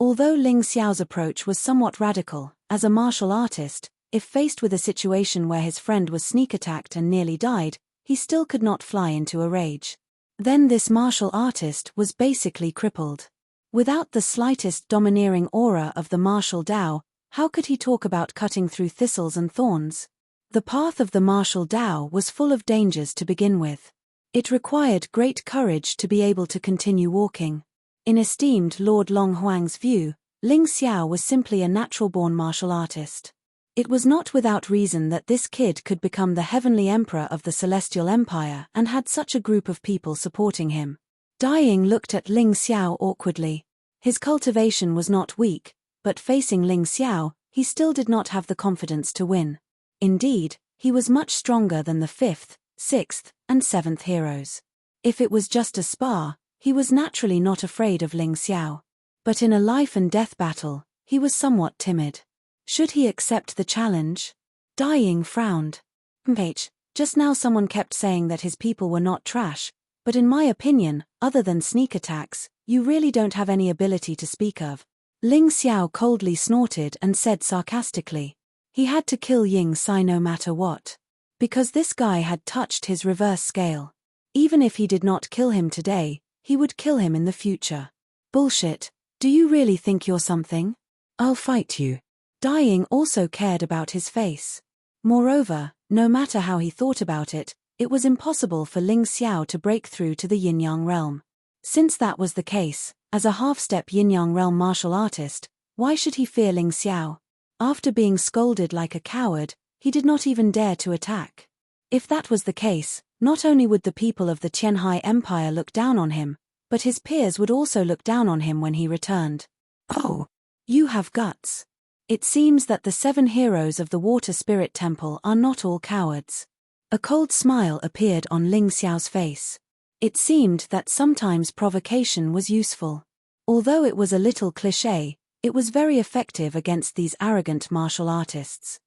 Although Ling Xiao's approach was somewhat radical, as a martial artist, if faced with a situation where his friend was sneak attacked and nearly died, he still could not fly into a rage. Then this martial artist was basically crippled. Without the slightest domineering aura of the martial Dao, how could he talk about cutting through thistles and thorns? The path of the martial Dao was full of dangers to begin with. It required great courage to be able to continue walking. In esteemed Lord Long Huang's view, Ling Xiao was simply a natural-born martial artist. It was not without reason that this kid could become the heavenly emperor of the Celestial Empire and had such a group of people supporting him. Dying looked at Ling Xiao awkwardly. His cultivation was not weak, but facing Ling Xiao, he still did not have the confidence to win. Indeed, he was much stronger than the 5th, 6th, and 7th heroes. If it was just a spar, he was naturally not afraid of Ling Xiao. But in a life-and-death battle, he was somewhat timid. Should he accept the challenge? Dying frowned. Just now someone kept saying that his people were not trash, but in my opinion, other than sneak attacks, you really don't have any ability to speak of. Ling Xiao coldly snorted and said sarcastically. He had to kill Ying Sai no matter what. Because this guy had touched his reverse scale. Even if he did not kill him today, he would kill him in the future. Bullshit. Do you really think you're something? I'll fight you. Dying also cared about his face. Moreover, no matter how he thought about it, it was impossible for Ling Xiao to break through to the Yin-Yang realm. Since that was the case, as a half-step Yin-Yang realm martial artist, Why should he fear Ling Xiao? After being scolded like a coward, he did not even dare to attack. If that was the case, not only would the people of the Qianhai Empire look down on him, but his peers would also look down on him when he returned. Oh, you have guts. It seems that the 7 heroes of the Water Spirit Temple are not all cowards. A cold smile appeared on Ling Xiao's face. It seemed that sometimes provocation was useful. Although it was a little cliché, it was very effective against these arrogant martial artists.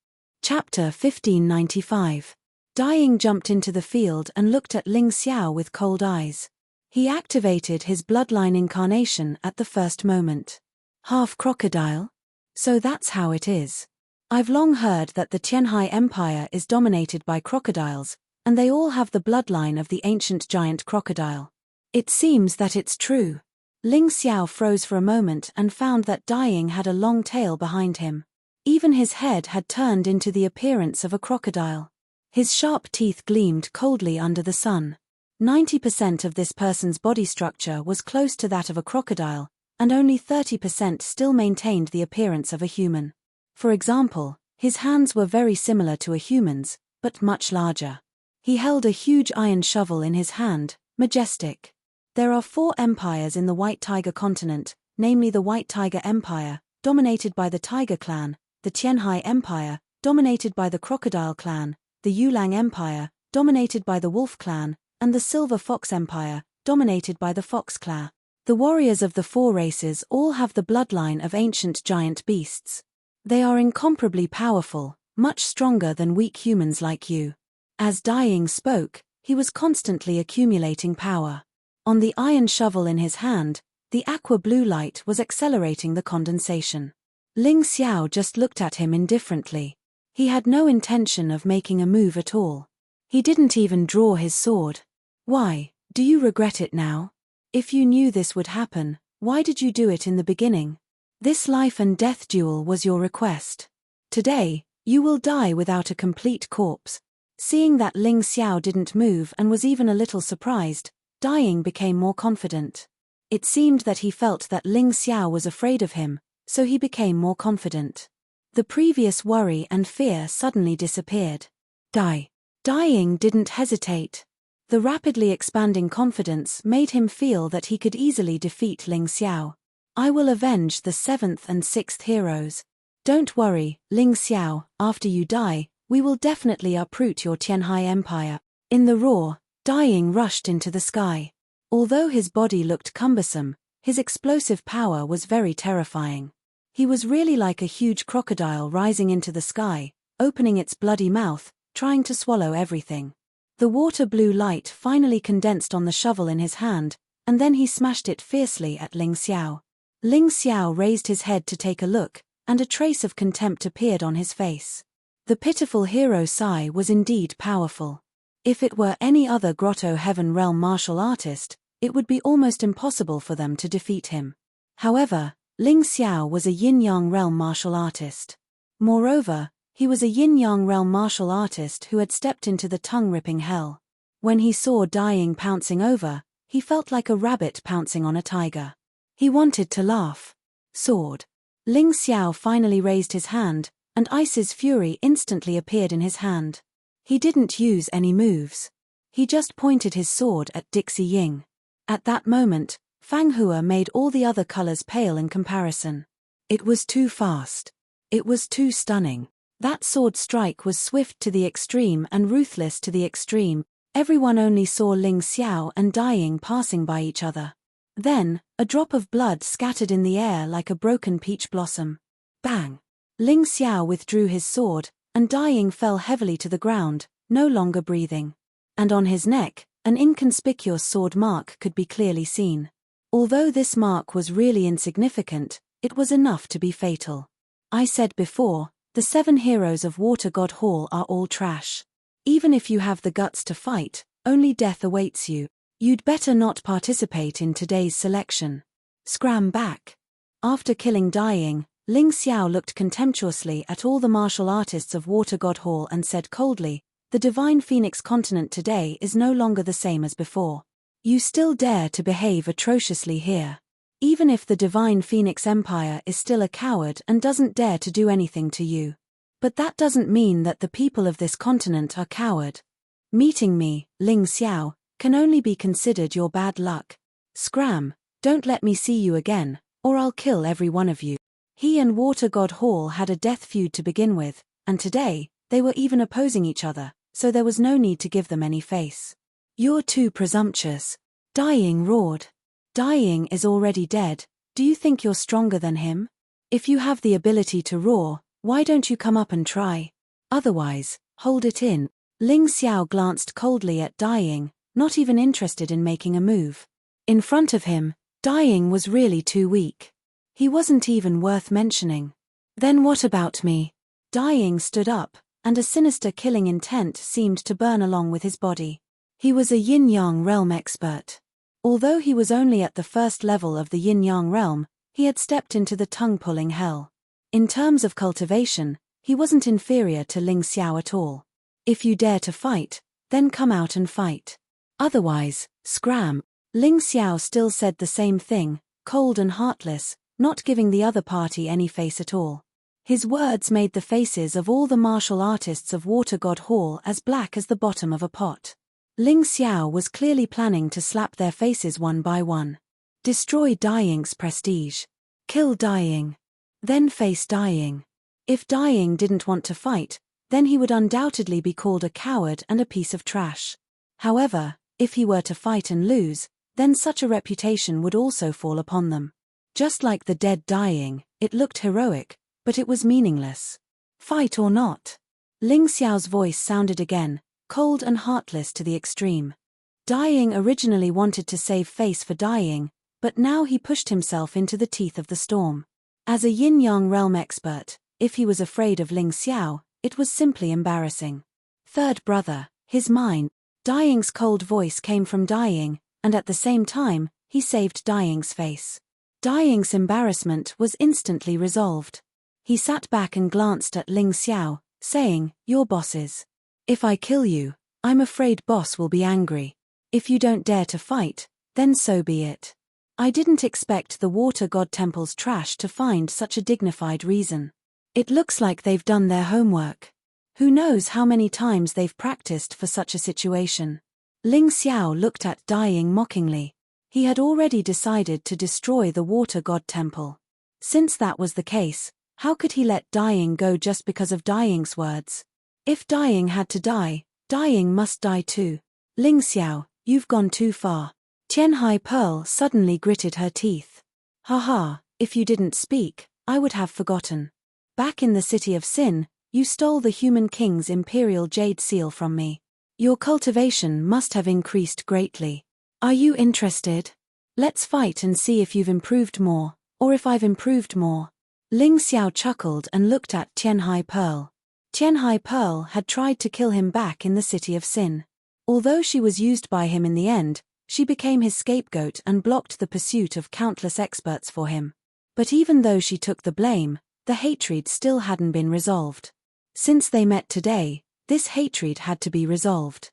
Chapter 1595. Dying jumped into the field and looked at Ling Xiao with cold eyes. He activated his bloodline incarnation at the first moment. Half crocodile? So that's how it is. I've long heard that the Qianhai Empire is dominated by crocodiles, and they all have the bloodline of the ancient giant crocodile. It seems that it's true. Ling Xiao froze for a moment and found that Dying had a long tail behind him. Even his head had turned into the appearance of a crocodile. His sharp teeth gleamed coldly under the sun. 90% of this person's body structure was close to that of a crocodile, and only 30% still maintained the appearance of a human. For example, his hands were very similar to a human's, but much larger. He held a huge iron shovel in his hand, majestic. There are 4 empires in the White Tiger continent, namely the White Tiger Empire, dominated by the Tiger clan, the Qianhai Empire, dominated by the Crocodile clan, the Yulang Empire, dominated by the Wolf clan, and the Silver Fox Empire, dominated by the Fox clan. The warriors of the 4 races all have the bloodline of ancient giant beasts. They are incomparably powerful, much stronger than weak humans like you. As Dying spoke, he was constantly accumulating power. On the iron shovel in his hand, the aqua blue light was accelerating the condensation. Ling Xiao just looked at him indifferently. He had no intention of making a move at all. He didn't even draw his sword. Why, do you regret it now? If you knew this would happen, why did you do it in the beginning? This life and death duel was your request. Today, you will die without a complete corpse. Seeing that Ling Xiao didn't move and was even a little surprised, Dying became more confident. It seemed that he felt that Ling Xiao was afraid of him, so he became more confident. The previous worry and fear suddenly disappeared. Dying didn't hesitate. The rapidly expanding confidence made him feel that he could easily defeat Ling Xiao. I will avenge the 7th and 6th heroes. Don't worry, Ling Xiao, after you die, we will definitely uproot your Qianhai Empire. In the roar, Dying rushed into the sky. Although his body looked cumbersome, his explosive power was very terrifying. He was really like a huge crocodile rising into the sky, opening its bloody mouth, trying to swallow everything. The water blue light finally condensed on the shovel in his hand, and then he smashed it fiercely at Ling Xiao. Ling Xiao raised his head to take a look, and a trace of contempt appeared on his face. The pitiful hero Sai was indeed powerful. If it were any other Grotto Heaven Realm martial artist, it would be almost impossible for them to defeat him. However, Ling Xiao was a Yin-Yang Realm martial artist. Moreover, he was a Yin-Yang Realm martial artist who had stepped into the tongue-ripping hell. When he saw Dying pouncing over, he felt like a rabbit pouncing on a tiger. He wanted to laugh. Sword. Ling Xiao finally raised his hand, and Ice's fury instantly appeared in his hand. He didn't use any moves. He just pointed his sword at Dixie Ying. At that moment, Fang Hua made all the other colors pale in comparison. It was too fast. It was too stunning. That sword strike was swift to the extreme and ruthless to the extreme. Everyone only saw Ling Xiao and Dying passing by each other. Then, a drop of blood scattered in the air like a broken peach blossom. Bang! Ling Xiao withdrew his sword, and Dying fell heavily to the ground, no longer breathing. And on his neck, an inconspicuous sword mark could be clearly seen. Although this mark was really insignificant, it was enough to be fatal. I said before, the 7 heroes of Water God Hall are all trash. Even if you have the guts to fight, only death awaits you. You'd better not participate in today's selection. Scram back. After killing Dying, Ling Xiao looked contemptuously at all the martial artists of Water God Hall and said coldly, "The Divine Phoenix continent today is no longer the same as before. You still dare to behave atrociously here. Even if the Divine Phoenix Empire is still a coward and doesn't dare to do anything to you. But that doesn't mean that the people of this continent are coward. Meeting me, Ling Xiao, can only be considered your bad luck. Scram, don't let me see you again, or I'll kill every one of you. He and Water God Hall had a death feud to begin with, and today, they were even opposing each other, so there was no need to give them any face. You're too presumptuous. Dying roared. Dying is already dead. Do you think you're stronger than him? If you have the ability to roar, why don't you come up and try? Otherwise, hold it in. Ling Xiao glanced coldly at Dying, not even interested in making a move. In front of him, Dying was really too weak. He wasn't even worth mentioning. Then what about me? Dying stood up, and a sinister killing intent seemed to burn along with his body. He was a yin-yang realm expert. Although he was only at the first level of the yin-yang realm, he had stepped into the tongue-pulling hell. In terms of cultivation, he wasn't inferior to Ling Xiao at all. If you dare to fight, then come out and fight. Otherwise, scram. Ling Xiao still said the same thing, cold and heartless, not giving the other party any face at all. His words made the faces of all the martial artists of Water God Hall as black as the bottom of a pot. Ling Xiao was clearly planning to slap their faces one by one. Destroy Dying's prestige. Kill Dying. Then face Dying. If Dying didn't want to fight, then he would undoubtedly be called a coward and a piece of trash. However, if he were to fight and lose, then such a reputation would also fall upon them. Just like the dead Dying, it looked heroic, but it was meaningless. Fight or not? Ling Xiao's voice sounded again, cold and heartless to the extreme. Dying originally wanted to save face for Dying, but now he pushed himself into the teeth of the storm. As a yin-yang realm expert, if he was afraid of Ling Xiao, it was simply embarrassing. Third brother, his mine. Dying's cold voice came from Dying, and at the same time, he saved Dying's face. Dying's embarrassment was instantly resolved. He sat back and glanced at Ling Xiao, saying, "Your bosses. If I kill you, I'm afraid boss will be angry. If you don't dare to fight, then so be it. I didn't expect the Water God Temple's trash to find such a dignified reason. It looks like they've done their homework. Who knows how many times they've practiced for such a situation." Ling Xiao looked at Dying mockingly. He had already decided to destroy the Water God Temple. Since that was the case, how could he let Dying go just because of Dying's words? If Dying had to die, Dying must die too. Ling Xiao, you've gone too far. Tianhai Pearl suddenly gritted her teeth. Haha, if you didn't speak, I would have forgotten. Back in the City of Sin, you stole the Human King's Imperial Jade Seal from me. Your cultivation must have increased greatly. Are you interested? Let's fight and see if you've improved more, or if I've improved more. Ling Xiao chuckled and looked at Tianhai Pearl. Tianhai Pearl had tried to kill him back in the City of Sin. Although she was used by him in the end, she became his scapegoat and blocked the pursuit of countless experts for him. But even though she took the blame, the hatred still hadn't been resolved. Since they met today, this hatred had to be resolved.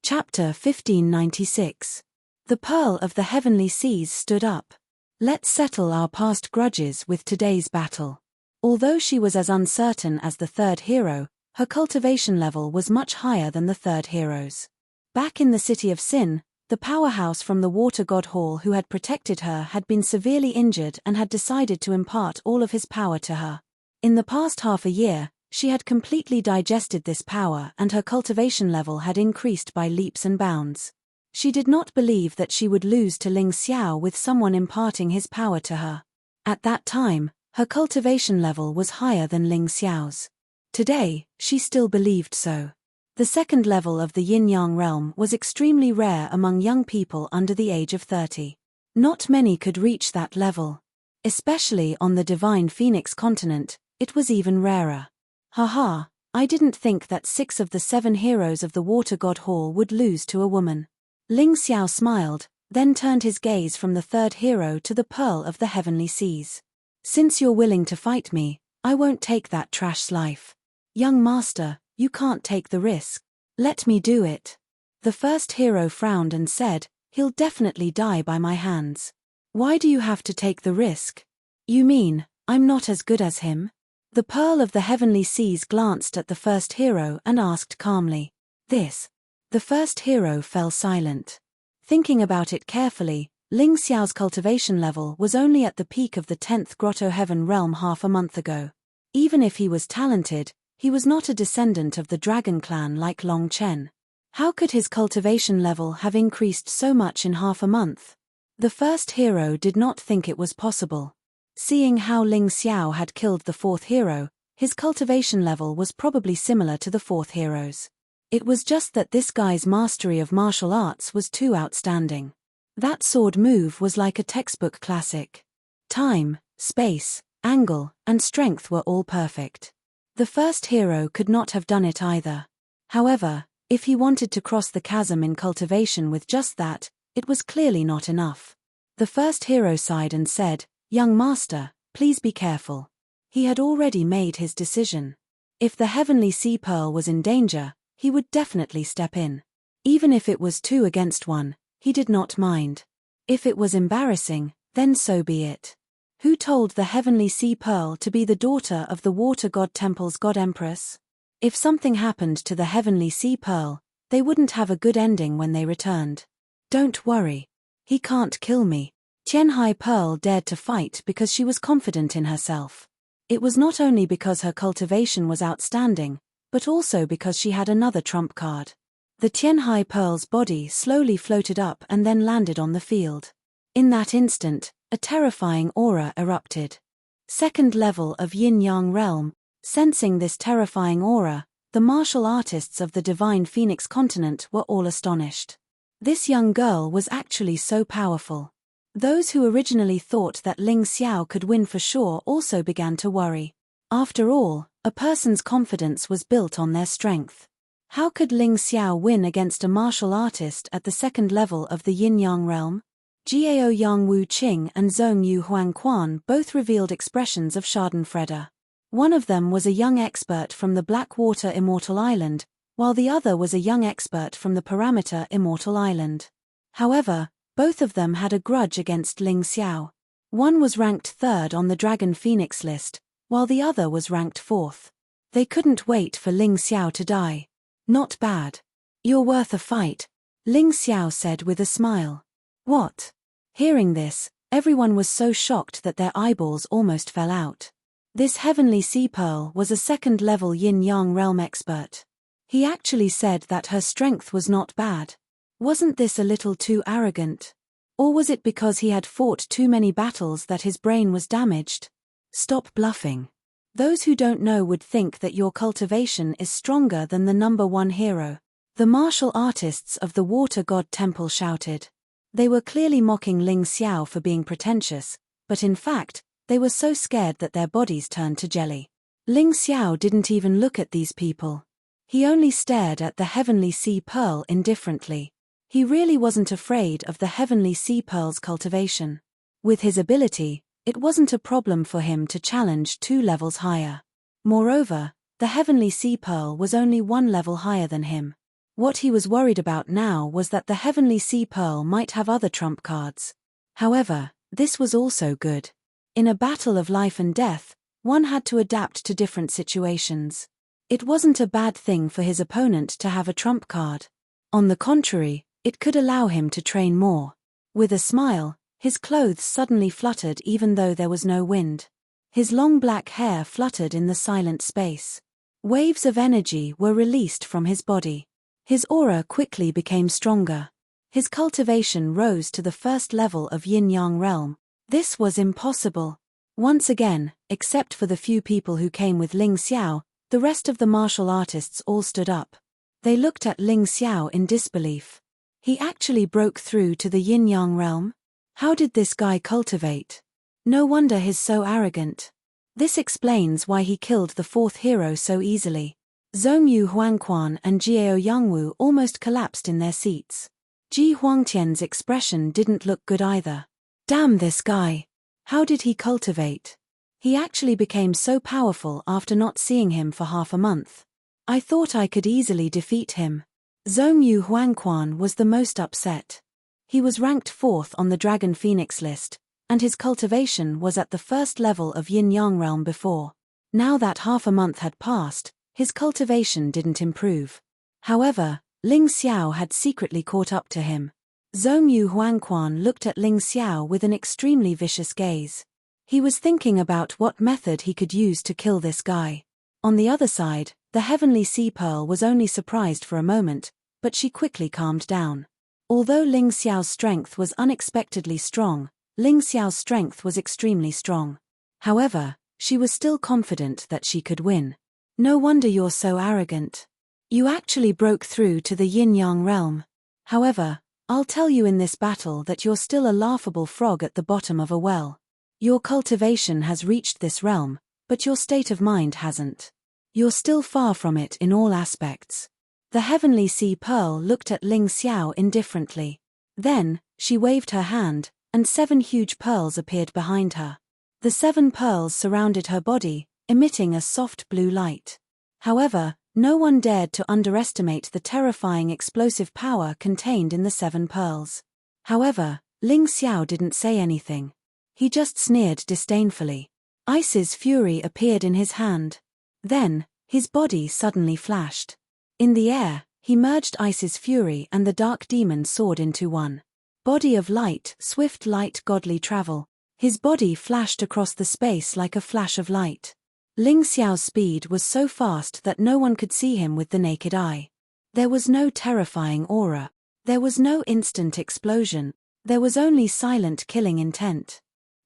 Chapter 1596. The Pearl of the Heavenly Seas stood up. Let's settle our past grudges with today's battle. Although she was as uncertain as the third hero, her cultivation level was much higher than the third hero's. Back in the City of Sin, the powerhouse from the Water God Hall who had protected her had been severely injured and had decided to impart all of his power to her. In the past half a year, she had completely digested this power and her cultivation level had increased by leaps and bounds. She did not believe that she would lose to Ling Xiao with someone imparting his power to her. At that time, her cultivation level was higher than Ling Xiao's. Today, she still believed so. The second level of the yin-yang realm was extremely rare among young people under the age of 30. Not many could reach that level. Especially on the Divine Phoenix continent, it was even rarer. Haha, I didn't think that 6 of the 7 heroes of the Water God Hall would lose to a woman. Ling Xiao smiled, then turned his gaze from the third hero to the Pearl of the Heavenly Seas. Since you're willing to fight me, I won't take that trash's life. Young master, you can't take the risk. Let me do it. The first hero frowned and said, he'll definitely die by my hands. Why do you have to take the risk? You mean, I'm not as good as him? The Pearl of the Heavenly Seas glanced at the first hero and asked calmly. This. The first hero fell silent. Thinking about it carefully, Ling Xiao's cultivation level was only at the peak of the 10th Grotto Heaven realm half a month ago. Even if he was talented, he was not a descendant of the Dragon Clan like Long Chen. How could his cultivation level have increased so much in half a month? The first hero did not think it was possible. Seeing how Ling Xiao had killed the fourth hero, his cultivation level was probably similar to the fourth hero's. It was just that this guy's mastery of martial arts was too outstanding. That sword move was like a textbook classic. Time, space, angle, and strength were all perfect. The first hero could not have done it either. However, if he wanted to cross the chasm in cultivation with just that, it was clearly not enough. The first hero sighed and said, "Young master, please be careful." He had already made his decision. If the Heavenly Sea Pearl was in danger, he would definitely step in. Even if it was 2 against 1, he did not mind. If it was embarrassing, then so be it. Who told the Heavenly Sea Pearl to be the daughter of the Water God Temple's God Empress? If something happened to the Heavenly Sea Pearl, they wouldn't have a good ending when they returned. Don't worry. He can't kill me. Tianhai Pearl dared to fight because she was confident in herself. It was not only because her cultivation was outstanding, but also because she had another trump card. The Tianhai Pearl's body slowly floated up and then landed on the field. In that instant, a terrifying aura erupted. Second level of Yin-Yang realm. Sensing this terrifying aura, the martial artists of the Divine Phoenix continent were all astonished. This young girl was actually so powerful. Those who originally thought that Ling Xiao could win for sure also began to worry. After all, a person's confidence was built on their strength. How could Ling Xiao win against a martial artist at the second level of the Yin-Yang realm? Jiao Yang Wu Qing and Zhong Yu Huangquan both revealed expressions of schadenfreude. One of them was a young expert from the Blackwater Immortal Island, while the other was a young expert from the Parameter Immortal Island. However, both of them had a grudge against Ling Xiao. One was ranked 3rd on the Dragon Phoenix list, while the other was ranked 4th. They couldn't wait for Ling Xiao to die. Not bad. You're worth a fight, Ling Xiao said with a smile. What? Hearing this, everyone was so shocked that their eyeballs almost fell out. This Heavenly Sea Pearl was a second-level Yin-Yang realm expert. He actually said that her strength was not bad. Wasn't this a little too arrogant? Or was it because he had fought too many battles that his brain was damaged? Stop bluffing. Those who don't know would think that your cultivation is stronger than the number 1 hero. The martial artists of the Water God Temple shouted. They were clearly mocking Ling Xiao for being pretentious, but in fact, they were so scared that their bodies turned to jelly. Ling Xiao didn't even look at these people. He only stared at the Heavenly Sea Pearl indifferently. He really wasn't afraid of the Heavenly Sea Pearl's cultivation. With his ability, it wasn't a problem for him to challenge 2 levels higher. Moreover, the Heavenly Sea Pearl was only 1 level higher than him. What he was worried about now was that the Heavenly Sea Pearl might have other trump cards. However, this was also good. In a battle of life and death, one had to adapt to different situations. It wasn't a bad thing for his opponent to have a trump card. On the contrary, it could allow him to train more. With a smile, his clothes suddenly fluttered even though there was no wind. His long black hair fluttered in the silent space. Waves of energy were released from his body. His aura quickly became stronger. His cultivation rose to the 1st level of Yin-Yang realm. This was impossible. Once again, except for the few people who came with Ling Xiao, the rest of the martial artists all stood up. They looked at Ling Xiao in disbelief. He actually broke through to the Yin-Yang realm? How did this guy cultivate? No wonder he's so arrogant. This explains why he killed the 4th hero so easily. Zhong Yu Huangquan and Jiao Yangwu almost collapsed in their seats. Ji Huangtian's expression didn't look good either. Damn this guy. How did he cultivate? He actually became so powerful after not seeing him for half a month. I thought I could easily defeat him. Zhong Yu Huangquan was the most upset. He was ranked 4th on the Dragon Phoenix list, and his cultivation was at the first level of yin-yang realm before. Now that half a month had passed, his cultivation didn't improve. However, Ling Xiao had secretly caught up to him. Zhongyu Huangquan looked at Ling Xiao with an extremely vicious gaze. He was thinking about what method he could use to kill this guy. On the other side, the Heavenly Sea Pearl was only surprised for a moment, but she quickly calmed down. Although Ling Xiao's strength was unexpectedly strong, Ling Xiao's strength was extremely strong. However, she was still confident that she could win. No wonder you're so arrogant. You actually broke through to the yin-yang realm. However, I'll tell you in this battle that you're still a laughable frog at the bottom of a well. Your cultivation has reached this realm, but your state of mind hasn't. You're still far from it in all aspects. The Heavenly Sea Pearl looked at Ling Xiao indifferently. Then, she waved her hand, and 7 huge pearls appeared behind her. The 7 pearls surrounded her body, emitting a soft blue light. However, no one dared to underestimate the terrifying explosive power contained in the 7 pearls. However, Ling Xiao didn't say anything. He just sneered disdainfully. Ice's fury appeared in his hand. Then, his body suddenly flashed. In the air, he merged Ice's fury and the dark demon sword into one. Body of light, swift light godly travel. His body flashed across the space like a flash of light. Ling Xiao's speed was so fast that no one could see him with the naked eye. There was no terrifying aura. There was no instant explosion. There was only silent killing intent.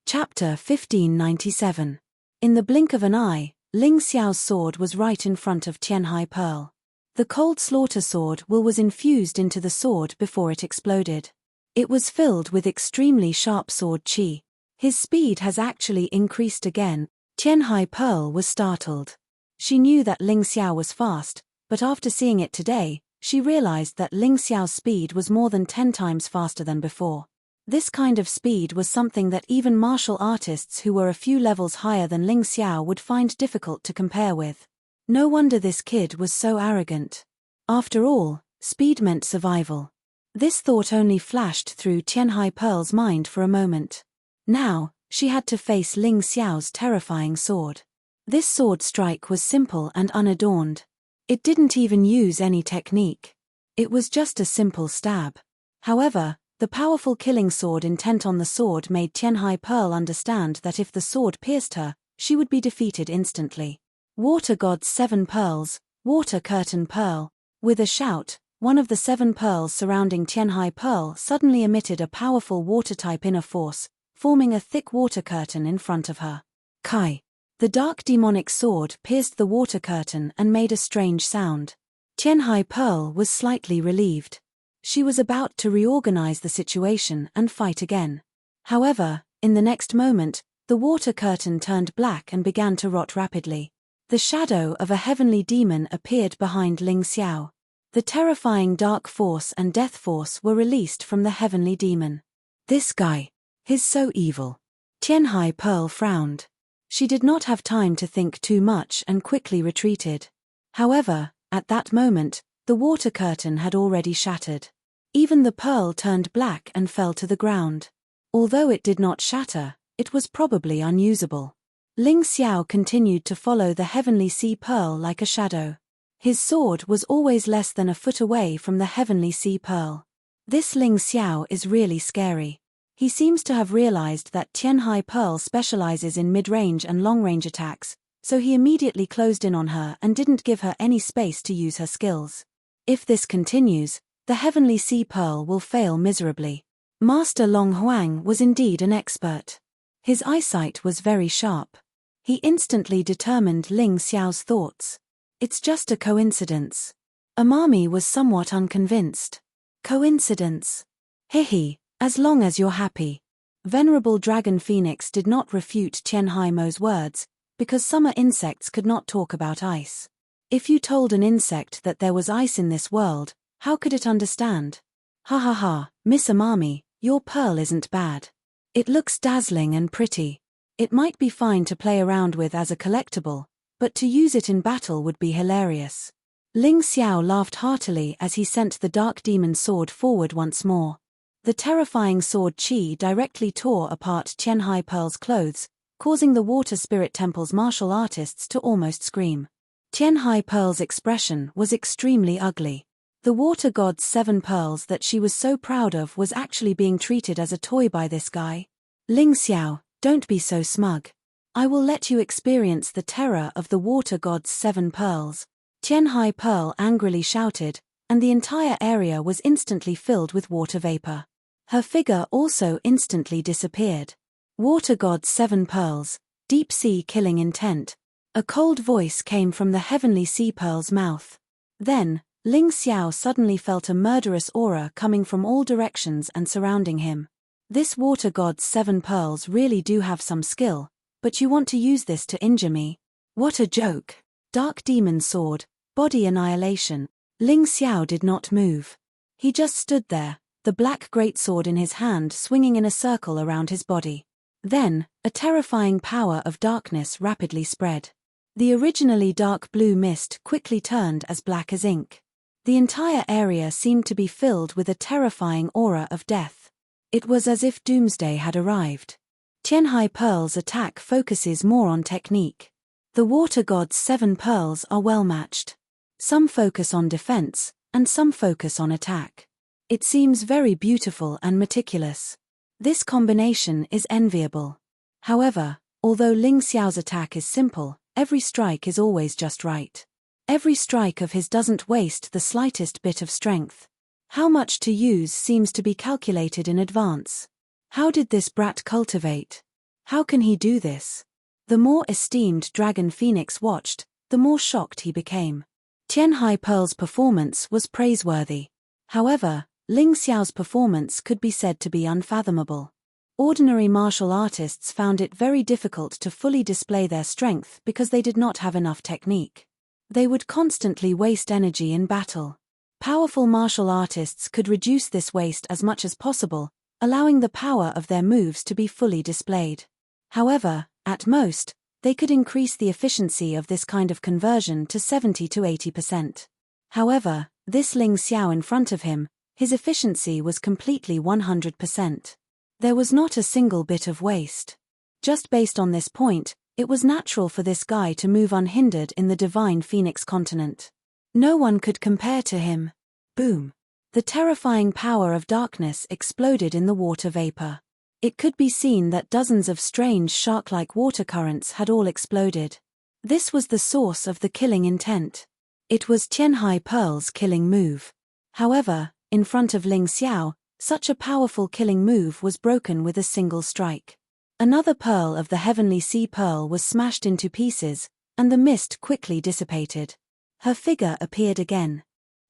Chapter 1597. In the blink of an eye, Ling Xiao's sword was right in front of Tianhai Pearl. The cold slaughter sword was infused into the sword before it exploded. It was filled with extremely sharp sword qi. His speed has actually increased again. Tianhai Pearl was startled. She knew that Ling Xiao was fast, but after seeing it today, she realized that Ling Xiao's speed was more than 10 times faster than before. This kind of speed was something that even martial artists who were a few levels higher than Ling Xiao would find difficult to compare with. No wonder this kid was so arrogant. After all, speed meant survival. This thought only flashed through Tianhai Pearl's mind for a moment. Now, she had to face Ling Xiao's terrifying sword. This sword strike was simple and unadorned. It didn't even use any technique. It was just a simple stab. However, the powerful killing sword intent on the sword made Tianhai Pearl understand that if the sword pierced her, she would be defeated instantly. Water God's 7 pearls, Water Curtain Pearl. With a shout, one of the 7 pearls surrounding Tianhai Pearl suddenly emitted a powerful water-type inner force, forming a thick water curtain in front of her. Kai. The dark demonic sword pierced the water curtain and made a strange sound. Tianhai Pearl was slightly relieved. She was about to reorganize the situation and fight again. However, in the next moment, the water curtain turned black and began to rot rapidly. The shadow of a heavenly demon appeared behind Ling Xiao. The terrifying dark force and death force were released from the heavenly demon. This guy. He's so evil. Tianhai Pearl frowned. She did not have time to think too much and quickly retreated. However, at that moment, the water curtain had already shattered. Even the pearl turned black and fell to the ground. Although it did not shatter, it was probably unusable. Ling Xiao continued to follow the Heavenly Sea Pearl like a shadow. His sword was always less than a foot away from the Heavenly Sea Pearl. This Ling Xiao is really scary. He seems to have realized that Tianhai Pearl specializes in mid-range and long-range attacks, so he immediately closed in on her and didn't give her any space to use her skills. If this continues, the Heavenly Sea Pearl will fail miserably. Master Long Huang was indeed an expert. His eyesight was very sharp. He instantly determined Ling Xiao's thoughts. It's just a coincidence. Amami was somewhat unconvinced. Coincidence? Hehe. As long as you're happy. Venerable Dragon Phoenix did not refute Tianhai Mo's words, because summer insects could not talk about ice. If you told an insect that there was ice in this world, how could it understand? Ha ha ha, Miss Amami, your pearl isn't bad. It looks dazzling and pretty. It might be fine to play around with as a collectible, but to use it in battle would be hilarious. Ling Xiao laughed heartily as he sent the dark demon sword forward once more. The terrifying sword Qi directly tore apart Tianhai Pearl's clothes, causing the Water Spirit Temple's martial artists to almost scream. Tianhai Pearl's expression was extremely ugly. The water god's 7 pearls that she was so proud of was actually being treated as a toy by this guy. Ling Xiao, don't be so smug. I will let you experience the terror of the water god's 7 pearls. Tianhai Pearl angrily shouted, and the entire area was instantly filled with water vapor. Her figure also instantly disappeared. Water god's 7 pearls, deep sea killing intent. A cold voice came from the heavenly sea pearl's mouth. Then, Ling Xiao suddenly felt a murderous aura coming from all directions and surrounding him. This water god's 7 pearls really do have some skill, but you want to use this to injure me? What a joke! Dark demon sword, body annihilation. Ling Xiao did not move. He just stood there, the black greatsword in his hand swinging in a circle around his body. Then, a terrifying power of darkness rapidly spread. The originally dark blue mist quickly turned as black as ink. The entire area seemed to be filled with a terrifying aura of death. It was as if doomsday had arrived. Tianhai Pearl's attack focuses more on technique. The water god's 7 pearls are well matched. Some focus on defense, and some focus on attack. It seems very beautiful and meticulous. This combination is enviable. However, although Ling Xiao's attack is simple, every strike is always just right. Every strike of his doesn't waste the slightest bit of strength. How much to use seems to be calculated in advance. How did this brat cultivate? How can he do this? The more esteemed Dragon Phoenix watched, the more shocked he became. Tianhai Pearl's performance was praiseworthy. However, Ling Xiao's performance could be said to be unfathomable. Ordinary martial artists found it very difficult to fully display their strength because they did not have enough technique. They would constantly waste energy in battle. Powerful martial artists could reduce this waste as much as possible, allowing the power of their moves to be fully displayed. However, at most, they could increase the efficiency of this kind of conversion to 70 to 80%. However, this Ling Xiao in front of him, his efficiency was completely 100%. There was not a single bit of waste. Just based on this point, it was natural for this guy to move unhindered in the divine Phoenix continent. No one could compare to him. Boom! The terrifying power of darkness exploded in the water vapor. It could be seen that dozens of strange shark-like water currents had all exploded. This was the source of the killing intent. It was Tianhai Pearl's killing move. However, in front of Ling Xiao, such a powerful killing move was broken with a single strike. Another pearl of the heavenly sea pearl was smashed into pieces, and the mist quickly dissipated. Her figure appeared again.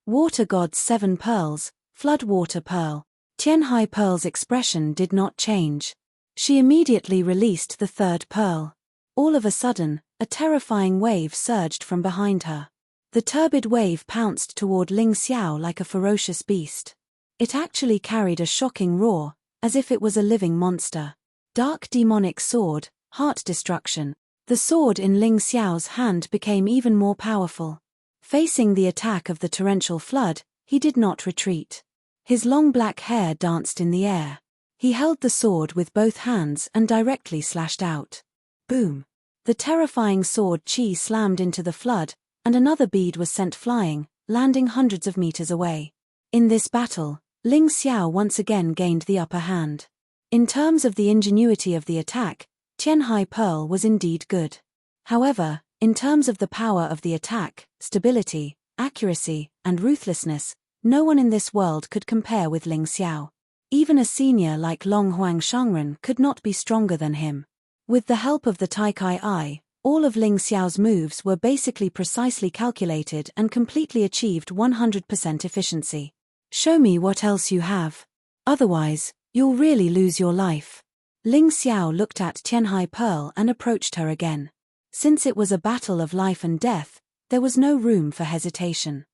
Water god's 7 pearls, floodwater pearl. Tianhai Pearl's expression did not change. She immediately released the 3rd pearl. All of a sudden, a terrifying wave surged from behind her. The turbid wave pounced toward Ling Xiao like a ferocious beast. It actually carried a shocking roar, as if it was a living monster. Dark demonic sword, heart destruction. The sword in Ling Xiao's hand became even more powerful. Facing the attack of the torrential flood, he did not retreat. His long black hair danced in the air. He held the sword with both hands and directly slashed out. Boom! The terrifying sword Qi slammed into the flood, and another bead was sent flying, landing hundreds of meters away. In this battle, Ling Xiao once again gained the upper hand. In terms of the ingenuity of the attack, Tianhai Pearl was indeed good. However, in terms of the power of the attack, stability, accuracy, and ruthlessness, no one in this world could compare with Ling Xiao. Even a senior like Long Huang Shangren could not be stronger than him. With the help of the Taikai Eye, all of Ling Xiao's moves were basically precisely calculated and completely achieved 100% efficiency. Show me what else you have. Otherwise, you'll really lose your life. Ling Xiao looked at Tianhai Pearl and approached her again. Since it was a battle of life and death, there was no room for hesitation.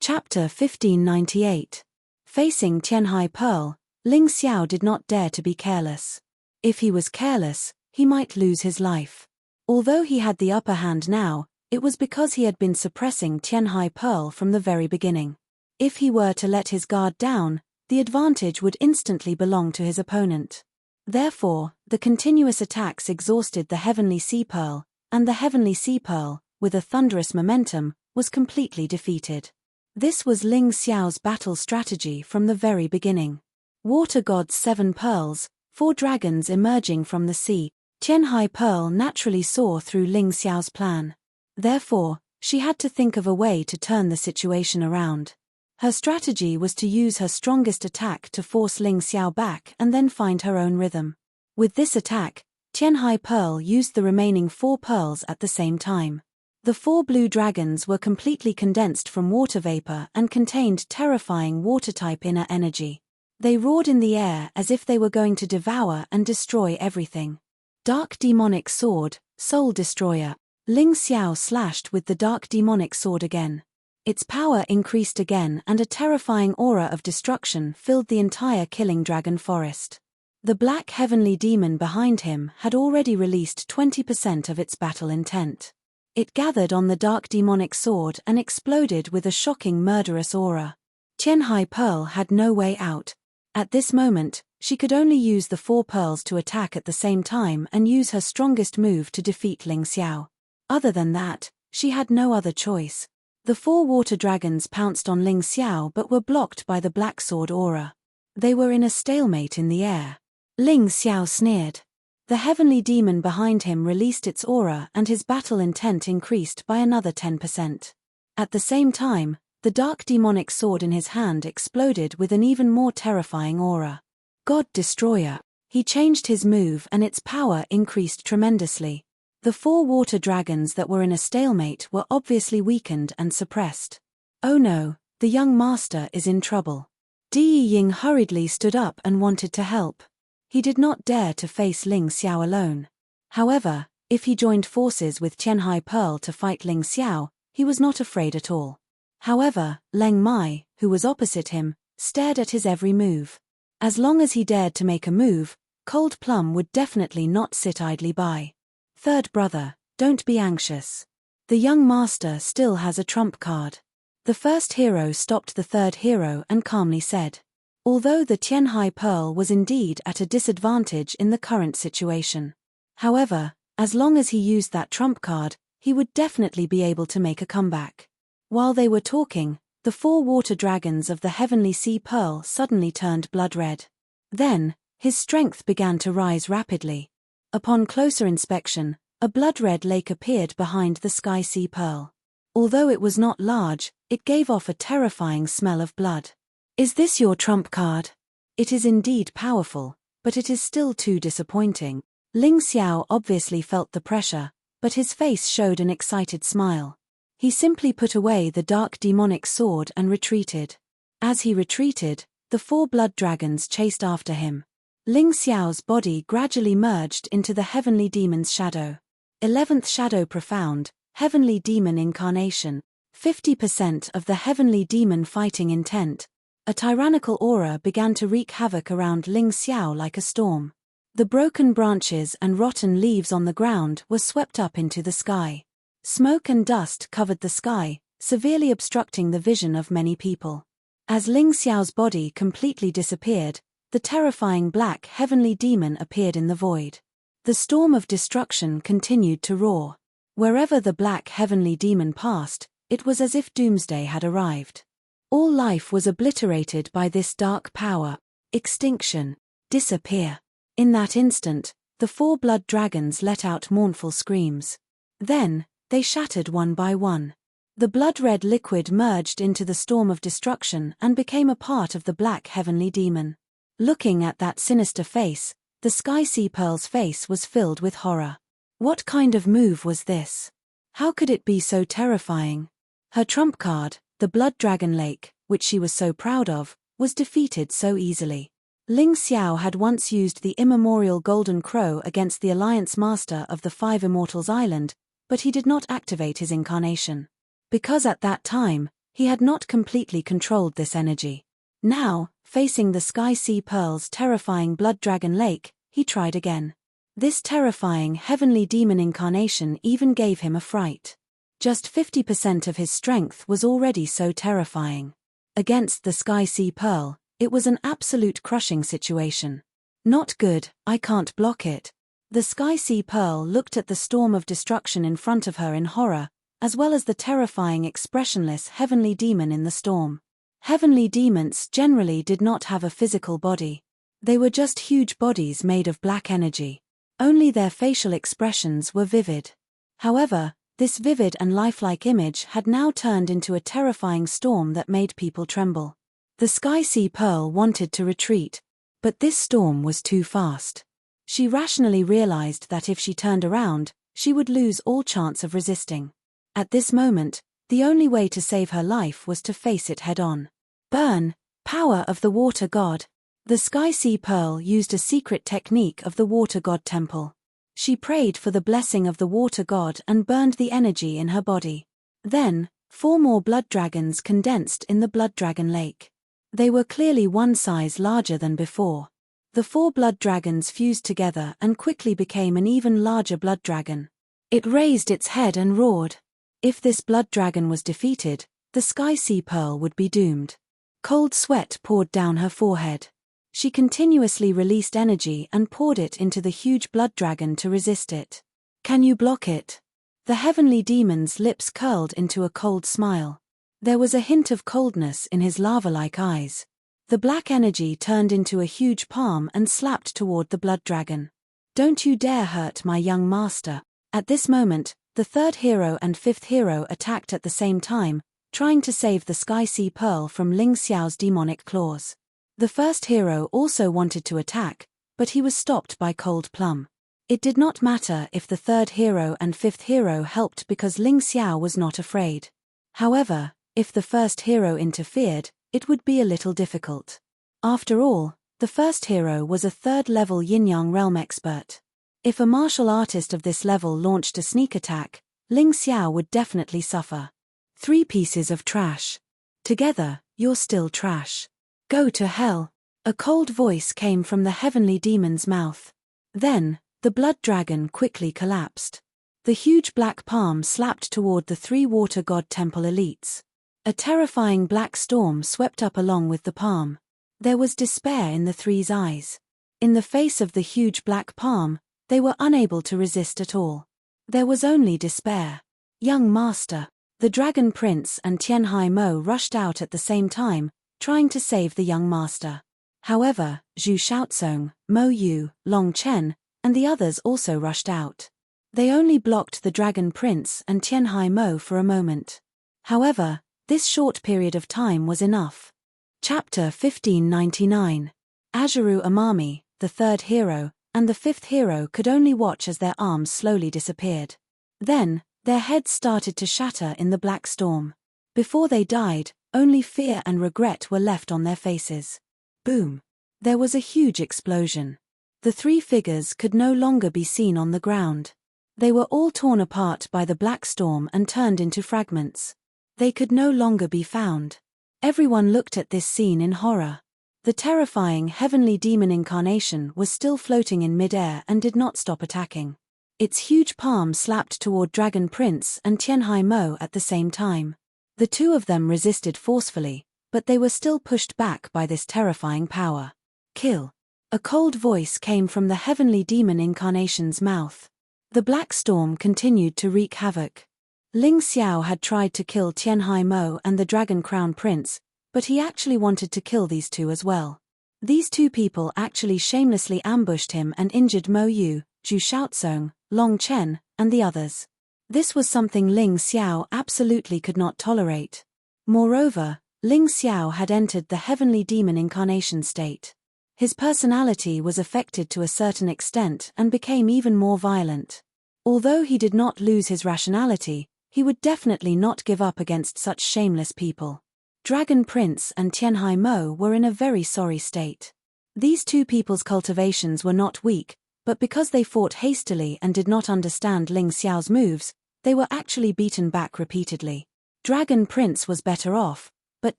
Chapter 1598. Facing Tianhai Pearl, Ling Xiao did not dare to be careless. If he was careless, he might lose his life. Although he had the upper hand now, it was because he had been suppressing Tianhai Pearl from the very beginning. If he were to let his guard down, the advantage would instantly belong to his opponent. Therefore, the continuous attacks exhausted the Heavenly Sea Pearl, and the Heavenly Sea Pearl, with a thunderous momentum, was completely defeated. This was Ling Xiao's battle strategy from the very beginning. Water God's 7 pearls, 4 dragons emerging from the sea. Qianhai Pearl naturally saw through Ling Xiao's plan. Therefore, she had to think of a way to turn the situation around. Her strategy was to use her strongest attack to force Ling Xiao back and then find her own rhythm. With this attack, Qianhai Pearl used the remaining 4 pearls at the same time. The 4 blue dragons were completely condensed from water vapor and contained terrifying water-type inner energy. They roared in the air as if they were going to devour and destroy everything. Dark Demonic Sword, Soul Destroyer. Ling Xiao slashed with the Dark Demonic Sword again. Its power increased again and a terrifying aura of destruction filled the entire Killing Dragon forest. The Black Heavenly Demon behind him had already released 20% of its battle intent. It gathered on the Dark Demonic Sword and exploded with a shocking murderous aura. Qianhai Pearl had no way out. At this moment, she could only use the 4 pearls to attack at the same time and use her strongest move to defeat Ling Xiao. Other than that, she had no other choice. The 4 water dragons pounced on Ling Xiao but were blocked by the Black Sword aura. They were in a stalemate in the air. Ling Xiao sneered. The heavenly demon behind him released its aura and his battle intent increased by another 10%. At the same time, the dark demonic sword in his hand exploded with an even more terrifying aura. God Destroyer. He changed his move and its power increased tremendously. The 4 water dragons that were in a stalemate were obviously weakened and suppressed. Oh no, the young master is in trouble. Di Ying hurriedly stood up and wanted to help. He did not dare to face Ling Xiao alone. However, if he joined forces with Qianhai Pearl to fight Ling Xiao, he was not afraid at all. However, Leng Mai, who was opposite him, stared at his every move. As long as he dared to make a move, Cold Plum would definitely not sit idly by. Third brother, don't be anxious. The young master still has a trump card. The first hero stopped the third hero and calmly said. Although the Qianhai Pearl was indeed at a disadvantage in the current situation. However, as long as he used that trump card, he would definitely be able to make a comeback. While they were talking, the 4 water dragons of the Heavenly Sea Pearl suddenly turned blood red. Then, his strength began to rise rapidly. Upon closer inspection, a blood-red lake appeared behind the Sky Sea Pearl. Although it was not large, it gave off a terrifying smell of blood. Is this your trump card? It is indeed powerful, but it is still too disappointing. Ling Xiao obviously felt the pressure, but his face showed an excited smile. He simply put away the dark demonic sword and retreated. As he retreated, the 4 blood dragons chased after him. Ling Xiao's body gradually merged into the heavenly demon's shadow. 11th Shadow Profound, Heavenly Demon Incarnation. 50% of the heavenly demon fighting intent. A tyrannical aura began to wreak havoc around Ling Xiao like a storm. The broken branches and rotten leaves on the ground were swept up into the sky. Smoke and dust covered the sky, severely obstructing the vision of many people. As Ling Xiao's body completely disappeared, the terrifying black heavenly demon appeared in the void. The storm of destruction continued to roar. Wherever the black heavenly demon passed, it was as if doomsday had arrived. All life was obliterated by this dark power. Extinction. Disappear. In that instant, the 4 blood dragons let out mournful screams. Then, they shattered one by one. The blood-red liquid merged into the storm of destruction and became a part of the black heavenly demon. Looking at that sinister face, the Sky Sea Pearl's face was filled with horror. What kind of move was this? How could it be so terrifying? Her trump card, the Blood Dragon Lake, which she was so proud of, was defeated so easily. Ling Xiao had once used the immemorial Golden Crow against the Alliance Master of the 5 Immortals Island, but he did not activate his incarnation. Because at that time, he had not completely controlled this energy. Now, facing the Sky Sea Pearl's terrifying Blood Dragon Lake, he tried again. This terrifying heavenly demon incarnation even gave him a fright. Just 50% of his strength was already so terrifying. Against the Sky Sea Pearl, It was an absolute crushing situation. Not good, I can't block it. The Sky Sea Pearl looked at the storm of destruction in front of her in horror, as well as the terrifying expressionless heavenly demon in the storm. Heavenly demons generally did not have a physical body. They were just huge bodies made of black energy. Only their facial expressions were vivid. However, this vivid and lifelike image had now turned into a terrifying storm that made people tremble. The Sky Sea Pearl wanted to retreat, but this storm was too fast. She rationally realized that if she turned around, she would lose all chance of resisting. At this moment, the only way to save her life was to face it head-on. Burn, power of the water god. The Sky Sea Pearl used a secret technique of the water god temple. She prayed for the blessing of the water god and burned the energy in her body. Then, 4 more blood dragons condensed in the blood dragon lake. They were clearly one size larger than before. The 4 blood dragons fused together and quickly became an even larger blood dragon. It raised its head and roared. If this blood dragon was defeated, the Sky Sea Pearl would be doomed. Cold sweat poured down her forehead. She continuously released energy and poured it into the huge blood dragon to resist it. Can you block it? The heavenly demon's lips curled into a cold smile. There was a hint of coldness in his lava-like eyes. The black energy turned into a huge palm and slapped toward the blood dragon. Don't you dare hurt my young master. At this moment, the 3rd hero and 5th hero attacked at the same time, trying to save the Sky Sea Pearl from Ling Xiao's demonic claws. The 1st hero also wanted to attack, but he was stopped by Cold Plum. It did not matter if the 3rd hero and 5th hero helped because Ling Xiao was not afraid. However, if the 1st hero interfered, it would be a little difficult. After all, the 1st hero was a 3rd-level yin-yang realm expert. If a martial artist of this level launched a sneak attack, Ling Xiao would definitely suffer. 3 pieces of trash. Together, you're still trash. Go to hell. A cold voice came from the heavenly demon's mouth. Then, the blood dragon quickly collapsed. The huge black palm slapped toward the 3 water god temple elites. A terrifying black storm swept up along with the palm. There was despair in the 3's eyes. In the face of the huge black palm, they were unable to resist at all. There was only despair. Young master. The Dragon Prince and Tianhai Mo rushed out at the same time, trying to save the young master. However, Zhu Shaozong, Mo Yu, Long Chen, and the others also rushed out. They only blocked the Dragon Prince and Tianhai Mo for a moment. However, this short period of time was enough. Chapter 1599. Azuru Amami, the 3rd hero, and the 5th hero could only watch as their arms slowly disappeared. Then, their heads started to shatter in the black storm. Before they died, only fear and regret were left on their faces. Boom! There was a huge explosion. The 3 figures could no longer be seen on the ground. They were all torn apart by the black storm and turned into fragments. They could no longer be found. Everyone looked at this scene in horror. The terrifying heavenly demon incarnation was still floating in mid-air and did not stop attacking. Its huge palm slapped toward Dragon Prince and Tianhai Mo at the same time. The 2 of them resisted forcefully, but they were still pushed back by this terrifying power. Kill. A cold voice came from the heavenly demon incarnation's mouth. The black storm continued to wreak havoc. Ling Xiao had tried to kill Tianhai Mo and the Dragon Crown Prince, but he actually wanted to kill these 2 as well. These 2 people actually shamelessly ambushed him and injured Mo Yu, Zhu Shaozong, Long Chen, and the others. This was something Ling Xiao absolutely could not tolerate. Moreover, Ling Xiao had entered the heavenly demon incarnation state. His personality was affected to a certain extent and became even more violent. Although he did not lose his rationality, he would definitely not give up against such shameless people. Dragon Prince and Tianhai Mo were in a very sorry state. These 2 people's cultivations were not weak, but because they fought hastily and did not understand Ling Xiao's moves, they were actually beaten back repeatedly. Dragon Prince was better off, but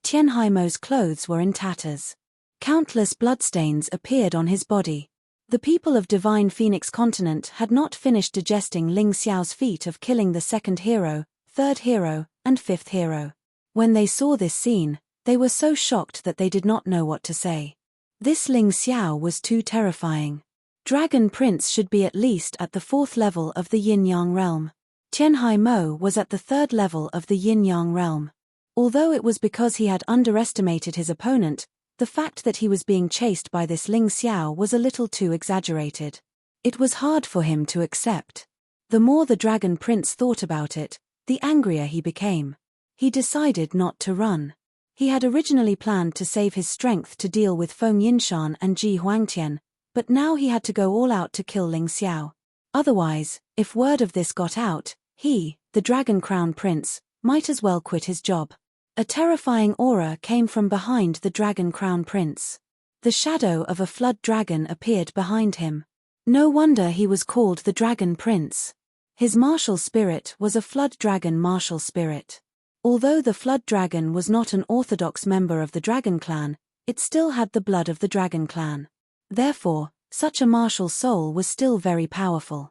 Tianhai Mo's clothes were in tatters. Countless bloodstains appeared on his body. The people of Divine Phoenix Continent had not finished digesting Ling Xiao's feat of killing the 2nd hero, 3rd hero, and 5th hero. When they saw this scene, They were so shocked that they did not know what to say. This Ling Xiao was too terrifying. Dragon Prince should be at least at the 4th level of the Yin-Yang realm. Tianhai Mo was at the 3rd level of the Yin-Yang realm. Although it was because he had underestimated his opponent, the fact that he was being chased by this Ling Xiao was a little too exaggerated. It was hard for him to accept. The more the Dragon Prince thought about it, the angrier he became. He decided not to run. He had originally planned to save his strength to deal with Feng Yinshan and Ji Huangtian, but now he had to go all out to kill Ling Xiao. Otherwise, if word of this got out, he, the Dragon Crown Prince, might as well quit his job. A terrifying aura came from behind the Dragon Crown Prince. The shadow of a flood dragon appeared behind him. No wonder he was called the Dragon Prince. His martial spirit was a flood dragon martial spirit. Although the flood dragon was not an orthodox member of the Dragon Clan, it still had the blood of the Dragon Clan. Therefore, such a martial soul was still very powerful.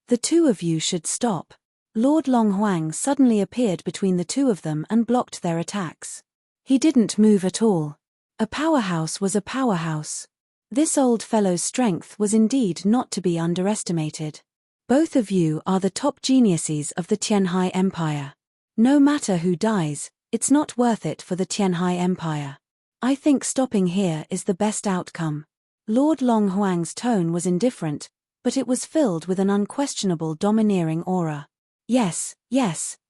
The two of you should stop. Lord Longhuang suddenly appeared between the two of them and blocked their attacks. He didn't move at all. A powerhouse was a powerhouse. This old fellow's strength was indeed not to be underestimated. Both of you are the top geniuses of the Tianhai Empire. No matter who dies, it's not worth it for the Tianhai Empire. I think stopping here is the best outcome. Lord Longhuang's tone was indifferent, but it was filled with an unquestionable domineering aura. Yes,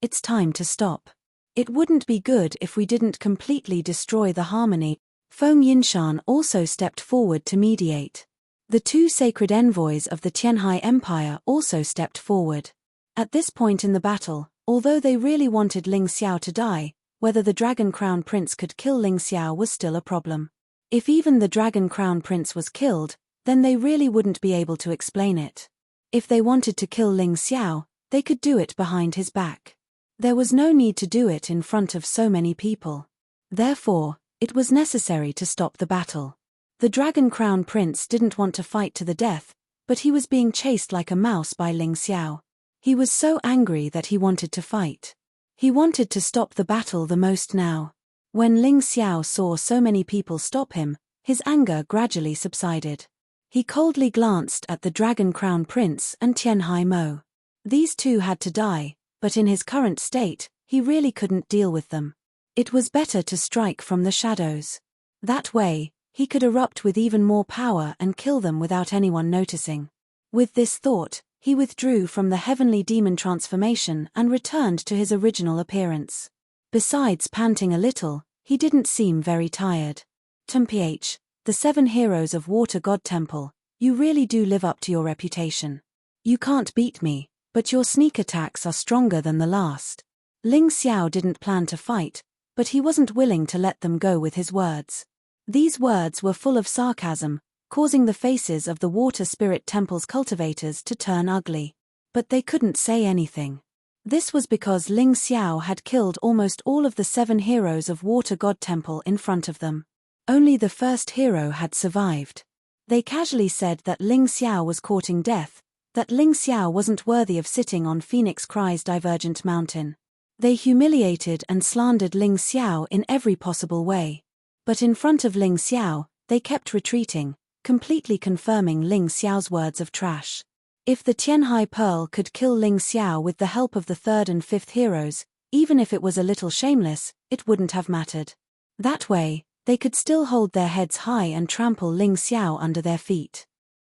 it's time to stop. It wouldn't be good if we didn't completely destroy the harmony. Feng Yinshan also stepped forward to mediate. The two sacred envoys of the Tianhai Empire also stepped forward. At this point in the battle, although they really wanted Ling Xiao to die, whether the Dragon Crown Prince could kill Ling Xiao was still a problem. If even the Dragon Crown Prince was killed, then they really wouldn't be able to explain it. If they wanted to kill Ling Xiao, they could do it behind his back. There was no need to do it in front of so many people. Therefore, it was necessary to stop the battle. The Dragon Crown Prince didn't want to fight to the death, but he was being chased like a mouse by Ling Xiao. He was so angry that he wanted to fight. He wanted to stop the battle the most now. When Ling Xiao saw so many people stop him, his anger gradually subsided. He coldly glanced at the Dragon Crown Prince and Tianhai Mo. These two had to die, but in his current state, he really couldn't deal with them. It was better to strike from the shadows. That way, he could erupt with even more power and kill them without anyone noticing. With this thought, he withdrew from the heavenly demon transformation and returned to his original appearance. Besides panting a little, he didn't seem very tired. Mph, the 7 heroes of Water God Temple, you really do live up to your reputation. You can't beat me, but your sneak attacks are stronger than the last. Ling Xiao didn't plan to fight, but he wasn't willing to let them go with his words. These words were full of sarcasm, causing the faces of the Water Spirit Temple's cultivators to turn ugly. But they couldn't say anything. This was because Ling Xiao had killed almost all of the 7 heroes of Water God Temple in front of them. Only the first hero had survived. They casually said that Ling Xiao was courting death, that Ling Xiao wasn't worthy of sitting on Phoenix Cry's Divergent Mountain. They humiliated and slandered Ling Xiao in every possible way. But in front of Ling Xiao, they kept retreating, completely confirming Ling Xiao's words of trash. If the Tianhai Pearl could kill Ling Xiao with the help of the 3rd and 5th heroes, even if it was a little shameless, it wouldn't have mattered. That way, they could still hold their heads high and trample Ling Xiao under their feet.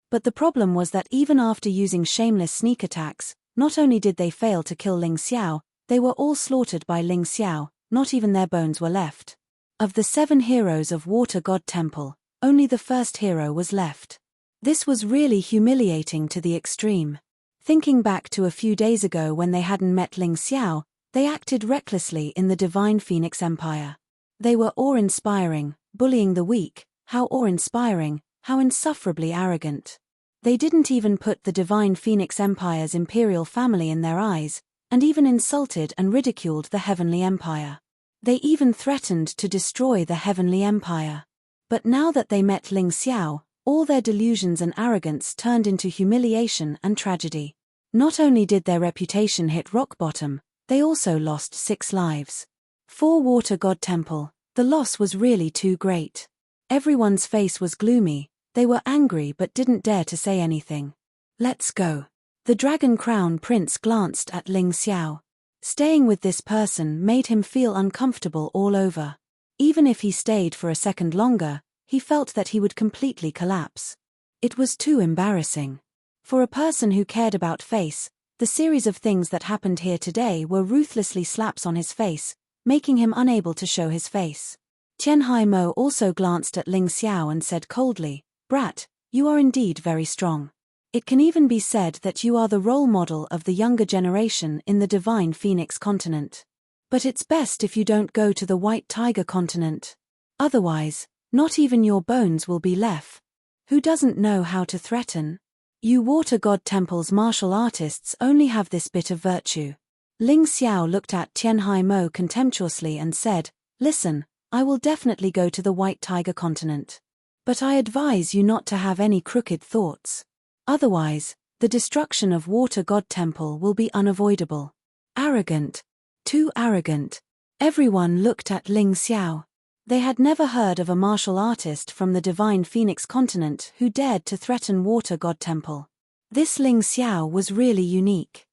But the problem was that even after using shameless sneak attacks, not only did they fail to kill Ling Xiao, they were all slaughtered by Ling Xiao, not even their bones were left. Of the 7 heroes of Water God Temple, only the first hero was left. This was really humiliating to the extreme. Thinking back to a few days ago when they hadn't met Ling Xiao, they acted recklessly in the Divine Phoenix Empire. They were awe-inspiring, bullying the weak, how awe-inspiring, how insufferably arrogant. They didn't even put the Divine Phoenix Empire's imperial family in their eyes, and even insulted and ridiculed the Heavenly Empire. They even threatened to destroy the Heavenly Empire. But now that they met Ling Xiao, all their delusions and arrogance turned into humiliation and tragedy. Not only did their reputation hit rock bottom, they also lost 6 lives. For Water God Temple, The loss was really too great. Everyone's face was gloomy, they were angry but didn't dare to say anything. Let's go. The Dragon Crown Prince glanced at Ling Xiao. Staying with this person made him feel uncomfortable all over. Even if he stayed for a second longer, he felt that he would completely collapse. It was too embarrassing. For a person who cared about face, the series of things that happened here today were ruthlessly slaps on his face, making him unable to show his face. Tianhai Mo also glanced at Ling Xiao and said coldly, "Brat, you are indeed very strong. It can even be said that you are the role model of the younger generation in the Divine Phoenix continent. But it's best if you don't go to the White Tiger continent. Otherwise, not even your bones will be left. Who doesn't know how to threaten? You Water God Temple's martial artists only have this bit of virtue." Ling Xiao looked at Tianhai Mo contemptuously and said, "Listen, I will definitely go to the White Tiger continent. But I advise you not to have any crooked thoughts. Otherwise, the destruction of Water God Temple will be unavoidable." Arrogant. Too arrogant. Everyone looked at Ling Xiao. They had never heard of a martial artist from the Divine Phoenix continent who dared to threaten Water God Temple. This Ling Xiao was really unique.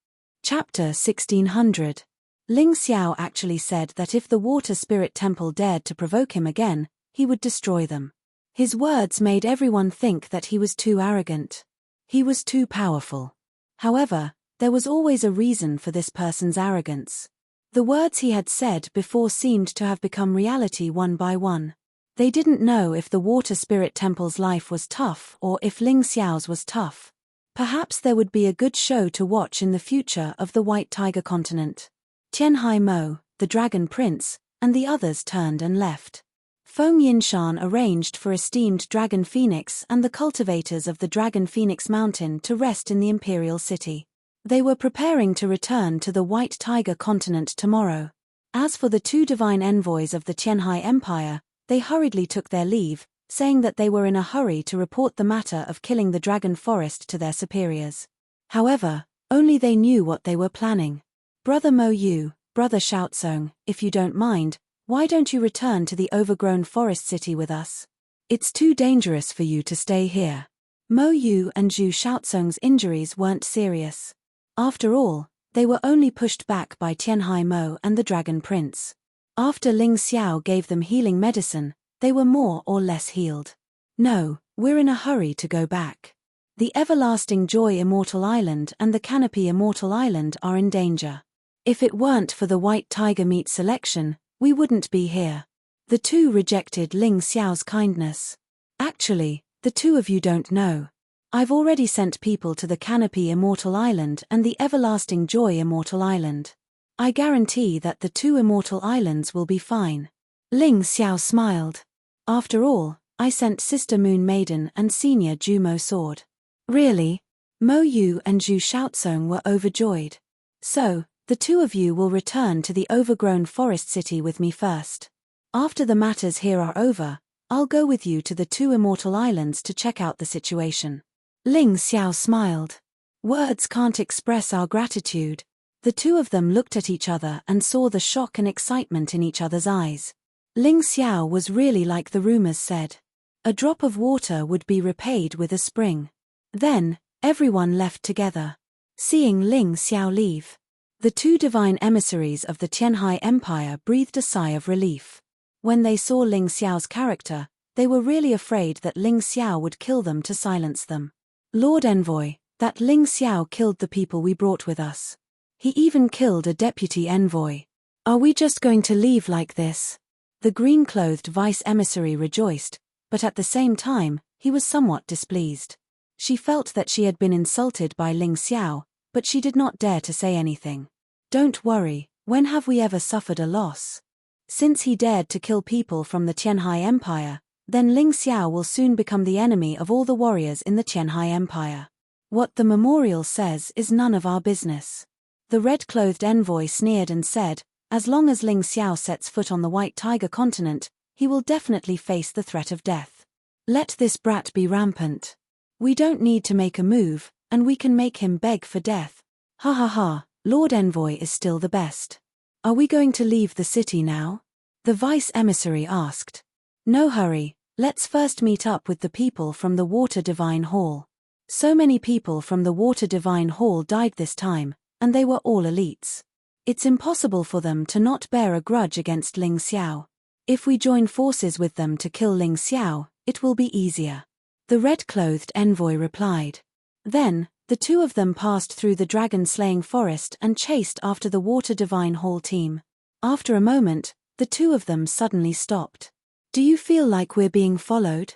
Chapter 1600. Ling Xiao actually said that if the Water Spirit Temple dared to provoke him again, he would destroy them. His words made everyone think that he was too arrogant. He was too powerful. However, there was always a reason for this person's arrogance. The words he had said before seemed to have become reality one by one. They didn't know if the Water Spirit Temple's life was tough or if Ling Xiao's was tough. Perhaps there would be a good show to watch in the future of the White Tiger continent. Tianhai Mo, the Dragon Prince, and the others turned and left. Feng Yinshan arranged for esteemed Dragon Phoenix and the cultivators of the Dragon Phoenix Mountain to rest in the Imperial City. They were preparing to return to the White Tiger continent tomorrow. As for the two divine envoys of the Tianhai Empire, they hurriedly took their leave, saying that they were in a hurry to report the matter of killing the Dragon Forest to their superiors. However, only they knew what they were planning. "Brother Mo Yu, Brother Xiaozong, if you don't mind, why don't you return to the overgrown forest city with us? It's too dangerous for you to stay here." Mo Yu and Zhu Xiaozong's injuries weren't serious. After all, they were only pushed back by Tianhai Mo and the Dragon Prince. After Ling Xiao gave them healing medicine, they were more or less healed. "No, we're in a hurry to go back. The Everlasting Joy Immortal Island and the Canopy Immortal Island are in danger. If it weren't for the White Tiger meat selection, we wouldn't be here." The two rejected Ling Xiao's kindness. "Actually, the two of you don't know. I've already sent people to the Canopy Immortal Island and the Everlasting Joy Immortal Island. I guarantee that the two Immortal Islands will be fine." Ling Xiao smiled. "After all, I sent Sister Moon Maiden and Senior Jumo Sword." "Really?" Mo Yu and Zhu Xiaozong were overjoyed. "So, the two of you will return to the overgrown forest city with me first. After the matters here are over, I'll go with you to the two Immortal Islands to check out the situation." Ling Xiao smiled. "Words can't express our gratitude." The two of them looked at each other and saw the shock and excitement in each other's eyes. Ling Xiao was really like the rumors said. A drop of water would be repaid with a spring. Then, everyone left together. Seeing Ling Xiao leave, the two divine emissaries of the Tianhai Empire breathed a sigh of relief. When they saw Ling Xiao's character, they were really afraid that Ling Xiao would kill them to silence them. "Lord Envoy, that Ling Xiao killed the people we brought with us. He even killed a deputy envoy. Are we just going to leave like this?" The green-clothed vice emissary rejoiced, but at the same time, he was somewhat displeased. She felt that she had been insulted by Ling Xiao, but she did not dare to say anything. "Don't worry, when have we ever suffered a loss? Since he dared to kill people from the Tianhai Empire, then Ling Xiao will soon become the enemy of all the warriors in the Tianhai Empire. What the memorial says is none of our business." The red-clothed envoy sneered and said, "As long as Ling Xiao sets foot on the White Tiger continent, he will definitely face the threat of death. Let this brat be rampant. We don't need to make a move, and we can make him beg for death. Ha ha ha, Lord Envoy is still the best. Are we going to leave the city now?" The vice emissary asked. No hurry, let's first meet up with the people from the Water Divine Hall. So many people from the Water Divine Hall died this time, and they were all elites. It's impossible for them to not bear a grudge against Ling Xiao. If we join forces with them to kill Ling Xiao, it will be easier. The red-clothed envoy replied. Then, the two of them passed through the dragon-slaying forest and chased after the Water Divine Hall team. After a moment, the two of them suddenly stopped. Do you feel like we're being followed?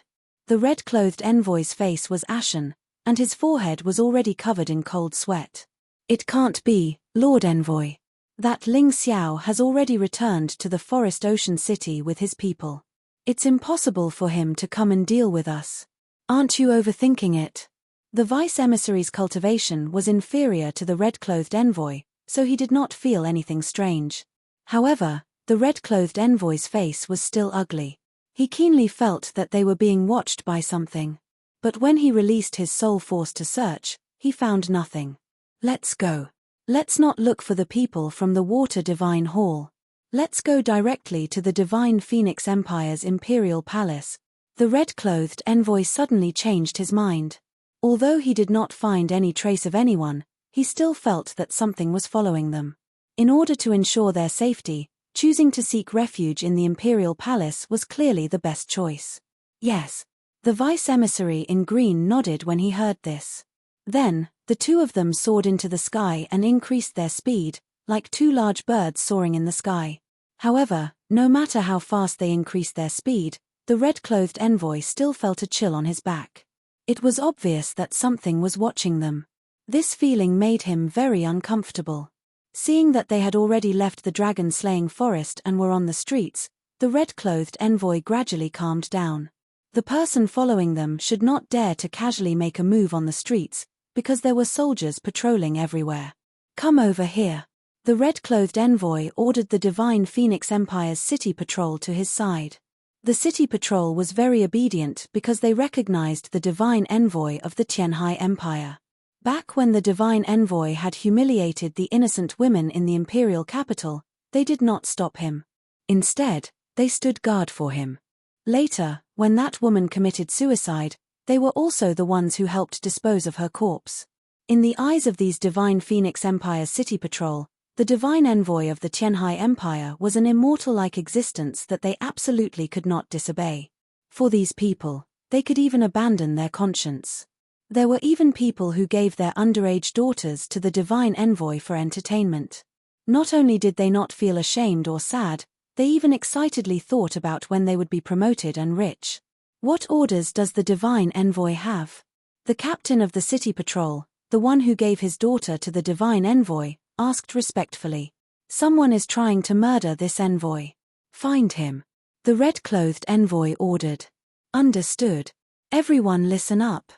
The red-clothed envoy's face was ashen, and his forehead was already covered in cold sweat. It can't be, Lord Envoy. That Ling Xiao has already returned to the Forest Ocean City with his people. It's impossible for him to come and deal with us. Aren't you overthinking it? The vice emissary's cultivation was inferior to the red-clothed envoy, so he did not feel anything strange. However, the red-clothed envoy's face was still ugly. He keenly felt that they were being watched by something. But when he released his soul force to search, he found nothing. Let's go. Let's not look for the people from the Water Divine Hall. Let's go directly to the Divine Phoenix Empire's Imperial Palace. The red-clothed envoy suddenly changed his mind. Although he did not find any trace of anyone, he still felt that something was following them. In order to ensure their safety, choosing to seek refuge in the Imperial Palace was clearly the best choice. Yes. The vice emissary in green nodded when he heard this. Then, the two of them soared into the sky and increased their speed, like two large birds soaring in the sky. However, no matter how fast they increased their speed, the red-clothed envoy still felt a chill on his back. It was obvious that something was watching them. This feeling made him very uncomfortable. Seeing that they had already left the dragon-slaying forest and were on the streets, the red-clothed envoy gradually calmed down. The person following them should not dare to casually make a move on the streets, because there were soldiers patrolling everywhere. Come over here. The red-clothed envoy ordered the Divine Phoenix Empire's city patrol to his side. The city patrol was very obedient because they recognized the divine envoy of the Tianhai Empire. Back when the divine envoy had humiliated the innocent women in the imperial capital, they did not stop him. Instead, they stood guard for him. Later, when that woman committed suicide, they were also the ones who helped dispose of her corpse. In the eyes of these Divine Phoenix Empire city patrol, the divine envoy of the Tianhai Empire was an immortal-like existence that they absolutely could not disobey. For these people, they could even abandon their conscience. There were even people who gave their underage daughters to the divine envoy for entertainment. Not only did they not feel ashamed or sad, they even excitedly thought about when they would be promoted and rich. What orders does the divine envoy have? The captain of the city patrol, the one who gave his daughter to the divine envoy, asked respectfully. Someone is trying to murder this envoy. Find him. The red-clothed envoy ordered. Understood. Everyone listen up.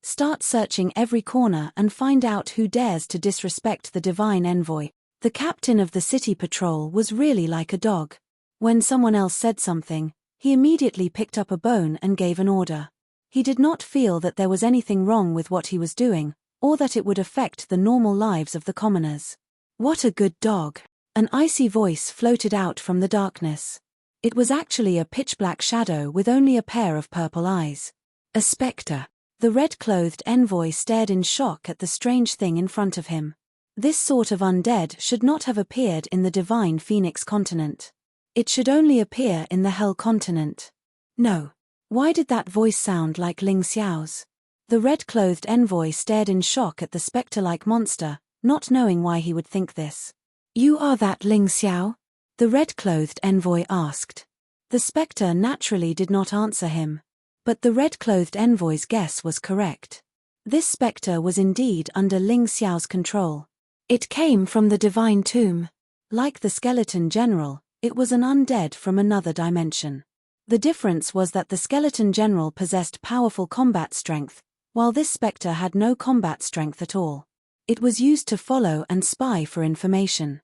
Start searching every corner and find out who dares to disrespect the divine envoy. The captain of the city patrol was really like a dog. When someone else said something, he immediately picked up a bone and gave an order. He did not feel that there was anything wrong with what he was doing, or that it would affect the normal lives of the commoners. What a good dog! An icy voice floated out from the darkness. It was actually a pitch-black shadow with only a pair of purple eyes. A spectre. The red-clothed envoy stared in shock at the strange thing in front of him. This sort of undead should not have appeared in the divine Phoenix continent. It should only appear in the Hell continent. No. Why did that voice sound like Ling Xiao's? The red-clothed envoy stared in shock at the spectre-like monster, not knowing why he would think this. You are that Ling Xiao? The red-clothed envoy asked. The spectre naturally did not answer him. But the red-clothed envoy's guess was correct. This spectre was indeed under Ling Xiao's control. It came from the divine tomb. Like the skeleton general, it was an undead from another dimension. The difference was that the skeleton general possessed powerful combat strength, while this spectre had no combat strength at all. It was used to follow and spy for information.